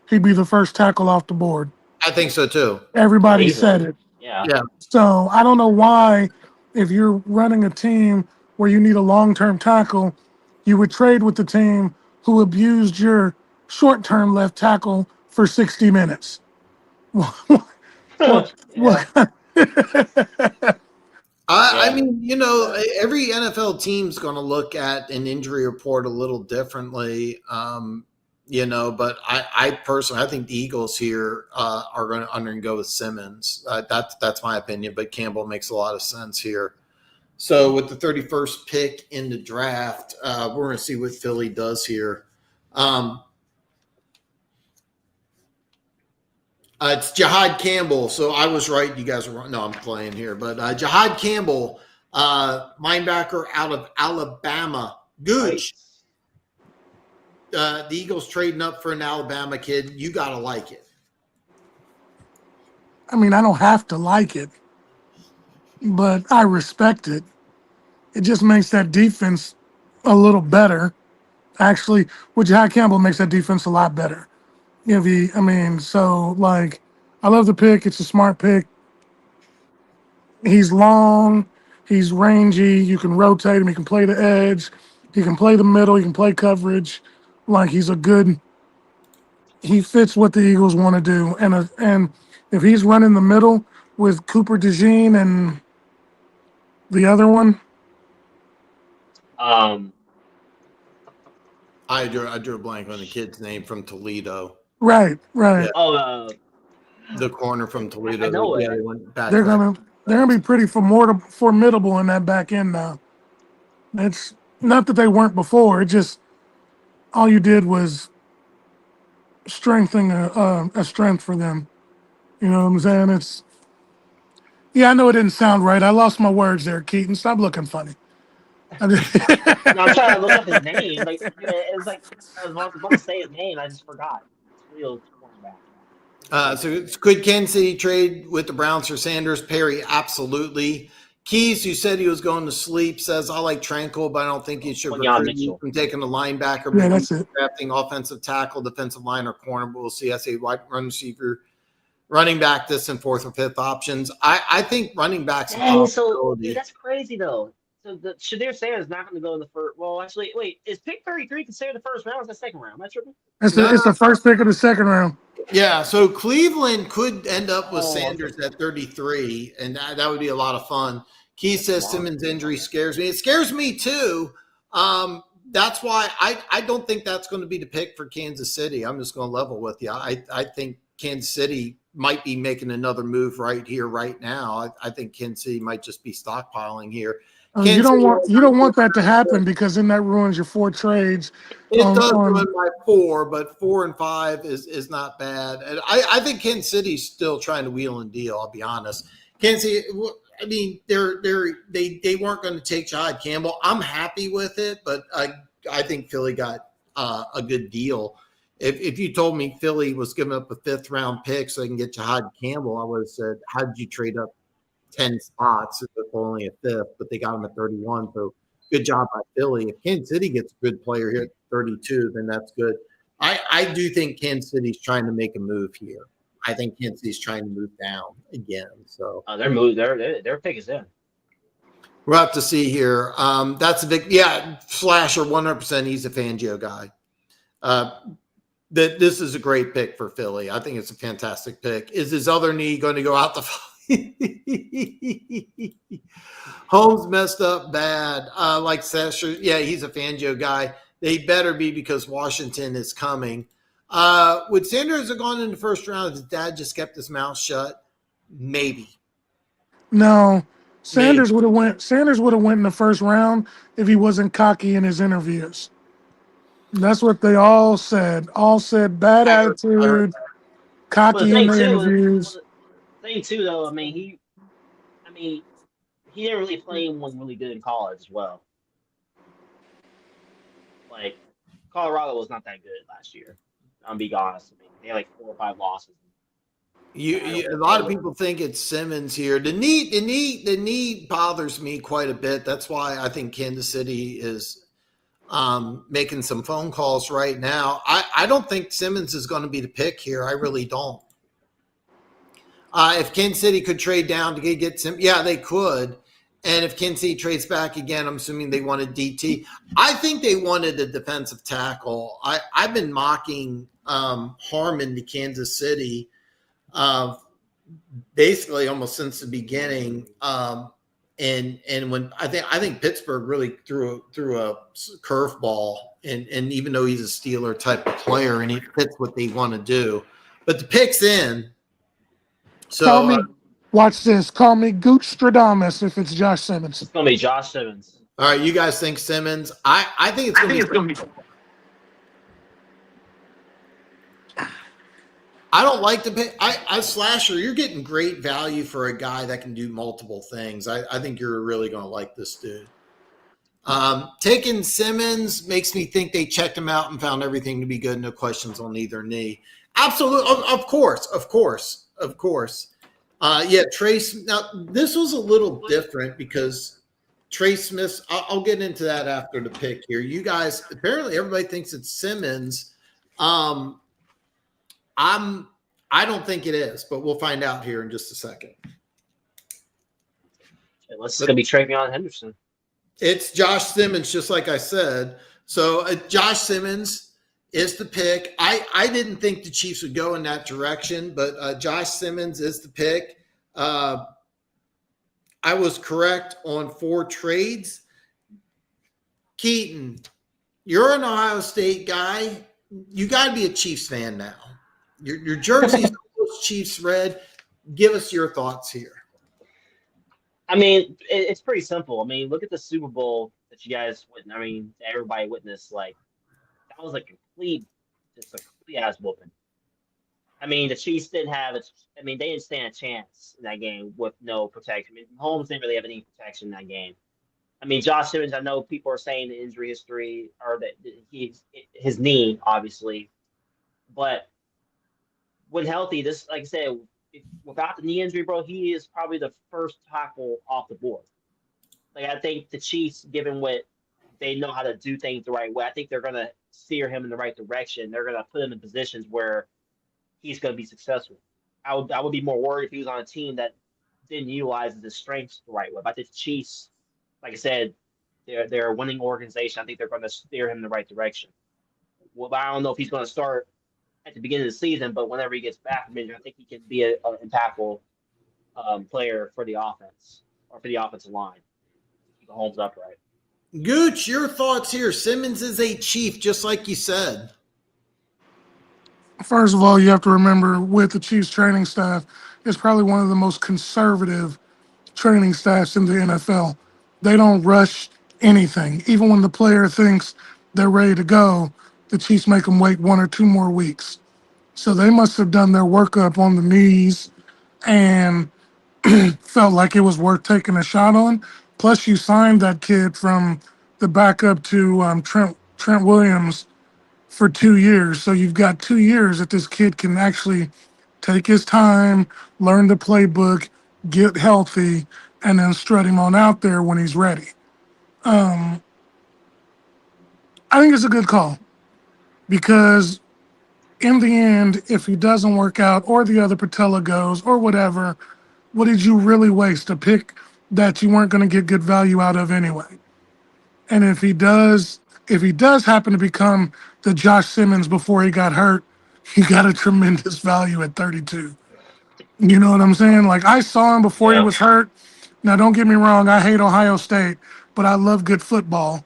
Speaker 3: he'd be the first tackle off the board.
Speaker 2: I think so too.
Speaker 3: Everybody
Speaker 4: Easily.
Speaker 3: said it.
Speaker 4: Yeah.
Speaker 3: So I don't know why, if you're running a team where you need a long-term tackle, you would trade with the team who abused your short-term left tackle for 60 minutes. What?
Speaker 2: I mean, every NFL team's going to look at an injury report a little differently, but I personally, I think the Eagles here are going to undergo with Simmons. That's my opinion, but Campbell makes a lot of sense here. So with the 31st pick in the draft, we're going to see what Philly does here. It's Jahad Campbell. So I was right. You guys are wrong. No, I'm playing here. But Jahad Campbell, linebacker out of Alabama. Gooch. The Eagles trading up for an Alabama kid. You got to like it.
Speaker 3: I mean, I don't have to like it, but I respect it. It just makes that defense a little better. Actually, with Jahad Campbell makes that defense a lot better. I love the pick. It's a smart pick. He's long. He's rangy. You can rotate him. He can play the edge. He can play the middle. He can play coverage. He fits what the Eagles want to do. And if he's running the middle with Cooper DeJean and the other one,
Speaker 2: I drew a blank on the kid's name from Toledo.
Speaker 3: right.
Speaker 2: Yeah.
Speaker 4: Oh,
Speaker 2: The corner from Toledo.
Speaker 4: I know it.
Speaker 2: Yeah, they went back.
Speaker 3: they're gonna be pretty formidable in that back end now. It's not that they weren't before. It just all you did was strengthen a strength for them. You know what I'm saying? I know it didn't sound right. I lost my words there, Keaton. Stop looking funny.
Speaker 4: no, I'm trying to look up his name. It's like I was about to say his name. I just forgot. It's real cornerback.
Speaker 2: So could Kansas City trade with the Browns for Sanders? Perry, absolutely. Keys, who said he was going to sleep, says, I like Tranquil, but I don't think he should recruit you from taking a linebacker.
Speaker 3: Yeah, that's it.
Speaker 2: Drafting offensive tackle, defensive line, or corner, but we'll see. I say wide run receiver, running back, this and 4th or 5th options. I think running back's a
Speaker 4: Dang, so
Speaker 2: possibility.
Speaker 4: that's crazy though. So the Shadir Sanders is not going to go in the first. Well, actually, wait, is pick 33 considered the first round? Or is the second round? Am I tripping?
Speaker 3: It's the first pick of the second round.
Speaker 2: Yeah, so Cleveland could end up with
Speaker 4: Oh,
Speaker 2: Sanders at 33, and that would be a lot of fun. Keith says Simmons' injury scares me. It scares me too. That's why I don't think that's going to be the pick for Kansas City. I'm just going to level with you. I think Kansas City might be making another move right here, right now. I think Kansas City might just be stockpiling here.
Speaker 3: You don't want that to happen because then that ruins your 4 trades.
Speaker 2: It does ruin my 4, but 4 and 5 is not bad. And I think Kansas City's still trying to wheel and deal. I'll be honest. Kansas City, I mean, they weren't going to take Jahad Campbell. I'm happy with it, but I think Philly got a good deal. If you told me Philly was giving up a 5th round pick so they can get Jahad Campbell, I would have said, how did you trade up 10 spots with only a 5th? But they got him at 31. So good job by Philly. If Kansas City gets a good player here at 32, then that's good. I do think Kansas City's trying to make a move here. I think Kansas City's trying to move down again. So
Speaker 4: their pick is in.
Speaker 2: We'll have to see here. That's a big, Slasher 100%. He's a Fangio guy. This is a great pick for Philly. I think it's a fantastic pick. Is his other knee going to go out the Holmes messed up bad. Like Sasha, he's a Fangio guy. They better be because Washington is coming. Would Sanders have gone in the first round if his dad just kept his mouth shut? Maybe.
Speaker 3: No. Sanders would have went in the first round if he wasn't cocky in his interviews. That's what they all said. All said bad attitude, cocky in the interviews.
Speaker 4: Thing too, though, I mean, he didn't really play one really good in college as well. Like, Colorado was not that good last year. I'm being honest. I mean, they had like 4 or 5 losses.
Speaker 2: A lot of people think it's Simmons here. The knee bothers me quite a bit. That's why I think Kansas City is making some phone calls right now. I don't think Simmons is going to be the pick here. I really don't. If Kansas City could trade down to get Simmons, they could. And if Kansas City trades back again, I'm assuming they wanted DT. I think they wanted a defensive tackle. I've been mocking Harmon to Kansas City basically almost since the beginning. And when I think Pittsburgh really threw a curveball, and even though he's a Steeler type of player and he fits what they want to do, but the pick's in. So
Speaker 3: watch this. Call me Gooch Stradamus if it's Josh Simmons.
Speaker 4: It's gonna be Josh Simmons.
Speaker 2: All right, you guys think Simmons? I think it's gonna be. I don't like the pick. I Slasher, you're getting great value for a guy that can do multiple things. I think you're really going to like this dude. Taking Simmons makes me think they checked him out and found everything to be good. No questions on either knee. Absolutely. Of course. Trace. Now, this was a little different because Trey Smith, I'll get into that after the pick here. You guys, apparently everybody thinks it's Simmons. I don't think it is, but we'll find out here in just a second.
Speaker 4: It's going to be Travion Henderson.
Speaker 2: It's Josh Simmons, just like I said. So Josh Simmons is the pick. I didn't think the Chiefs would go in that direction, but Josh Simmons is the pick. I was correct on 4 trades. Keaton, you're an Ohio State guy. You got to be a Chiefs fan now. Your jersey's Chiefs red. Give us your thoughts here.
Speaker 4: I mean, it's pretty simple. I mean, look at the Super Bowl that you guys witnessed. I mean, everybody witnessed. Like, that was a complete ass whooping. I mean, the Chiefs didn't have it. I mean, they didn't stand a chance in that game with no protection. I mean, Mahomes didn't really have any protection in that game. I mean, Josh Simmons, I know people are saying the injury history or that his knee, obviously. But when healthy, this, like I said, without the knee injury, bro, he is probably the first tackle off the board. Like, I think the Chiefs, given what they know how to do things the right way, I think they're going to steer him in the right direction. They're going to put him in positions where he's going to be successful. I would be more worried if he was on a team that didn't utilize his strengths the right way. But I think the Chiefs, like I said, they're a winning organization. I think they're going to steer him in the right direction. Well, I don't know if he's going to start at the beginning of the season, but whenever he gets back from injury, I think he can be an impactful player for the offense or for the offensive line. Keep Mahomes upright.
Speaker 2: Gooch, your thoughts here. Simmons is a Chief, just like you said.
Speaker 3: First of all, you have to remember with the Chiefs training staff, it's probably one of the most conservative training staffs in the NFL. They don't rush anything. Even when the player thinks they're ready to go, the Chiefs make them wait 1 or 2 more weeks. So they must have done their workup on the knees and felt like it was worth taking a shot on. Plus, you signed that kid from the backup to Trent Williams for 2 years. So you've got 2 years that this kid can actually take his time, learn the playbook, get healthy, and then strut him on out there when he's ready. I think it's a good call because in the end, if he doesn't work out or the other patella goes or whatever, what did you really waste? A pick that you weren't going to get good value out of anyway. And if he does happen to become the Josh Simmons before he got hurt, he got a tremendous value at 32. You know what I'm saying? Like, I saw him before he was hurt. Now, don't get me wrong, I hate Ohio State, but I love good football.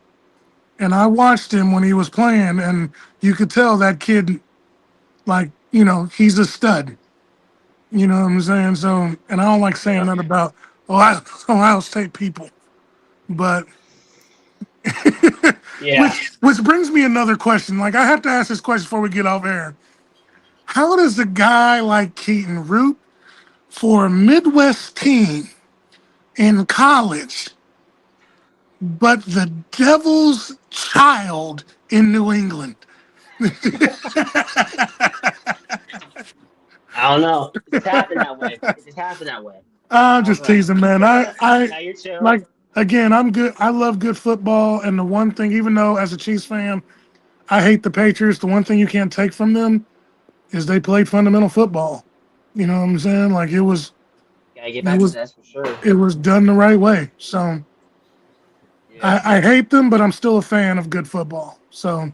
Speaker 3: And I watched him when he was playing, and you could tell that kid, like, you know, he's a stud. You know what I'm saying? So, and I don't like saying that about Ohio State people. But
Speaker 4: Yeah.
Speaker 3: which brings me another question. Like, I have to ask this question before we get off air. How does a guy like Keaton root for a Midwest team in college, but the devil's child in New England?
Speaker 4: I don't know. It just happened that way. It just happened that way.
Speaker 3: I'm just teasing, man.
Speaker 4: Now
Speaker 3: I
Speaker 4: you're chill.
Speaker 3: like, again, I'm good. I love good football, and the one thing, even though as a Chiefs fan, I hate the Patriots, the one thing you can't take from them is they played fundamental football. You know what I'm saying? Like, it was
Speaker 4: Gotta get back to that for sure.
Speaker 3: it was done the right way. So
Speaker 4: Yeah.
Speaker 3: I hate them, but I'm still a fan of good football. So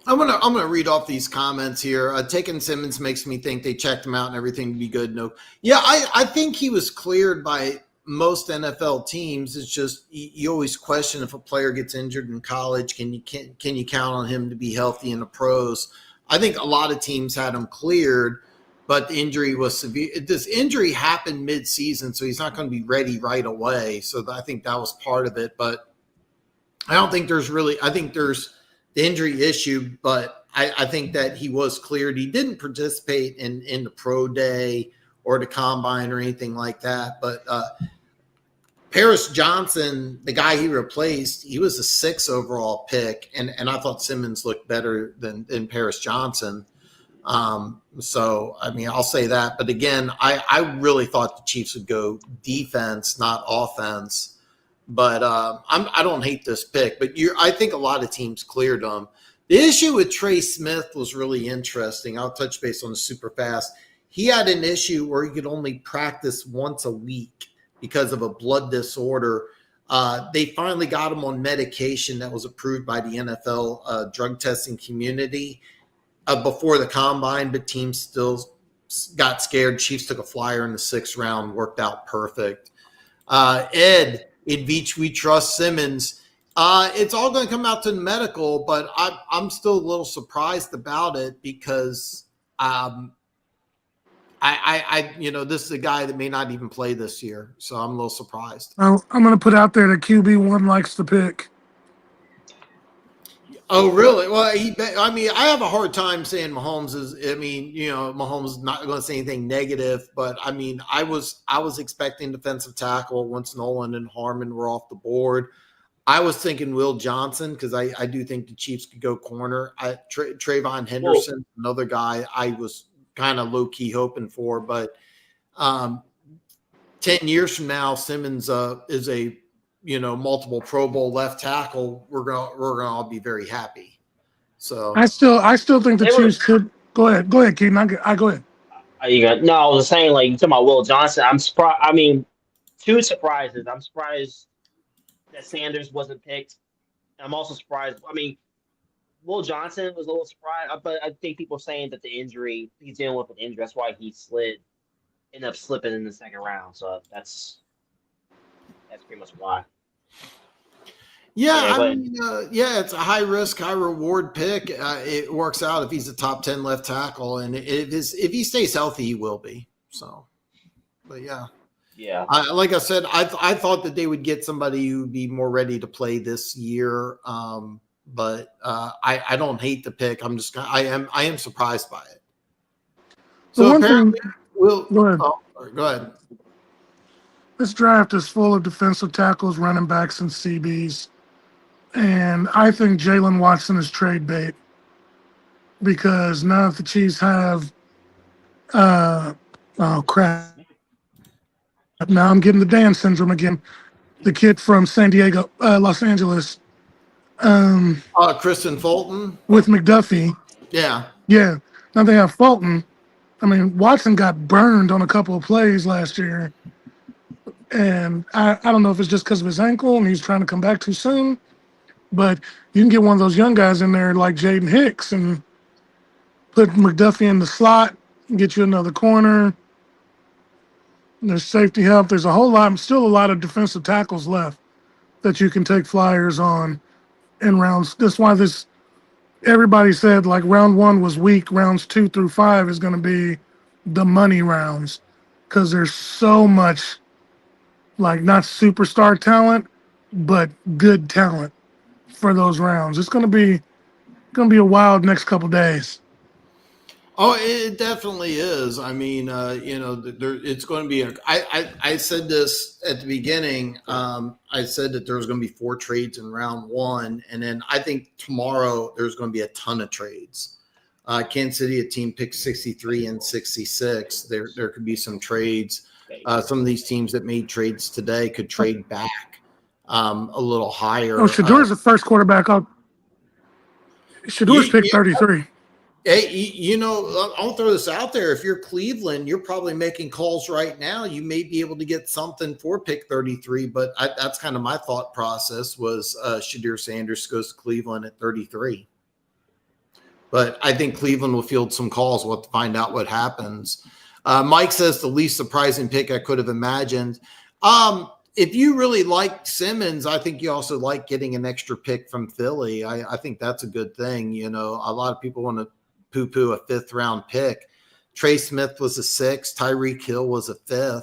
Speaker 2: I'm gonna read off these comments here. Taking Simmons makes me think they checked him out and everything would be good. No, yeah, I think he was cleared by most NFL teams. It's just you always question if a player gets injured in college, can you count on him to be healthy in the pros? I think a lot of teams had him cleared, but the injury was severe. This injury happened mid-season, so he's not going to be ready right away. So I think that was part of it. But I don't think there's really – I think there's the injury issue, but I think that he was cleared. He didn't participate in the pro day or the combine or anything like that. But Paris Johnson, the guy he replaced, he was a 6 overall pick, and I thought Simmons looked better than Paris Johnson. So, I mean, I'll say that. But again, I really thought the Chiefs would go defense, not offense. But I don't hate this pick. But I think a lot of teams cleared him. The issue with Trey Smith was really interesting. I'll touch base on it super fast. He had an issue where he could only practice once a week because of a blood disorder. They finally got him on medication that was approved by the NFL drug testing community before the combine, but teams still got scared. Chiefs took a flyer in the 6th round, worked out perfect. Ed, in Beach, we trust Simmons. It's all going to come out to the medical, but I'm still a little surprised about it because this is a guy that may not even play this year, so I'm a little surprised.
Speaker 3: I'm going to put out there that QB1 likes the pick.
Speaker 2: Oh, really? Well, I have a hard time saying Mahomes is. Mahomes is not going to say anything negative, but I mean, I was expecting defensive tackle once Nolan and Harmon were off the board. I was thinking Will Johnson because I do think the Chiefs could go corner. Trayvon Henderson, another guy I was kind of low key hoping for, but 10 years from now, Simmons is a multiple Pro Bowl left tackle. We're gonna all be very happy. So
Speaker 3: I still think the Chiefs could go ahead, Keaton. I go ahead.
Speaker 4: No, I was saying, like, you talking about Will Johnson. I'm surprised. I mean, two surprises. I'm surprised that Sanders wasn't picked. I'm also surprised. I mean, Will Johnson was a little surprised, but I think people are saying that the injury he's dealing with an injury. That's why he ended up slipping in the second round. So that's pretty much why.
Speaker 2: Yeah,
Speaker 4: go
Speaker 2: I
Speaker 4: ahead.
Speaker 2: mean, it's a high risk, high reward pick. It works out if he's a top 10 left tackle, and if he stays healthy, he will be. So, but yeah, like I said, I thought that they would get somebody who would be more ready to play this year. But I don't hate the pick. I am surprised by it. So apparently,
Speaker 3: go ahead.
Speaker 2: Go ahead.
Speaker 3: This draft is full of defensive tackles, running backs, and CBs. And I think Jalen Watson is trade bait because now that the Chiefs have, oh crap! Now I'm getting the Dan syndrome again. The kid from San Diego, Los Angeles,
Speaker 2: Kristen Fulton
Speaker 3: with McDuffie.
Speaker 2: Yeah.
Speaker 3: Now they have Fulton. I mean, Watson got burned on a couple of plays last year, and I don't know if it's just because of his ankle and he's trying to come back too soon. But you can get one of those young guys in there like Jaden Hicks and put McDuffie in the slot and get you another corner. There's safety help. There's still a lot of defensive tackles left that you can take flyers on in rounds. That's why everybody said like round 1 was weak. Rounds 2 through 5 is going to be the money rounds because there's so much like not superstar talent, but good talent for those rounds. It's going to be a wild next couple days.
Speaker 2: Oh, it definitely is. I mean, it's going to be. I said this at the beginning. I said that there was going to be 4 trades in round 1, and then I think tomorrow there's going to be a ton of trades. Kansas City, a team picked 63 and 66. There could be some trades. Some of these teams that made trades today could trade back a little higher.
Speaker 3: Oh, Shador's the first quarterback up. Shador's picked 33.
Speaker 2: Hey, I'll throw this out there. If you're Cleveland, you're probably making calls right now. You may be able to get something for pick 33, but that's kind of my thought process was Shadir Sanders goes to Cleveland at 33. But I think Cleveland will field some calls. We'll have to find out what happens. Mike says the least surprising pick I could have imagined. If you really like Simmons, I think you also like getting an extra pick from Philly. I think that's a good thing. A lot of people want to poo-poo a 5th round pick. Trey Smith was a 6th. Tyreek Hill was a 5th.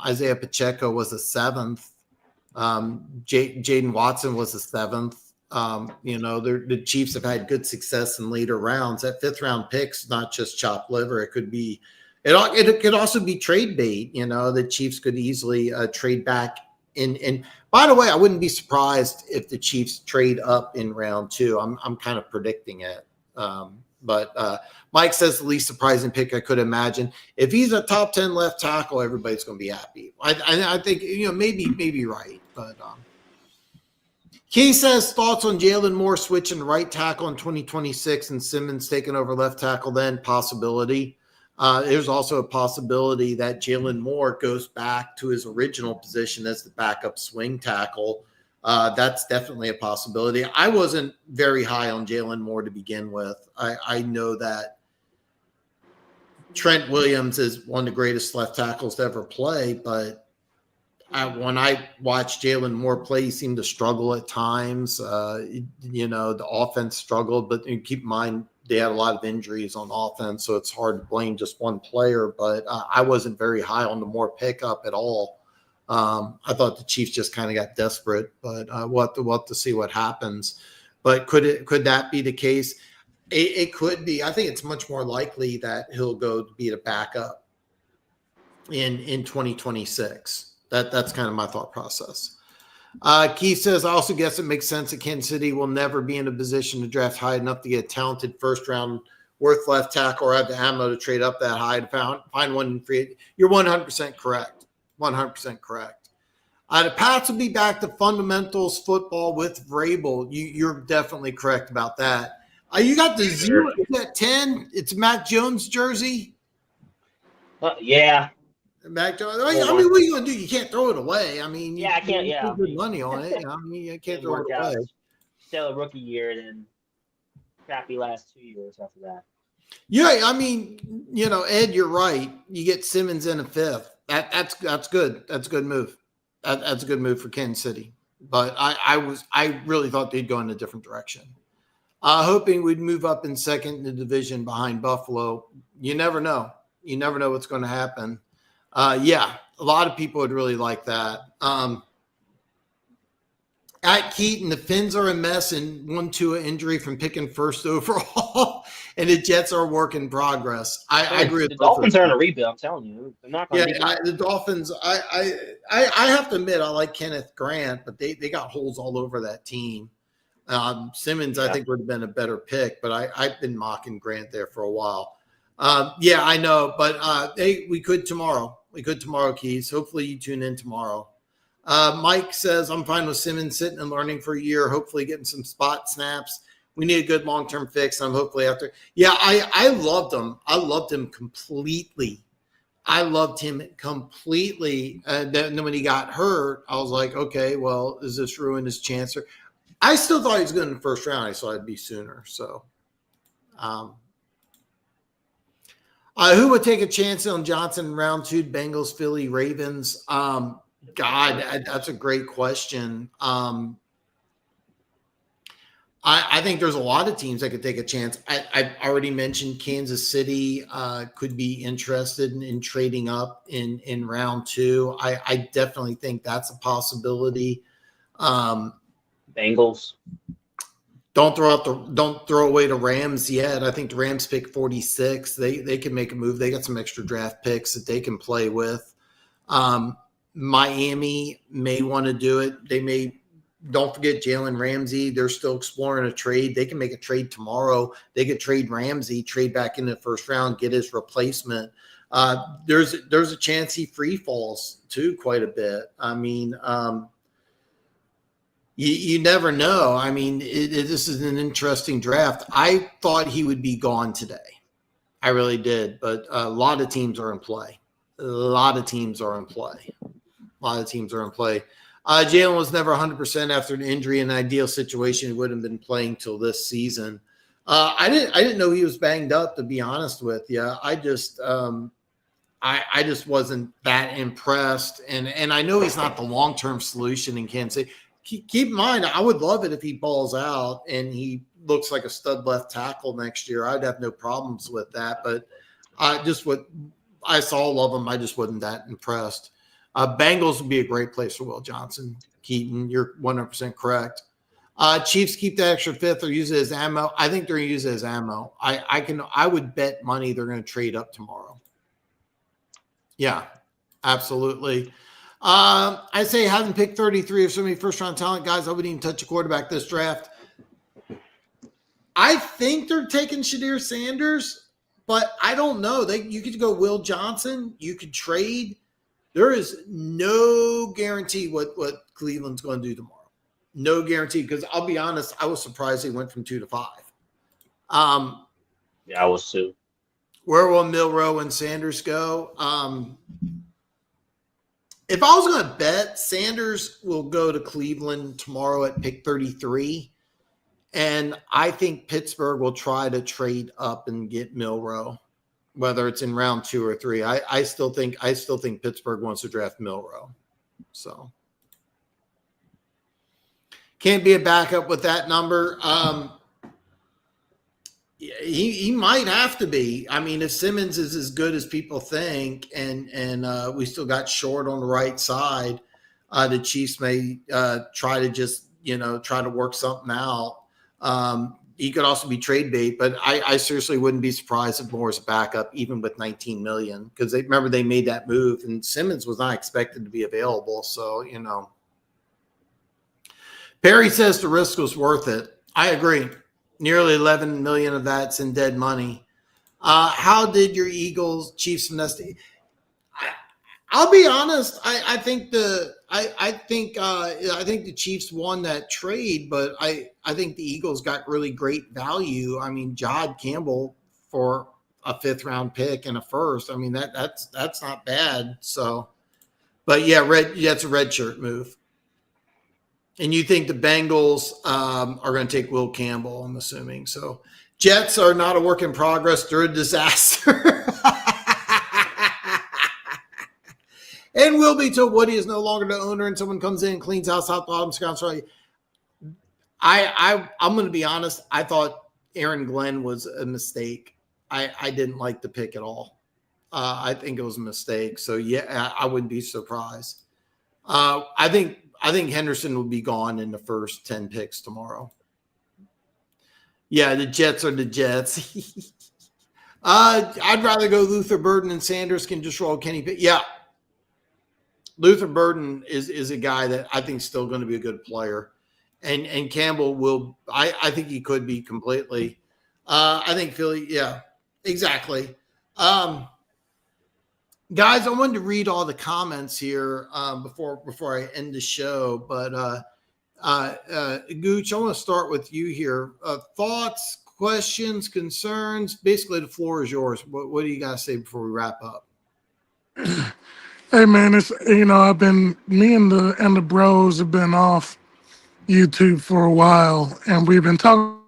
Speaker 2: Isaiah Pacheco was a 7th. Jaden Watson was a 7th. The Chiefs have had good success in later rounds. That 5th round pick's not just chopped liver. It could be, it could also be trade bait. The Chiefs could easily trade back in. By the way, I wouldn't be surprised if the Chiefs trade up in round 2. I'm kind of predicting it. But Mike says the least surprising pick I could imagine. If he's a top 10 left tackle, everybody's going to be happy. I think maybe right, but Key says thoughts on Jalen Moore switching to right tackle in 2026 and Simmons taking over left tackle. Then possibility. There's also a possibility that Jalen Moore goes back to his original position as the backup swing tackle. That's definitely a possibility. I wasn't very high on Jalen Moore to begin with. I know that Trent Williams is one of the greatest left tackles to ever play, but when I watched Jalen Moore play, he seemed to struggle at times. The offense struggled, but keep in mind they had a lot of injuries on offense, so it's hard to blame just one player. But I wasn't very high on the Moore pickup at all. I thought the Chiefs just kind of got desperate, but we'll have to see what happens. But could that be the case? It could be. I think it's much more likely that he'll go to be the backup in 2026. That's kind of my thought process. Keith says, I also guess it makes sense that Kansas City will never be in a position to draft high enough to get a talented first round worth left tackle or have the ammo to trade up that high to find one free. You're 100% correct. 100% correct. The Pats will be back to fundamentals football with Vrabel. You're definitely correct about that. You got the 0 at 10. It's Mac Jones jersey.
Speaker 4: Yeah.
Speaker 2: Back to, I mean, what are you gonna do? You can't throw it away. I mean,
Speaker 4: Yeah, I can't.
Speaker 2: you
Speaker 4: Yeah,
Speaker 2: put good money on it. I mean, you can't
Speaker 4: didn't
Speaker 2: throw it
Speaker 4: work out.
Speaker 2: away.
Speaker 4: Stellar rookie year, and then crappy last 2 years after that.
Speaker 2: Yeah, I mean, Ed, you're right. You get Simmons in a fifth. That's good. That's a good move. That's a good move for Kansas City. But I really thought they'd go in a different direction. Hoping we'd move up in second in the division behind Buffalo. You never know. You never know what's going to happen. Yeah, a lot of people would really like that. At Keaton, the Finns are a mess and 1-2 injury from picking first overall, and the Jets are a work in progress. I agree with
Speaker 4: The
Speaker 2: both
Speaker 4: Dolphins
Speaker 2: of
Speaker 4: are in
Speaker 2: you.
Speaker 4: a rebuild. I'm telling you, they're not going to
Speaker 2: Yeah, the Dolphins. I have to admit I like Kenneth Grant, but they got holes all over that team. Simmons, I think, would have been a better pick, but I've been mocking Grant there for a while. Yeah, I know, but we could tomorrow. We could tomorrow, Keys. Hopefully you tune in tomorrow. Mike says, I'm fine with Simmons sitting and learning for a year, hopefully getting some spot snaps. We need a good long-term fix. I'm hopefully after. Yeah, I loved him. I loved him completely. And then when he got hurt, I was like, okay, well, does this ruin his chance? I still thought he was good in the first round. I thought it'd be sooner. So, who would take a chance on Johnson in round 2? Bengals, Philly, Ravens. God, that's a great question. I think there's a lot of teams that could take a chance. I already mentioned Kansas City could be interested in trading up in round 2. I definitely think that's a possibility.
Speaker 4: Bengals.
Speaker 2: Don't throw away the Rams yet. I think the Rams pick 46. They can make a move. They got some extra draft picks that they can play with. Miami may want to do it. They may. Don't forget Jalen Ramsey. They're still exploring a trade. They can make a trade tomorrow. They could trade Ramsey, trade back in the first round, get his replacement. There's a chance he free falls too quite a bit. I mean, you never know. I mean, this is an interesting draft. I thought he would be gone today. I really did, but a lot of teams are in play. Jalen was never 100% after an injury. In an ideal situation, he wouldn't have been playing till this season. I didn't know he was banged up, to be honest with you. I just wasn't that impressed. And I know he's not the long-term solution in Kansas City. Keep in mind, I would love it if he balls out and he looks like a stud left tackle next year. I'd have no problems with that. But I saw all of them. I just wasn't that impressed. Bengals would be a great place for Will Johnson. Keaton, you're 100% correct. Chiefs keep that extra fifth or use it as ammo. I think they're going to use it as ammo. I would bet money they're going to trade up tomorrow. Yeah, absolutely. I say having picked 33 of so many first-round talent guys, I wouldn't even touch a quarterback this draft. I think they're taking Shadir Sanders, but I don't know. You could go Will Johnson. You could trade. There is no guarantee what Cleveland's going to do tomorrow. No guarantee, because I'll be honest, I was surprised they went from 2 to 5.
Speaker 4: Yeah, I was too.
Speaker 2: Where will Milroe and Sanders go? If I was going to bet, Sanders will go to Cleveland tomorrow at pick 33. And I think Pittsburgh will try to trade up and get Milroe, whether it's in round 2 or 3. I still think Pittsburgh wants to draft Milroe. So can't be a backup with that number. He might have to be. I mean, if Simmons is as good as people think, and we still got Short on the right side, the Chiefs may try to just try to work something out. He could also be trade bait, but I seriously wouldn't be surprised if Moore's a backup, even with $19 million, because they made that move, and Simmons was not expected to be available. So, Perry says the risk was worth it. I agree. Nearly 11 million of that's in dead money. How did your Eagles Chiefs finesse? I'll be honest. I think the Chiefs won that trade, but I think the Eagles got really great value. I mean, Jod Campbell for a 5th round pick and a first. I mean, that's not bad. So, but yeah, that's a red shirt move. And you think the Bengals are going to take Will Campbell, I'm assuming. So Jets are not a work in progress. They're a disaster. And will be till Woody is no longer the owner and someone comes in and cleans house top bottom scouts. Right. I'm going to be honest. I thought Aaron Glenn was a mistake. I didn't like the pick at all. I think it was a mistake. So yeah, I wouldn't be surprised. I think Henderson will be gone in the first 10 picks tomorrow. Yeah, the Jets are the Jets. I'd rather go Luther Burden and Sanders can just roll Kenny Pickett. Yeah. Luther Burden is a guy that I think is still going to be a good player. And Campbell will – I think he could be completely. I think Philly – yeah, exactly. Guys, I wanted to read all the comments here before I end the show. But, Gooch, I want to start with you here. Thoughts, questions, concerns? Basically, the floor is yours. What do you guys say before we wrap up?
Speaker 3: Hey man, it's me and the bros have been off YouTube for a while, and we've been talking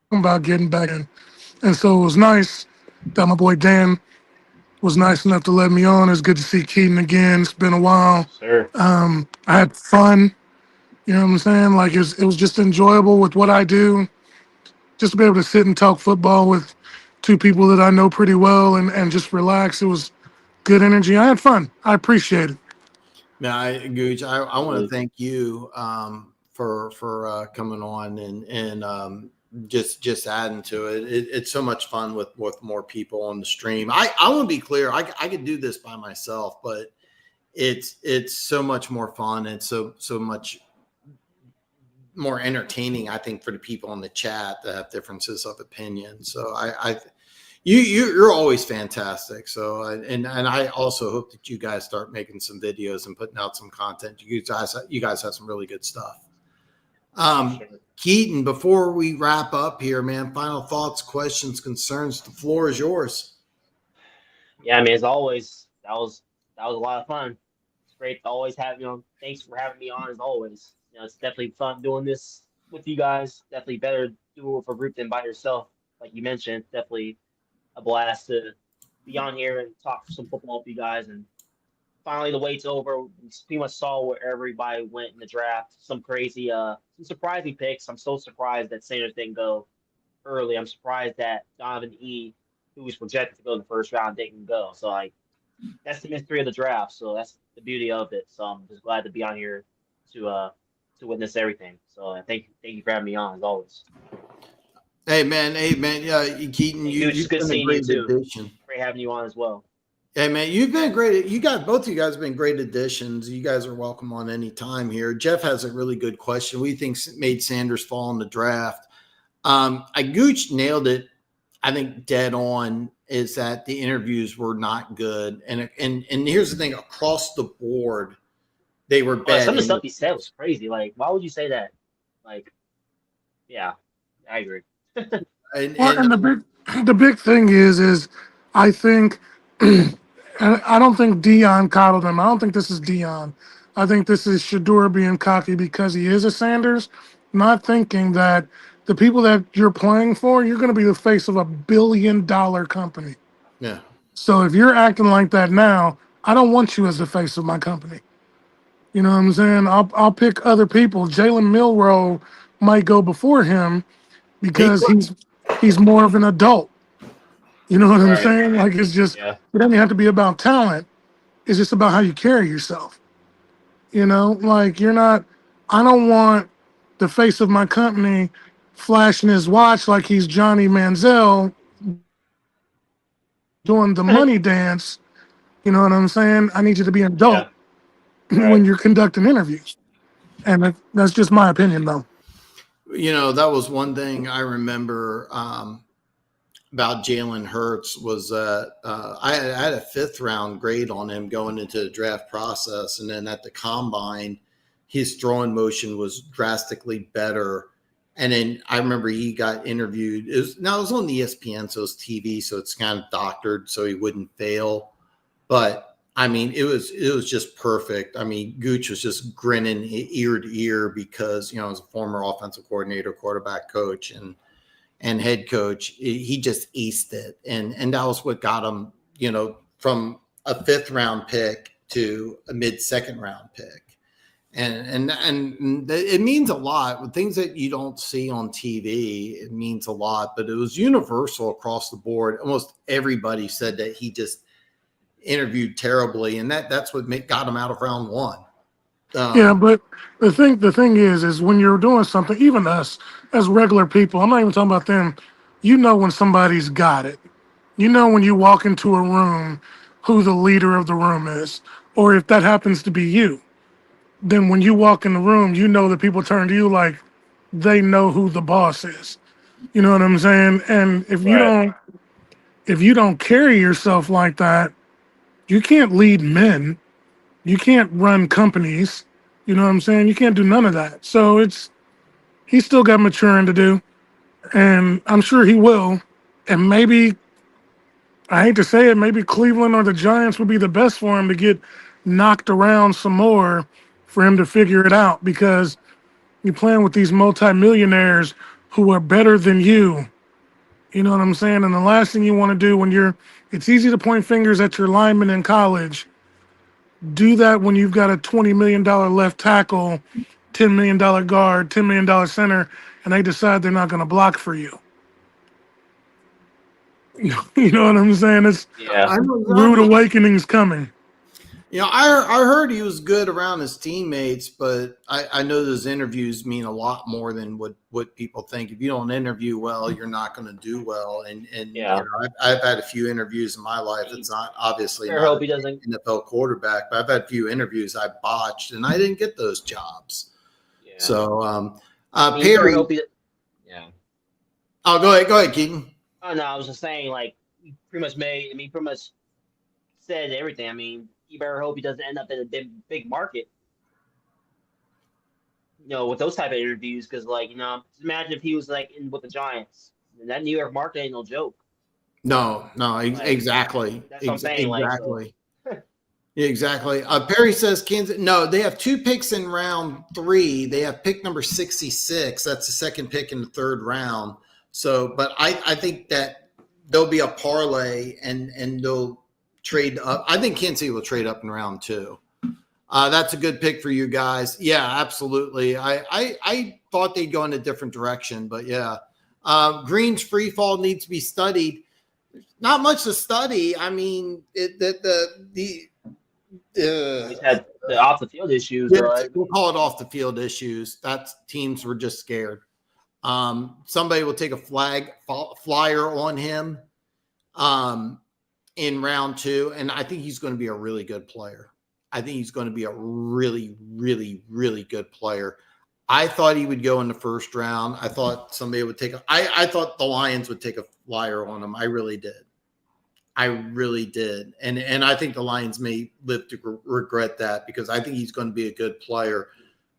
Speaker 3: about getting back in. And so it was nice that my boy Dan was nice enough to let me on. It's good to see Keaton again. It's been a while.
Speaker 4: Sure.
Speaker 3: I had fun. You know what I'm saying? Like it was just enjoyable with what I do. Just to be able to sit and talk football with two people that I know pretty well and just relax. It was good energy. I had fun. I appreciate it.
Speaker 2: No, Gooch, I want to thank you for coming on and just adding to it. It's so much fun with more people on the stream. I want to be clear. I could do this by myself, but it's so much more fun and so much more entertaining, I think, for the people in the chat that have differences of opinion. So you're always fantastic. So and I also hope that you guys start making some videos and putting out some content. You guys have some really good stuff. Keaton, before we wrap up here, man, final thoughts, questions, concerns. The floor is yours.
Speaker 4: Yeah, I mean, as always, that was a lot of fun. It's great to always have you on. Thanks for having me on as always. It's definitely fun doing this with you guys. Definitely better to do it with a group than by yourself. Like you mentioned, definitely a blast to be on here and talk some football with you guys. And finally, the wait's over. We pretty much saw where everybody went in the draft. Some crazy, some surprising picks. I'm so surprised that Sanders didn't go early. I'm surprised that Donovan E., who was projected to go in the first round, didn't go. So, that's the mystery of the draft. So that's the beauty of it. So I'm just glad to be on here to witness everything. So thank you for having me on as always.
Speaker 2: Hey man, yeah, Keaton, you've been a great addition.
Speaker 4: Great having you on as well.
Speaker 2: Hey man, you've been great. Both of you guys have been great additions. You guys are welcome on any time here. Jeff has a really good question. What do you think made Sanders fall in the draft? Gooch nailed it. I think dead on is that the interviews were not good, and here's the thing: across the board, they were bad.
Speaker 4: Some of the stuff he said was crazy. Like, why would you say that? Yeah, I agree.
Speaker 3: And the big thing is I think I don't think Dion coddled him. I don't think this is Dion. I think this is Shedeur being cocky because he is a Sanders, not thinking that the people that you're playing for, you're going to be the face of $1 billion company.
Speaker 2: Yeah.
Speaker 3: So if you're acting like that now, I don't want you as the face of my company. You know what I'm saying? I'll pick other people. Jalen Milroe might go before him because he's more of an adult. You know what I'm saying? Like it's just it doesn't have to be about talent. It's just about how you carry yourself. You know, like I don't want the face of my company flashing his watch like he's Johnny Manziel doing the money dance. You know what I'm saying? I need you to be an adult when you're conducting interviews. And that's just my opinion, though.
Speaker 2: You know, that was one thing I remember about Jalen Hurts was I had a 5th round grade on him going into the draft process. And then at the combine, his throwing motion was drastically better And then I remember he got interviewed. It was on ESPN, so it's TV, so it's kind of doctored so he wouldn't fail. But I mean, it was just perfect. I mean, Gooch was just grinning ear to ear because, you know, as a former offensive coordinator, quarterback coach, and head coach, he just aced it. And that was what got him, you know, from a 5th round pick to a mid-2nd round pick. And it means a lot. With things that you don't see on TV, it means a lot. But it was universal across the board. Almost everybody said that he just interviewed terribly, and that's what got him out of round 1.
Speaker 3: Yeah, but the thing is when you're doing something, even us as regular people, I'm not even talking about them. You know when somebody's got it. You know when you walk into a room who the leader of the room is, or if that happens to be you. Then when you walk in the room, you know that people turn to you like they know who the boss is. You know what I'm saying? And if you don't carry yourself like that, you can't lead men. You can't run companies. You know what I'm saying? You can't do none of that. So he's still got maturing to do, and I'm sure he will. And maybe, I hate to say it, maybe Cleveland or the Giants would be the best for him to get knocked around some more for him to figure it out, because you're playing with these multimillionaires who are better than you. You know what I'm saying? And the last thing you want to do it's easy to point fingers at your lineman in college. Do that when you've got a $20 million left tackle, $10 million guard, $10 million center, and they decide they're not going to block for you. You know what I'm saying? It's rude awakenings coming.
Speaker 2: You know, I heard he was good around his teammates, but I know those interviews mean a lot more than what people think. If you don't interview well, you're not going to do well. And you know, I've had a few interviews in my life. It's not obviously not
Speaker 4: hope he doesn't
Speaker 2: NFL quarterback, but I've had a few interviews I botched, and I didn't get those jobs.
Speaker 4: Yeah.
Speaker 2: So,
Speaker 4: Perry.
Speaker 2: Oh, go ahead, Keaton.
Speaker 4: Oh no, I was just saying, like, he pretty much said everything. I mean, you better hope he doesn't end up in a big market, you know, with those type of interviews. Because, like, you know, just imagine if he was like in with the Giants. And that New York market ain't no joke.
Speaker 2: No, exactly.
Speaker 4: That's what I'm saying.
Speaker 2: Exactly. Exactly. Perry says Kansas. No, they have 2 picks in round 3. They have pick number 66. That's the 2nd pick in the 3rd round. So, but I think that there'll be a parlay and they'll trade up. I think Kansas City will trade up in round 2. That's a good pick for you guys. Yeah, absolutely. I thought they'd go in a different direction, but yeah. Green's free fall needs to be studied. Not much to study. I mean, he's
Speaker 4: had the off the field issues. Right?
Speaker 2: We'll call it off the field issues. That's teams were just scared. Somebody will take a flyer on him in round 2, and I think he's going to be a really good player. I think he's going to be a really, really, really good player. I thought he would go in the 1st round. I thought somebody would take I thought the Lions would take a flyer on him. I really did. And I think the Lions may live to regret that, because I think he's going to be a good player.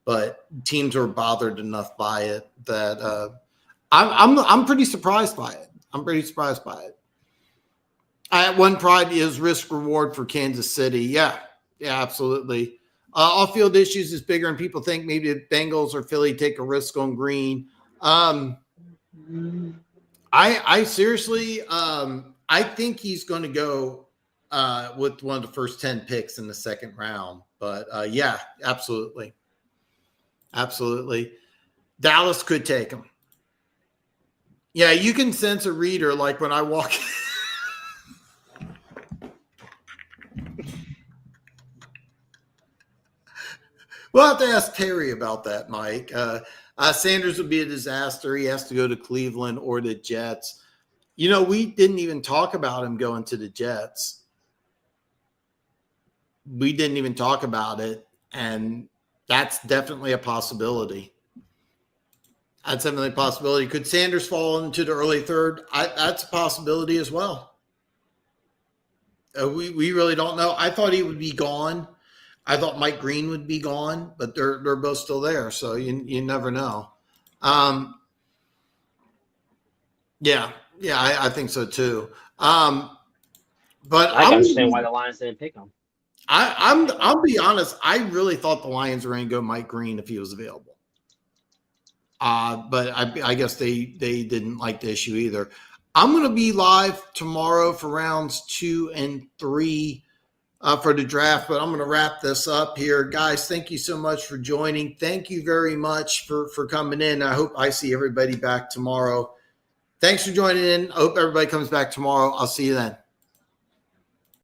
Speaker 2: But teams are bothered enough by it that I'm pretty surprised by it. One pride is risk reward for Kansas City. Yeah, absolutely. Off-field issues is bigger, and people think maybe the Bengals or Philly take a risk on Green. I seriously, I think he's going to go with one of the first 10 picks in the 2nd round. But yeah, absolutely. Dallas could take him. Yeah, you can sense a reader like when I walk. We'll have to ask Terry about that, Mike. Sanders would be a disaster. He has to go to Cleveland or the Jets. You know, we didn't even talk about him going to the Jets. We didn't even talk about it, and that's definitely a possibility. Could Sanders fall into the early 3rd? That's a possibility as well. We really don't know. I thought he would be gone. I thought Mike Green would be gone, but they're both still there, so you never know. Yeah, I think so too. But
Speaker 4: I can understand why the Lions didn't pick him.
Speaker 2: I'll be honest. I really thought the Lions were going to go Mike Green if he was available. But I guess they didn't like the issue either. I'm going to be live tomorrow for rounds 2 and 3 for the draft, but I'm going to wrap this up here. Guys, thank you so much for joining. Thank you very much for coming in. I hope I see everybody back tomorrow. Thanks for joining in. I hope everybody comes back tomorrow. I'll see you then.